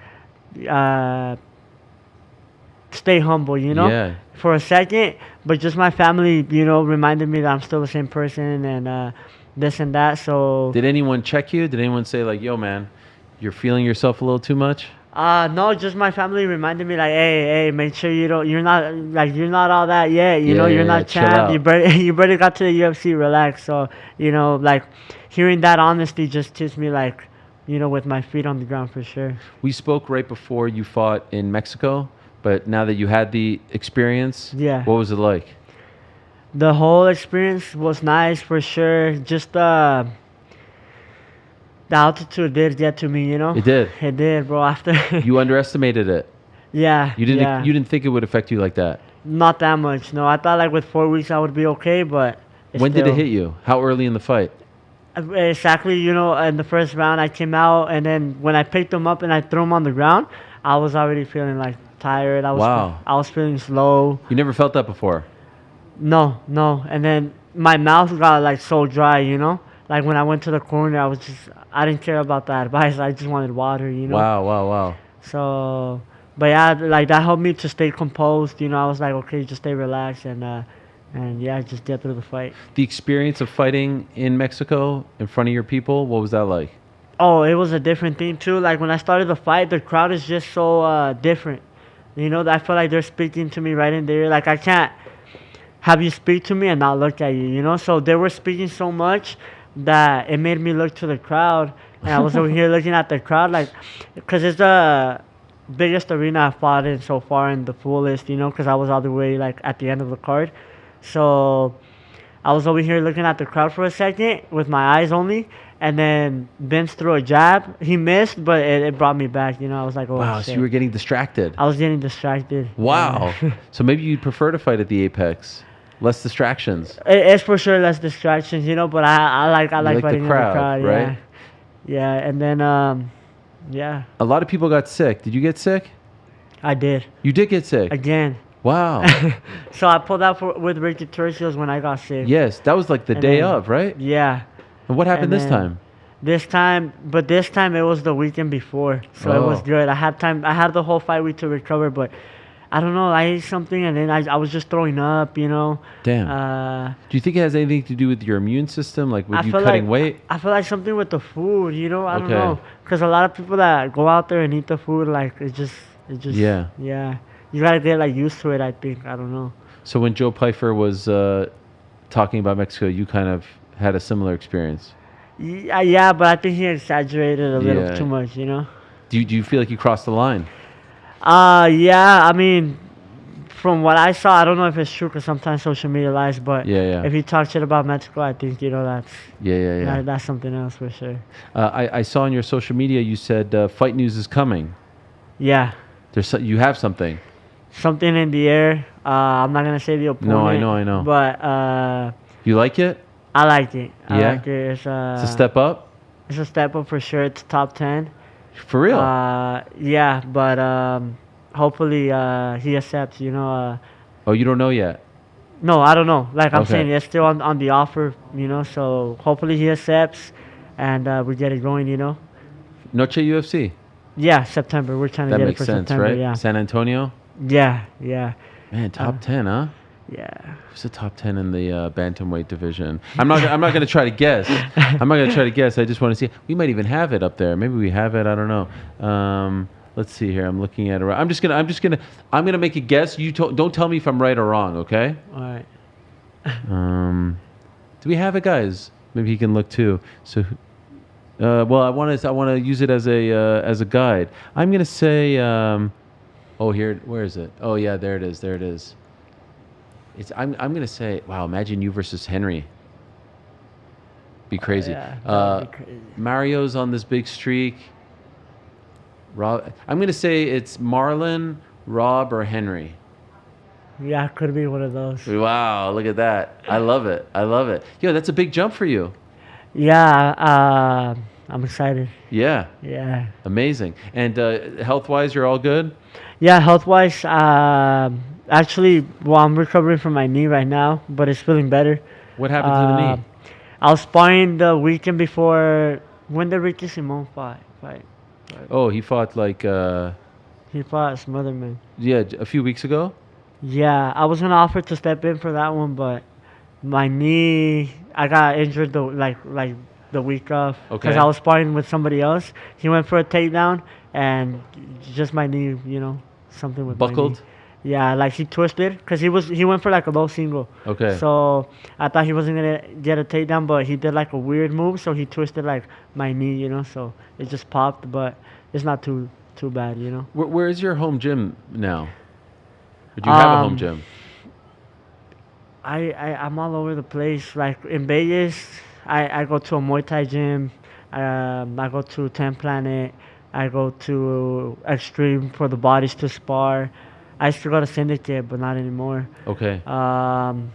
stay humble, Yeah. for a second. But just my family, reminded me that I'm still the same person, and this and that. So Did anyone check you? Did anyone say like, yo man, you're feeling yourself a little too much? no, just my family reminded me like, hey, make sure you're not all that yet, you're not chill champ. out. You better got to the UFC, relax. So, like hearing that honesty just keeps me like, with my feet on the ground for sure. We spoke right before you fought in Mexico, but now that you had the experience, Yeah. what was it like? The whole experience was nice for sure. Just the altitude did get to me, It did. It did, bro. After You underestimated it. Yeah. You didn't Yeah. you didn't think it would affect you like that. Not that much. No, I thought like with 4 weeks I would be okay, but When did it hit you? How early in the fight? Exactly. You know, in the first round I came out, and then when I picked him up and I threw him on the ground, I was already feeling like tired. Wow. I was feeling slow. You never felt that before. No, no. And then my mouth got like so dry, you know? Like when I went to the corner, I didn't care about that advice. I just wanted water, you know? Wow. So, but yeah, like that helped me to stay composed. You know, I was like, okay, just stay relaxed and yeah, just get through the fight. The experience of fighting in Mexico in front of your people, what was that like? Oh, it was a different thing too. Like when I started the fight, the crowd is just so different. You know, I feel like they're speaking to me right in there. Like I can't have you speak to me and not look at you, you know? So they were speaking so much that it made me look to the crowd. And I was over here looking at the crowd, like, because it's the biggest arena I've fought in so far and the fullest, you know, because I was all the way, like, at the end of the card. So I was over here looking at the crowd for a second with my eyes only. And then Vince threw a jab. He missed, but it brought me back, you know? I was like, oh, Wow, shit. so you were getting distracted. I was getting distracted. Wow. Yeah. So maybe you'd prefer to fight at the Apex. Less distractions. It's for sure less distractions, you know, but I like like the fighting crowd, in the crowd, right? Yeah. And then yeah, A lot of people got sick. Did you get sick? I did You did get sick. again. Wow. So I pulled out with Ricky Turcios when I got sick. Yes, that was like the And day then- of, right? Yeah. And what happened And this then- time? This time it was the weekend before, so it was Oh. good. I had time. I had the whole fight week to recover, but I don't know. I ate something and then I was just throwing up, you know. Damn. Do you think it has anything to do with your immune system, like with I you feel cutting like weight? I feel like something with the food, you know. I don't Okay. know, because a lot of people that go out there and eat the food, like it just Yeah. yeah. You gotta get like used to it. I think I don't know. So when Joe Pfeiffer was talking about Mexico, you kind of had a similar experience. Yeah, but I think he exaggerated a little Yeah. too much, you know. Do you feel like you crossed the line? Yeah. I mean, from what I saw, I don't know if it's true because sometimes social media lies. But Yeah. if he talks shit about Mexico, I think you know Yeah. that's something else for sure. I saw on your social media you said fight news is coming. Yeah, You have something. something in the air. I'm not gonna say the opponent. No, I know. But You like it? I like it. I Yeah? like it. It's a step up? It's a step up for sure. It's top 10. For real? Yeah, but hopefully he accepts. You know. Oh, you don't know yet? No, I don't know. Like I'm Okay. saying, it's still on the offer. You know, so hopefully he accepts, and we get it going. You know. Noche UFC. Yeah, September. We're trying to That get it makes for sense, September. right? Yeah. San Antonio? Yeah. Man, top 10, huh? Yeah. Who's the top 10 in the bantamweight division? I'm not going to try to guess. I'm not going to try to guess. I just want to see. We might even have it up there. Maybe we have it. I don't know. Let's see here. I'm looking at it. I'm going to make a guess. Don't tell me if I'm right or wrong, okay? All right. Do we have it, guys? Maybe he can look too. So well, I want to use it as a guide. I'm going to say where is it? Oh yeah, there it is. I'm going to say, wow, imagine you versus Henry. Be crazy. Yeah, that'd be crazy. Mario's on this big streak. Rob, I'm going to say it's Marlon, Rob, or Henry. Yeah, could be one of those. Wow, look at that. I love it. Yo, that's a big jump for you. Yeah, I'm excited. Yeah, Yeah. amazing. And health-wise, you're all good? Yeah, health-wise, actually, well, I'm recovering from my knee right now, but it's feeling better. What happened to the knee? I was sparring the weekend before. When did Ricky Simon fight? Oh, he fought like, He fought Smotherman. a few weeks ago? Yeah, I was gonna offer to step in for that one, but my knee, I got injured the week of because Okay. I was sparring with somebody else. He went for a takedown, and just my knee, you know, something with my knee. Buckled? Yeah, like he twisted because he went for like a low single. Okay. So I thought he wasn't gonna get a takedown, but he did like a weird move, so he twisted like my knee, you know. So it just popped, but it's not too bad, you know. Where is your home gym now? Or do you have a home Um, gym? I'm all over the place. Like in Vegas, I go to a Muay Thai gym. I go to 10 Planet. I go to Extreme for the bodies to spar. I used to go to Syndicate, but not anymore. Okay. And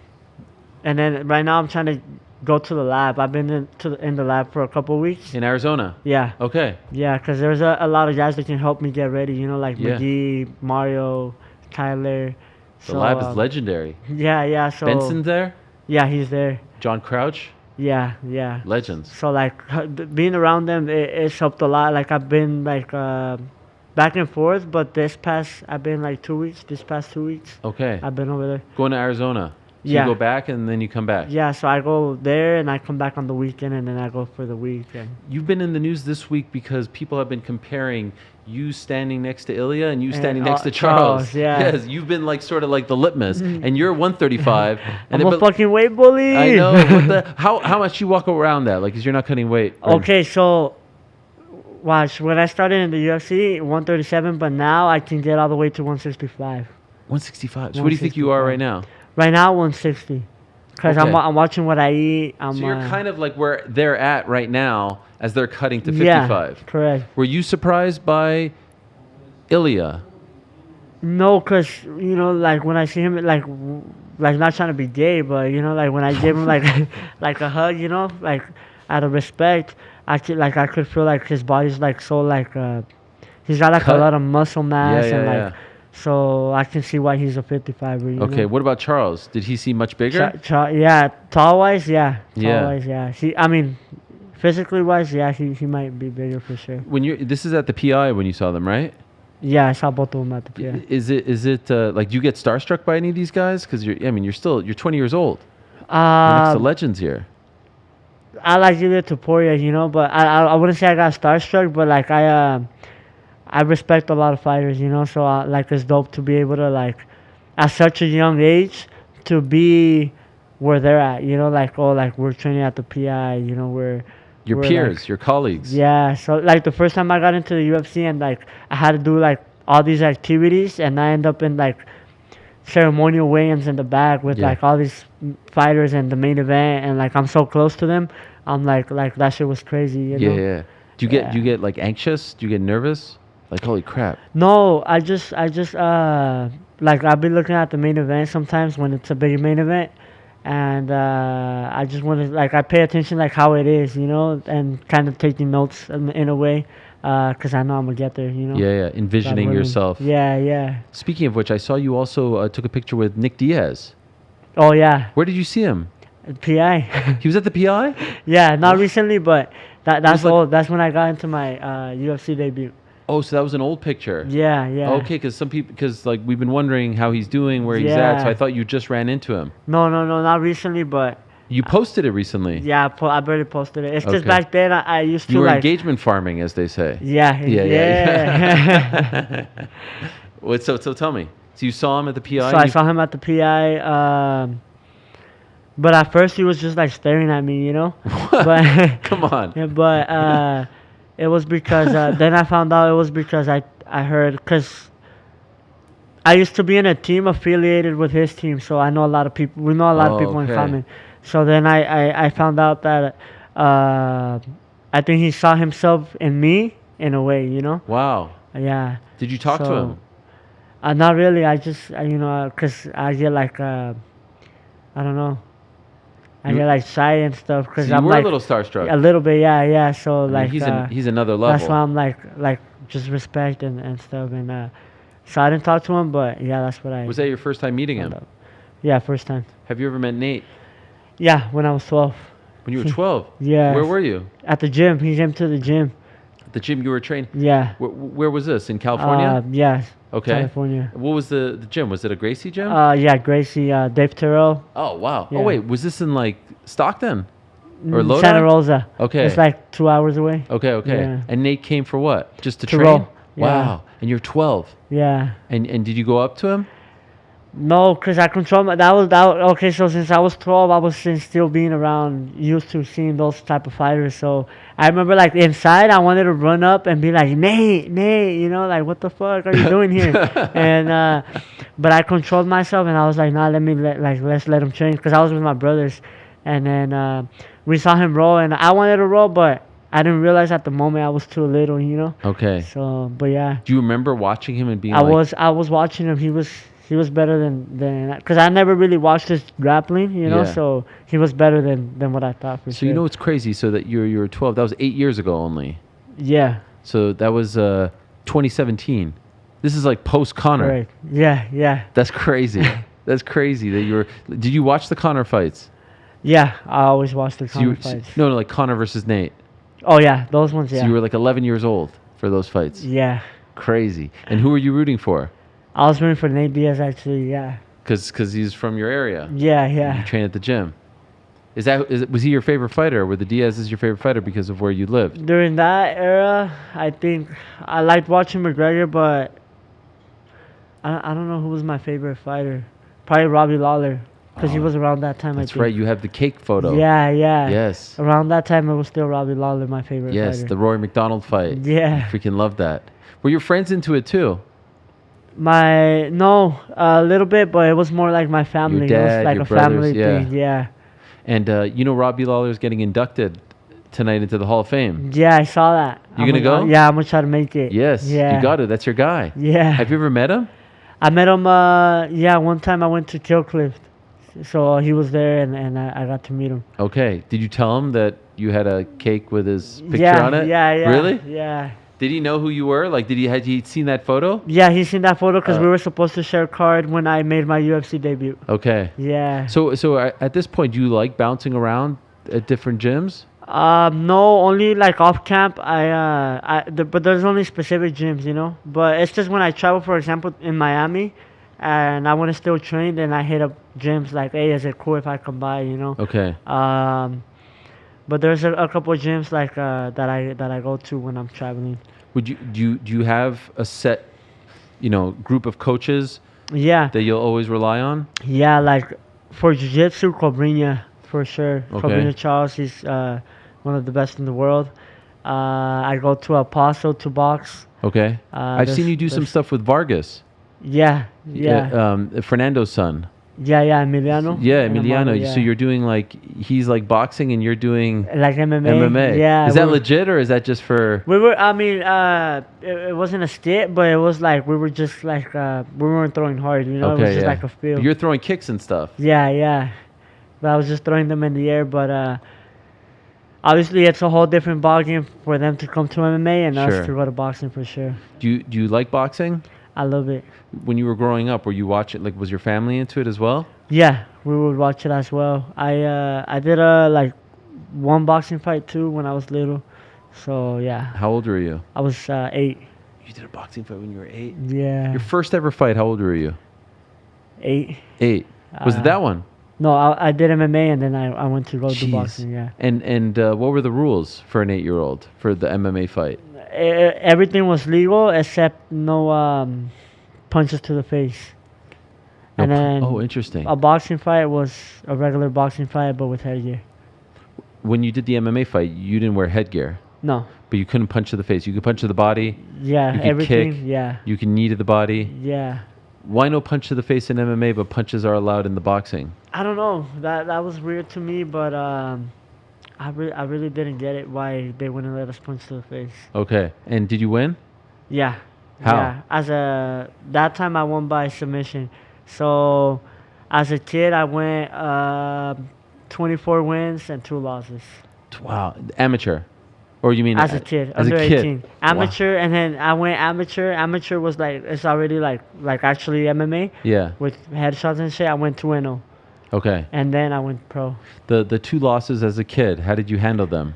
then right now I'm trying to go to the lab. I've been in the lab for a couple of weeks. In Arizona. Yeah. Okay. Yeah, because there's a lot of guys that can help me get ready, you know, like Yeah. McGee, Mario, Tyler. The lab is legendary. Yeah. So Benson's there. Yeah, he's there. John Crouch. Yeah. Legends. So like being around them, it's helped a lot. Like I've been like back and forth, but I've been like 2 weeks. This past 2 weeks, Okay. I've been over there. Going to Arizona. So Yeah. you go back and then you come back. Yeah, so I go there and I come back on the weekend and then I go for the weekend. You've been in the news this week because people have been comparing you standing next to Ilya and you standing next to Charles. Yeah. Yes, you've been like sort of like the litmus, and you're 135. And I'm a fucking weight bully. I know. How much you walk around that? Like, 'cause you're not cutting weight. Okay, so watch. When I started in the UFC, 137, but now I can get all the way to 165. 165. So what do you think you are right now? Right now, 160. Because Okay. I'm watching what I eat. So you're kind of like where they're at right now as they're cutting to 55. Yeah, correct. Were you surprised by Ilya? No, because, you know, like when I see him, like not trying to be gay, but, you know, like when I give him like like a hug, you know, like out of respect, I could feel like his body's like so like, he's got like Cut? a lot of muscle mass Yeah, and like, yeah. so I can see why he's a 55er. You Okay, know? what about Charles? Did he seem much bigger? Yeah, tall wise, yeah. Yeah. Tall wise, yeah. I mean, physically wise, yeah, he might be bigger for sure. This is at the PI when you saw them, right? Yeah, I saw both of them at the PI. Is it like, do you get starstruck by any of these guys? Because you're 20 years old. You're next to legends here. I like Ilya Topuria, you know, but I wouldn't say I got starstruck, but like I respect a lot of fighters, you know, so like it's dope to be able to like at such a young age to be where they're at, you know, like we're training at the PI, you know, Your we're, peers, like, your colleagues. Yeah, so like the first time I got into the UFC and like I had to do like all these activities and I end up in like ceremonial weigh-ins in the back with like all these fighters and the main event and like I'm so close to them. I'm like that shit was crazy, you know? Yeah. Do you get like anxious? Do you get nervous? Like, holy crap. No, I just like I'll be looking at the main event sometimes when it's a big main event, and I just want to like I pay attention like how it is, you know, and kind of taking notes in a way, because I know I'm gonna get there, you know. Yeah. Envisioning yourself. Yeah. Speaking of which, I saw you also took a picture with Nick Diaz. Oh yeah. Where did you see him? PI. He was at the PI? Yeah, not recently, but that's like- old. That's when I got into my UFC debut. Oh, so that was an old picture. Yeah. Okay, because like we've been wondering how he's doing, where he's at. So I thought you just ran into him. No, not recently, but You posted it recently. yeah, I barely posted it. It's just Okay. back then I used to You were like engagement farming, as they say. Yeah. So tell me. So you saw him at the PI? So I saw him at the PI, but at first he was just like staring at me, you know. But Come on. yeah, but it was because then I found out it was because I heard because I used to be in a team affiliated with his team, so I know a lot of people. We know a lot of people in okay. common. So then I found out that I think he saw himself in me in a way, you know. Wow. Yeah. Did you talk to him? Not really. I just, you know, because I get like, I don't know. I get like shy and stuff because So you I'm were like a little starstruck. a little bit, yeah. So I mean, like he's another level. that's why I'm like just respect and stuff and so I didn't talk to him, but yeah, that's what I. Was that your first time meeting him? Yeah, first time. Have you ever met Nate? Yeah, when I was 12. When you were 12? Yeah. Where were you? At the gym. He came to the gym. The gym you were training? Yeah. Where was this? In California? Yeah. Okay. California. What was the gym? Was it a Gracie gym? Yeah, Gracie, Dave Terrell. Oh, wow. Yeah. Oh, wait. Was this in like Stockton? Or Lodi? Santa Rosa. Okay. It's like 2 hours away. Okay. Yeah. And Nate came for what? Just to train? roll. Wow. And you're 12. Yeah. And did you go up to him? No, because I control my, that was okay. So since I was 12, I was still being around, used to seeing those type of fighters. So I remember like inside, I wanted to run up and be like, Nate, you know, like what the fuck are you doing here? And but I controlled myself and I was like, nah, let's let him train because I was with my brothers. And then we saw him roll and I wanted to roll, but I didn't realize at the moment I was too little, you know. Okay. So, but yeah, Do you remember watching him and being I like, was watching him. He was better than because I never really watched his grappling, you know. Yeah. So he was better than what I thought for so sure. you know what's crazy? So that you were 12. That was 8 years ago only. Yeah. So that was 2017. This is like post Connor. Right. Yeah. Yeah. That's crazy. That's crazy that you were. Did you watch the Connor fights? Yeah. I always watch the So you, Conor fights. no, like Connor versus Nate. Oh yeah, those ones. Yeah. So you were like 11 years old for those fights. Yeah. Crazy. And who were you rooting for? I was rooting for Nate Diaz actually. Yeah. Because he's from your area. Yeah. You Yeah. train at the gym. Was he your favorite fighter? Or were the Diaz's your favorite fighter because of where you lived? During that era, I think I liked watching McGregor, but I don't know who was my favorite fighter. Probably Robbie Lawler, because he was around that time. That's I think. right. You have the cake photo. Yeah, yeah. Yes. Around that time, it was still Robbie Lawler, my favorite Yes, fighter. the Rory McDonald fight. Yeah. Freaking love that. Were your friends into it too? No, a little bit, but it was more like my family. It dad, was like your a family brothers, yeah. thing. Yeah. And you know Robbie Lawler is getting inducted tonight into the Hall of Fame. Yeah, I saw that. You gonna go? Yeah, I'm gonna try to make it. Yes. Yeah. You got it. That's your guy. Yeah. Have you ever met him? I met him. Yeah, one time I went to Killcliff, so he was there, and I got to meet him. Okay. Did you tell him that you had a cake with his picture Yeah, on it? yeah, yeah. Really? Yeah. Did he know who you were? Like, had he seen that photo? Yeah, he seen that photo because we were supposed to share a card when I made my UFC debut. Okay. Yeah. So at this point, do you like bouncing around at different gyms? No, only like off camp. But there's only specific gyms, you know. But it's just when I travel, for example, in Miami, and I want to still train, then I hit up gyms like, hey, is it cool if I come by, you know? Okay. But there's a couple of gyms like that I go to when I'm traveling. Do you have a set, group of coaches Yeah. that you'll always rely on? Yeah, like for jiu-jitsu, Cobrinha, for sure. Okay. Cobrinha Charles, he's one of the best in the world. I go to Apostle to box. Okay. I've seen you do some stuff with Vargas. Yeah, yeah. Fernando's son. Yeah, Emiliano. Yeah, Emiliano. Yeah. So you're doing he's like boxing and you're doing like MMA. MMA. Yeah. Is that legit or is that just for? It wasn't a stick, but it was like we were just like we weren't throwing hard, you know. Okay, it was just yeah. like a feel. But you're throwing kicks and stuff. Yeah. But I was just throwing them in the air, but obviously it's a whole different ballgame for them to come to MMA and Sure. us to go to boxing for sure. Do you like boxing? I love it. When you were growing up, were you watching? Like, was your family into it as well? Yeah, we would watch it as well. I did one boxing fight too when I was little, so yeah. How old were you? I was 8. You did a boxing fight when you were 8. Yeah. Your first ever fight. How old were you? 8. 8. Was it that one? No, I did MMA and then I went to go do Jeez. boxing. Yeah. And what were the rules for an 8-year-old for the MMA fight? Everything was legal except no punches to the face. No And then interesting. a boxing fight was a regular boxing fight, but with headgear. When you did the MMA fight, you didn't wear headgear, No. but you couldn't punch to the face. You could punch to the body. Yeah, You could everything. kick. Yeah. You can knee to the body. Yeah. Why no punch to the face in MMA, but punches are allowed in the boxing? I don't know. That was weird to me, but I really didn't get it why they wouldn't let us punch to the face. Okay. And did you win? Yeah. How? Yeah. That time I won by submission. So as a kid I went 24 wins and 2 losses. Wow. Amateur. Or you mean As a kid, as under a kid? 18. Amateur, and then I went amateur. Amateur was like it's already like actually MMA Yeah. with headshots and shit. I went 2-0. Okay. And then I went pro. The 2 losses as a kid, how did you handle them?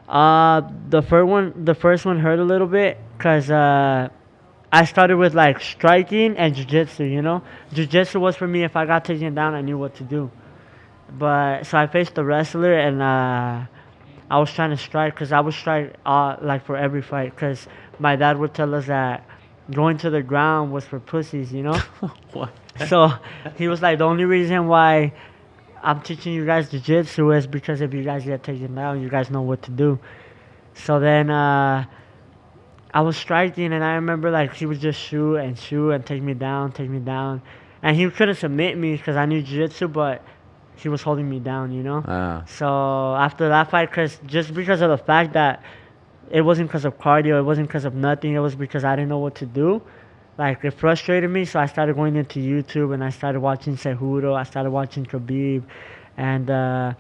The first one hurt a little bit because I started with like striking and jiu-jitsu, you know. Jiu-jitsu was for me, if I got taken down, I knew what to do. But so I faced the wrestler and I was trying to strike because I would strike like for every fight because my dad would tell us that going to the ground was for pussies, you know. What? So he was like, the only reason why I'm teaching you guys jiu-jitsu is because if you guys get taken down, you guys know what to do. So then I was striking, and I remember like he would just shoot and take me down. And he couldn't submit me because I knew jiu-jitsu, but he was holding me down, you know. Ah. So after that fight, just because of the fact that it wasn't because of cardio. It wasn't because of nothing. It was because I didn't know what to do. Like, it frustrated me, so I started going into YouTube, and I started watching Cejudo. I started watching Khabib, and I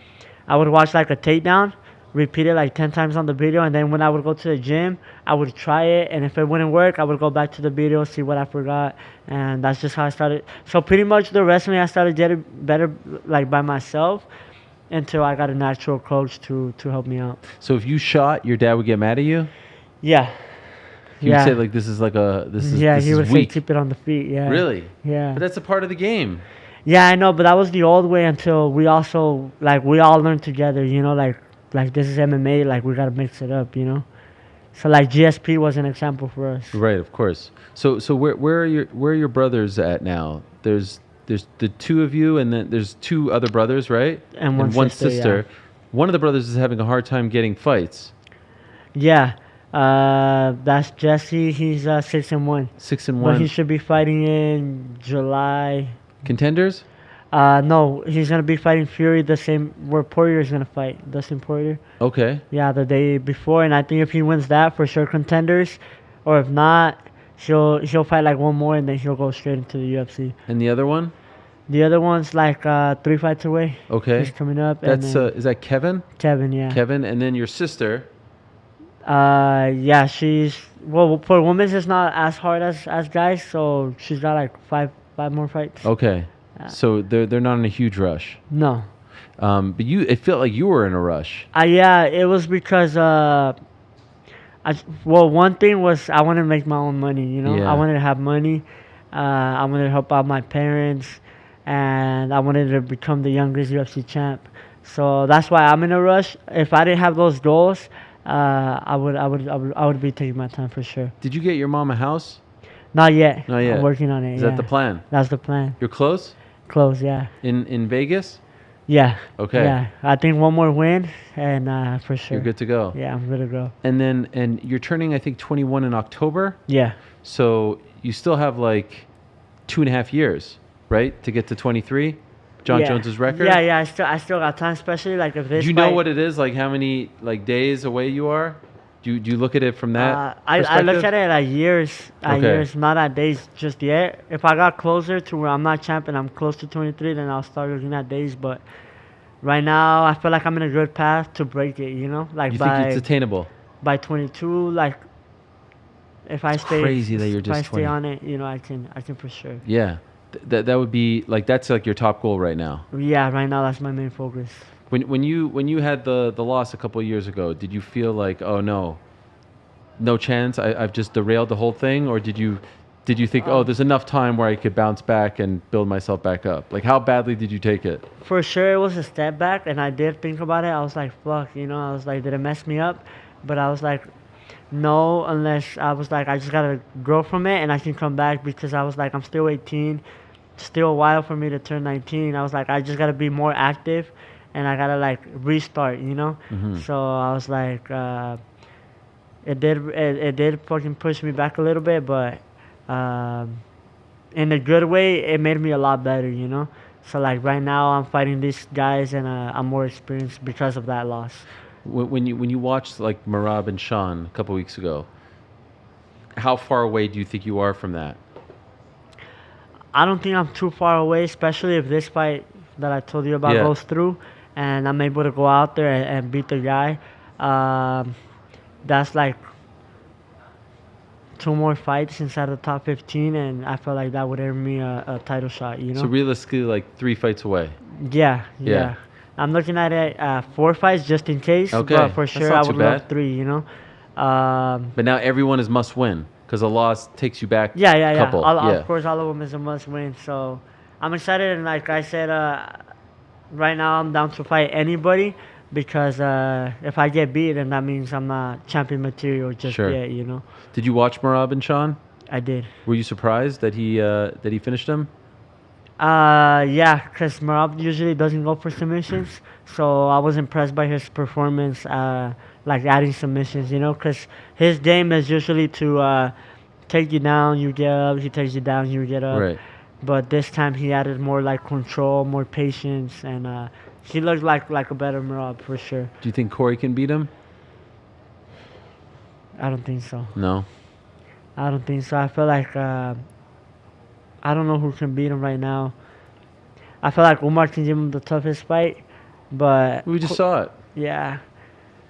would watch, like, a takedown, repeat it, like, 10 times on the video, and then when I would go to the gym, I would try it, and if it wouldn't work, I would go back to the video, see what I forgot, and that's just how I started. So pretty much the wrestling, I started getting better, like, by myself, until I got a natural coach to help me out. So if you shot, your dad would get mad at you? Yeah. He would say, like, this is Yeah, he would say, weak. keep it on the feet, yeah. Really? Yeah. But that's a part of the game. Yeah, I know, but that was the old way until we also, like, we all learned together, you know, like this is MMA, like, we got to mix it up, you know? So, like, GSP was an example for us. Right, of course. So where are your brothers at now? There's the two of you, and then there's two other brothers, right? And one sister, yeah. One of the brothers is having a hard time getting fights. Yeah. That's Jesse. He's 6-1. 6-1. But he should be fighting in July. Contenders? No, he's gonna be fighting Fury where Poirier's gonna fight, Dustin Poirier. Okay. Yeah, the day before, and I think if he wins that, for sure contenders, or if not, he'll fight like one more, and then he'll go straight into the UFC. And the other one? The other one's like 3 fights away. Okay. He's coming up. That's and is that Kevin? Kevin, yeah. Kevin, and then your sister. Yeah, for women's it's not as hard as guys, so she's got like five more fights. Okay. So they're not in a huge rush. No. But it felt like you were in a rush. Yeah, it was because one thing was I wanted to make my own money, you know. Yeah. I wanted to have money. I wanted to help out my parents, and I wanted to become the youngest UFC champ. So that's why I'm in a rush. If I didn't have those goals, I would be taking my time for sure. Did you get your mom a house? Not yet. Not yet. I'm working on it. Is yeah. that the plan? That's the plan. You're close? Close, yeah. In Vegas? Yeah. Okay. Yeah. I think one more win, and for sure. You're good to go. Yeah, I'm good to go. And you're turning, I think, 21 in October. Yeah. So you still have like 2.5 years, right, to get to 23? John Jones's record. Yeah. I still got time, especially like if this. Do you know what it is? Like how many like days away you are? Do you look at it from that? I look at it at years, Okay. not at days just yet. If I got closer to where I'm not champion, I'm close to 23, then I'll start looking at days. But right now, I feel like I'm in a good path to break it. You know, like You think it's attainable? by 22, like if I stay crazy that you're just if I 20. stay on it, you know, I can for sure. Yeah, that would be like that's like your top goal right now. Yeah, right now that's my main focus. When you had the loss a couple of years ago, did you feel like, oh no chance, I've just derailed the whole thing, or did you think, oh, there's enough time where I could bounce back and build myself back up? Like how badly did you take it? For sure, it was a step back, and I did think about it. I was like, fuck, you know, I was like, did it mess me up? But I was like, no, unless I was like, I just gotta grow from it, and I can come back, because I was like, I'm still 18, still a while for me to turn 19. I was like, I just gotta be more active, and I gotta like restart, you know. So I was like, it did fucking push me back a little bit, but in a good way, it made me a lot better, you know. So like right now, I'm fighting these guys, and I'm more experienced because of that loss. When you watched like Merab and Sean a couple weeks ago, how far away do you think you are from that? I don't think I'm too far away, especially if this fight that I told you about goes through, and I'm able to go out there and beat the guy. That's like 2 more fights inside the top 15, and I feel like that would earn me a title shot, you know? So realistically, like 3 fights away. Yeah. I'm looking at it 4 fights just in case, Okay, but for that's sure not I too would love bad. 3, you know? But now everyone is must win, because a loss takes you back Yeah. a couple. Of course, all of them is a must win. So I'm excited, and like I said, right now I'm down to fight anybody, because if I get beat, then that means I'm not champion material just yet, you know. Did you watch Merab and Sean? I did. Were you surprised that he finished him? Yeah, because Merab usually doesn't go for submissions, so I was impressed by his performance, like adding submissions, you know, because his game is usually to take you down, you get up, he takes you down, you get up. Right. But this time he added more like control, more patience, and he looked like a better Merab for sure. Do you think Corey can beat him? I don't think so. No. I don't think so. I feel like I don't know who can beat him right now. I feel like Umar can give him the toughest fight, but We just saw it. yeah.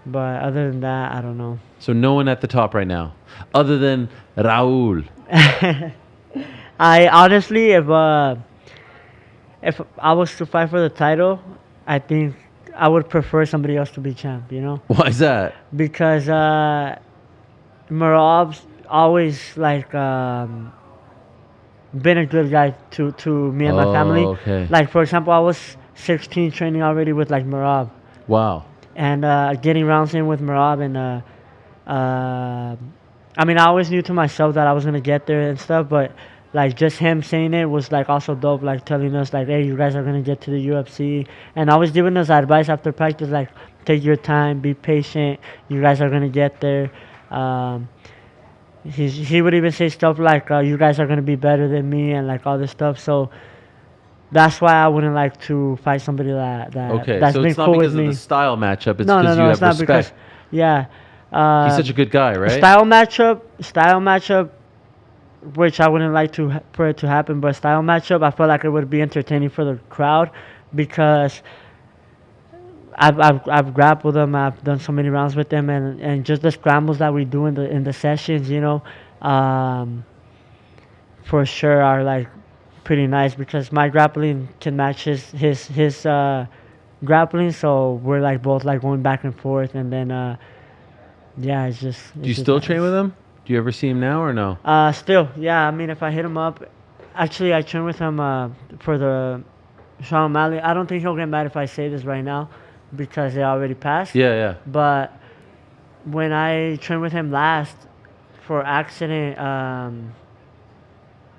But other than that, I don't know. So no one at the top right now, other than Raul. I honestly, if I was to fight for the title, I think I would prefer somebody else to be champ. You know, Why is that? because Merab's always like been a good guy to me and my family. Okay. Like for example, I was 16 training already with like Merab, Wow. and getting rounds in with Merab, and I mean I always knew to myself that I was gonna get there and stuff, but like just him saying it was like also dope, like telling us like, hey, you guys are gonna get to the UFC, and always giving us advice after practice, like take your time, be patient, you guys are gonna get there. He would even say stuff like, you guys are gonna be better than me, and like all this stuff. So that's why I wouldn't like to fight somebody that's So been it's not cool with because of me. the style matchup. It's No, because no, you no, have it's not because respect. yeah. He's such a good guy, right? Style matchup, which I wouldn't like for it to happen, but style matchup, I feel like it would be entertaining for the crowd because I've grappled them, I've done so many rounds with them, and just the scrambles that we do in the sessions, you know, for sure are like pretty nice because my grappling can match his grappling, so we're like both like going back and forth, and then yeah, it's just. Do you still train with him? Do you ever see him now or no? Still, yeah. I mean, if I hit him up, actually, I train with him for the Sean O'Malley. I don't think he'll get mad if I say this right now because it already passed. Yeah, yeah. But when I trained with him last for accident,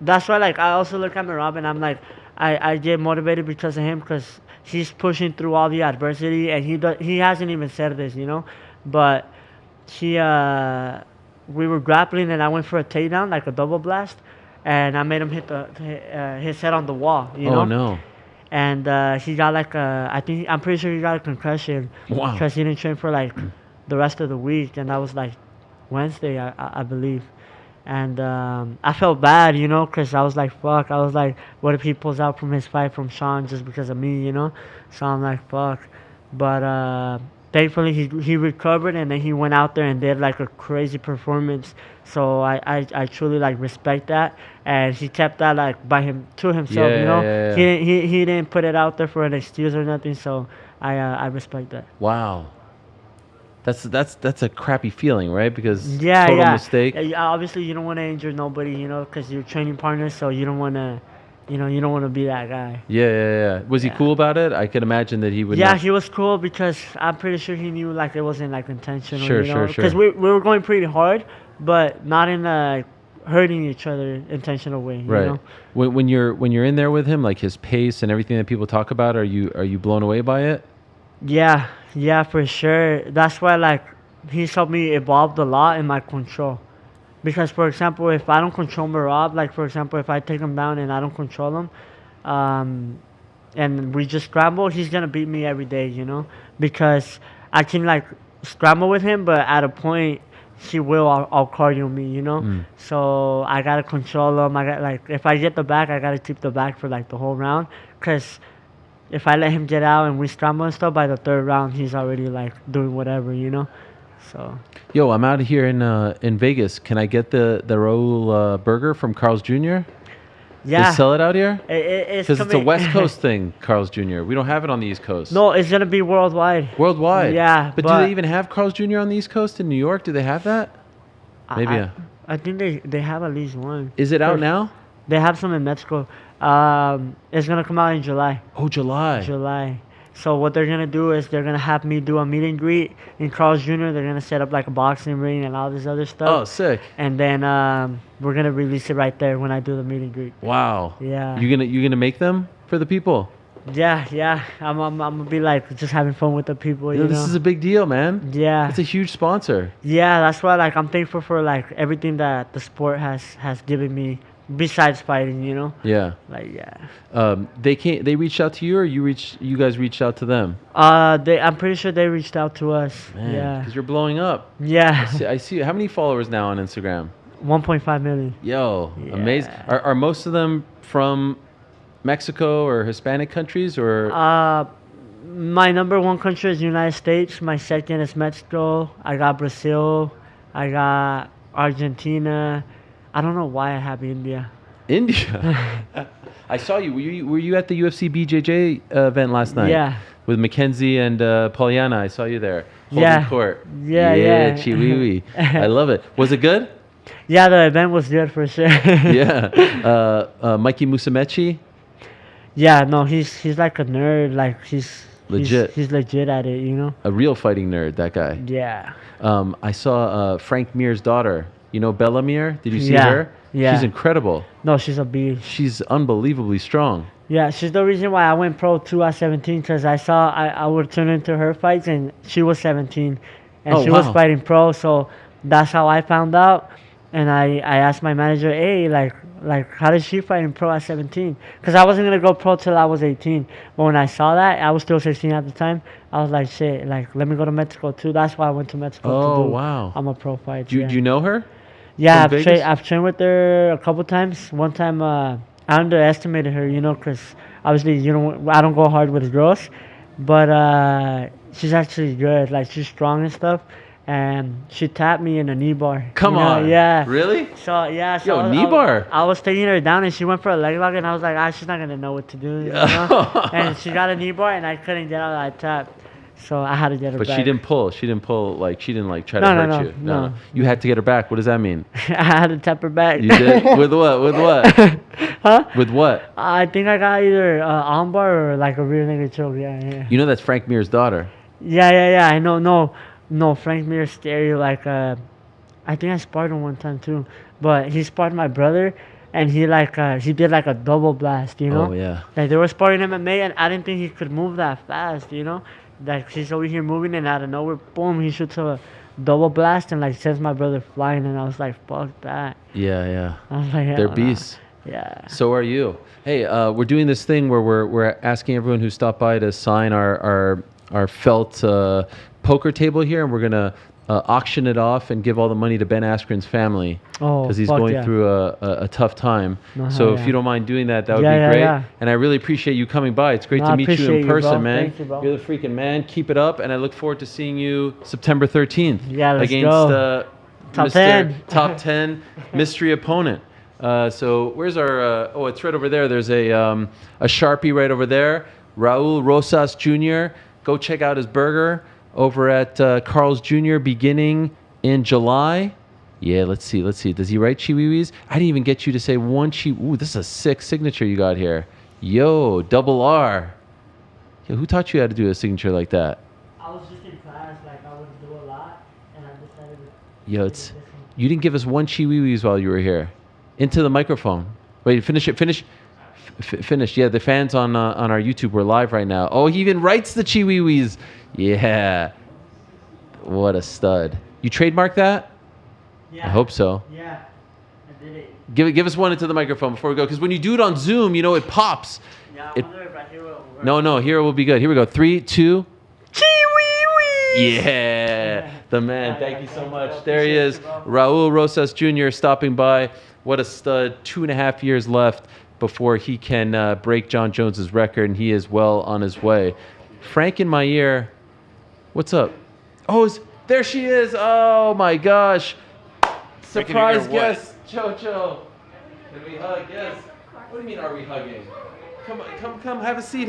that's why like I also look at Merab and I'm like, I get motivated because of him because he's pushing through all the adversity and he hasn't even said this, you know, but we were grappling and I went for a takedown, like a double blast, and I made him hit his head on the wall, you know? Oh, no. And he got like I'm pretty sure he got a concussion. Wow. Because he didn't train for like the rest of the week, and that was like Wednesday, I believe. And I felt bad, you know, because I was like, fuck. I was like, what if he pulls out from his fight from Sean just because of me, you know? So I'm like, fuck. But thankfully he recovered, and then he went out there and did like a crazy performance. So I truly like respect that, and he kept that like to himself, you know. Yeah. He didn't put it out there for an excuse or nothing. So I respect that. Wow. That's a crappy feeling, right? Because Yeah, total yeah. mistake. Yeah, obviously you don't want to injure nobody, you know, because you're training partners. So you don't want to, you don't want to be that guy. Yeah. Was he cool about it? I could imagine that he would. Yeah, not- he was cool because I'm pretty sure he knew like it wasn't like intentional. Sure, you know? sure. Because we were going pretty hard, but not in a hurting each other intentional way. Right. You know? When you're in there with him, like his pace and everything that people talk about, are you blown away by it? Yeah, for sure. That's why like he's helped me evolve a lot in my control. Because for example, if I don't control Merab, like for example, if I take him down and I don't control him, and we just scramble, he's gonna beat me every day, you know. Because I can like scramble with him, but at a point he will out cardio me, you know. So I gotta control him. I got like if I get the back, I gotta keep the back for like the whole round. Cause if I let him get out and we scramble and stuff, by the third round he's already like doing whatever, you know. So. Yo, I'm out here in Vegas. Can I get the Raul burger from Carl's Jr.? Yeah. They sell it out here? It's Because it's a coming- West Coast thing, Carl's Jr. We don't have it on the East Coast. No, it's gonna be worldwide. Worldwide? Yeah, But do they even have Carl's Jr. on the East Coast in New York? Do they have that? Maybe. I think they have at least one. Is it out now? They have some in Mexico. It's gonna come out in July. Oh, July. July. So what they're gonna do is they're gonna have me do a meet and greet in Carl's Jr. They're gonna set up like a boxing ring and all this other stuff. Oh, sick. And then we're gonna release it right there when I do the meet and greet. Wow. Yeah. You gonna make them for the people? Yeah. I'm gonna be like just having fun with the people. Yo, You this know? is a big deal, man. Yeah. It's a huge sponsor. Yeah, that's why like I'm thankful for like everything that the sport has given me besides fighting, you know. Yeah. Like yeah. They reached out to you, or you guys reached out to them? I'm pretty sure they reached out to us. Man, Yeah. because you're blowing up. Yeah. I see. How many followers now on Instagram? 1.5 million. Yo, Yeah. amazing. Are most of them from Mexico or Hispanic countries, or? My number one country is United States. My second is Mexico. I got Brazil. I got Argentina. I don't know why I have India. India. I saw you. Were you at the UFC BJJ event last night? Yeah. With Mackenzie and Pollyanna. I saw you there. Holding Yeah. court. Yeah. Chiwiwi. I love it. Was it good? Yeah, the event was good for sure. Yeah. Mikey Musumeci. Yeah, no, he's like a nerd. Like he's Legit. He's legit at it, you know. A real fighting nerd, that guy. Yeah. I saw Frank Mir's daughter. You know Bella Mir? Did you see Yeah, her? yeah. She's incredible. No, she's a beast. She's unbelievably strong. Yeah, she's the reason why I went pro too at 17, because I would tune into her fights, and she was 17, and she was wow. fighting pro, so that's how I found out. And I asked my manager, hey, like how did she fight in pro at 17? Because I wasn't gonna go pro till I was 18. But when I saw that, I was still 16 at the time. I was like, shit, like let me go to Mexico too. That's why I went to Mexico. Oh, to do wow. I'm a pro fight. Do you know her? Yeah, From Vegas? I've trained with her a couple times. One time, I underestimated her, you know, because obviously, you know, I don't go hard with girls, but she's actually good. Like she's strong and stuff. And she tapped me in a knee bar. Come you know? on. Yeah. Really? So yeah. So Yo, I was- knee bar. I was taking her down, and she went for a leg lock, and I was like, she's not gonna know what to do. You know? And she got a knee bar, and I couldn't get out of that tap. So I had to get her But back. she didn't pull. She didn't pull. Like she didn't like try No, to no, hurt no, you. no. You had to get her back. What does that mean? I had to tap her back. You did. With what? With what? Huh? With what? I think I got either armbar or like a rear naked choke. Yeah. You know that's Frank Mir's daughter. Yeah. I know. No, Frank Mir scary. Like, I think I sparred him one time too. But he sparred my brother, and he did like a double blast, you know? Oh yeah. Like they were sparring MMA, and I didn't think he could move that fast, you know? Like he's over here moving, and out of nowhere, boom, he shoots a double blast and like sends my brother flying, and I was like, fuck that. Yeah. I was like, They're hell no. beasts. Yeah. So are you. Hey, we're doing this thing where we're asking everyone who stopped by to sign our felt poker table here, and we're gonna auction it off and give all the money to Ben Askren's family Oh, because he's fuck going yeah. through a tough time. No, So yeah. if you don't mind doing that, that would Yeah, be yeah, great. yeah. And I really appreciate you coming by. It's great No, to I meet you appreciate in you, person, bro. man. Thank you, bro. You're the freaking man. Keep it up, and I look forward to seeing you September 13th Yeah, let's against go. Top Mr. 10. Top 10 mystery opponent. So where's our? It's right over there. There's a Sharpie right over there. Raul Rosas Jr. Go check out his burger over at Carl's Jr. beginning in July. Yeah, let's see. Does he write Chiwiwis? I didn't even get you to say one chi. Ooh, this is a sick signature you got here. Yo, double R. Yo, who taught you how to do a signature like that? I was just in class, like I would do a lot, and I decided to. Yo, you didn't give us one Chiwiwis while you were here. Into the microphone. Wait, finish it. Finish. Yeah, the fans on our YouTube, we're live right now. Oh, he even writes the Chiwiwis. Yeah. What a stud. You trademarked that? Yeah. I hope so. Yeah, I did it. Give us one into the microphone before we go, because when you do it on Zoom, you know it pops. Yeah, It- I wonder if right here will work. No, here will be good. Here we go. 3, 2. Yeah, the man. Thank you so much. There he is, Raul Rosas Jr. stopping by. What a stud. 2.5 years left before he can break John Jones's record, and he is well on his way. Frank in my ear. What's up? Oh, there she is. Oh my gosh. Surprise Making you hear what? guest, Chocho. Can we hug? Yes. What do you mean, are we hugging? Come, have a seat,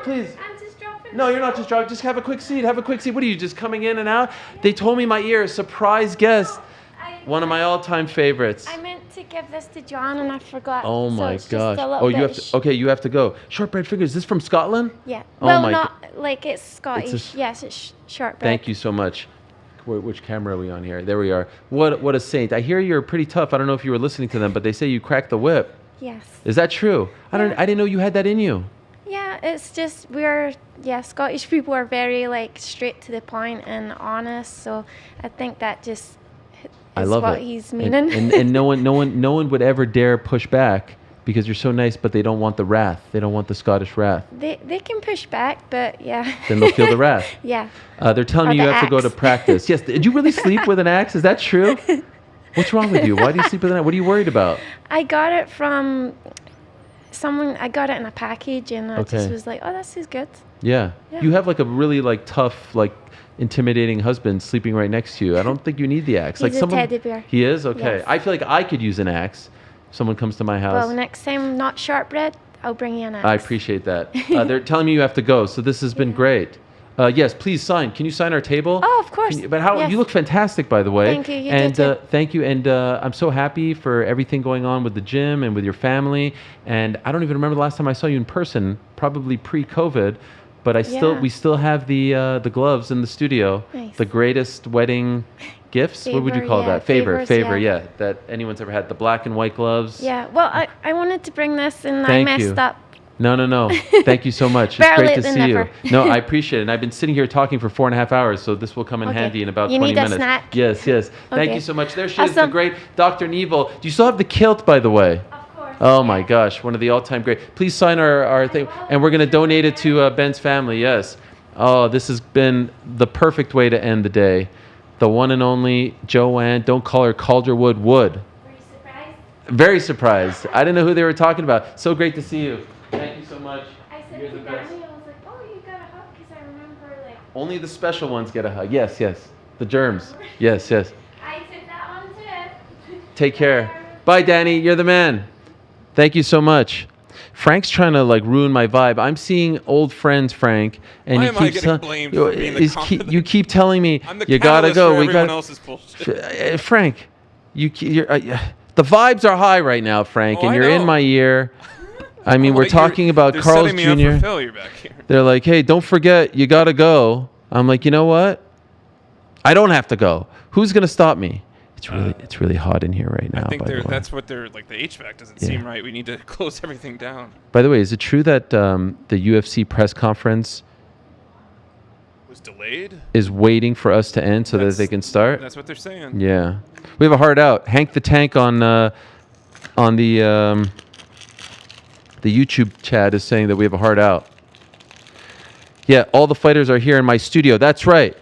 please. I'm just dropping. No, you're not just drunk. Just have a quick seat. What are you, just coming in and out? They told me in my ear, surprise guest. One of my all-time favorites. I meant to give this to John and I forgot. Oh so my it's just gosh. a little You have bit to. Okay, you have to go. Shortbread fingers. Is this from Scotland? Yeah. Oh Well, my not like it's Scottish. It's a- Yes, it's shortbread. Thank you so much. Which camera are we on here? There we are. What a saint. I hear you're pretty tough. I don't know if you were listening to them, but they say you cracked the whip. Yes. Is that true? I Yeah. didn't know you had that in you. Yeah, it's just Scottish people are very like straight to the point and honest. So I think that just I is love what it. he's And- meaning. And no one would ever dare push back because you're so nice, but they don't want the wrath. They don't want the Scottish wrath. They can push back, but yeah. Then they'll feel the wrath. Yeah. They're telling Or me you the have to go to axe. practice. Yes. Did you really sleep with an axe? Is that true? What's wrong with you? Why do you sleep with an axe? What are you worried about? I got it from someone. I got it in a package, and I Okay. just was like, "Oh, this is good." Yeah. Yeah. You have like a really like tough, like intimidating husband sleeping right next to you. I don't think you need the axe. He's like a someone, teddy bear. He is? Okay. Yes. I feel like I could use an axe. If someone comes to my house. Well, next time, not shortbread. I'll bring you an axe. I appreciate that. They're telling me you have to go, so this has been great. Yes, please sign. Can you sign our table? Oh, of course. But how Yes. you look fantastic, by the way. Thank you. You do and too. thank you. And I'm so happy for everything going on with the gym and with your family. And I don't even remember the last time I saw you in person. Probably pre-COVID, but we still have the gloves in the studio. Nice. The greatest wedding gifts. What would you Favor, call yeah. that? Favor, Favors, yeah. that anyone's ever had. The black and white gloves. Yeah. Well, I wanted to bring this, and Thank I messed you. up. No. Thank you so much. It's Better great to late than see you. never. No, I appreciate it. And I've been sitting here talking for 4.5 hours, so this will come in Okay. handy in about You 20 need a minutes. snack? Yes. Thank Okay. you so much. There she is, the Awesome. great Dr. Neville. Do you still have the kilt, by the way? Of course. Oh my gosh, one of the all-time great. Please sign our thing, and we're going to donate it to Ben's family. Yes. Oh, this has been the perfect way to end the day. The one and only Joanne. Don't call her Calderwood Wood. Were you surprised? Very surprised. I didn't know who they were talking about. So great to see you. Thank you so much. I said You're to the best. Danny, I was like, "Oh, you got a hug," because I remember like. Only the special ones get a hug. Yes. The germs. Yes. I took that one too. Take care. Bye, Danny. You're the man. Thank you so much. Frank's trying to like ruin my vibe. I'm seeing old friends, Frank, and Why he am I keeps getting blamed for being the confident- you keep telling me I'm the you gotta catalyst go. for We everyone got else's bullshit. Frank. You're, the vibes are high right now, Frank, Oh, and I you're in know. my ear. I mean, we're Like, talking about they're Carl's setting me up Jr. for failure back here. They're like, hey, don't forget, you gotta go. I'm like, you know what? I don't have to go. Who's gonna stop me? It's really hot in here right now. I think by the way. that's what they're like. The HVAC doesn't Yeah. seem right. We need to close everything down. By the way, is it true that the UFC press conference Was delayed. is waiting for us to end so that That's- they can start? That's what they're saying. Yeah, we have a hard out. Hank the Tank on the YouTube chat is saying that we have a hard out. Yeah, all the fighters are here in my studio. That's right.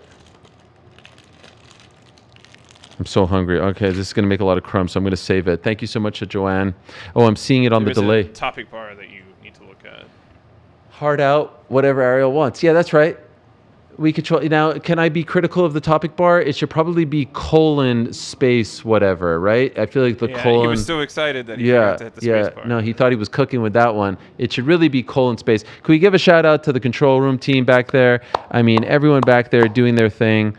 I'm so hungry. Okay, this is going to make a lot of crumbs, so I'm going to save it. Thank you so much, Joanne. Oh, I'm seeing it on There the is delay. a topic bar that you need to look at. Hard out, whatever Ariel wants. Yeah, that's right. We control. Now, can I be critical of the topic bar? It should probably be colon space whatever, right? I feel like the Yeah, colon. he was so excited that he Yeah, forgot to hit the yeah. space bar. No, he thought he was cooking with that one. It should really be colon space. Can we give a shout out to the control room team back there? I mean, everyone back there doing their thing.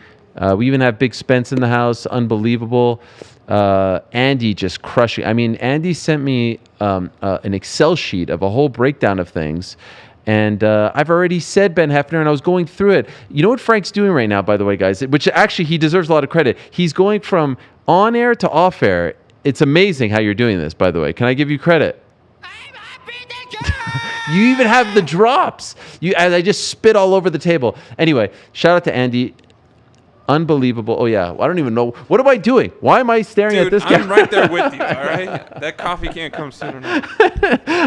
We even have Big Spence in the house. Unbelievable. Andy just crushing. I mean, Andy sent me an Excel sheet of a whole breakdown of things. And I've already said Ben Hefner, and I was going through it. You know what Frank's doing right now, by the way, guys? Which actually, he deserves a lot of credit. He's going from on air to off air. It's amazing how you're doing this, by the way. Can I give you credit? You even have the drops. As I just spit all over the table. Anyway, shout out to Andy. Unbelievable. Oh, yeah. I don't even know. What am I doing? Why am I staring at Dude, this guy? I'm right there with you, all right? That coffee can't come soon enough.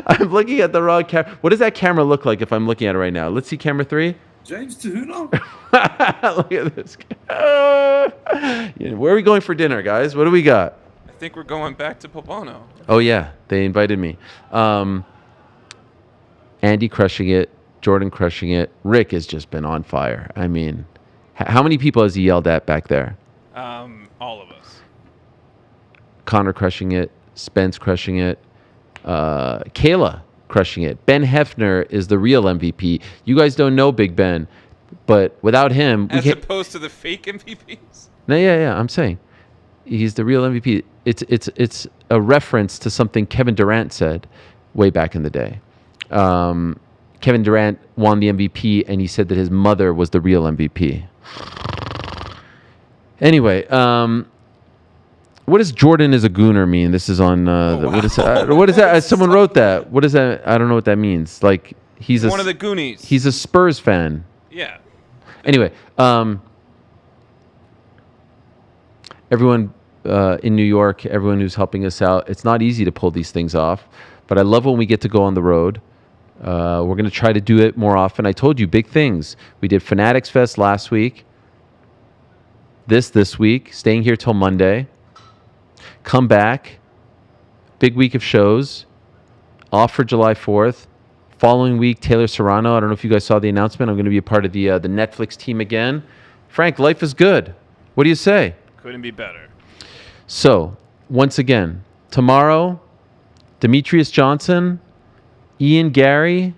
I'm looking at the wrong camera. What does that camera look like if I'm looking at it right now? Let's see camera 3. James Tahuna? Look at this guy. Yeah, where are we going for dinner, guys? What do we got? I think we're going back to Poblano. Oh, yeah. They invited me. Andy crushing it. Jordan crushing it. Rick has just been on fire. I mean, how many people has he yelled at back there? All of us. Connor crushing it. Spence crushing it. Kayla crushing it. Ben Hefner is the real MVP. You guys don't know Big Ben, but without him, we As can't. opposed to the fake MVPs. No, yeah. I'm saying he's the real MVP. It's a reference to something Kevin Durant said way back in the day. Kevin Durant won the MVP, and he said that his mother was the real MVP. Anyway, what does Jordan is a gooner mean? This is on. What is that? Someone wrote that. What is that? I don't know what that means. Like he's One of the Goonies. He's a Spurs fan. Yeah. Anyway, everyone in New York, everyone who's helping us out. It's not easy to pull these things off, but I love when we get to go on the road. We're going to try to do it more often. I told you, big things. We did Fanatics Fest last week. This week. Staying here till Monday. Come back. Big week of shows. Off for July 4th. Following week, Taylor Serrano. I don't know if you guys saw the announcement. I'm going to be a part of the Netflix team again. Frank, life is good. What do you say? Couldn't be better. So, once again, tomorrow, Demetrius Johnson, Ian Gary,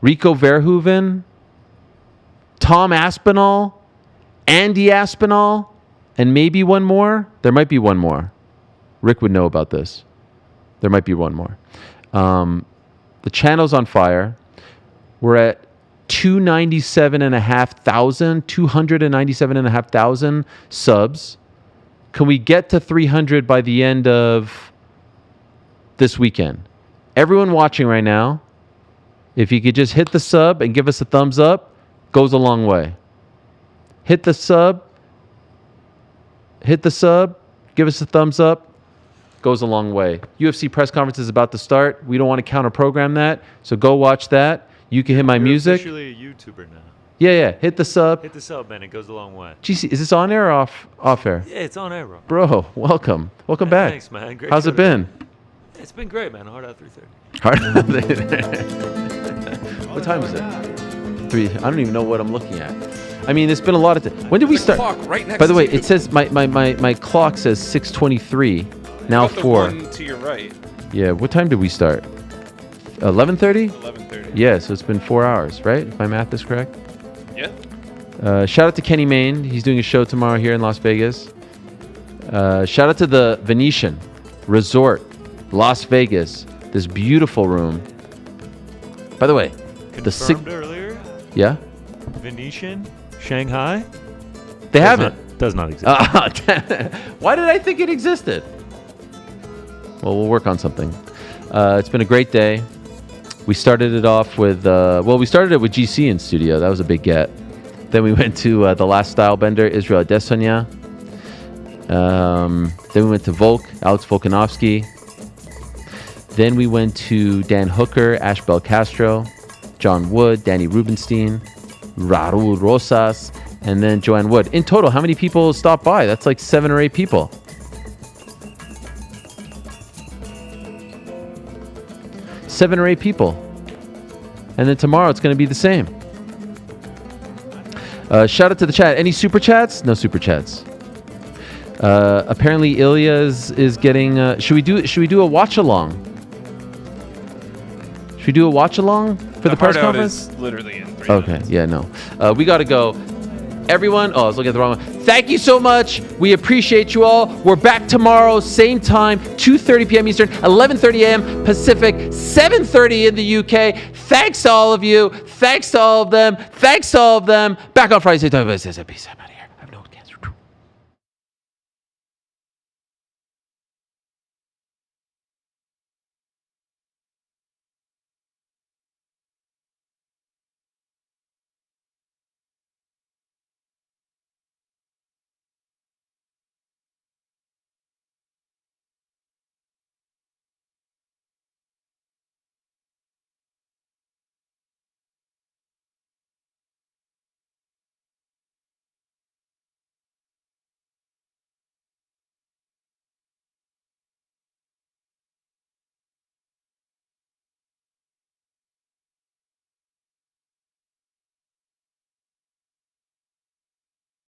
Rico Verhoeven, Tom Aspinall, Andy Aspinall, and maybe one more. There might be one more. Rick would know about this. There might be one more. The channel's on fire. We're at 297,500 subs. Can we get to 300 by the end of this weekend? Everyone watching right now, if you could just hit the sub and give us a thumbs up, goes a long way. Hit the sub, give us a thumbs up, goes a long way. UFC press conference is about to start. We don't want to counter program that, so go watch that. You can hit my music. Officially a YouTuber now. Yeah. Hit the sub. Hit the sub, man. It goes a long way. GC, is this on air or off air? Yeah, it's on air, bro. Bro, welcome back. Thanks, man. Great How's show it been? today. It's been great, man. Hard out 3:30. What time is it? 3. I don't even know what I'm looking at. I mean, it's been a lot of time. When did we start? Clock right next By the way, to you. it says my clock says 6:23. Now About the 4. one to your right. Yeah. What time did we start? 11:30. 11:30. Yeah. So it's been 4 hours, right? If my math is correct. Yeah. Shout out to Kenny Mayne. He's doing a show tomorrow here in Las Vegas. Shout out to the Venetian Resort, Las Vegas. This beautiful room. By the way, Confirmed earlier. Yeah. Venetian, Shanghai. They haven't. Does not exist. Why did I think it existed? Well, we'll work on something. It's been a great day. We started it off with, we started it with GC in studio. That was a big get. Then we went to the last style bender, Israel Adesanya. Then we went to Alex Volkanovski. Then we went to Dan Hooker, Ash Bell Castro, John Wood, Danny Rubenstein, Raul Rosas, and then Joanne Wood. In total, how many people stopped by? That's like 7 or 8 people. 7 or 8 people. And then tomorrow it's going to be the same. Shout out to the chat. Any super chats? No super chats. Apparently Ilya is getting. Should we do a watch along? Should we do a watch along for the press hard out conference? is literally in 3 Okay. minutes. Yeah. No. We got to go. Everyone. Oh, I was looking at the wrong one. Thank you so much. We appreciate you all. We're back tomorrow, same time, 2:30 p.m. Eastern, 11:30 a.m. Pacific, 7:30 in the UK. Thanks to all of you. Thanks to all of them. Thanks to all of them. Back on Friday. Peace.